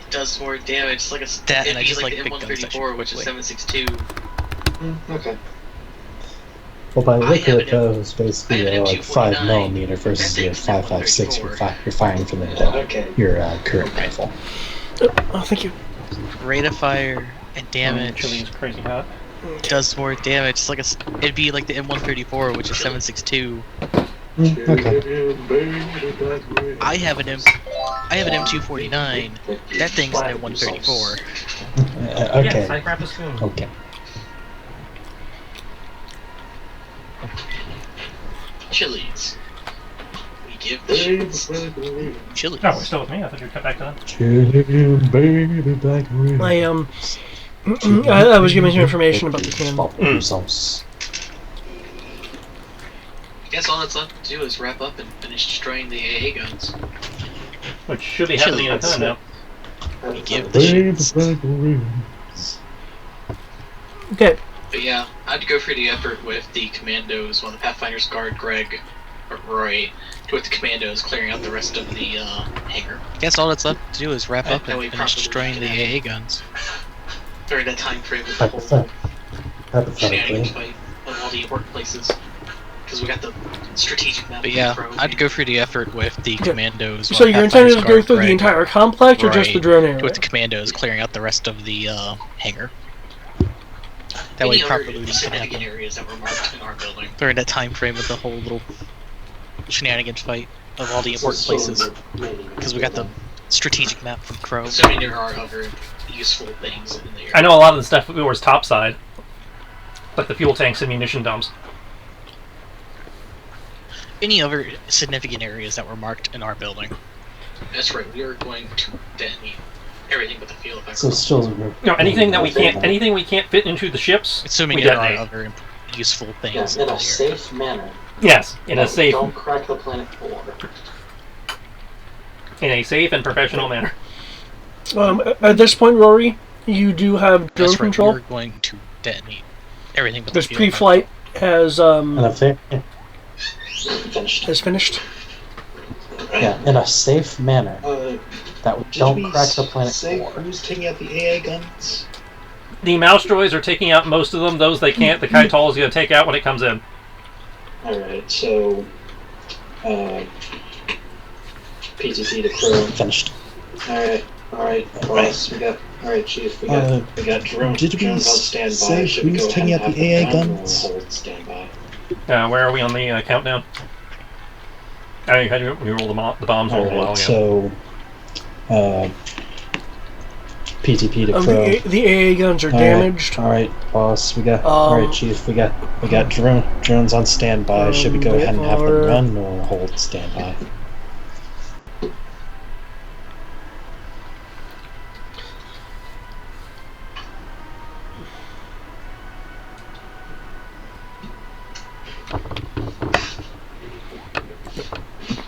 Speaker 4: Does more damage. It's like a
Speaker 3: that, and I just
Speaker 4: like
Speaker 3: the
Speaker 4: big M134, which is 7.62.
Speaker 7: Okay.
Speaker 5: Well, by the look of it, though, it's basically like 5mm versus your 5.56. You're firing from your current rifle.
Speaker 1: Oh, thank you.
Speaker 3: Rate of fire and damage.
Speaker 2: Chili's crazy hot.
Speaker 3: Does more damage. It's like it'd be like the M134, which is 7.62.
Speaker 8: Okay.
Speaker 3: I have an M249. That thing's an M134.
Speaker 8: Okay.
Speaker 2: Yes, I grabbed a spoon.
Speaker 8: Okay.
Speaker 4: Chilies. We give the shits.
Speaker 3: Chilies.
Speaker 2: No, we're still with me. I thought you'd cut back to them.
Speaker 8: Baby back room.
Speaker 1: I was given some information about the cannon.
Speaker 8: Sauce.
Speaker 4: I guess all that's left to do is wrap up and finish destroying the AA guns.
Speaker 2: Which should be happening in a time now.
Speaker 3: We give the
Speaker 8: Baby
Speaker 3: shits.
Speaker 8: back room.
Speaker 1: Okay.
Speaker 4: But yeah, I'd go for the effort with the commandos while the Pathfinders guard Greg or Roy with the commandos clearing out the rest of the hangar.
Speaker 3: Guess all that's left to do is wrap up
Speaker 4: That way
Speaker 3: and finish
Speaker 4: probably
Speaker 3: destroying the AA guns.
Speaker 4: During that time frame with the whole shenanigans
Speaker 8: Hypothetically.
Speaker 4: fight of all the workplaces. Because we got the strategic map.
Speaker 3: But yeah,
Speaker 4: Pro.
Speaker 3: I'd go for the effort with the commandos.
Speaker 1: So
Speaker 3: while
Speaker 1: your intent is to
Speaker 3: Pathfinders
Speaker 1: go through
Speaker 3: guard
Speaker 1: the
Speaker 3: Greg,
Speaker 1: entire complex or just the drone area?
Speaker 3: with the commandos clearing out the rest of the hangar. That way
Speaker 4: Any
Speaker 3: proper
Speaker 4: other
Speaker 3: looting can
Speaker 4: significant
Speaker 3: happen
Speaker 4: areas that were marked in our building.
Speaker 3: during that time frame of the whole little shenanigans fight of all the important places. Because we got the strategic map from Crow.
Speaker 4: Assuming there are other useful things in the area.
Speaker 2: I know a lot of the stuff was topside. Like the fuel tanks and munition dumps.
Speaker 3: Any other significant areas that were marked in our building.
Speaker 4: That's right, we are going to detonate everything but the field effect.
Speaker 8: So still.
Speaker 2: Anything we can't fit into the ships,
Speaker 3: Assuming
Speaker 2: we
Speaker 3: there are
Speaker 2: detonate.
Speaker 3: other useful things
Speaker 6: Yes,
Speaker 3: in
Speaker 6: in
Speaker 3: the
Speaker 6: a
Speaker 3: area.
Speaker 6: safe manner.
Speaker 2: Yes, in a safe
Speaker 6: Don't crack the planet floor.
Speaker 2: and professional manner.
Speaker 1: At this point, Rory, you do have drone
Speaker 3: That's right,
Speaker 1: control.
Speaker 3: we're going to detonate everything but
Speaker 1: This
Speaker 3: the field effect.
Speaker 1: pre-flight has
Speaker 6: Finished.
Speaker 1: finished.
Speaker 6: Yeah, in a safe manner. That
Speaker 7: Did
Speaker 6: don't
Speaker 7: we
Speaker 6: crack the planet
Speaker 7: say
Speaker 6: floor.
Speaker 7: who's taking out the AA guns?
Speaker 2: The mouse droids are taking out most of them. Those they can't, the Kaital is going to take out when it comes in.
Speaker 7: Alright, so... PTP to Crow.
Speaker 6: Finished.
Speaker 7: Alright, boss, we got... Alright, Chief, we got drones.
Speaker 8: Did we
Speaker 7: Drones on standby.
Speaker 8: say
Speaker 7: Should we
Speaker 8: who's
Speaker 7: go ahead
Speaker 8: taking
Speaker 7: and
Speaker 8: out
Speaker 7: have
Speaker 8: the
Speaker 7: them
Speaker 8: AA
Speaker 7: run or
Speaker 8: guns?
Speaker 7: hold standby?
Speaker 2: Where are we on the countdown? I had you roll the bombs a little while
Speaker 8: Alright,
Speaker 2: ago.
Speaker 8: so. PTP to Crow.
Speaker 1: The AA guns are damaged.
Speaker 8: Alright, boss, we got.
Speaker 1: Um,
Speaker 8: Alright, Chief, we got drones on standby. Should we go
Speaker 1: they
Speaker 8: ahead and have them
Speaker 1: are-
Speaker 8: run or hold standby?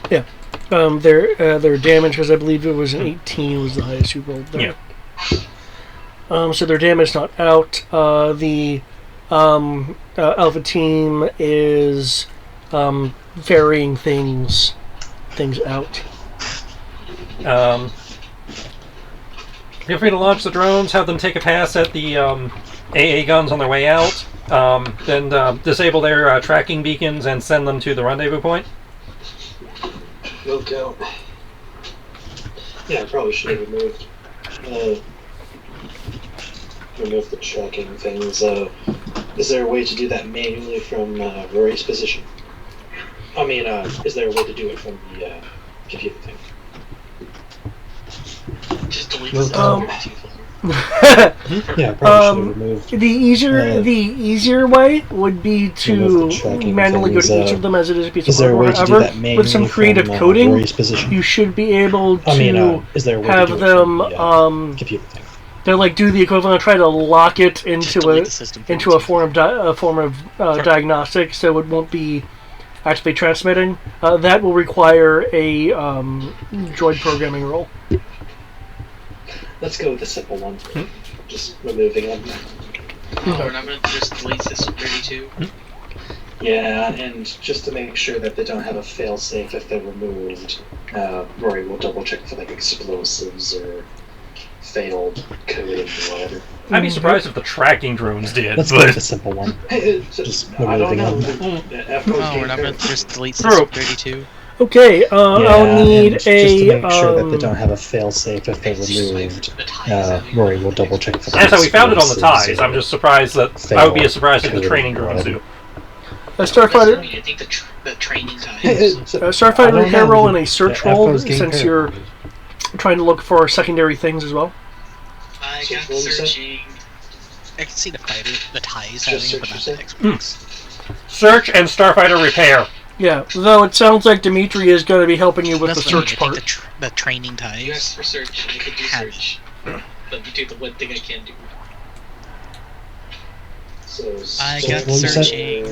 Speaker 1: Yeah. Their damage, because I believe it was an 18 was the highest you rolled there. So their damage not out. The Alpha team is varying things out.
Speaker 2: Feel free to launch the drones, have them take a pass at the AA guns on their way out, then disable their tracking beacons and send them to the rendezvous point.
Speaker 7: No doubt. Yeah, I probably should have removed the tracking things. Is there a way to do that manually from Rory's position? I mean, is there a way to do it from the computer thing?
Speaker 4: Just delete
Speaker 8: Well,
Speaker 4: this
Speaker 8: Yeah, probably should have removed.
Speaker 1: The easier way would be to
Speaker 8: Remove the tracking
Speaker 1: manually go to
Speaker 8: things,
Speaker 1: each of them as it is a piece
Speaker 8: Is
Speaker 1: of
Speaker 8: there a way
Speaker 1: hardware.
Speaker 8: to do
Speaker 1: However,
Speaker 8: that manually
Speaker 1: with some creative
Speaker 8: from,
Speaker 1: coding,
Speaker 8: Rory's position?
Speaker 1: you should be able to
Speaker 8: I mean, is there a way
Speaker 1: have
Speaker 8: to do
Speaker 1: them
Speaker 8: it from the, computer thing?
Speaker 1: to like do the equivalent, try to lock it
Speaker 3: Just
Speaker 1: into
Speaker 3: delete the system
Speaker 1: a form of diagnostic, so it won't be actually transmitting. That will require a droid programming role.
Speaker 7: Let's go with the simple one. Just removing them.
Speaker 4: We're not going to just delete System 32.
Speaker 7: Yeah, and just to make sure that they don't have a failsafe if they're removed, Rory will double check for like explosives or failed coding or whatever.
Speaker 2: I'd be surprised if the tracking drones did.
Speaker 8: Let's go with the simple one.
Speaker 7: Hey,
Speaker 8: Just
Speaker 7: I don't
Speaker 8: removing
Speaker 7: know.
Speaker 8: them.
Speaker 3: Oh, we're not going to just delete
Speaker 2: True.
Speaker 3: System 32.
Speaker 1: Okay, I'll need
Speaker 5: just to
Speaker 1: a.
Speaker 5: make sure that they don't have a fail-safe if they're removed. Rory will double-check for that.
Speaker 2: And so we found it on the ties. I'm just surprised that... I would be as surprised if the training drones do.
Speaker 1: Starfighter...
Speaker 4: I think the training ties.
Speaker 1: Starfighter, can I roll in a search roll, since you're trying to look for secondary things as well?
Speaker 4: I got searching.
Speaker 3: I can see the ties having it, but not the X-Wings.
Speaker 2: Search and Starfighter repair.
Speaker 1: Yeah, though it sounds like Dimitri is going to be helping you with the search part.
Speaker 3: The training ties.
Speaker 4: You asked for search, I could do search. But you do the one thing I can do.
Speaker 7: So,
Speaker 3: I got searching.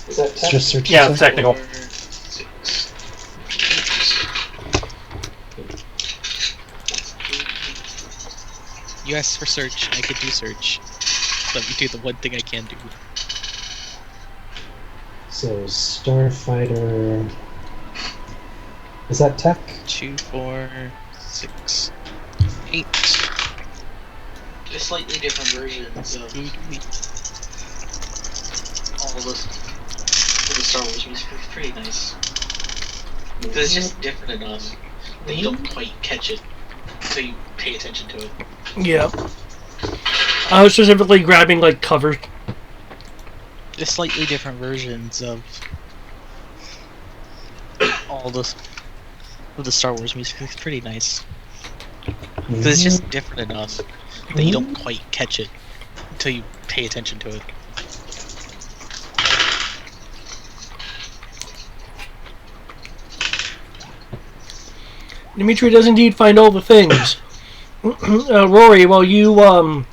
Speaker 7: Is that
Speaker 5: It's just search.
Speaker 2: Yeah, it's technical.
Speaker 3: You asked for search, I could do search. Let me do the one thing I can do.
Speaker 5: So, Starfighter... Is that tech?
Speaker 3: 2, 4, 6, 8.
Speaker 4: Just slightly different versions of all this. The Star Wars music is pretty nice. Because it's just different enough that you don't quite catch it until you pay attention to it.
Speaker 1: Yeah. I was specifically grabbing, like, covers.
Speaker 3: Just slightly different versions of all this of the Star Wars music. It's pretty nice. Because it's just different enough that you don't quite catch it until you pay attention to it.
Speaker 1: Dimitri does indeed find all the things. Rory, while you're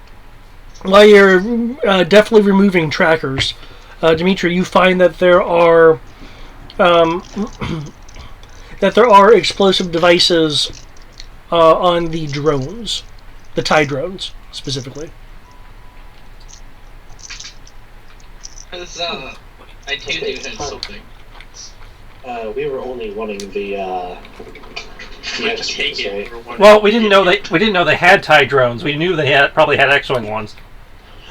Speaker 1: definitely removing trackers, Dimitri, you find that there are explosive devices on the drones, the TIE drones specifically.
Speaker 4: Because I do have something.
Speaker 7: We were only wanting the X-Wings, right?
Speaker 2: Well, we didn't know they had TIE drones. We knew they probably had X-Wing ones.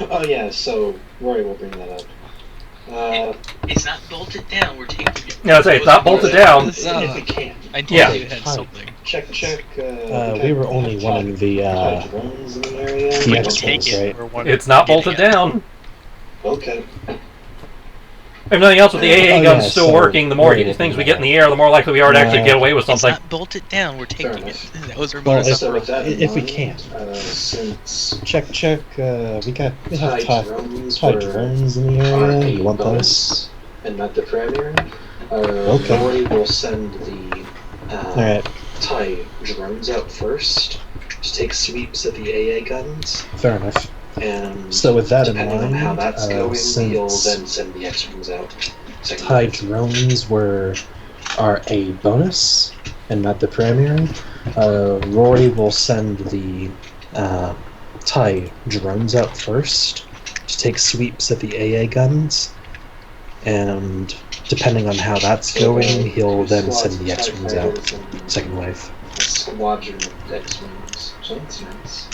Speaker 7: Oh yeah, so Rory will bring that up.
Speaker 4: It's not bolted down. We're taking it.
Speaker 2: No, it's not bolted down.
Speaker 7: If we can.
Speaker 3: I did
Speaker 2: Yeah.
Speaker 3: had something.
Speaker 7: Check.
Speaker 5: we were only wanting the
Speaker 7: drones in the area.
Speaker 5: the
Speaker 3: We'll take
Speaker 5: X-Wings,
Speaker 3: it.
Speaker 5: right?
Speaker 3: We're one
Speaker 2: It's not bolted
Speaker 3: getting it.
Speaker 2: down.
Speaker 7: Okay.
Speaker 2: If nothing else, with the AA
Speaker 5: Oh,
Speaker 2: guns
Speaker 5: yeah,
Speaker 2: still
Speaker 5: so
Speaker 2: working, the more
Speaker 5: Rory
Speaker 2: things
Speaker 5: will
Speaker 2: we
Speaker 5: bring
Speaker 2: get in the air, the more likely we are to actually get away with
Speaker 3: It's
Speaker 2: something.
Speaker 3: not bolted down. We're taking it.
Speaker 7: enough.
Speaker 3: That was our
Speaker 5: Well,
Speaker 3: modus
Speaker 7: So with that in
Speaker 5: if we
Speaker 7: mind,
Speaker 5: can.
Speaker 7: since
Speaker 5: Check. We have
Speaker 7: TIE
Speaker 5: TIE drones in the
Speaker 7: are
Speaker 5: area.
Speaker 7: a
Speaker 5: You want those?
Speaker 7: bonus and not the primary,
Speaker 5: Okay.
Speaker 7: Rory will send the
Speaker 5: Alright,
Speaker 7: TIE drones out first to take sweeps at the AA guns,
Speaker 5: fair enough.
Speaker 7: and
Speaker 5: So with that in
Speaker 7: depending on how
Speaker 5: mind,
Speaker 7: that's going, you'll
Speaker 5: since
Speaker 7: then send the X-Wings out.
Speaker 5: TIE drones are a bonus and not the primary, Rory will send the TIE drones out first to take sweeps at the AA guns, and depending on how that's going, he'll then send the X-Wings out, second wave.
Speaker 7: A squadron of X-Wings. So that's nice.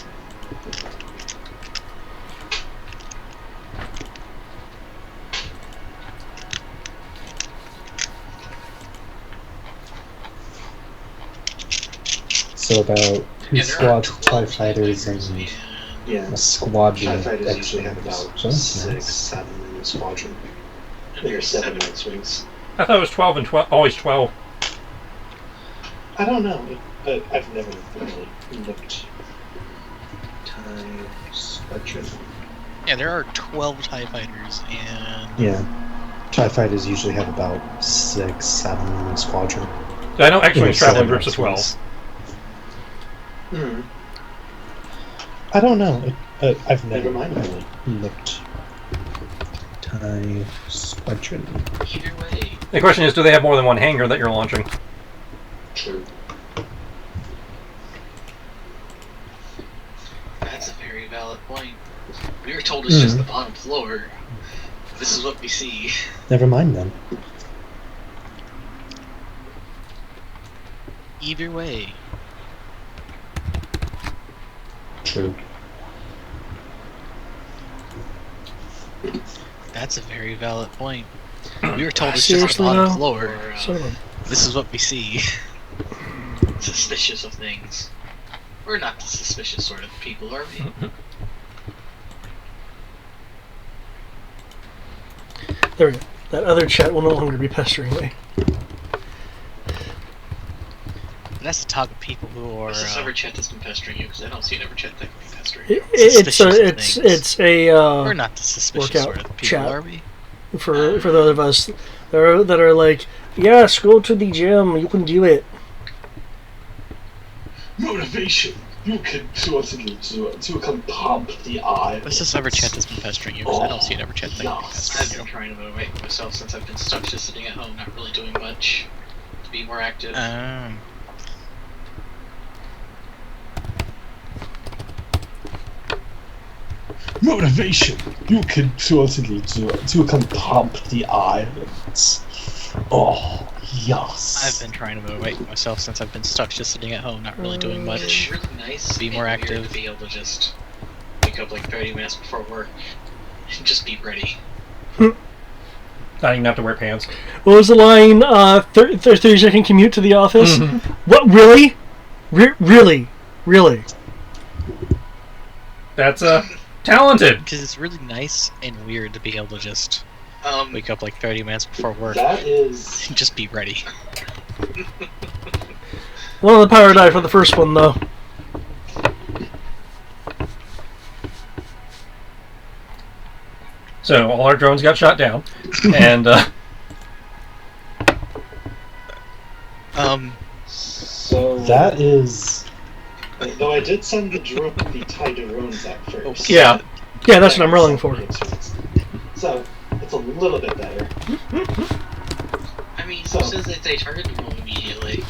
Speaker 5: So about two squads of TIE fighters and
Speaker 7: Yeah.
Speaker 5: a squadron
Speaker 7: TIE
Speaker 5: of
Speaker 7: fighters usually have
Speaker 5: X-Wings.
Speaker 7: about
Speaker 5: So that's
Speaker 7: 6,
Speaker 5: nice.
Speaker 7: 7 in the squadron. There are 7 X-Wings.
Speaker 2: I thought it was 12 and 12, always 12.
Speaker 7: I don't know. I've never really looked. TIE squadron.
Speaker 3: Yeah, there are 12 TIE fighters, and
Speaker 5: Yeah. TIE fighters usually have about 6, 7 in the squadron.
Speaker 2: I know X-Wings
Speaker 5: Yeah,
Speaker 2: travel in
Speaker 5: 7
Speaker 2: groups as well.
Speaker 5: X-Wings.
Speaker 7: Hmm.
Speaker 5: I don't know. I've never
Speaker 7: Never mind.
Speaker 5: really looked. TIE squadron.
Speaker 4: Either way.
Speaker 2: The question is, do they have more than one hangar that you're launching?
Speaker 7: True.
Speaker 4: That's a very valid point. We were told it's just the bottom floor. This is what we see.
Speaker 5: Never mind then.
Speaker 3: either way.
Speaker 5: True.
Speaker 3: That's a very valid point. We were told it's just the bottom floor.
Speaker 1: So,
Speaker 3: This is what we see.
Speaker 4: Suspicious of things. We're not the suspicious sort of people, are we?
Speaker 1: there we go. That other chat will no longer be pestering me.
Speaker 3: That's the talk of people who are.
Speaker 4: What's this other chat that's been pestering you? Because I don't see an other chat that can be pestering you.
Speaker 1: It's a
Speaker 3: we're not the suspicious sort of people,
Speaker 1: chat.
Speaker 3: are we?
Speaker 1: For those of us that are like, yes, go to the gym, you can do it.
Speaker 6: Motivation. You can certainly do it. You can pump the eye.
Speaker 3: What's this other chat that's been pestering you? Because I don't see an other chat that can be
Speaker 4: I've
Speaker 3: pestering
Speaker 4: been
Speaker 3: you.
Speaker 4: trying to motivate myself since I've been stuck just sitting at home, not really doing much, to be more active.
Speaker 6: Motivation. You can certainly do it. You can pump the islands. Oh, yes.
Speaker 3: I've been trying to motivate myself since I've been stuck just sitting at home, not really doing much.
Speaker 4: It's really nice
Speaker 3: Be more
Speaker 4: and weird
Speaker 3: active.
Speaker 4: to be able to just wake up like 30 minutes before work and just be ready.
Speaker 2: Not even have to wear pants.
Speaker 1: What was the line? 30-second commute to the office?
Speaker 2: Mm-hmm.
Speaker 1: What, really? Really?
Speaker 2: That's talented.
Speaker 3: Because it's really nice and weird to be able to just wake up like 30 minutes before work
Speaker 6: That is.
Speaker 3: and just be ready.
Speaker 1: One of the power died for the first one, though.
Speaker 2: So all our drones got shot down, and
Speaker 6: So that is. Though I did send the Thai drones out first.
Speaker 1: Yeah, that's what I'm rolling for.
Speaker 6: So it's a little bit better.
Speaker 4: I mean, who says that they target them immediately?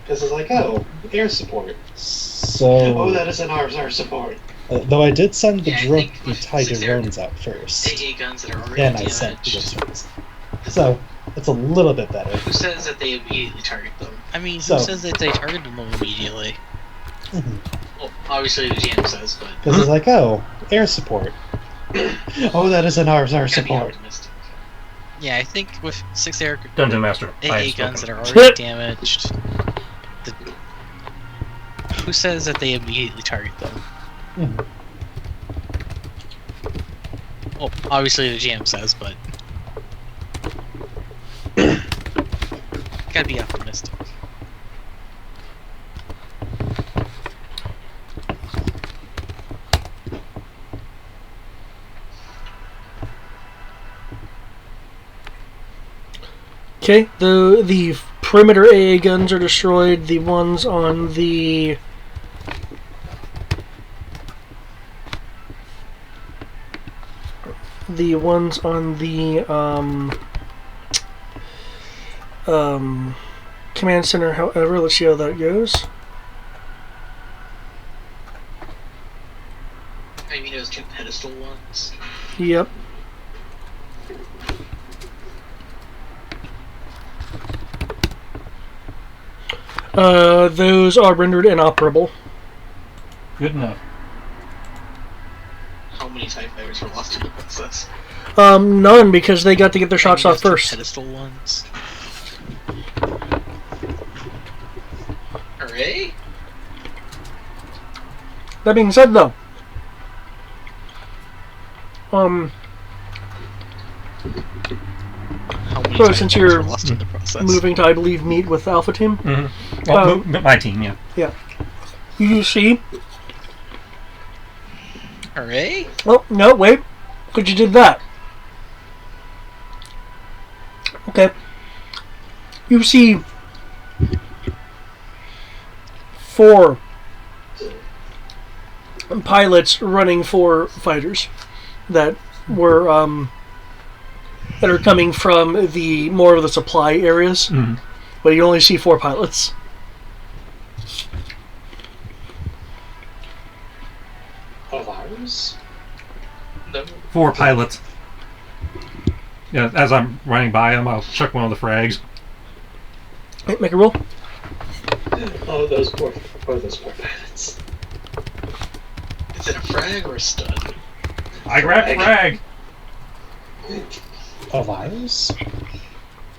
Speaker 6: Because it's like, oh, air support. So. That isn't our support. Though I did send the Thai drones out first.
Speaker 4: AA guns that are already
Speaker 6: And I sent the ones. So it's a little bit better.
Speaker 4: Who says that they immediately target them?
Speaker 3: I mean, who says that they target them immediately?
Speaker 4: Well, obviously the GM says, but...
Speaker 6: Because it's like, oh, air support. Oh, that isn't our support.
Speaker 3: Yeah, I think with 6 air
Speaker 2: Dungeon Master.
Speaker 3: AA guns that are already damaged, who says that they immediately target them? Well, obviously the GM says, but gotta be optimistic.
Speaker 1: Okay, the perimeter AA guns are destroyed. The ones on the command center, however, let's see how that goes.
Speaker 4: I mean, those 2 pedestal ones.
Speaker 1: Yep. Those are rendered inoperable.
Speaker 2: Good enough.
Speaker 4: How many TIE fighters were lost in the process?
Speaker 1: None, because they got to get their shots off first.
Speaker 3: Pedestal ones.
Speaker 4: Hooray!
Speaker 1: That being said, though, so since you're
Speaker 3: lost in the process?
Speaker 1: moving to, I believe, meet with Alpha Team.
Speaker 2: Mm-hmm. Well, my team, yeah.
Speaker 1: Yeah. You see?
Speaker 3: Hooray!
Speaker 1: Oh, no, wait. Because you did that. Okay. You see 4 pilots running 4 fighters that were, that are coming from the more of the supply areas.
Speaker 2: Mm-hmm.
Speaker 1: But you only see 4 pilots.
Speaker 6: Of ours?
Speaker 4: No.
Speaker 2: 4 pilots. Yeah, as I'm running by them, I'll chuck one of the frags.
Speaker 1: Hey, make a roll.
Speaker 6: Oh, those poor pilots.
Speaker 4: Is it a frag or a stun?
Speaker 2: I grabbed frag.
Speaker 6: Of ours?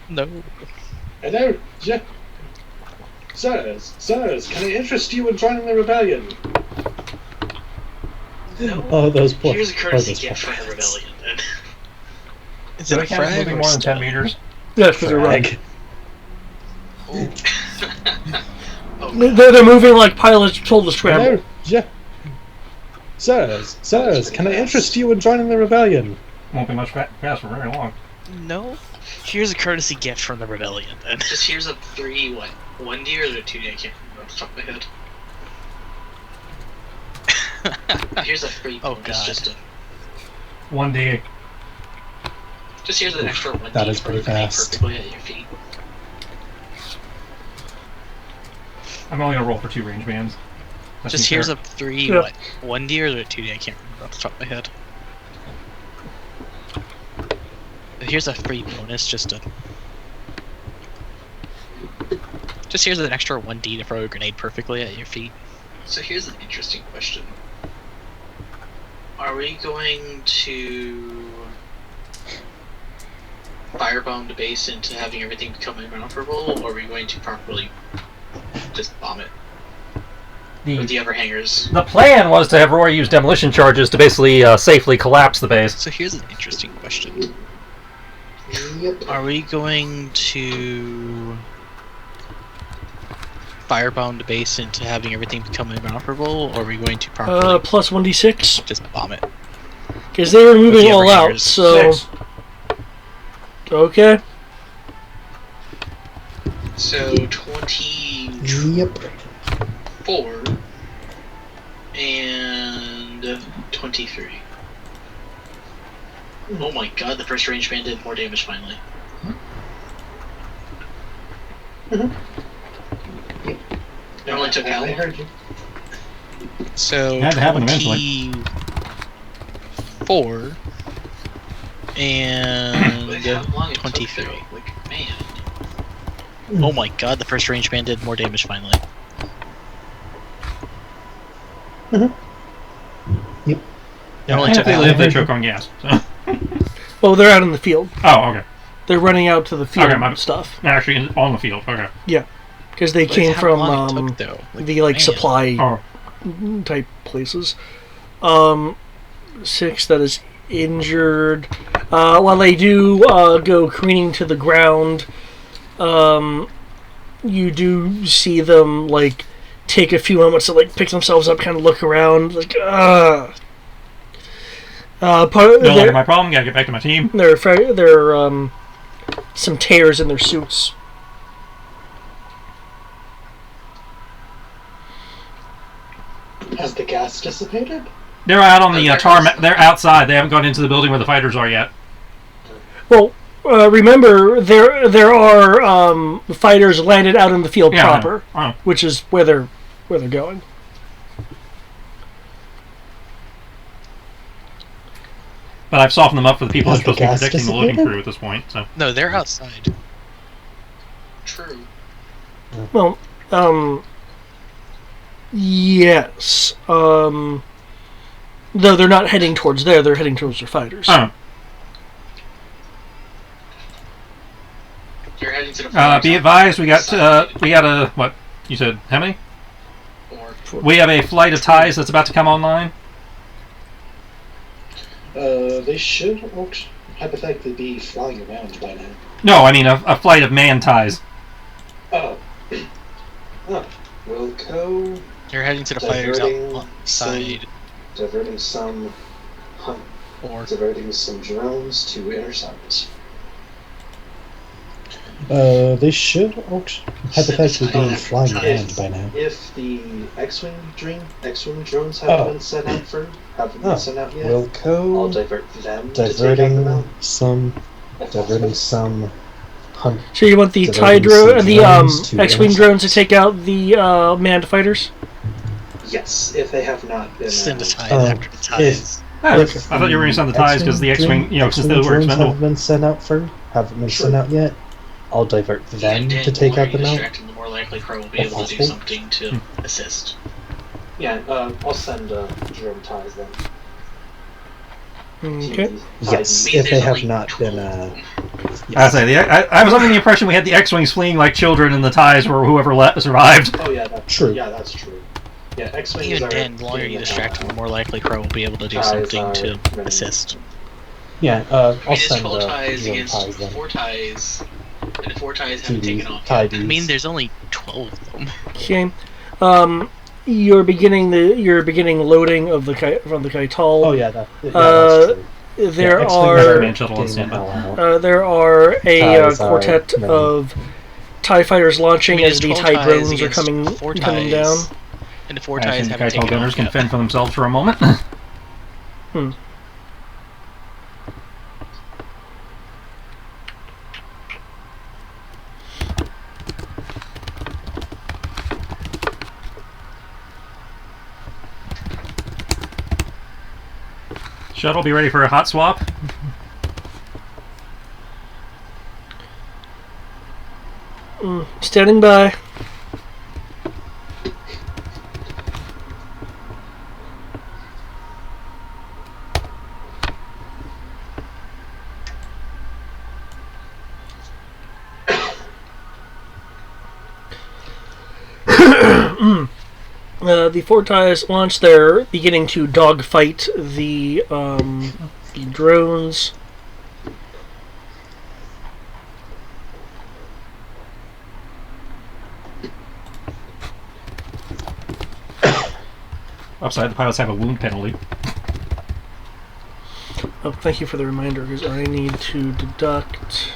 Speaker 3: No.
Speaker 7: Hello, sirs, can I interest you in joining the rebellion?
Speaker 4: No.
Speaker 6: Oh, those poor.
Speaker 4: Here's a courtesy
Speaker 6: those
Speaker 4: gift
Speaker 6: poor
Speaker 4: from the
Speaker 6: rats.
Speaker 4: rebellion, then.
Speaker 3: Is it a frag
Speaker 2: moving
Speaker 3: or
Speaker 2: more than 10
Speaker 3: stun?
Speaker 2: meters?
Speaker 1: Yeah, because they're running.
Speaker 6: Frag.
Speaker 4: Oh,
Speaker 1: They're moving like pilots told to scramble.
Speaker 6: Hello, sirs, can I interest you in joining the rebellion?
Speaker 2: Won't be much fast for very long.
Speaker 3: No. Here's a courtesy gift from the rebellion, then.
Speaker 4: Just here's a 3, what? 1D or the 2D? I can't remember off the top of my head. Here's a free
Speaker 3: Oh,
Speaker 4: bonus,
Speaker 3: God.
Speaker 4: just a
Speaker 2: 1D.
Speaker 4: Just here's an extra 1D
Speaker 6: That is
Speaker 4: for
Speaker 6: pretty
Speaker 4: grenade
Speaker 6: fast.
Speaker 4: perfectly at your feet.
Speaker 2: I'm only gonna roll for 2 range bands. That
Speaker 3: Just
Speaker 2: seems
Speaker 3: here's
Speaker 2: fair.
Speaker 3: a 3,
Speaker 1: Yeah.
Speaker 3: what? 1D or the 2D? I can't remember off the top of my head. Here's a free bonus, just here's an extra 1D to throw a grenade perfectly at your feet.
Speaker 4: So here's an interesting question. Are we going to firebomb the base into having everything become inoperable, or are we going to properly just bomb it? With the other hangars?
Speaker 2: The plan was to have Roy use demolition charges to basically safely collapse the base.
Speaker 3: So here's an interesting question.
Speaker 6: Yep.
Speaker 3: Are we going to firebomb the base into having everything become inoperable, or are we going to properly
Speaker 1: Plus 1d6.
Speaker 3: just bomb it?
Speaker 1: Because they were moving
Speaker 3: the
Speaker 1: all out,
Speaker 3: overhangers.
Speaker 1: so...
Speaker 2: 6.
Speaker 1: Okay.
Speaker 4: So 24
Speaker 6: Yep.
Speaker 4: and 23. Oh my god, the first range band did more damage finally. It only took how
Speaker 6: I
Speaker 4: long?
Speaker 6: heard you.
Speaker 3: So
Speaker 2: Had to happen eventually.
Speaker 3: 24 and
Speaker 4: Like, how long it took
Speaker 3: 23.
Speaker 4: though? Like, man.
Speaker 3: Oh my god, the first range band did more damage finally.
Speaker 6: Yep.
Speaker 3: It only
Speaker 2: And
Speaker 3: took
Speaker 2: if they
Speaker 3: how
Speaker 2: live, they
Speaker 6: heard you.
Speaker 2: choke on gas. So.
Speaker 1: Oh, they're out in the field.
Speaker 2: Oh, okay.
Speaker 1: They're running out to the field
Speaker 2: Okay, my-
Speaker 1: and stuff.
Speaker 2: Actually, on the field. Okay.
Speaker 1: Because they
Speaker 3: But
Speaker 1: came
Speaker 3: how
Speaker 1: from
Speaker 3: long it took, though?
Speaker 1: the like
Speaker 3: man.
Speaker 1: supply
Speaker 2: Oh,
Speaker 1: type places. 6 that is injured. While they do go careening to the ground, you do see them like take a few moments to like pick themselves up, kind of look around, like part of
Speaker 2: no longer my problem. Gotta get back to my team.
Speaker 1: there are some tears in their suits.
Speaker 6: Has the gas dissipated?
Speaker 2: They're out on the they're outside. They haven't gone into the building where the fighters are yet.
Speaker 1: Well, remember there are fighters landed out in the field
Speaker 2: Yeah, I know.
Speaker 1: proper,
Speaker 2: Oh.
Speaker 1: which is where they're going.
Speaker 2: But I've softened them up for the people who are
Speaker 6: Has the
Speaker 2: supposed to be
Speaker 6: gas
Speaker 2: protecting the loading
Speaker 6: dissipated?
Speaker 2: crew at this point. So
Speaker 3: No, they're outside.
Speaker 4: True.
Speaker 1: Well, yes. Though they're not heading towards there, they're heading towards their fighters.
Speaker 2: oh.
Speaker 4: You're heading to the
Speaker 2: Be advised, we got a what you said? How many?
Speaker 4: Or
Speaker 2: We have a flight of ties that's about to come online.
Speaker 6: They should hypothetically be flying around by now.
Speaker 2: No, I mean a flight of man ties.
Speaker 6: Oh. Wilco
Speaker 3: You're heading to the fighters
Speaker 6: Diverting
Speaker 3: outside.
Speaker 6: diverting some
Speaker 3: Or
Speaker 6: diverting some drones to intercept. They should hypothetically be flying around by now. If the X-wing drones haven't been sent out yet, Wilco I'll divert them diverting some
Speaker 1: So you want the X-wing drones to take out the manned fighters?
Speaker 6: Yes, if they have not been
Speaker 3: send a tie after the ties.
Speaker 2: I thought you were going to send the ties because the X-wing, since they were expendable.
Speaker 6: haven't been sent out yet, I'll divert them to take out the mount.
Speaker 4: The more likely Crow will be able to do something to assist.
Speaker 6: Yeah, I'll send drone ties then.
Speaker 1: Okay.
Speaker 6: Yes, if they have not been.
Speaker 2: Yes. I was under the impression we had the X-wings fleeing like children, and the TIEs were whoever survived.
Speaker 7: Oh yeah, that's
Speaker 6: true.
Speaker 7: Yeah, that's true. Yeah, X-wings
Speaker 3: Even then, the longer you distract them, the more likely Crow will be able to do something to assist.
Speaker 6: Yeah, I'll send
Speaker 4: 12 ties
Speaker 6: zero
Speaker 4: against
Speaker 6: ties then.
Speaker 4: 4 ties, and the 4 ties haven't taken off.
Speaker 6: Tie
Speaker 3: I mean, there's only 12 of them.
Speaker 1: Okay. You're beginning loading of the from the Kaital.
Speaker 6: Oh yeah, that's true.
Speaker 1: There are a quartet of TIE fighters launching as the TIE drones are coming down.
Speaker 3: And the 4 ties
Speaker 2: the
Speaker 3: haven't
Speaker 2: Kaital
Speaker 3: taken
Speaker 2: gunners
Speaker 3: off
Speaker 2: can
Speaker 3: yet.
Speaker 2: fend for themselves for a moment. Shuttle, be ready for a hot swap.
Speaker 1: Standing by. The 4 ties launch. They're beginning to dogfight the drones.
Speaker 2: Upside, the pilots have a wound penalty.
Speaker 1: Oh, thank you for the reminder, because I need to deduct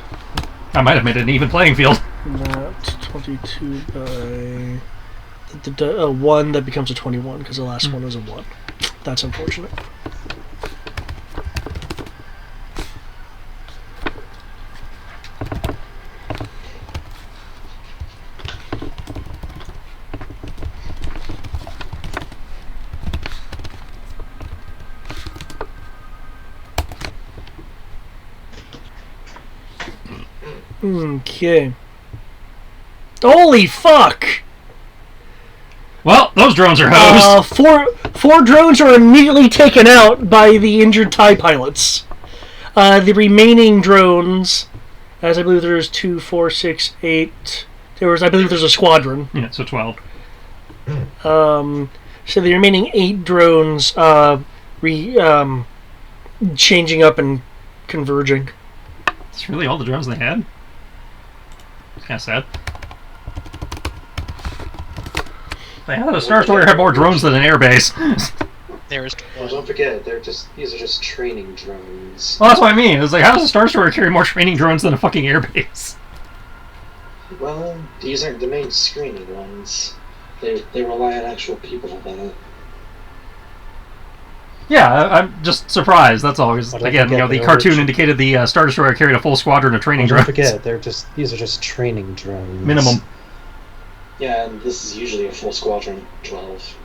Speaker 2: I might have made it an even playing field.
Speaker 1: that 22 by... 1, that becomes a 21, because the last one was a 1. That's unfortunate. Okay. Holy fuck!
Speaker 2: Well, those drones are hosed.
Speaker 1: Four drones are immediately taken out by the injured TIE pilots. The remaining drones, as I believe there's 2, 4, 6, 8. I believe there's a squadron.
Speaker 2: Yeah, so 12.
Speaker 1: So the remaining 8 drones changing up and converging.
Speaker 2: That's really all the drones they had? It's kind of sad. They had a Star Destroyer had more drones than an airbase.
Speaker 7: Well, don't forget, these are just training drones.
Speaker 2: Well, that's what I mean. It's like, how does a Star Destroyer carry more training drones than a fucking airbase?
Speaker 7: Well, these aren't the main screening ones. They rely on actual people about it.
Speaker 2: Yeah, I'm just surprised. That's all. Again, the cartoon indicated the Star Destroyer carried a full squadron of training drones.
Speaker 6: Don't forget, these are just training drones.
Speaker 2: Minimum.
Speaker 7: Yeah, and this is usually a full squadron, 12.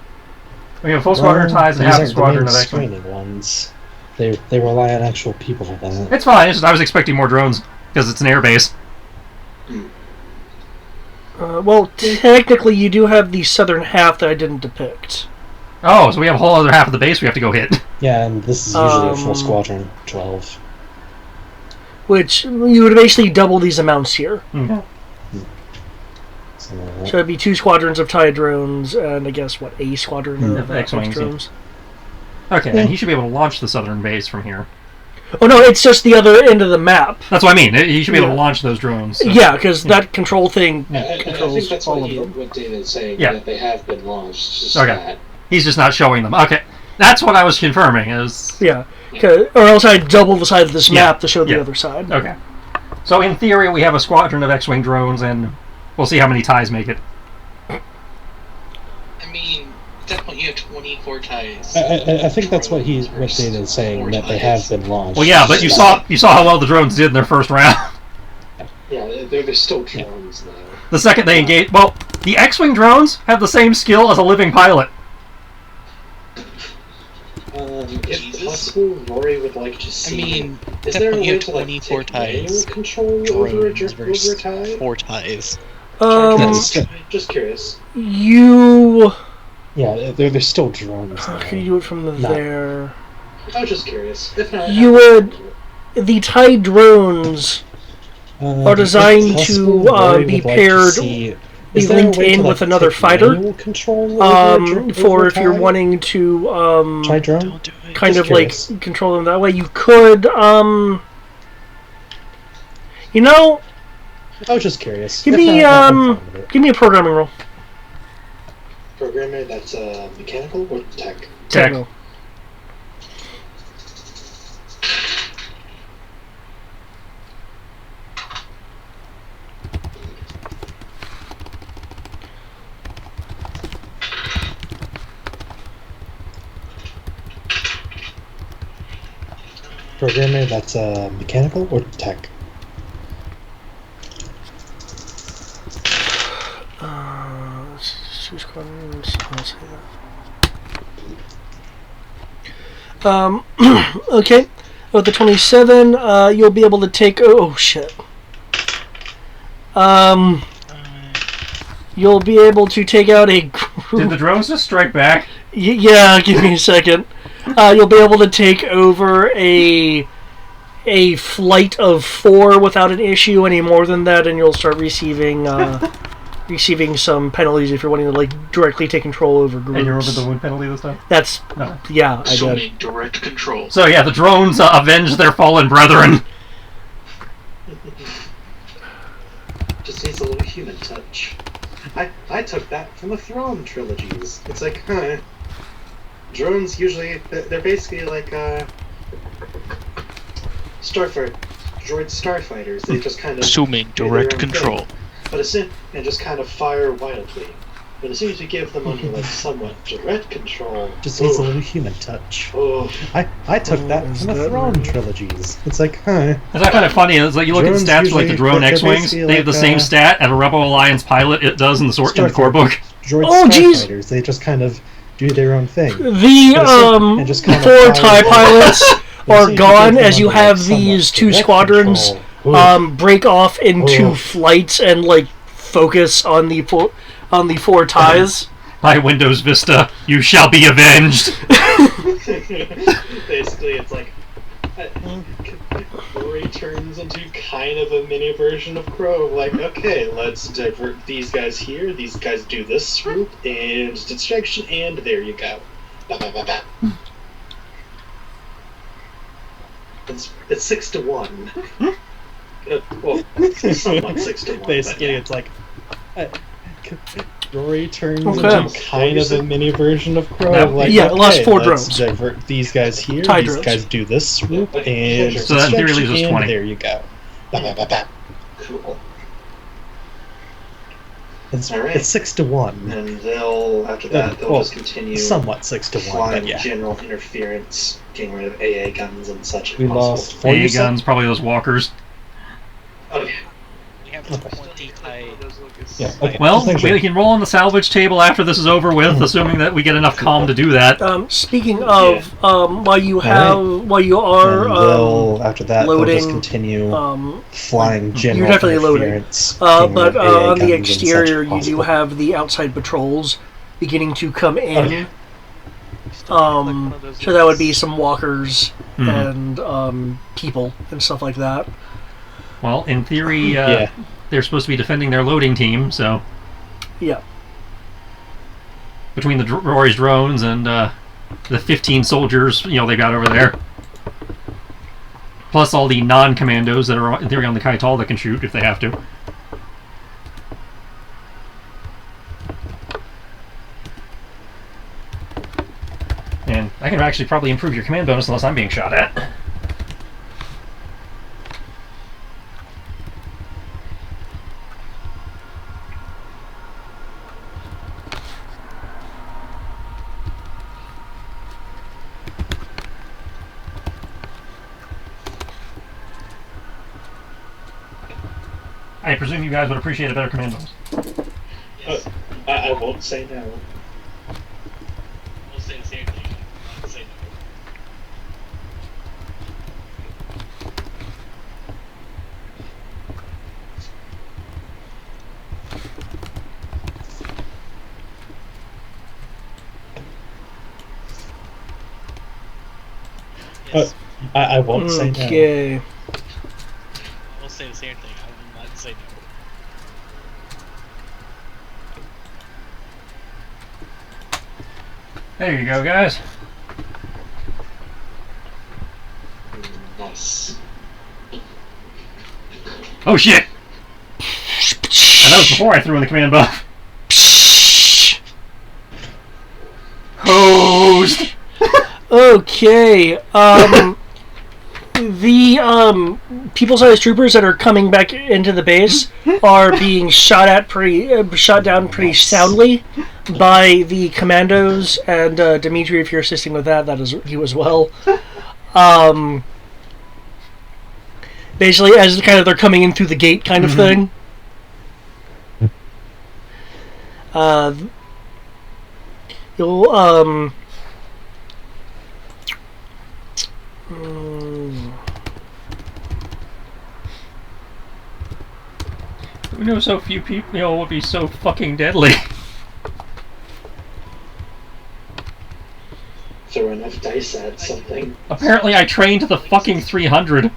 Speaker 2: We have a full squadron of TIEs and half a squadron of X-Wing.
Speaker 6: Training ones. They rely on actual people for that.
Speaker 2: It's fine. It's just I was expecting more drones because it's an airbase.
Speaker 1: Well, technically, you do have the southern half that I didn't depict.
Speaker 2: Oh, so we have a whole other half of the base we have to go hit.
Speaker 6: Yeah, and this is usually a full squadron, 12.
Speaker 1: Which, you would basically double these amounts here.
Speaker 2: Mm-hmm.
Speaker 1: So it'd be 2 squadrons of TIE drones, and I guess, a squadron of
Speaker 2: X-Wings
Speaker 1: drones.
Speaker 2: Okay, and he should be able to launch the southern base from here.
Speaker 1: Oh no, it's just the other end of the map.
Speaker 2: That's what I mean. He should be able to launch those drones. So.
Speaker 1: Yeah, because that control thing
Speaker 7: I
Speaker 1: controls
Speaker 7: think that's
Speaker 1: all
Speaker 7: what
Speaker 1: of them.
Speaker 7: what David's saying,
Speaker 2: Yeah.
Speaker 7: that they have been launched. Just
Speaker 2: Okay.
Speaker 7: that.
Speaker 2: He's just not showing them. Okay. That's what I was confirming.
Speaker 1: Yeah, or else I'd double the size of this map to show the other side.
Speaker 2: Okay. So in theory, we have a squadron of X-Wing drones, and we'll see how many TIEs make it.
Speaker 4: I mean, at that point you have 24 ties.
Speaker 6: I think that's what David's saying, that they have been launched.
Speaker 2: Well, yeah, but you saw how well the drones did in their first round.
Speaker 7: Yeah, they're still drones now.
Speaker 2: The second they engage... Well, the X-Wing drones have the same skill as a living pilot.
Speaker 7: If possible, Rory would like to see...
Speaker 3: I mean,
Speaker 7: is
Speaker 3: at
Speaker 7: there
Speaker 3: that
Speaker 7: a
Speaker 3: point you
Speaker 7: way
Speaker 3: have
Speaker 7: to
Speaker 3: 24
Speaker 7: take manual
Speaker 3: ties.
Speaker 7: control over a
Speaker 3: Drones versus
Speaker 7: tie?
Speaker 3: 4 ties.
Speaker 7: Just curious.
Speaker 1: You...
Speaker 6: Yeah, they're still drones.
Speaker 1: Can you do it from there?
Speaker 6: I was just curious. If not,
Speaker 1: you would. The TIE drones are designed to be paired, be linked in with another fighter. For if you're wanting to
Speaker 5: TIE drone?
Speaker 3: Don't do it.
Speaker 1: kind
Speaker 5: Just
Speaker 1: of
Speaker 5: curious.
Speaker 1: like control them that way. You could, you know,
Speaker 5: I was just curious.
Speaker 1: give
Speaker 5: If
Speaker 1: me
Speaker 5: not, I'm fine with it.
Speaker 1: give me a programming roll.
Speaker 6: programmer that's mechanical or tech?
Speaker 2: Tech.
Speaker 1: roll.
Speaker 5: Programmer that's mechanical or tech?
Speaker 1: Choose quadrant, I'll say that. Okay. With the 27, you'll be able to take. Oh shit. You'll be able to take out a group.
Speaker 2: Did the drones just strike back?
Speaker 1: Yeah, give me a second. You'll be able to take over a flight of 4 without an issue. Any more than that, and you'll start receiving some penalties if you're wanting to like directly take control over groups.
Speaker 2: And you're over the wound penalty this time?
Speaker 1: That's
Speaker 2: No.
Speaker 1: yeah, I did.
Speaker 4: Assuming direct control.
Speaker 2: So yeah, the drones avenge their fallen brethren.
Speaker 6: Just needs a little human touch. I took that from the Throne trilogies. It's like, drones usually, they're basically like, droid starfighters. They just kind of
Speaker 3: Assuming
Speaker 6: do their
Speaker 3: direct
Speaker 6: own
Speaker 3: control.
Speaker 6: thing. But and just kind of fire wildly. But as soon as you give them under like somewhat direct control,
Speaker 5: Just needs a little human touch.
Speaker 6: oh,
Speaker 5: I took that from the Throne trilogies. It's like,
Speaker 2: Is that kind of funny? It's like you look
Speaker 5: Drones
Speaker 2: at the stats for like the
Speaker 5: usually-
Speaker 2: drone
Speaker 5: they're
Speaker 2: X-wings.
Speaker 5: basically
Speaker 2: They have the
Speaker 5: like,
Speaker 2: same stat as a Rebel Alliance pilot. It does in the core book.
Speaker 5: droid
Speaker 1: Oh, jeez.
Speaker 5: starfighters. They just kind of do their own thing.
Speaker 1: The
Speaker 5: And just kind of
Speaker 1: 4
Speaker 5: fire
Speaker 1: TIE
Speaker 5: away.
Speaker 1: pilots
Speaker 5: As soon
Speaker 1: are
Speaker 5: you
Speaker 1: gone
Speaker 5: give them
Speaker 1: as you
Speaker 5: under,
Speaker 1: have
Speaker 5: like, somewhat
Speaker 1: these 2
Speaker 5: direct
Speaker 1: squadrons
Speaker 5: control.
Speaker 1: break off into
Speaker 5: Oof.
Speaker 1: flights and like focus on the 4 TIEs.
Speaker 2: By Windows Vista, you shall be avenged.
Speaker 6: basically it's like Rory turns into kind of a mini version of Crow. Like, okay, let's divert these guys here. These guys do this swoop and distraction, and there you go. Ba, ba, ba, ba. It's 6-1. Well, somewhat 6-1.
Speaker 5: Basically, it's like Rory turns
Speaker 1: Okay.
Speaker 5: into kind of a mini version of Crow.
Speaker 2: That-
Speaker 5: Like,
Speaker 1: yeah,
Speaker 5: okay,
Speaker 1: last 4
Speaker 5: let's
Speaker 1: drones.
Speaker 5: divert these guys here.
Speaker 1: TIE
Speaker 5: These
Speaker 1: drones.
Speaker 5: guys do this swoop, and
Speaker 2: So that in theory leaves us
Speaker 5: distraction,
Speaker 2: 20.
Speaker 5: and there you go. Ba, ba, ba, ba.
Speaker 6: Cool.
Speaker 5: It's,
Speaker 6: All right.
Speaker 5: it's 6-1.
Speaker 6: And after that, they'll
Speaker 5: well,
Speaker 6: just continue
Speaker 5: Somewhat 6-1,
Speaker 6: flying
Speaker 5: but yeah.
Speaker 6: general interference, getting rid of AA guns and such. if
Speaker 5: We
Speaker 6: possible.
Speaker 5: lost 4
Speaker 2: AA guns, probably those walkers.
Speaker 6: Oh, yeah.
Speaker 3: We have
Speaker 5: Okay.
Speaker 3: 20 TIE.
Speaker 5: Yeah, okay.
Speaker 2: Well,
Speaker 5: Just make sure.
Speaker 2: we can roll on the salvage table after this is over with, assuming that we get enough calm to do that.
Speaker 1: Speaking of, while you are
Speaker 5: And they'll, after that, they'll
Speaker 1: loading,
Speaker 5: just continue
Speaker 1: um,
Speaker 5: flying general
Speaker 1: you're definitely loading.
Speaker 5: interference. getting
Speaker 1: but
Speaker 5: rid of AA
Speaker 1: on the
Speaker 5: guns and such
Speaker 1: exterior,
Speaker 5: if
Speaker 1: you do
Speaker 5: possible.
Speaker 1: have the outside patrols beginning to come in.
Speaker 5: Okay.
Speaker 1: So that would be some walkers
Speaker 2: Mhm.
Speaker 1: and people and stuff like that.
Speaker 2: Well, in theory,
Speaker 5: Yeah.
Speaker 2: they're supposed to be defending their loading team, so
Speaker 1: Yeah.
Speaker 2: between the Rory's drones and the 15 soldiers, they got over there, plus all the non-commandos that are in theory on the Kaital that can shoot if they have to. And I can actually probably improve your command bonus unless I'm being shot at. I presume you guys would appreciate a better command bonus.
Speaker 6: I won't say no.
Speaker 4: We'll say the same thing. I'll say no.
Speaker 5: I won't say no.
Speaker 1: Okay.
Speaker 3: I will say the same thing. I will not say no.
Speaker 2: There you go, guys.
Speaker 6: Nice.
Speaker 2: Oh shit! And that was before I threw in the command buff. Hosed!
Speaker 1: Okay, the people-sized troopers that are coming back into the base are being shot down pretty soundly by the commandos, and Dimitri, if you're assisting with that is you as well. Basically, as kind of they're coming in through the gate, kind of thing. You'll
Speaker 2: We know so few people, would be so fucking deadly.
Speaker 6: Throw enough dice at something.
Speaker 2: Apparently, I trained the fucking 300.
Speaker 4: I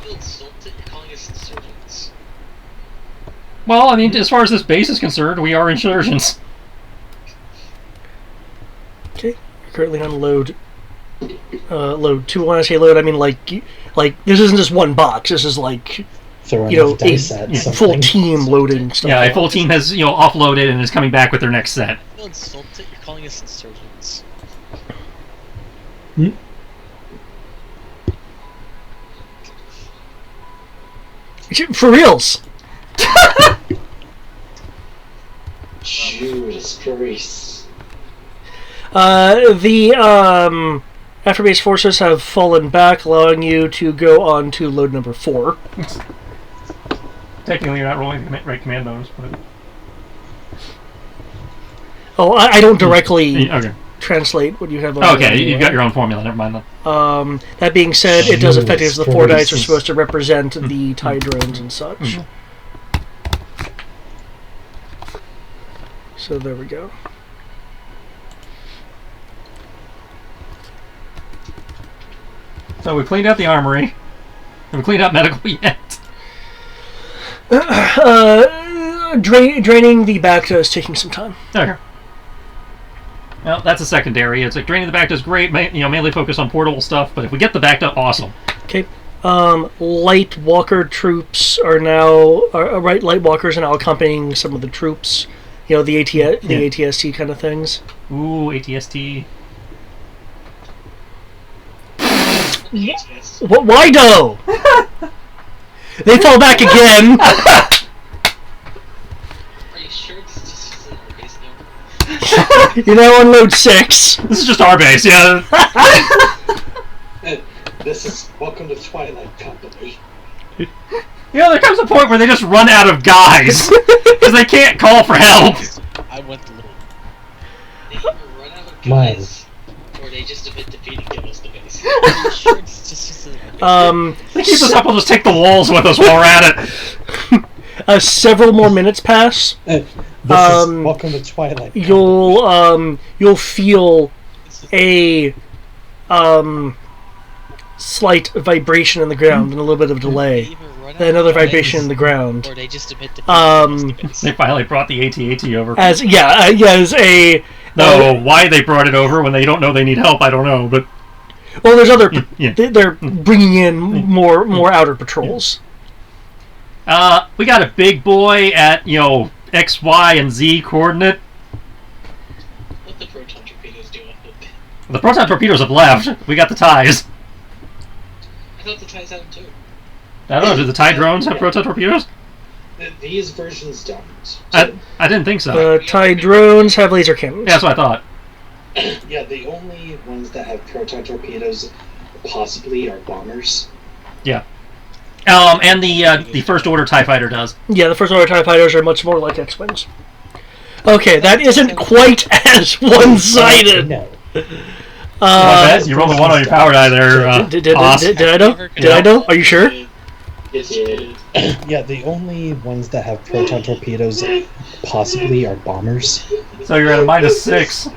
Speaker 4: feel insulted calling us insurgents.
Speaker 2: Well, I mean, as far as this base is concerned, we are insurgents.
Speaker 1: okay. You're currently on load. Load 2. When I say load, I mean like this isn't just one box. This is like
Speaker 5: Throw
Speaker 1: you know
Speaker 5: enough dice at
Speaker 1: a
Speaker 5: something.
Speaker 1: full team loading stuff.
Speaker 2: Yeah, a full team has offloaded and is coming back with their next set.
Speaker 3: I feel insulted. You're calling us insurgents.
Speaker 1: For reals.
Speaker 6: Judas Christ.
Speaker 1: The after-base forces have fallen back, allowing you to go on to load number 4.
Speaker 2: Technically, you're not rolling the right command bonus, but...
Speaker 1: Oh, I don't directly
Speaker 2: Okay.
Speaker 1: translate what you have on
Speaker 2: Okay, you've got your own formula, never mind then.
Speaker 1: That being said, it does affect it as the 4 dice are
Speaker 5: Jesus.
Speaker 1: supposed to represent the TIE drones and such. So there we go.
Speaker 2: So we cleaned out the armory. Have we cleaned out medical yet?
Speaker 1: Draining the back is taking some time.
Speaker 2: Okay. Well, that's a secondary. It's like draining the back is great, mainly focus on portable stuff, but if we get the back up, awesome.
Speaker 1: Okay. Light walker troops are now... light walkers are now accompanying some of the troops. You know, the ATST kind of things.
Speaker 2: Ooh, ATST.
Speaker 1: What? Why though? They fall back again.
Speaker 4: Are you sure it's just a base now?
Speaker 1: You're now on load 6.
Speaker 2: This is just our base, yeah.
Speaker 6: This is welcome to Twilight Company.
Speaker 2: There comes a point where they just run out of guys because they can't call for help.
Speaker 3: I went a little.
Speaker 4: They either run out of guys, or they just admit defeat and give us the base.
Speaker 3: Are you sure it's just a...
Speaker 2: They keep us up, we'll just take the walls with us while we're at it.
Speaker 1: Several more minutes pass.
Speaker 5: This is welcome to Twilight.
Speaker 1: You'll feel a slight vibration in the ground and a little bit of delay. Then another vibration in the ground.
Speaker 3: Or they just admit defeat and give us the base.
Speaker 2: They finally brought the AT-AT over.
Speaker 1: As a
Speaker 2: No, why they brought it over when they don't know they need help, I don't know, but...
Speaker 1: well, there's other...
Speaker 2: Yeah.
Speaker 1: They're bringing in more outer patrols.
Speaker 2: We got a big boy at, X, Y, and Z coordinate.
Speaker 4: What the proton torpedoes do up with?
Speaker 2: The proton torpedoes have left. We got the ties.
Speaker 4: I thought the ties had them too.
Speaker 2: I don't know, do the TIE drones have proton torpedoes?
Speaker 6: These versions don't.
Speaker 2: I didn't think so.
Speaker 1: TIE drones have laser cannons.
Speaker 2: Yeah, that's what I thought.
Speaker 6: Yeah, the only ones that have proton torpedoes possibly are bombers.
Speaker 2: Yeah. And the First Order TIE Fighter does.
Speaker 1: Yeah, the First Order TIE Fighters are much more like X-Wings. Okay, that isn't quite as one-sided.
Speaker 5: No.
Speaker 2: You rolled a 1 on your power die there.
Speaker 1: Did I know? Did I know? Are you sure?
Speaker 6: Yeah, the only ones that have proton torpedoes possibly are bombers.
Speaker 2: So you're at a -6.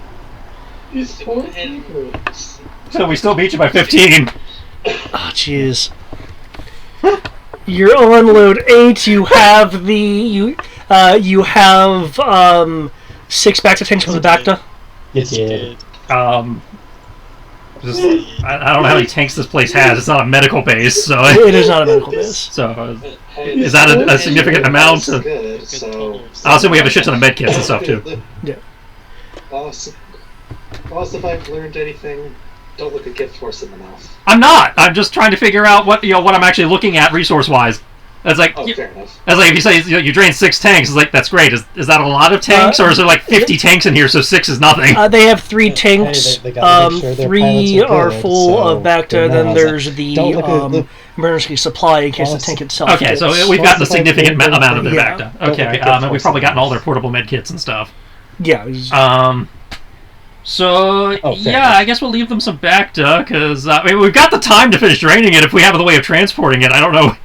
Speaker 2: So we still beat you by 15.
Speaker 1: Oh, jeez. You're on load 8. You have you have 6 back to attention from the Bacta.
Speaker 5: Yes, you did.
Speaker 2: I don't know how many tanks this place has. It's not a medical base, so
Speaker 1: it is not a medical base.
Speaker 2: So is that a significant amount?
Speaker 6: Good, so
Speaker 2: I assume we have a shit ton of medkits and stuff too.
Speaker 1: Yeah.
Speaker 6: Boss, if I've learned anything, don't look a gift horse in the mouth.
Speaker 2: I'm not. I'm just trying to figure out what I'm actually looking at resource-wise. That's like,
Speaker 6: fair enough.
Speaker 2: That's like if you say you drain 6 tanks, it's like that's great. Is that a lot of tanks, or is there like 50 tanks in here, so 6 is nothing?
Speaker 1: They have 3 tanks.
Speaker 5: They gotta make sure their
Speaker 1: 3
Speaker 5: pilots
Speaker 1: are
Speaker 5: good,
Speaker 1: full
Speaker 5: so
Speaker 1: of Bacta. Then there's the emergency supply in case the tank itself.
Speaker 2: Okay, so we've gotten a significant amount of their
Speaker 1: Yeah.
Speaker 2: Bacta. Okay, and we've probably gotten all their portable med kits and stuff.
Speaker 1: Yeah.
Speaker 2: So I guess we'll leave them some Bacta because we've got the time to finish draining it if we have the way of transporting it. I don't know.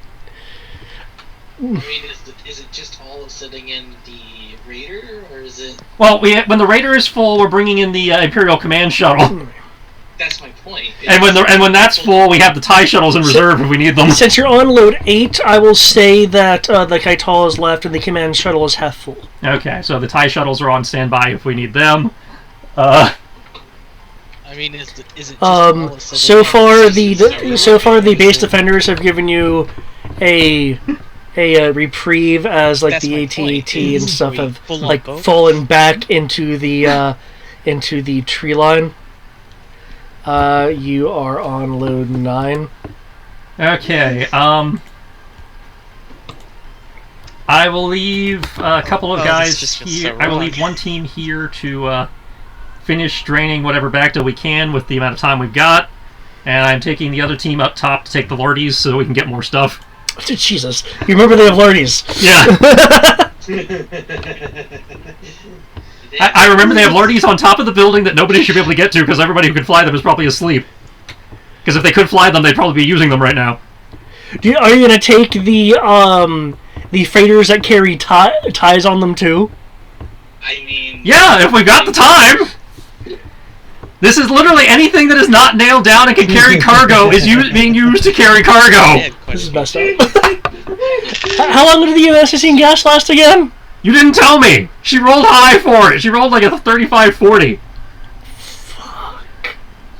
Speaker 4: I mean, is it just all sitting in the Raider, or is it...
Speaker 2: Well, when the Raider is full, we're bringing in the Imperial Command Shuttle.
Speaker 4: That's my point.
Speaker 2: And when that's full, we have the TIE Shuttles in reserve if we need them.
Speaker 1: Since you're on load 8, I will say that the Kaital is left and the Command Shuttle is half full.
Speaker 2: Okay, so the TIE Shuttles are on standby if we need them.
Speaker 3: I mean, is it just
Speaker 1: so far the base defenders have given you a reprieve as like the AT-AT and stuff have like fallen back into the tree line. You are on load 9.
Speaker 2: Okay. I will leave a couple of guys here. I will leave one team here to finish draining whatever Bacta we can with the amount of time we've got, and I'm taking the other team up top to take the Lordies so we can get more stuff.
Speaker 1: Jesus, you remember they have Lordies?
Speaker 2: Yeah. I remember they have Lordies on top of the building that nobody should be able to get to because everybody who could fly them is probably asleep. Because if they could fly them, they'd probably be using them right now.
Speaker 1: Are you going to take the freighters that carry ties on them too?
Speaker 4: I mean...
Speaker 2: Yeah, if we've got the time! This is literally anything that is not nailed down and can carry cargo is being used to carry cargo.
Speaker 1: This is messed up. How long did the USS gas last again?
Speaker 2: You didn't tell me. She rolled high for it. She rolled like a 35-40.
Speaker 1: Fuck.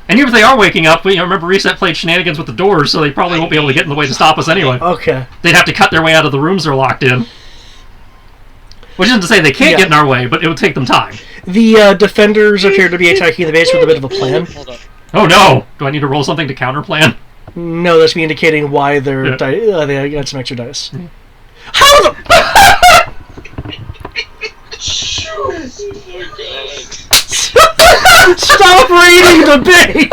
Speaker 2: And even if they are waking up, remember Reset played shenanigans with the doors, so they probably won't be able to get in the way to stop us anyway.
Speaker 1: Okay.
Speaker 2: They'd have to cut their way out of the rooms they're locked in. Which isn't to say they can't get in our way, but it would take them time.
Speaker 1: The defenders appear to be attacking the base with a bit of a plan.
Speaker 2: Oh no! Do I need to roll something to counter plan?
Speaker 1: No, that's me indicating why they got some extra dice.
Speaker 2: Yeah.
Speaker 1: How the... Stop reading the base!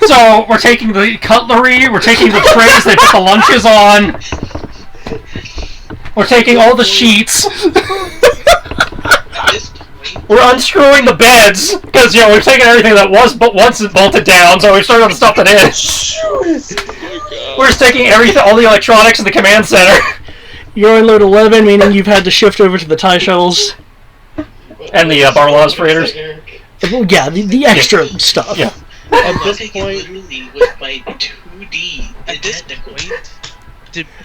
Speaker 2: So, we're taking the cutlery, we're taking the trays they put the lunches on. We're taking all the sheets. We're unscrewing the beds, because, we're taking everything that was but once bolted down, so we're starting to stuff it in. We're just taking all the electronics in the command center.
Speaker 1: You're on load 11, meaning you've had to shift over to the TIE shuttles.
Speaker 2: And the Barlow's freighters.
Speaker 1: Yeah, the extra stuff.
Speaker 2: Yeah.
Speaker 4: At this point, literally with my 2D. At this point,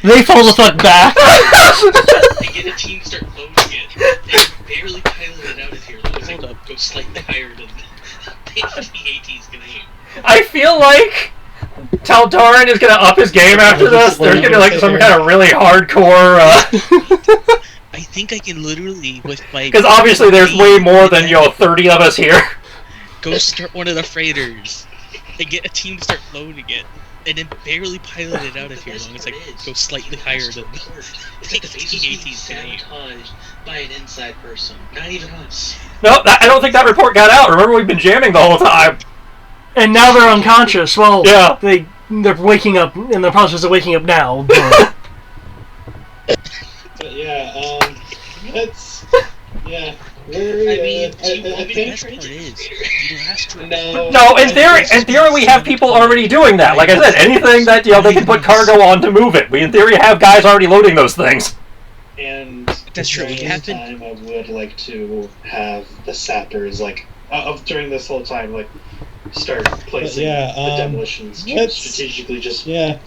Speaker 1: they fall the fuck back.
Speaker 4: I get a team start loading it, and barely pilot it out of here. Hold up, go slightly higher than the AT's gonna aim.
Speaker 2: I feel like Taldarin is gonna up his game after this. There's gonna be like some kind of really hardcore.
Speaker 3: I think I can literally with my.
Speaker 2: Because obviously there's way more than 30 of us here.
Speaker 3: Go start one of the freighters and get a team to start loading it, and then barely pilot it out of here. As long as I go slightly higher than the
Speaker 4: AT's sabotaged by an inside person, not even us.
Speaker 2: No, I don't think that report got out. Remember, we've been jamming the whole time.
Speaker 1: And now they're unconscious. Well,
Speaker 2: yeah,
Speaker 1: they're waking up in the process of waking up now. But
Speaker 6: yeah, that's yeah.
Speaker 3: I mean, the best part is you last
Speaker 2: No, in theory, we have people already doing that. Like I said, anything that they can put cargo on to move it. We in theory have guys already loading those things.
Speaker 6: And
Speaker 3: that's true.
Speaker 6: Time, I would like to have the sappers
Speaker 7: during this whole time, like, start placing the demolitions strategically just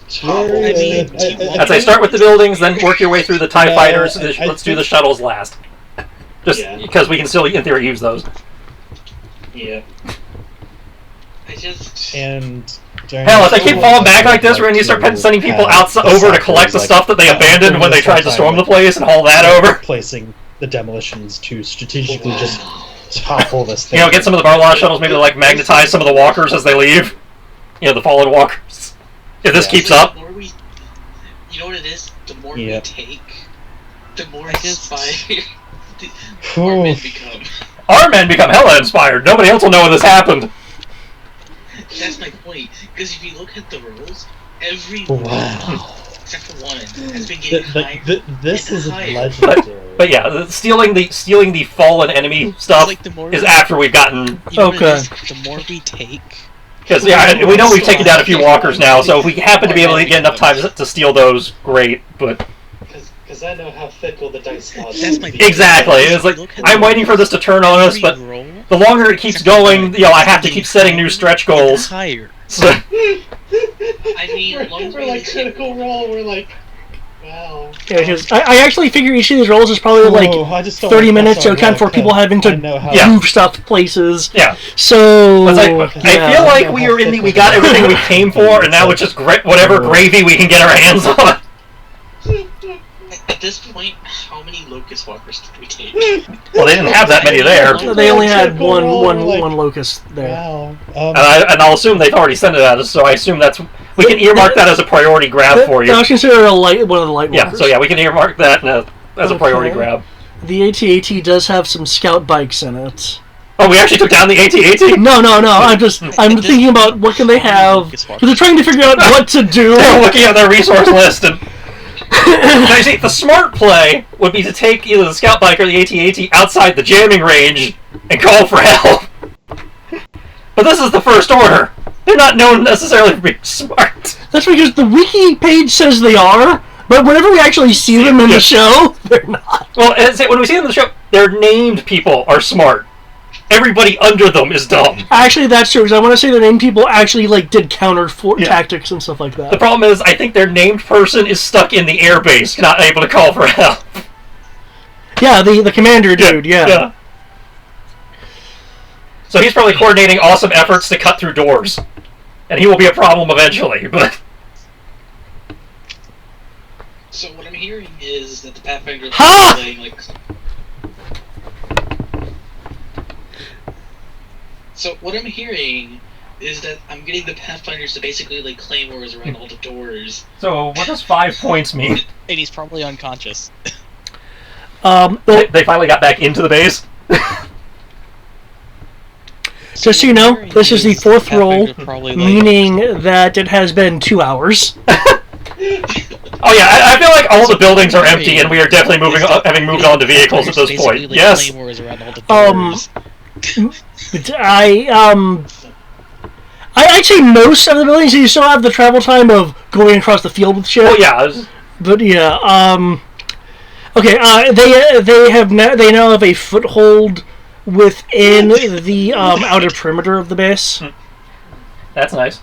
Speaker 7: topple.
Speaker 2: I'd say start with the buildings, then work your way through the TIE fighters. Let's do the shuttles last. Just because we can still, in theory, use those.
Speaker 7: Yeah.
Speaker 2: Hell, if they keep falling back like this, we're going to start sending people over to collect the stuff that they abandoned when they tried to storm the place and haul that over.
Speaker 5: Placing the demolitions to strategically just topple this thing.
Speaker 2: Get some of the Barlaw shuttles, maybe like magnetize some of the walkers as they leave. The fallen walkers. If this keeps up.
Speaker 4: You know what it is? The more we take, the more inspired our men become.
Speaker 2: Our men become hella inspired. Nobody else will know when this happened.
Speaker 4: That's my point. Because if you look at the rules, every except for one has been getting higher.
Speaker 5: This is legendary.
Speaker 2: But yeah, stealing the fallen enemy stuff is after we've gotten.
Speaker 3: The more we take.
Speaker 2: Because we know we've taken down a few walkers now, so if we happen to be able to get enough time to steal those, great. But
Speaker 7: because I know how fickle the dice gods
Speaker 2: are. Exactly. It's like I'm waiting for this to turn on us, but the longer it keeps going, I have to keep setting new stretch goals. So,
Speaker 4: I mean,
Speaker 7: we're like critical roll. We're like, wow.
Speaker 1: Yeah, because I actually figure each of these rolls is probably like 30 minutes to account for people having to move stuff places.
Speaker 2: Yeah.
Speaker 1: So
Speaker 2: I feel like we got everything we came for, and now it's just whatever gravy we can get our hands on.
Speaker 4: At this point, how many locust walkers did we take?
Speaker 2: Well, they didn't have that many there.
Speaker 1: They only had one locust there.
Speaker 5: Wow.
Speaker 2: And I'll assume they've already sent it at us, so I assume we can earmark that as a priority grab for you.
Speaker 1: That was considered one of the light walkers.
Speaker 2: Yeah, so we can earmark that as a priority grab.
Speaker 1: The AT-AT does have some scout bikes in it.
Speaker 2: Oh, we actually took down the AT-AT?
Speaker 1: No. I'm thinking about what can they have. Because they're trying to figure out what to do.
Speaker 2: They're looking at their resource list and. I see, the smart play would be to take either the scout bike or the AT-AT outside the jamming range and call for help. But this is the First Order. They're not known necessarily for being smart.
Speaker 1: That's because the wiki page says they are, but whenever we actually see them in the show, they're not.
Speaker 2: Well, when we see them in the show, their named people are smart. Everybody under them is dumb.
Speaker 1: Actually, that's true, because I want to say the named people actually did counter tactics and stuff like that.
Speaker 2: The problem is, I think their named person is stuck in the airbase, not able to call for help.
Speaker 1: Yeah, the commander dude, yeah.
Speaker 2: So he's probably coordinating awesome efforts to cut through doors. And he will be a problem eventually, but...
Speaker 4: So what I'm hearing is that the Pathfinder is playing, So what I'm hearing is that I'm getting the Pathfinders to basically claymores around all the doors.
Speaker 2: So what does 5 points mean?
Speaker 3: And he's probably unconscious.
Speaker 2: They finally got back into the base.
Speaker 1: Just so you know, this is the fourth roll, meaning that it has been 2 hours.
Speaker 2: Oh yeah, I feel like all the buildings are empty, and we are definitely having moved on to vehicles at this point. Yes.
Speaker 1: I'd say most of the buildings you still have the travel time of going across the field with shit.
Speaker 2: Oh yeah.
Speaker 1: But yeah, okay. They now have a foothold within the outer perimeter of the base.
Speaker 2: That's nice.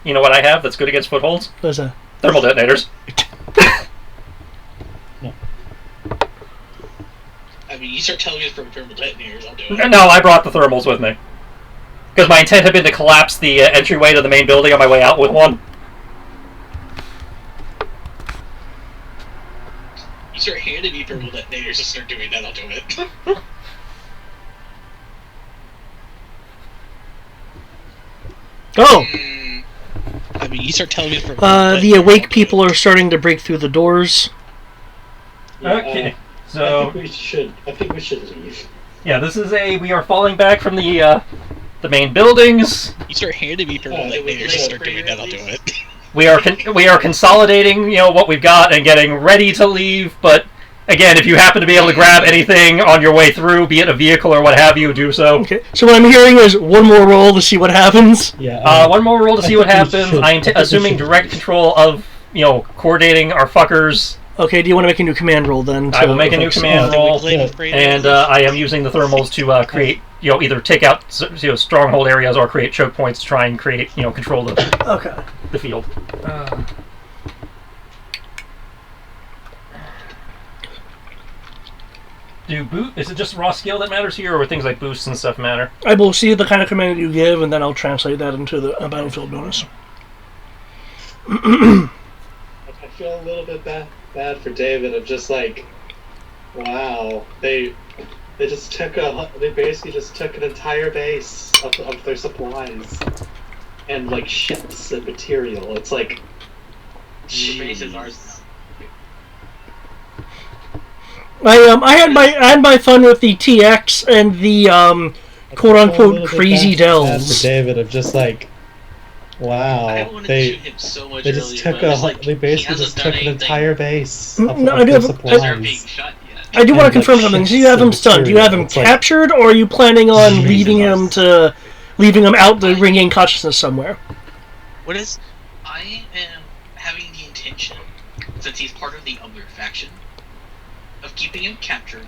Speaker 2: You know what I have that's good against footholds?
Speaker 1: What's that?
Speaker 2: Thermal detonators.
Speaker 4: I mean, you start telling me from thermal detonators, I'll do it.
Speaker 2: No, I brought the thermals with me. Because my intent had been to collapse the entryway to the main building on my way out with one.
Speaker 4: You start handing me thermal detonators, just start doing that, I'll do it.
Speaker 1: Oh!
Speaker 3: I mean, you start telling me from...
Speaker 1: the awake people are starting to break through the doors.
Speaker 2: Okay, so...
Speaker 7: I think we should leave.
Speaker 2: Yeah, this is we are falling back from the main buildings.
Speaker 3: You start handing me thermal detonators, just start doing that, I'll do it.
Speaker 2: We are consolidating, what we've got and getting ready to leave, but again, if you happen to be able to grab anything on your way through, be it a vehicle or what have you, do so.
Speaker 1: Okay, so what I'm hearing is one more roll to see what happens.
Speaker 5: Yeah.
Speaker 2: One more roll to see what happens. I'm assuming direct control of, coordinating our fuckers
Speaker 1: Okay, do you want to make a new command roll then?
Speaker 2: I will make a new command roll, and I am using the thermals to create, either take out stronghold areas or create choke points to try and create, control the field. Is it just raw skill that matters here, or things like boosts and stuff matter?
Speaker 1: I will see the kind of command you give, and then I'll translate that into the battlefield bonus.
Speaker 6: I feel a little bit bad for David of just like, wow, they basically just took an entire base of their supplies and like ships and material. It's like,
Speaker 4: the base is ours now.
Speaker 1: I had my fun with the TX and the quote unquote crazy delves.
Speaker 6: For David of just like, wow, they just took they basically just took an entire base of their supplies.
Speaker 1: I do want to confirm something. Do you have him stunned? Do you have him captured, or are you planning on leaving him out to regain consciousness somewhere?
Speaker 4: I am having the intention, since he's part of the other faction, of keeping him captured.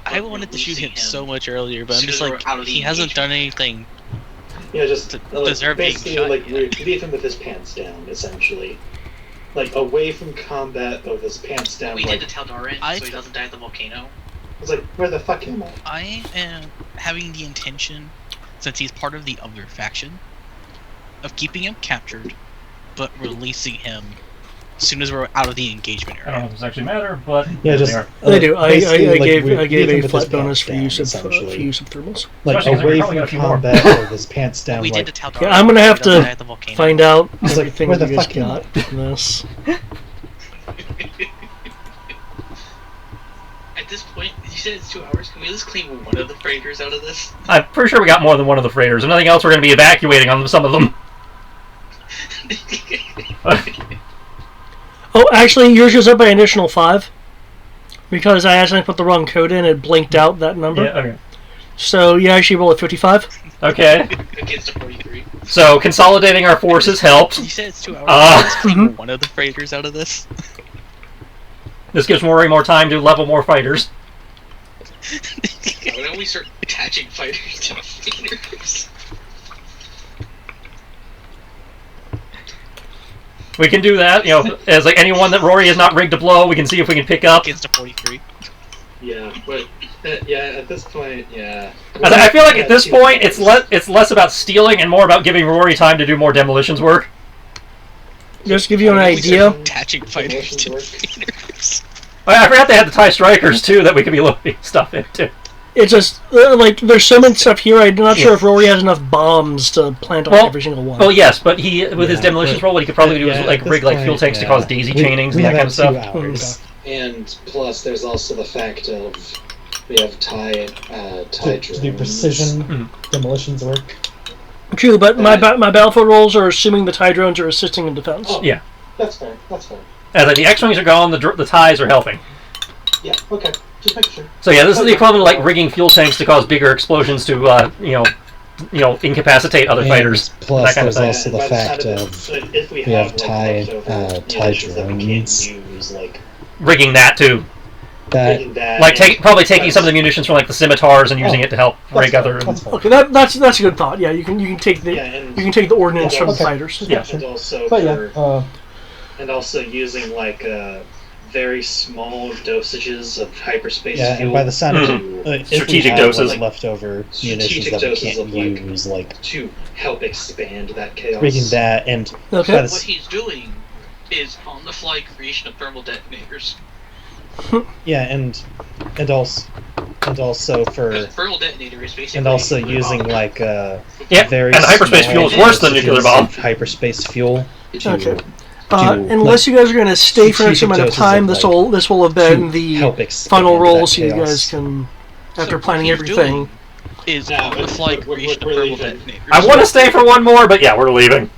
Speaker 3: I wanted to shoot him so much earlier, but I'm just like, he hasn't done anything.
Speaker 6: Yeah, just
Speaker 3: deserve being shot.
Speaker 6: Leave him with his pants down, essentially. Like, away from combat, but with his pants down.
Speaker 4: We did the Taldarin, so he doesn't die at the volcano.
Speaker 6: I was like, where the fuck am I?
Speaker 3: I am having the intention, since he's part of the other faction, of keeping him captured, but releasing him as soon as we're out of the engagement area.
Speaker 2: I don't know if this actually matter, but
Speaker 6: yeah, just
Speaker 1: they do. I gave a flat bonus for use of thermals.
Speaker 6: Like away from combat with his pants down.
Speaker 3: We did the Taldarin.
Speaker 1: Yeah, I'm gonna have to find out everything
Speaker 6: where the
Speaker 1: you guys
Speaker 6: fuck am
Speaker 1: got from this.
Speaker 4: At this point, you said it's 2 hours. Can we at least clean one of the freighters out of this?
Speaker 2: I'm pretty sure we got more than one of the freighters. If nothing else, we're going to be evacuating on some of them.
Speaker 1: Oh, actually, yours goes up by an additional 5. Because I accidentally put the wrong code in, it blinked out that number.
Speaker 2: Yeah, okay.
Speaker 1: So, you actually roll a 55.
Speaker 2: Okay.
Speaker 4: Against a 43.
Speaker 2: So, consolidating our forces helped.
Speaker 3: You said it's 2 hours. Let's clean one of the freighters out of this.
Speaker 2: This gives Rory more time to level more fighters.
Speaker 4: Why don't we start attaching fighters to freighters?
Speaker 2: We can do that, as like anyone that Rory has not rigged to blow, we can see if we can pick up.
Speaker 3: Against a 43.
Speaker 6: Yeah, but at this point, yeah.
Speaker 2: I feel like at this point, it's less about stealing and more about giving Rory time to do more demolitions work.
Speaker 1: Just to give you an idea.
Speaker 3: Attaching fighters to freighters.
Speaker 2: I forgot they had the TIE Strikers too that we could be loading stuff into.
Speaker 1: It's just, there's so much stuff here, I'm not sure if Rory has enough bombs to plant on every single one.
Speaker 2: Well, yes, but with his demolitions roll, what he could probably do is rig fuel tanks to cause daisy chainings and that kind of stuff.
Speaker 6: 2 hours. And plus, there's also the fact of we have TIE drones. To do precision demolitions work.
Speaker 1: True, but my battlefield rolls are assuming the TIE drones are assisting in defense.
Speaker 6: Oh,
Speaker 2: yeah.
Speaker 6: That's fair.
Speaker 2: As like the X-Wings are gone, the TIEs are helping.
Speaker 6: Yeah, okay. Just make sure.
Speaker 2: So yeah, this is the equivalent of like rigging fuel tanks to cause bigger explosions to, incapacitate other fighters.
Speaker 6: Plus,
Speaker 2: that kind
Speaker 6: there's
Speaker 2: of
Speaker 6: also the fact of we have TIE drones.
Speaker 2: Rigging that too. Probably taking some of the munitions from like the scimitars and using it to help rig other.
Speaker 1: Okay, that's a good thought. Yeah, you can take the ordnance from the fighters.
Speaker 2: Yeah.
Speaker 6: And also using like very small dosages of hyperspace fuel.
Speaker 5: And by the sound of it,
Speaker 2: strategic doses,
Speaker 5: leftover munitions that we can't use,
Speaker 6: to help expand that chaos.
Speaker 5: Rigging that and
Speaker 1: okay.
Speaker 4: What he's doing is on-the-fly creation of thermal detonators.
Speaker 5: Yeah, and also for
Speaker 4: thermal detonator is basically
Speaker 5: and also using like
Speaker 2: and
Speaker 5: very
Speaker 2: hyperspace fuel is worse than nuclear bomb.
Speaker 5: Hyperspace fuel.
Speaker 1: Okay. Unless you guys are going to stay for an extra amount of time, this will have been the final roll, so you guys can, after planning everything.
Speaker 3: Is on-the-fly creation of thermal detonators.
Speaker 2: I want to stay for one more, but yeah, we're leaving.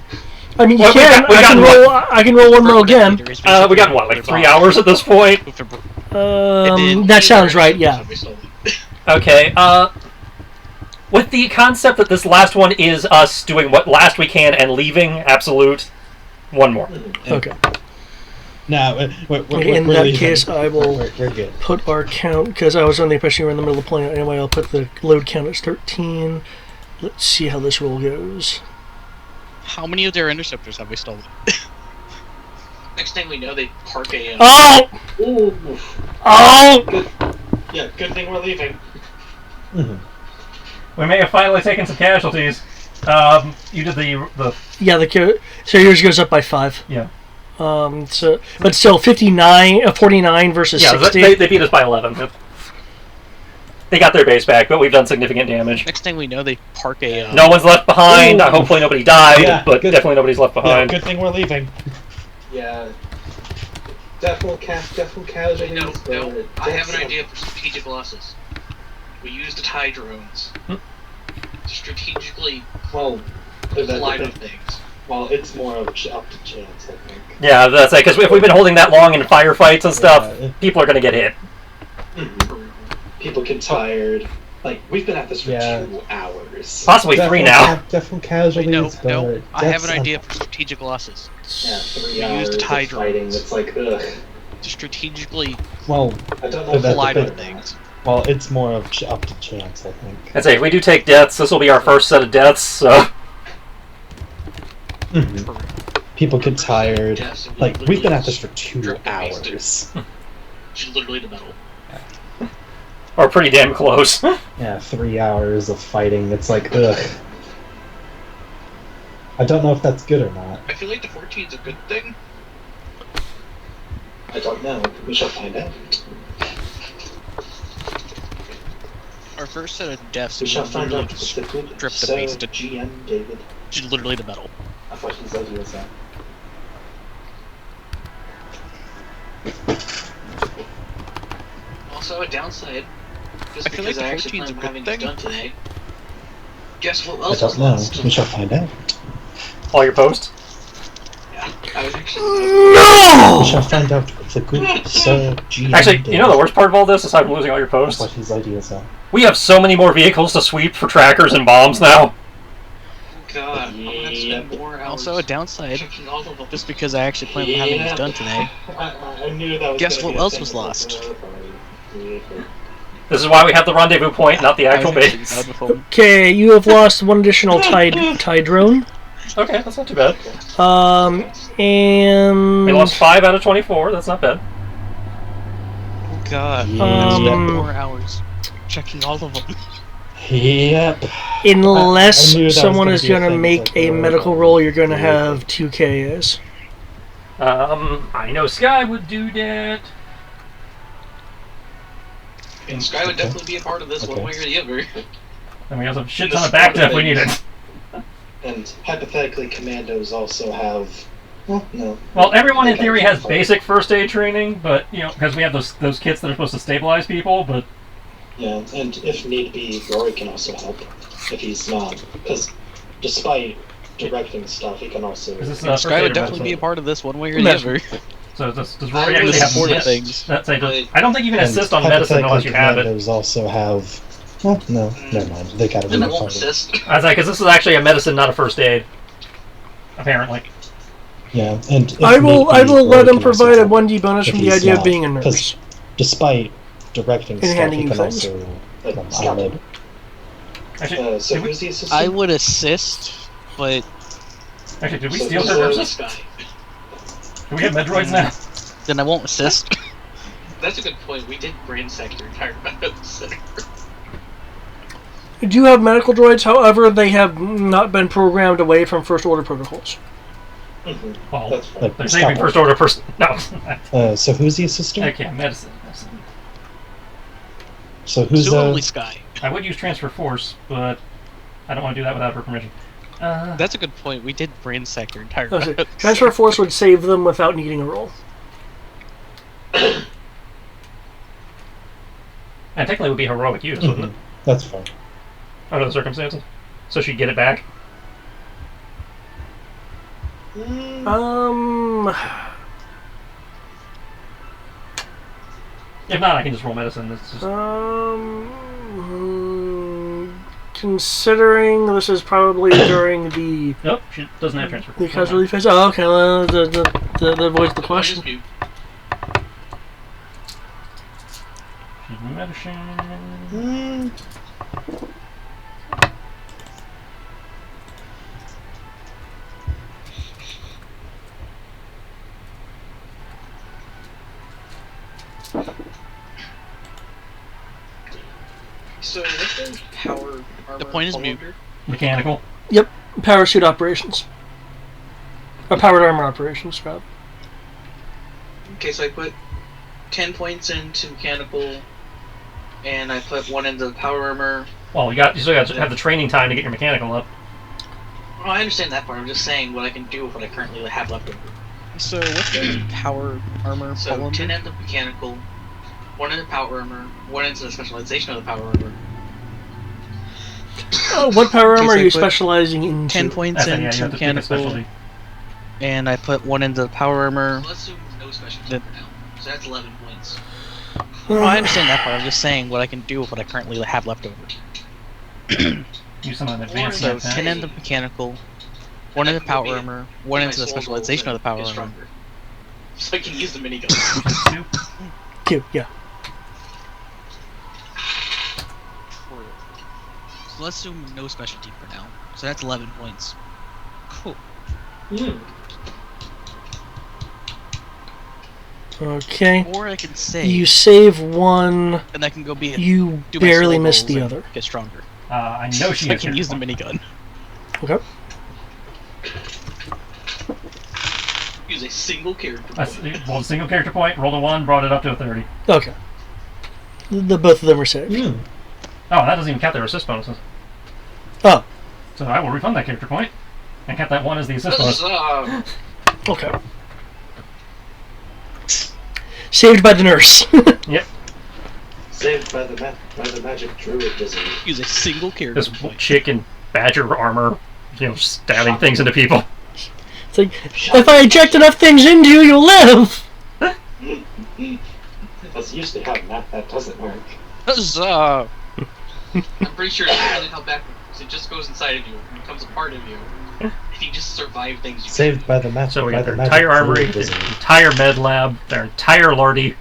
Speaker 1: I mean, you can. I can roll one more again.
Speaker 2: We got what, like 3 hours at this point?
Speaker 1: That sounds right. Yeah.
Speaker 2: Okay. With the concept that this last one is us doing what last we can and leaving, absolute. One more.
Speaker 1: Okay.
Speaker 8: No,
Speaker 1: In that case, I will
Speaker 8: we're good.
Speaker 1: put our count, because I was on the impression you were in the middle of playing it anyway, I'll put the load count as 13. Let's see how this roll goes.
Speaker 3: How many of their interceptors have we stolen?
Speaker 4: Next thing we know, they park a...
Speaker 1: Oh!
Speaker 7: Ooh.
Speaker 1: Oh!
Speaker 7: Good thing we're leaving.
Speaker 2: We may have finally taken some casualties. You did the
Speaker 1: Yeah, so yours goes up by 5.
Speaker 2: yeah.
Speaker 1: But still, 49 versus 60.
Speaker 2: They beat us by 11. They got their base back, but we've done significant damage.
Speaker 3: Next thing we know, they park a...
Speaker 2: No one's left behind.
Speaker 8: Ooh.
Speaker 2: Hopefully nobody died,
Speaker 8: Yeah,
Speaker 2: but
Speaker 8: good.
Speaker 2: definitely nobody's left
Speaker 8: Yeah,
Speaker 2: behind.
Speaker 8: good thing we're leaving.
Speaker 6: Yeah. Definitely casualties.
Speaker 4: No. I have an idea for strategic losses. We use the TIE drones to strategically collide with things.
Speaker 6: Well, it's more of up to chance, I think.
Speaker 2: Yeah, that's it. Because if we've been holding that long in firefights and stuff, people are going to get hit.
Speaker 6: People get tired. Like, we've been at this for 2 hours.
Speaker 2: Possibly 3 now.
Speaker 8: Definitely casualties.
Speaker 3: No. I have an idea for strategic losses.
Speaker 6: Yeah, 3
Speaker 3: We
Speaker 6: hours
Speaker 3: use the TIE
Speaker 6: of fighting.
Speaker 3: drones.
Speaker 6: It's like, ugh.
Speaker 3: To strategically
Speaker 8: Well,
Speaker 6: I don't know if
Speaker 3: collide
Speaker 6: that's
Speaker 3: with things.
Speaker 8: well, it's more of up to chance, I think.
Speaker 2: I'd say if we do take deaths, this will be our first set of deaths, so...
Speaker 8: People get tired.
Speaker 4: Yes,
Speaker 8: Like,
Speaker 4: literally
Speaker 8: we've been at this for
Speaker 4: just
Speaker 8: 2
Speaker 4: strip the base to-
Speaker 8: hours.
Speaker 4: literally the metal.
Speaker 2: Or pretty damn close.
Speaker 8: Yeah, 3 hours of fighting. It's like, ugh. I don't know if that's good or not.
Speaker 4: I feel like the 14's a good thing.
Speaker 6: I don't know. We shall find out.
Speaker 3: Our first set of deaths
Speaker 6: We shall
Speaker 3: would
Speaker 6: find
Speaker 3: literally
Speaker 6: out
Speaker 3: just
Speaker 6: with the good
Speaker 3: strip the
Speaker 6: Sir
Speaker 3: base to
Speaker 6: GM David.
Speaker 3: literally the metal.
Speaker 6: I thought his idea was that.
Speaker 4: Also, a downside, just
Speaker 3: I feel
Speaker 4: because
Speaker 3: like
Speaker 4: I
Speaker 3: the
Speaker 4: actually
Speaker 3: 14's a
Speaker 4: plan on
Speaker 3: good
Speaker 4: having this
Speaker 3: thing.
Speaker 4: done today. Guess what
Speaker 8: I
Speaker 4: else was
Speaker 8: don't know.
Speaker 4: lost?
Speaker 8: We shall find out.
Speaker 2: All your posts?
Speaker 4: Yeah, I was actually...
Speaker 8: We shall find out with the good Sir GM
Speaker 2: Actually,
Speaker 8: David.
Speaker 2: you know the worst part of all this, aside from losing all your posts?
Speaker 8: What his ideas are.
Speaker 2: We have so many more vehicles to sweep for trackers and bombs now.
Speaker 4: God, I'm gonna have to spend more hours
Speaker 3: Also, a downside,
Speaker 4: checking all of them.
Speaker 3: just because I actually plan on having this done today.
Speaker 6: I knew that was
Speaker 3: Guess
Speaker 6: gonna
Speaker 3: what
Speaker 6: be a
Speaker 3: else
Speaker 6: thing
Speaker 3: was
Speaker 6: with
Speaker 3: lost?
Speaker 6: the party.
Speaker 2: This is why we have the rendezvous point, not the actual
Speaker 3: I was actually
Speaker 2: base.
Speaker 3: done before.
Speaker 1: Okay, you have lost one additional TIE drone.
Speaker 2: Okay, that's not too bad.
Speaker 1: And...
Speaker 2: We lost 5 out of 24, that's not bad.
Speaker 3: Oh god,
Speaker 8: Yeah.
Speaker 3: I spent more hours checking all of them.
Speaker 8: Yep.
Speaker 1: Unless
Speaker 8: I knew that was
Speaker 1: someone
Speaker 8: gonna
Speaker 1: is
Speaker 8: be a
Speaker 1: going to
Speaker 8: thing,
Speaker 1: make
Speaker 8: it's like,
Speaker 1: a
Speaker 8: oh,
Speaker 1: medical
Speaker 8: okay.
Speaker 1: roll, you're going to have 2 KOs.
Speaker 2: I know Sky would do that.
Speaker 4: And Sky would definitely be a part of this one
Speaker 8: Okay.
Speaker 4: way or the other.
Speaker 2: And we have a shit ton of back if we need it.
Speaker 6: And hypothetically, commandos also have. Well, no.
Speaker 2: Well, everyone in
Speaker 6: Okay.
Speaker 2: theory has basic first aid training, but, you know, because we have those kits that are supposed to stabilize people, but...
Speaker 6: Yeah, and if need be, Rory can also help if he's not. Because despite directing stuff, he can also.
Speaker 2: Is this,
Speaker 3: Sky would
Speaker 2: first aid
Speaker 3: definitely be a part of this one way or the
Speaker 1: Medicine.
Speaker 3: other.
Speaker 2: So does
Speaker 4: I
Speaker 2: Rory
Speaker 4: would
Speaker 2: actually have
Speaker 3: support
Speaker 4: assist.
Speaker 3: things.
Speaker 2: That's I
Speaker 4: But-
Speaker 2: don't think you can
Speaker 8: And
Speaker 2: assist on medicine unless you have it.
Speaker 8: commandos also have. Well, no, never mind. They gotta be
Speaker 4: Then I
Speaker 8: a
Speaker 4: won't
Speaker 8: part of it.
Speaker 4: assist.
Speaker 2: I was like, because this is actually a medicine, not a first aid. Apparently.
Speaker 8: Yeah, and if
Speaker 1: I will
Speaker 8: need be,
Speaker 1: let
Speaker 8: Rory
Speaker 1: him
Speaker 8: can also
Speaker 1: provide a
Speaker 8: help
Speaker 1: 1D bonus
Speaker 8: if
Speaker 1: from the
Speaker 8: he's
Speaker 1: idea of
Speaker 8: not,
Speaker 1: being a
Speaker 8: 'cause
Speaker 1: nurse.
Speaker 8: Despite directing
Speaker 1: And
Speaker 8: stuff,
Speaker 1: handing
Speaker 8: he
Speaker 1: you
Speaker 8: can
Speaker 1: things.
Speaker 8: also.
Speaker 6: Like,
Speaker 8: I
Speaker 6: Scott.
Speaker 8: don't know.
Speaker 2: Actually,
Speaker 6: So
Speaker 2: did we,
Speaker 6: who's the assistant?
Speaker 3: I would assist, but
Speaker 2: did we
Speaker 6: So
Speaker 2: steal
Speaker 6: who's
Speaker 2: her
Speaker 6: the
Speaker 2: nurses?
Speaker 4: Sky.
Speaker 2: Do we have medroids now?
Speaker 3: then I won't assist.
Speaker 4: That's a good point. We did ransack your entire medical center.
Speaker 1: You do have medical droids, however, they have not been programmed away from first order protocols.
Speaker 6: Mhm.
Speaker 2: Well,
Speaker 6: That's fine.
Speaker 8: Like,
Speaker 2: they're saving
Speaker 8: Scott.
Speaker 2: first order person. No.
Speaker 8: So who's the assistant?
Speaker 2: Okay, medicine.
Speaker 8: So who's
Speaker 3: Presumably Sky.
Speaker 2: I would use transfer force, but I don't want to do that without her permission.
Speaker 3: That's a good point. We did ransack your entire
Speaker 1: Okay.
Speaker 3: medical
Speaker 1: Transfer force would save them without needing a roll.
Speaker 2: And technically it would be heroic use, wouldn't it?
Speaker 8: That's fine.
Speaker 2: Under the circumstances. So she'd get it back. If not, I can just roll medicine. It's just...
Speaker 1: Considering this is probably during the
Speaker 2: Nope, she doesn't have transfer force.
Speaker 1: casualty phase. Oh, okay. Well, that avoids the question.
Speaker 2: potion.
Speaker 4: So what's the power armor?
Speaker 3: The point is mute.
Speaker 2: Mechanical.
Speaker 1: Yep, power suit operations. Or powered armor operations, rather.
Speaker 4: Okay, so I put 10 points into mechanical, and I put 1 into the power armor.
Speaker 2: Well, you still got to have the training time to get your mechanical up.
Speaker 4: Oh, I understand that part. I'm just saying what I can do with what I currently have left over.
Speaker 3: So what's the power armor?
Speaker 4: So 10 into mechanical, 1 into power armor, 1 into the specialization of the power armor.
Speaker 1: What power armor are you specializing into?
Speaker 3: 10 points into mechanical, and I put 1 into the power armor.
Speaker 4: So let's assume no specialty for now. So that's 11 points.
Speaker 3: Well, I understand that part. I'm just saying what I can do with what I currently have left over.
Speaker 2: Use some of the advanced.
Speaker 3: So 10 into mechanical, 1 into power armor, 1 into the specialization of the power armor.
Speaker 4: So I can use the minigun.
Speaker 1: 2, yeah.
Speaker 3: So let's assume no specialty for now. So that's 11 points. Cool.
Speaker 1: Okay.
Speaker 3: Or I can save.
Speaker 1: You save 1.
Speaker 3: And I can go be.
Speaker 1: You barely missed the other.
Speaker 3: Get stronger.
Speaker 2: I know she.
Speaker 3: I can use the minigun.
Speaker 1: Okay.
Speaker 4: Use a single character point.
Speaker 2: Well, a single character point. Rolled a 1, brought it up to a 30.
Speaker 1: Okay. Both of them are saved.
Speaker 2: Oh, that doesn't even count their assist bonuses.
Speaker 1: Oh.
Speaker 2: So I will refund that character point and count that 1 as the assist bonus.
Speaker 1: Okay. Saved by the nurse.
Speaker 2: Yep.
Speaker 6: Saved by the magic druid wizard.
Speaker 3: Use a single character
Speaker 2: This
Speaker 3: point.
Speaker 2: chick in badger armor, stabbing things into people.
Speaker 1: It's like, if I inject enough things into you, you'll live!
Speaker 6: That's usually how that doesn't work.
Speaker 3: Huzzah!
Speaker 4: I'm pretty sure it's really how backwards. It just goes inside of you and becomes a part of you. If you just survive things.
Speaker 6: Saved by the magic.
Speaker 2: So we got their entire armory, their entire med lab, their entire lardy.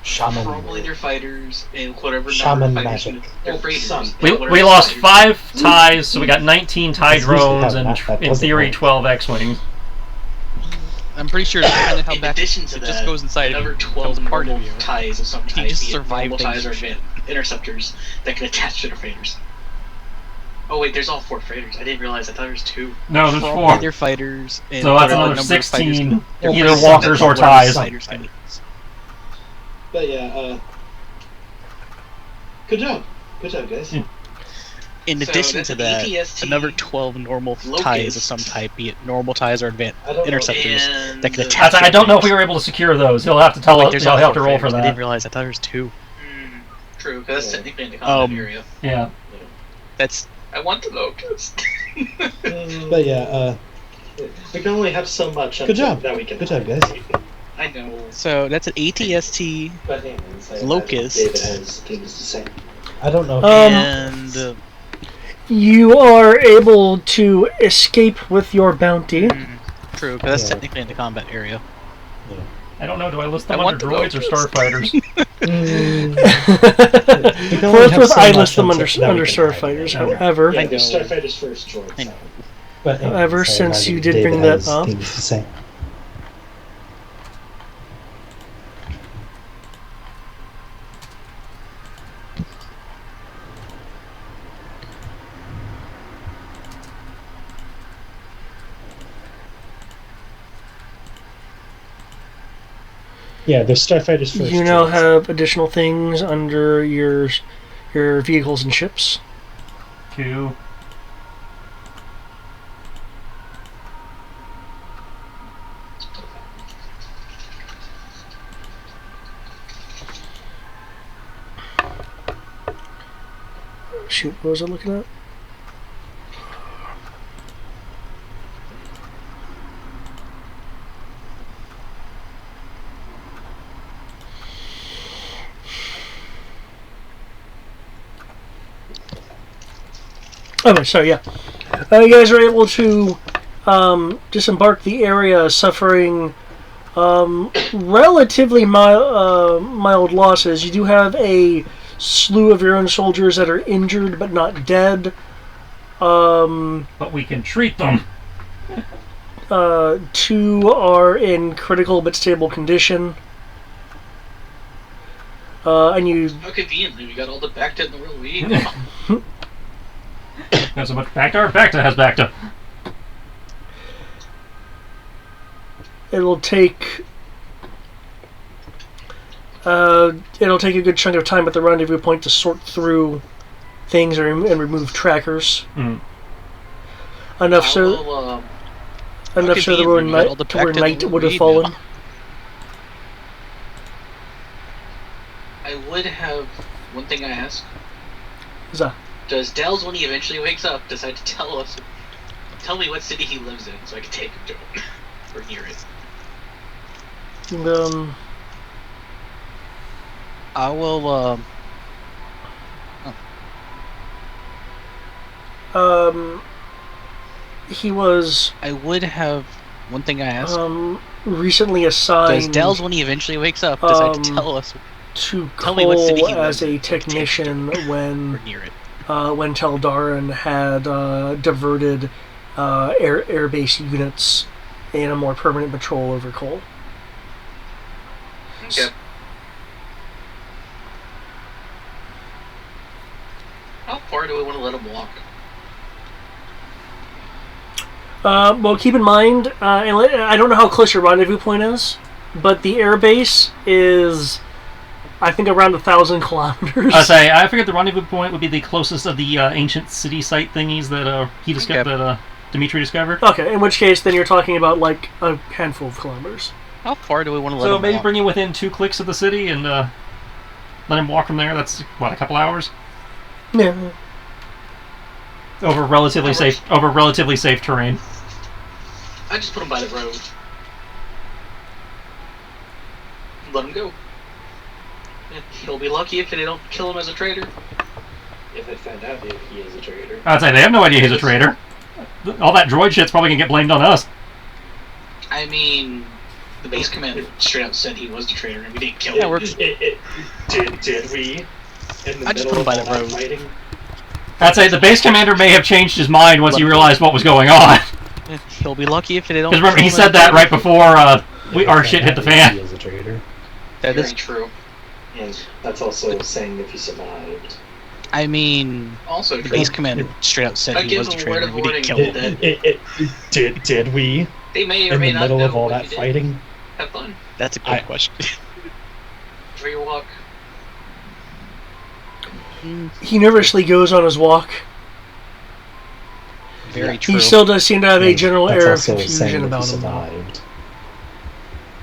Speaker 6: Shaman.
Speaker 4: Probably their fighters and whatever
Speaker 6: Shaman
Speaker 4: number of fighters.
Speaker 6: magic.
Speaker 4: Their freighters.
Speaker 2: We lost 5 ties, so we got 19 tie drones and, in theory, 12 X-wings.
Speaker 3: I'm pretty sure it's kind of how
Speaker 4: In
Speaker 3: back.
Speaker 4: addition to
Speaker 3: It
Speaker 4: that,
Speaker 3: just goes inside of
Speaker 4: another
Speaker 3: you.
Speaker 4: 12
Speaker 3: Becomes part of
Speaker 4: normal
Speaker 3: you.
Speaker 4: ties of some type.
Speaker 3: just
Speaker 4: be it
Speaker 3: survive
Speaker 4: normal
Speaker 3: things.
Speaker 4: ties or interceptors that can attach to their freighters. Oh wait, there's all 4 freighters. I didn't realize. I thought there was 2.
Speaker 2: No, there's
Speaker 3: Probably
Speaker 2: 4.
Speaker 3: their fighters. And
Speaker 2: So that's
Speaker 3: whatever
Speaker 2: another
Speaker 3: number of fighters
Speaker 2: 16,
Speaker 3: can-
Speaker 2: either walkers or ties.
Speaker 3: Fighters can use.
Speaker 6: But yeah, good job. Good job, guys.
Speaker 3: In
Speaker 4: So
Speaker 3: addition
Speaker 4: that's
Speaker 3: to
Speaker 4: an
Speaker 3: that,
Speaker 4: ATST
Speaker 3: another 12 normal ties of
Speaker 4: Locust.
Speaker 3: some type, be it normal ties or advanced
Speaker 6: I don't know.
Speaker 3: interceptors
Speaker 4: And
Speaker 3: that can attach.
Speaker 2: I don't know if we were able to secure those. He'll have to tell us.
Speaker 3: There's
Speaker 2: He'll
Speaker 3: all
Speaker 2: have to
Speaker 3: 4
Speaker 2: roll for
Speaker 3: fighters. I didn't
Speaker 2: that.
Speaker 3: realize. I thought there was 2.
Speaker 4: True, because that's technically in the combat area.
Speaker 2: Yeah.
Speaker 3: That's
Speaker 4: I want the locust.
Speaker 6: But yeah, we can only have so much. Good job. That we can. Good job, guys.
Speaker 4: I know.
Speaker 3: so. That's an ATST
Speaker 6: But anyways, I
Speaker 3: Locust.
Speaker 6: imagine David has things to say. I don't know.
Speaker 3: and
Speaker 1: You are able to escape with your bounty.
Speaker 3: true, because that's
Speaker 6: Yeah.
Speaker 3: technically in the combat area.
Speaker 2: I don't know. Do I list them
Speaker 3: I
Speaker 2: under
Speaker 3: want
Speaker 2: droids or
Speaker 3: the
Speaker 2: starfighters?
Speaker 1: Forthwith, I list them under starfighters. However,
Speaker 6: Yeah, there's Starfighter's first droid.
Speaker 3: I know.
Speaker 6: But
Speaker 1: However,
Speaker 6: anyways, I
Speaker 1: since you
Speaker 6: imagine
Speaker 1: did bring
Speaker 6: David
Speaker 1: that
Speaker 6: has
Speaker 1: up-
Speaker 6: things to say. Yeah, there's Starfighter's first.
Speaker 1: you now
Speaker 6: droids.
Speaker 1: have additional things under your vehicles and ships.
Speaker 2: 2.
Speaker 1: Shoot, what was I looking at? Okay, sorry, yeah. You guys are able to disembark the area, suffering Relatively mild losses. You do have a slew of your own soldiers that are injured but not dead.
Speaker 2: But we can treat them.
Speaker 1: 2 are in critical but stable condition. And you...
Speaker 4: How conveniently, we got all the Bacta in the world we need.
Speaker 2: Got so much Bacta? Bacta has Bacta.
Speaker 1: It'll take a good chunk of time at the rendezvous point to sort through things and remove trackers. Enough so that where night would have fallen.
Speaker 4: I would have one thing I ask.
Speaker 1: What's that?
Speaker 4: Does Dells, when he eventually wakes up, decide to tell me what city he lives in, so I can take him to it or near it?
Speaker 3: I will.
Speaker 1: He was.
Speaker 3: I would have one thing I asked.
Speaker 1: Recently assigned.
Speaker 3: Does Dells, when he eventually wakes up, decide to tell me what city he lives
Speaker 1: as a technician when Teldarin had diverted airbase units in a more permanent patrol over Cole.
Speaker 4: Okay. How far do we want to let him walk?
Speaker 1: Well, keep in mind, and I don't know how close your rendezvous point is, but the airbase is, I think, around 1,000 kilometers.
Speaker 2: I figured the rendezvous point would be the closest of the ancient city site thingies that he discovered, that Dimitri discovered.
Speaker 1: Okay, in which case, then you're talking about like a handful of kilometers.
Speaker 3: How far do we want to let him walk?
Speaker 2: So maybe bring him within 2 clicks of the city and let him walk from there. That's what, a couple hours?
Speaker 1: Yeah.
Speaker 2: Over relatively safe terrain.
Speaker 4: I just put him by the road. Let him go. He'll be lucky if they don't kill him as a traitor.
Speaker 7: If they find out if he is a traitor.
Speaker 2: I'd say they have no idea he's a traitor. All that droid shit's probably gonna get blamed on us.
Speaker 4: I mean, the base commander straight out said he was the traitor and we didn't kill him.
Speaker 7: Did we?
Speaker 3: I just put him by the road.
Speaker 7: Fighting?
Speaker 2: I'd say the base commander may have changed his mind once he realized what was going on.
Speaker 3: He'll be lucky if they don't.
Speaker 2: Because remember, he said that right before our shit hit the fan.
Speaker 7: He is a traitor.
Speaker 3: That is
Speaker 4: true.
Speaker 7: And that's also saying if he survived.
Speaker 3: I mean,
Speaker 4: also
Speaker 3: the
Speaker 4: true.
Speaker 3: base commander straight out said he was the traitor and we didn't kill him.
Speaker 7: Did we?
Speaker 4: They may or
Speaker 7: in
Speaker 4: may
Speaker 7: the
Speaker 4: not
Speaker 7: middle
Speaker 4: know
Speaker 7: of all
Speaker 4: what
Speaker 7: that
Speaker 4: you did.
Speaker 7: fighting?
Speaker 4: Have fun.
Speaker 3: That's a good question.
Speaker 4: Free walk.
Speaker 1: He nervously goes on his walk.
Speaker 3: Very true.
Speaker 1: He still does seem to have a general
Speaker 7: That's
Speaker 1: air of
Speaker 7: also
Speaker 1: confusion
Speaker 7: saying
Speaker 1: about
Speaker 7: he
Speaker 1: him.
Speaker 7: survived.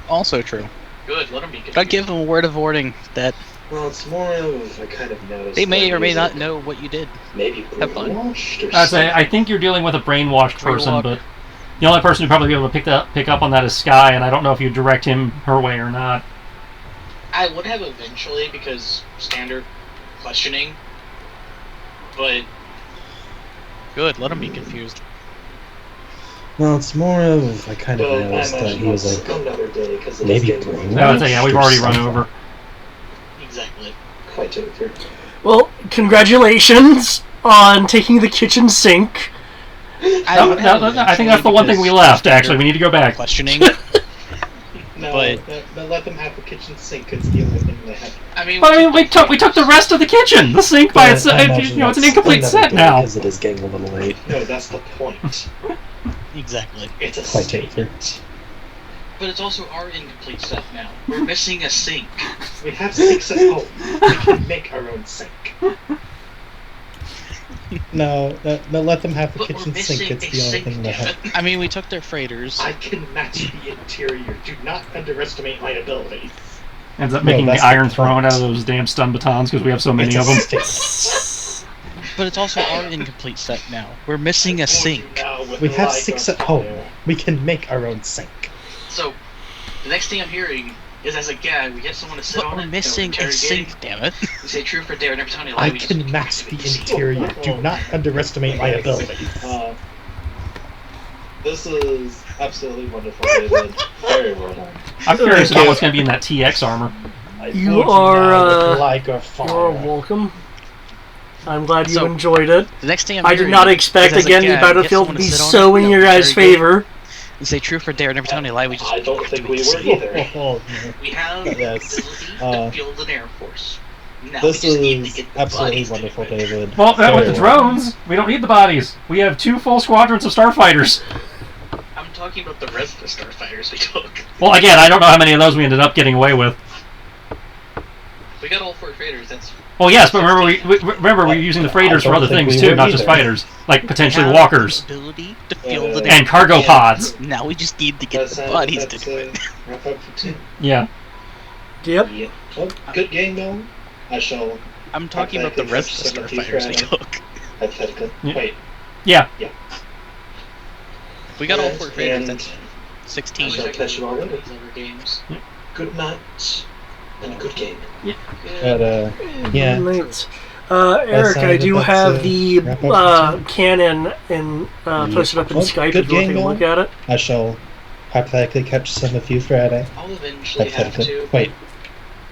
Speaker 3: Also true.
Speaker 4: Good, let him be confused.
Speaker 3: But I give him a word of warning that
Speaker 7: Well, it's more of I kind of noticed.
Speaker 3: they may
Speaker 7: that
Speaker 3: or may
Speaker 7: he's
Speaker 3: not
Speaker 7: like
Speaker 3: know what you did.
Speaker 7: Maybe
Speaker 3: Have fun.
Speaker 7: brainwashed or
Speaker 2: I'd say
Speaker 7: something.
Speaker 2: I think you're dealing with a brainwashed person,
Speaker 3: Brainwashed.
Speaker 2: but the only person who'd probably be able to pick up on that is Sky, and I don't know if you direct him her way or not.
Speaker 4: I would have eventually because standard questioning, but
Speaker 3: Good, let him be confused.
Speaker 7: Well, it's more of I kind of noticed that he was like maybe brainwashed.
Speaker 2: No, I'd say yeah, we've
Speaker 7: or
Speaker 2: already run
Speaker 7: something.
Speaker 2: over.
Speaker 4: exactly.
Speaker 7: Quite fair.
Speaker 1: Well, congratulations on taking the kitchen sink.
Speaker 2: I think that's the one thing we left. Actually, we need to go back.
Speaker 3: Questioning.
Speaker 7: No,
Speaker 3: But-
Speaker 7: let them have the kitchen sink. It's the only thing they have.
Speaker 4: I mean,
Speaker 2: But I mean, we took the rest of the kitchen. The sink by itself, it's an incomplete set now.
Speaker 7: Because it is getting a little late. No, that's the point.
Speaker 3: Exactly.
Speaker 7: It's a sink.
Speaker 4: But it's also our incomplete set now. We're missing a sink.
Speaker 7: We have sinks at home. We can make our own sink. No, let them have the
Speaker 4: But
Speaker 7: kitchen
Speaker 4: we're
Speaker 7: sink.
Speaker 4: missing
Speaker 7: It's
Speaker 4: a
Speaker 7: the only
Speaker 4: sink,
Speaker 7: thing they
Speaker 4: damn
Speaker 7: have.
Speaker 4: it.
Speaker 3: I mean, we took their freighters.
Speaker 7: I can match the interior. Do not underestimate my ability.
Speaker 2: Ends up
Speaker 7: No,
Speaker 2: making the
Speaker 7: that's the
Speaker 2: iron
Speaker 7: point.
Speaker 2: thrown out of those damn stun batons because we have so many of them.
Speaker 3: But it's also our incomplete set now. We're missing a sink.
Speaker 7: We have sinks at home. We can make our own sink.
Speaker 4: So, the next thing I'm hearing is as a gag, we get someone to sit
Speaker 3: But
Speaker 4: on
Speaker 3: we're
Speaker 4: it. and
Speaker 3: missing a
Speaker 4: interrogate.
Speaker 3: sink, damn it.
Speaker 4: We say truth or dare, and every time they lie,
Speaker 7: I
Speaker 4: we
Speaker 7: can
Speaker 4: just
Speaker 7: match the interior. Do not underestimate my ability.
Speaker 6: This is absolutely wonderful, David. Very well done.
Speaker 2: I'm curious about what's going to be in that TX armor.
Speaker 1: You are welcome. I'm glad you enjoyed it.
Speaker 3: The next thing
Speaker 1: I did not expect again the Battlefield to be so in your guys' favor.
Speaker 3: You say true for dare, and every time they lie, we just.
Speaker 6: I don't think we were either.
Speaker 4: We have the ability to build an air force. Now
Speaker 6: This
Speaker 4: we just need to
Speaker 6: is
Speaker 4: get the
Speaker 6: absolutely
Speaker 4: bodies
Speaker 6: wonderful,
Speaker 4: to do it.
Speaker 6: David.
Speaker 2: Well, with
Speaker 6: Very
Speaker 2: the drones, we don't need the bodies. We have 2 full squadrons of starfighters.
Speaker 4: I'm talking about the rest of the starfighters we took.
Speaker 2: Well, again, I don't know how many of those we ended up getting away with.
Speaker 4: We got all 4 freighters. That's.
Speaker 2: Well, yes, but remember we were using the freighters for other things too, not just fighters, like potentially walkers
Speaker 3: Ability to field an
Speaker 2: and cargo pods.
Speaker 3: Now we just need to get the bodies to do it.
Speaker 6: Wrap up for 2.
Speaker 2: Yeah.
Speaker 1: Yep.
Speaker 6: Yeah. Well, good game, though. I shall.
Speaker 3: I'm talking about the rest of the starfighters we took.
Speaker 6: Hypothetically.
Speaker 2: Yeah.
Speaker 6: Wait.
Speaker 2: Yeah.
Speaker 6: Yeah.
Speaker 3: We got all 4 freighters.
Speaker 6: And
Speaker 3: That's 16.
Speaker 6: I shall catch you all later.
Speaker 4: Games.
Speaker 6: Good night. And a good game.
Speaker 5: But, yeah.
Speaker 1: Nice. Eric, I do have the cannon posted up in Skype
Speaker 5: Good
Speaker 1: if you want to
Speaker 5: game,
Speaker 1: take a look
Speaker 5: though.
Speaker 1: at it.
Speaker 5: I shall hypothetically catch some of you Friday.
Speaker 4: I'll eventually have
Speaker 5: Hypothetically.
Speaker 4: to.
Speaker 5: Wait.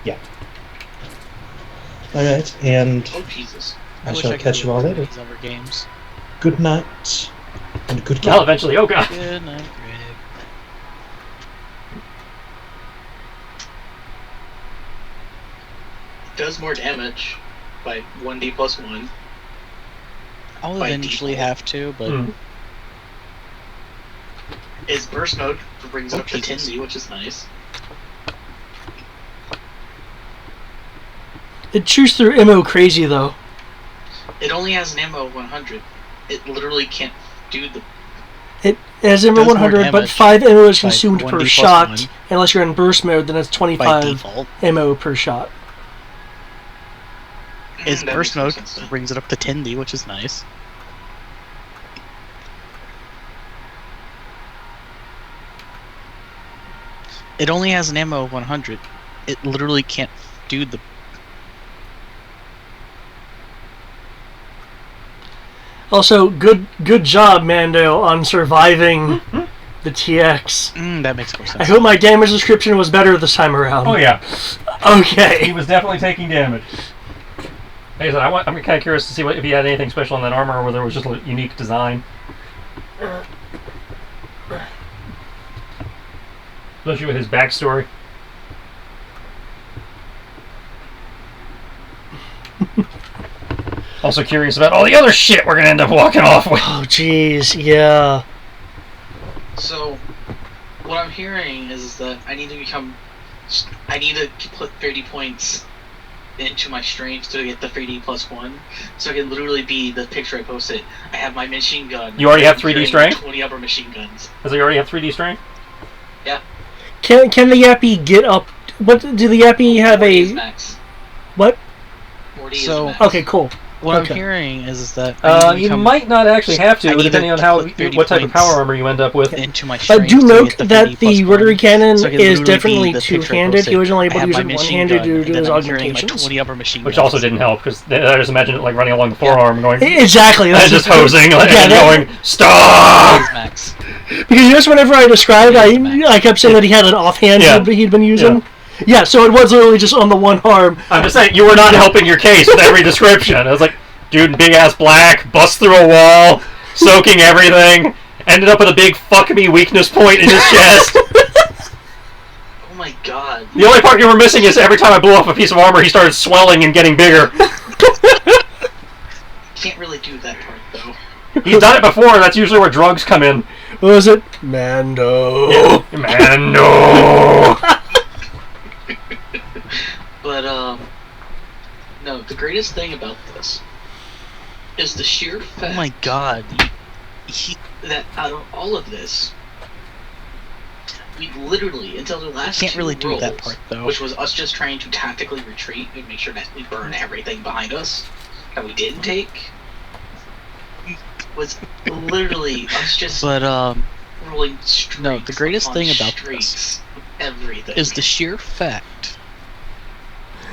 Speaker 5: Yeah. Alright, and
Speaker 4: Oh Jesus.
Speaker 5: I shall catch you all later.
Speaker 3: Other games.
Speaker 5: Good night. And good game.
Speaker 2: Well, eventually, oh god.
Speaker 3: Good night, Greg.
Speaker 4: Does more damage by 1d plus 1.
Speaker 3: I'll
Speaker 4: By
Speaker 3: eventually
Speaker 4: default.
Speaker 3: have to, but
Speaker 4: Is burst mode brings it
Speaker 3: Oh,
Speaker 4: up to
Speaker 3: Jesus.
Speaker 4: 10d, which is nice.
Speaker 1: It chews through ammo crazy though.
Speaker 4: It only has an ammo of 100. It literally can't do the.
Speaker 1: It has ammo
Speaker 3: Does more
Speaker 1: 100, but
Speaker 3: damage
Speaker 1: 5 ammo is
Speaker 3: by
Speaker 1: consumed
Speaker 3: 1d
Speaker 1: per
Speaker 3: plus
Speaker 1: shot.
Speaker 3: 1.
Speaker 1: Unless you're in burst mode, then it's
Speaker 3: by
Speaker 1: 25
Speaker 3: default,
Speaker 1: ammo per shot.
Speaker 3: is
Speaker 4: That
Speaker 3: burst
Speaker 4: makes no
Speaker 3: mode
Speaker 4: sense then.
Speaker 3: brings it up to 10d, which is nice. It only has an ammo of 100. It literally can't do the.
Speaker 1: Also, good job, Mando, on surviving the TX.
Speaker 3: That makes more sense.
Speaker 1: I hope my damage description was better this time around.
Speaker 2: Oh yeah. He
Speaker 1: Okay.
Speaker 2: was definitely taking damage. Hey, so I'm kind of curious to see if he had anything special in that armor, or whether it was just a unique design. Especially with his backstory. Also curious about all the other shit we're gonna end up walking off with.
Speaker 1: Oh, jeez, yeah.
Speaker 4: So, what I'm hearing is that I need to put 30 points into my strength to get the 3D plus 1, so I can literally be the picture I posted. I have my machine gun.
Speaker 2: You already have 3D
Speaker 4: carrying
Speaker 2: strength?
Speaker 4: 20 other machine guns.
Speaker 2: Does he already have 3D strength?
Speaker 4: Yeah.
Speaker 1: Can the Yappy get up? What do the Yappy have
Speaker 4: 40 is
Speaker 1: a
Speaker 4: max.
Speaker 1: what?
Speaker 4: 40
Speaker 3: So-
Speaker 4: is max.
Speaker 1: Okay, cool.
Speaker 3: What
Speaker 1: Okay.
Speaker 3: I'm hearing is that I need to
Speaker 2: You
Speaker 3: become
Speaker 2: might not actually have
Speaker 3: I
Speaker 2: to,
Speaker 3: need
Speaker 2: depending
Speaker 3: to
Speaker 2: on how
Speaker 3: put 30
Speaker 2: what type of
Speaker 3: points
Speaker 2: power armor you end up with.
Speaker 3: into my strength.
Speaker 1: Do
Speaker 3: to
Speaker 1: note
Speaker 3: get the
Speaker 1: that
Speaker 3: 3D
Speaker 1: the
Speaker 3: plus
Speaker 1: rotary
Speaker 3: 1,
Speaker 1: cannon
Speaker 3: so I can
Speaker 1: is
Speaker 3: literally
Speaker 1: definitely
Speaker 3: be the picture I
Speaker 1: two-handed.
Speaker 3: posted.
Speaker 1: He was only able
Speaker 3: I
Speaker 1: to
Speaker 3: have
Speaker 1: use
Speaker 3: my
Speaker 1: it
Speaker 3: machine
Speaker 1: one-handed
Speaker 3: gun,
Speaker 1: due to
Speaker 3: and
Speaker 1: his
Speaker 3: then I'm carrying my
Speaker 1: augmentations.
Speaker 3: 20 upper machine
Speaker 2: Which
Speaker 3: guns.
Speaker 2: also didn't help, because I just imagine it like running along the forearm going,
Speaker 1: Exactly.
Speaker 2: and
Speaker 1: That's
Speaker 2: just hosing,
Speaker 1: Yeah,
Speaker 2: and
Speaker 1: that-
Speaker 2: going, STOP!
Speaker 3: Is max.
Speaker 1: Because just whenever I described, I kept saying that he had an offhand
Speaker 2: Yeah.
Speaker 1: he'd been using. Yeah, so it was literally just on the one arm.
Speaker 2: I'm just saying, you were not helping your case with every description. I was like, dude in big-ass black, bust through a wall, soaking everything, ended up with a big fuck me weakness point in his chest.
Speaker 4: Oh my god.
Speaker 2: The only part you were missing is every time I blew off a piece of armor, he started swelling and getting bigger.
Speaker 4: Can't really do that part though.
Speaker 2: He's done it before, that's usually where drugs come in.
Speaker 1: What was it? Mando.
Speaker 2: Mando!
Speaker 4: But no, the greatest thing about this is the sheer fact
Speaker 3: Oh my god.
Speaker 4: that out of all of this, we literally, until the last
Speaker 3: Can't
Speaker 4: two
Speaker 3: really do
Speaker 4: rolls,
Speaker 3: that part, though.
Speaker 4: which was us just trying to tactically retreat and make sure that we burn everything behind us that we didn't take, was literally us just
Speaker 3: But
Speaker 4: rolling streaks.
Speaker 3: no, the greatest
Speaker 4: upon
Speaker 3: thing about
Speaker 4: streaks of everything
Speaker 3: is the sheer fact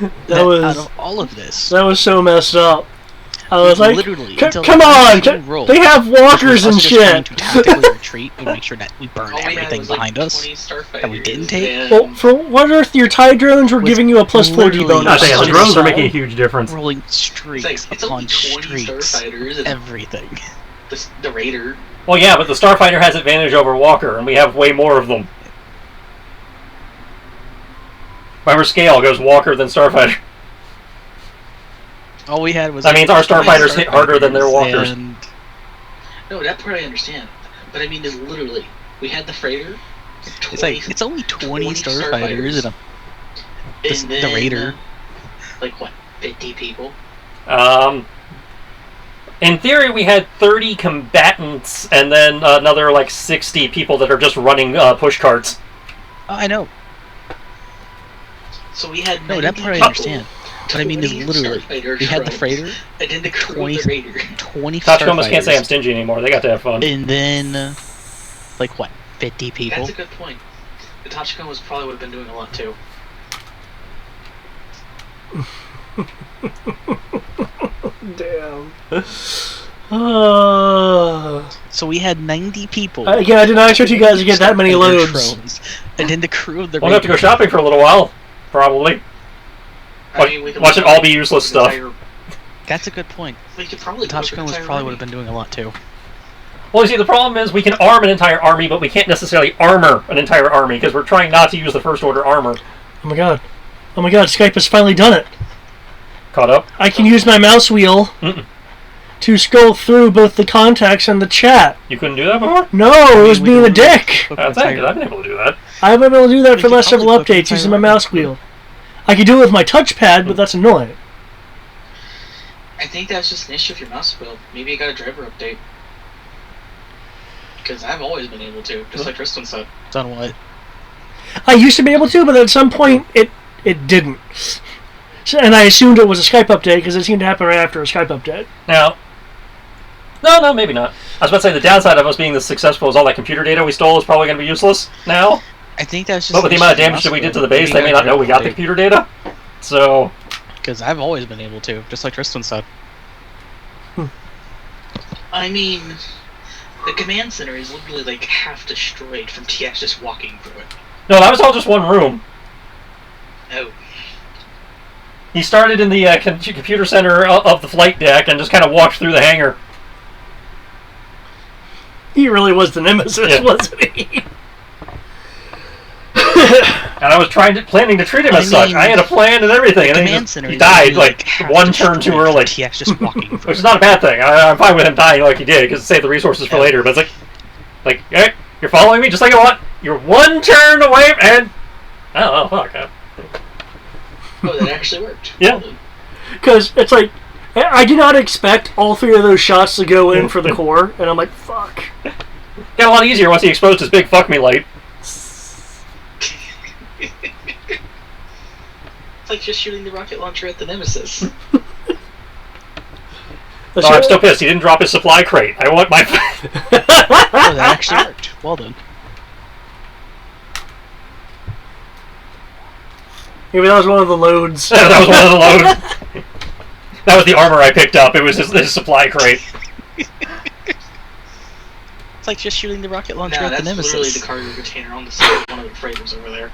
Speaker 1: That
Speaker 3: that
Speaker 1: was
Speaker 3: out of all of this,
Speaker 1: so messed up. I was like,
Speaker 3: literally,
Speaker 1: come on! They have walkers and shit!
Speaker 3: To tactically retreat and make sure that we burn everything behind us that we didn't take.
Speaker 1: Well, for what earth, your TIE drones were giving you a plus 40 bonus.
Speaker 2: The drones are making a huge difference.
Speaker 3: Rolling streaks upon streaks, everything.
Speaker 4: The Raider.
Speaker 2: Well, yeah, but the Starfighter has advantage over Walker, and we have way more of them. By our scale, it goes Walker than Starfighter.
Speaker 3: All we had was...
Speaker 2: That means our Starfighters hit harder than their Walkers.
Speaker 3: And...
Speaker 4: No, that part I understand. But I mean, literally, we had the freighter.
Speaker 3: It's only 20 Starfighters and the Raider.
Speaker 4: Like what, 50 people?
Speaker 2: In theory, we had 30 combatants and then another like 60 people that are just running push carts.
Speaker 3: I know.
Speaker 4: So we had
Speaker 3: that part I understand. But I mean, literally, we had the freighter,
Speaker 4: and then the crew of the Raider.
Speaker 3: 20
Speaker 2: Starfighters can't say I'm stingy anymore. They got to have fun.
Speaker 3: And then, like what, 50 people?
Speaker 4: That's a good point. The Tachikomas probably would have been doing a lot too.
Speaker 1: Damn.
Speaker 3: So we had 90 people.
Speaker 1: Yeah, I did not expect you guys to get that many loads.
Speaker 3: And then the crew of the
Speaker 2: We'll have to go shopping for a little while, probably. Watch it all be useless stuff.
Speaker 3: That's a good point.
Speaker 4: The
Speaker 3: Tachikomas probably would have been doing a lot too.
Speaker 2: Well, you see, the problem is we can arm an entire army, but we can't necessarily armor an entire army, because we're trying not to use the First Order armor.
Speaker 1: Oh my god, Skype has finally done it.
Speaker 2: Caught up?
Speaker 1: I can use my mouse wheel to scroll through both the contacts and the chat.
Speaker 2: You couldn't do that before?
Speaker 1: No, it was being a dick.
Speaker 2: I've been able to do that.
Speaker 1: I've been able to do that for the last several updates using my mouse wheel. I could do it with my touchpad, but that's annoying.
Speaker 4: I think that's just an issue with your mouse wheel. Maybe you got a driver update. Because I've always been able to, just like Tristan said.
Speaker 3: Done what?
Speaker 1: I used to be able to, but at some point it didn't. So, and I assumed it was a Skype update because it seemed to happen right after a Skype update.
Speaker 2: Now, no, maybe not. I was about to say the downside of us being this successful is all that computer data we stole is probably going to be useless now.
Speaker 3: I think that's just.
Speaker 2: But with the amount of damage that we did to the base, they may not know we got the computer data. So.
Speaker 3: Because I've always been able to, just like Tristan said.
Speaker 4: I mean, the command center is literally like half destroyed from TX just walking through it.
Speaker 2: No, that was all just one room.
Speaker 4: Oh.
Speaker 2: He started in the computer center of the flight deck and just kind of walked through the hangar.
Speaker 1: He really was the nemesis, wasn't he?
Speaker 2: And I was planning to treat him as such. I had a plan and everything, and then he died like one turn too early.
Speaker 3: TX just walking through.
Speaker 2: Which is not a bad thing. I'm fine with him dying like he did, because it saved the resources for later. But it's like, hey, you're following me just like I want. You're one turn away, and oh fuck.
Speaker 4: Oh, that actually worked.
Speaker 2: Yeah.
Speaker 1: Because it's like, I did not expect all three of those shots to go in for the core, and I'm like, fuck.
Speaker 2: Got a lot easier once he exposed his big fuck me light.
Speaker 4: It's like just shooting the rocket launcher at the nemesis.
Speaker 2: I'm still pissed. He didn't drop his supply crate. I want my...
Speaker 3: Oh, that actually worked. Well done.
Speaker 1: Maybe that was one of the loads.
Speaker 2: That was one of the loads. That was the armor I picked up. It was his supply crate.
Speaker 3: It's like just shooting the rocket launcher at the nemesis.
Speaker 4: That's literally the cargo container on the side of one of the freighters over there.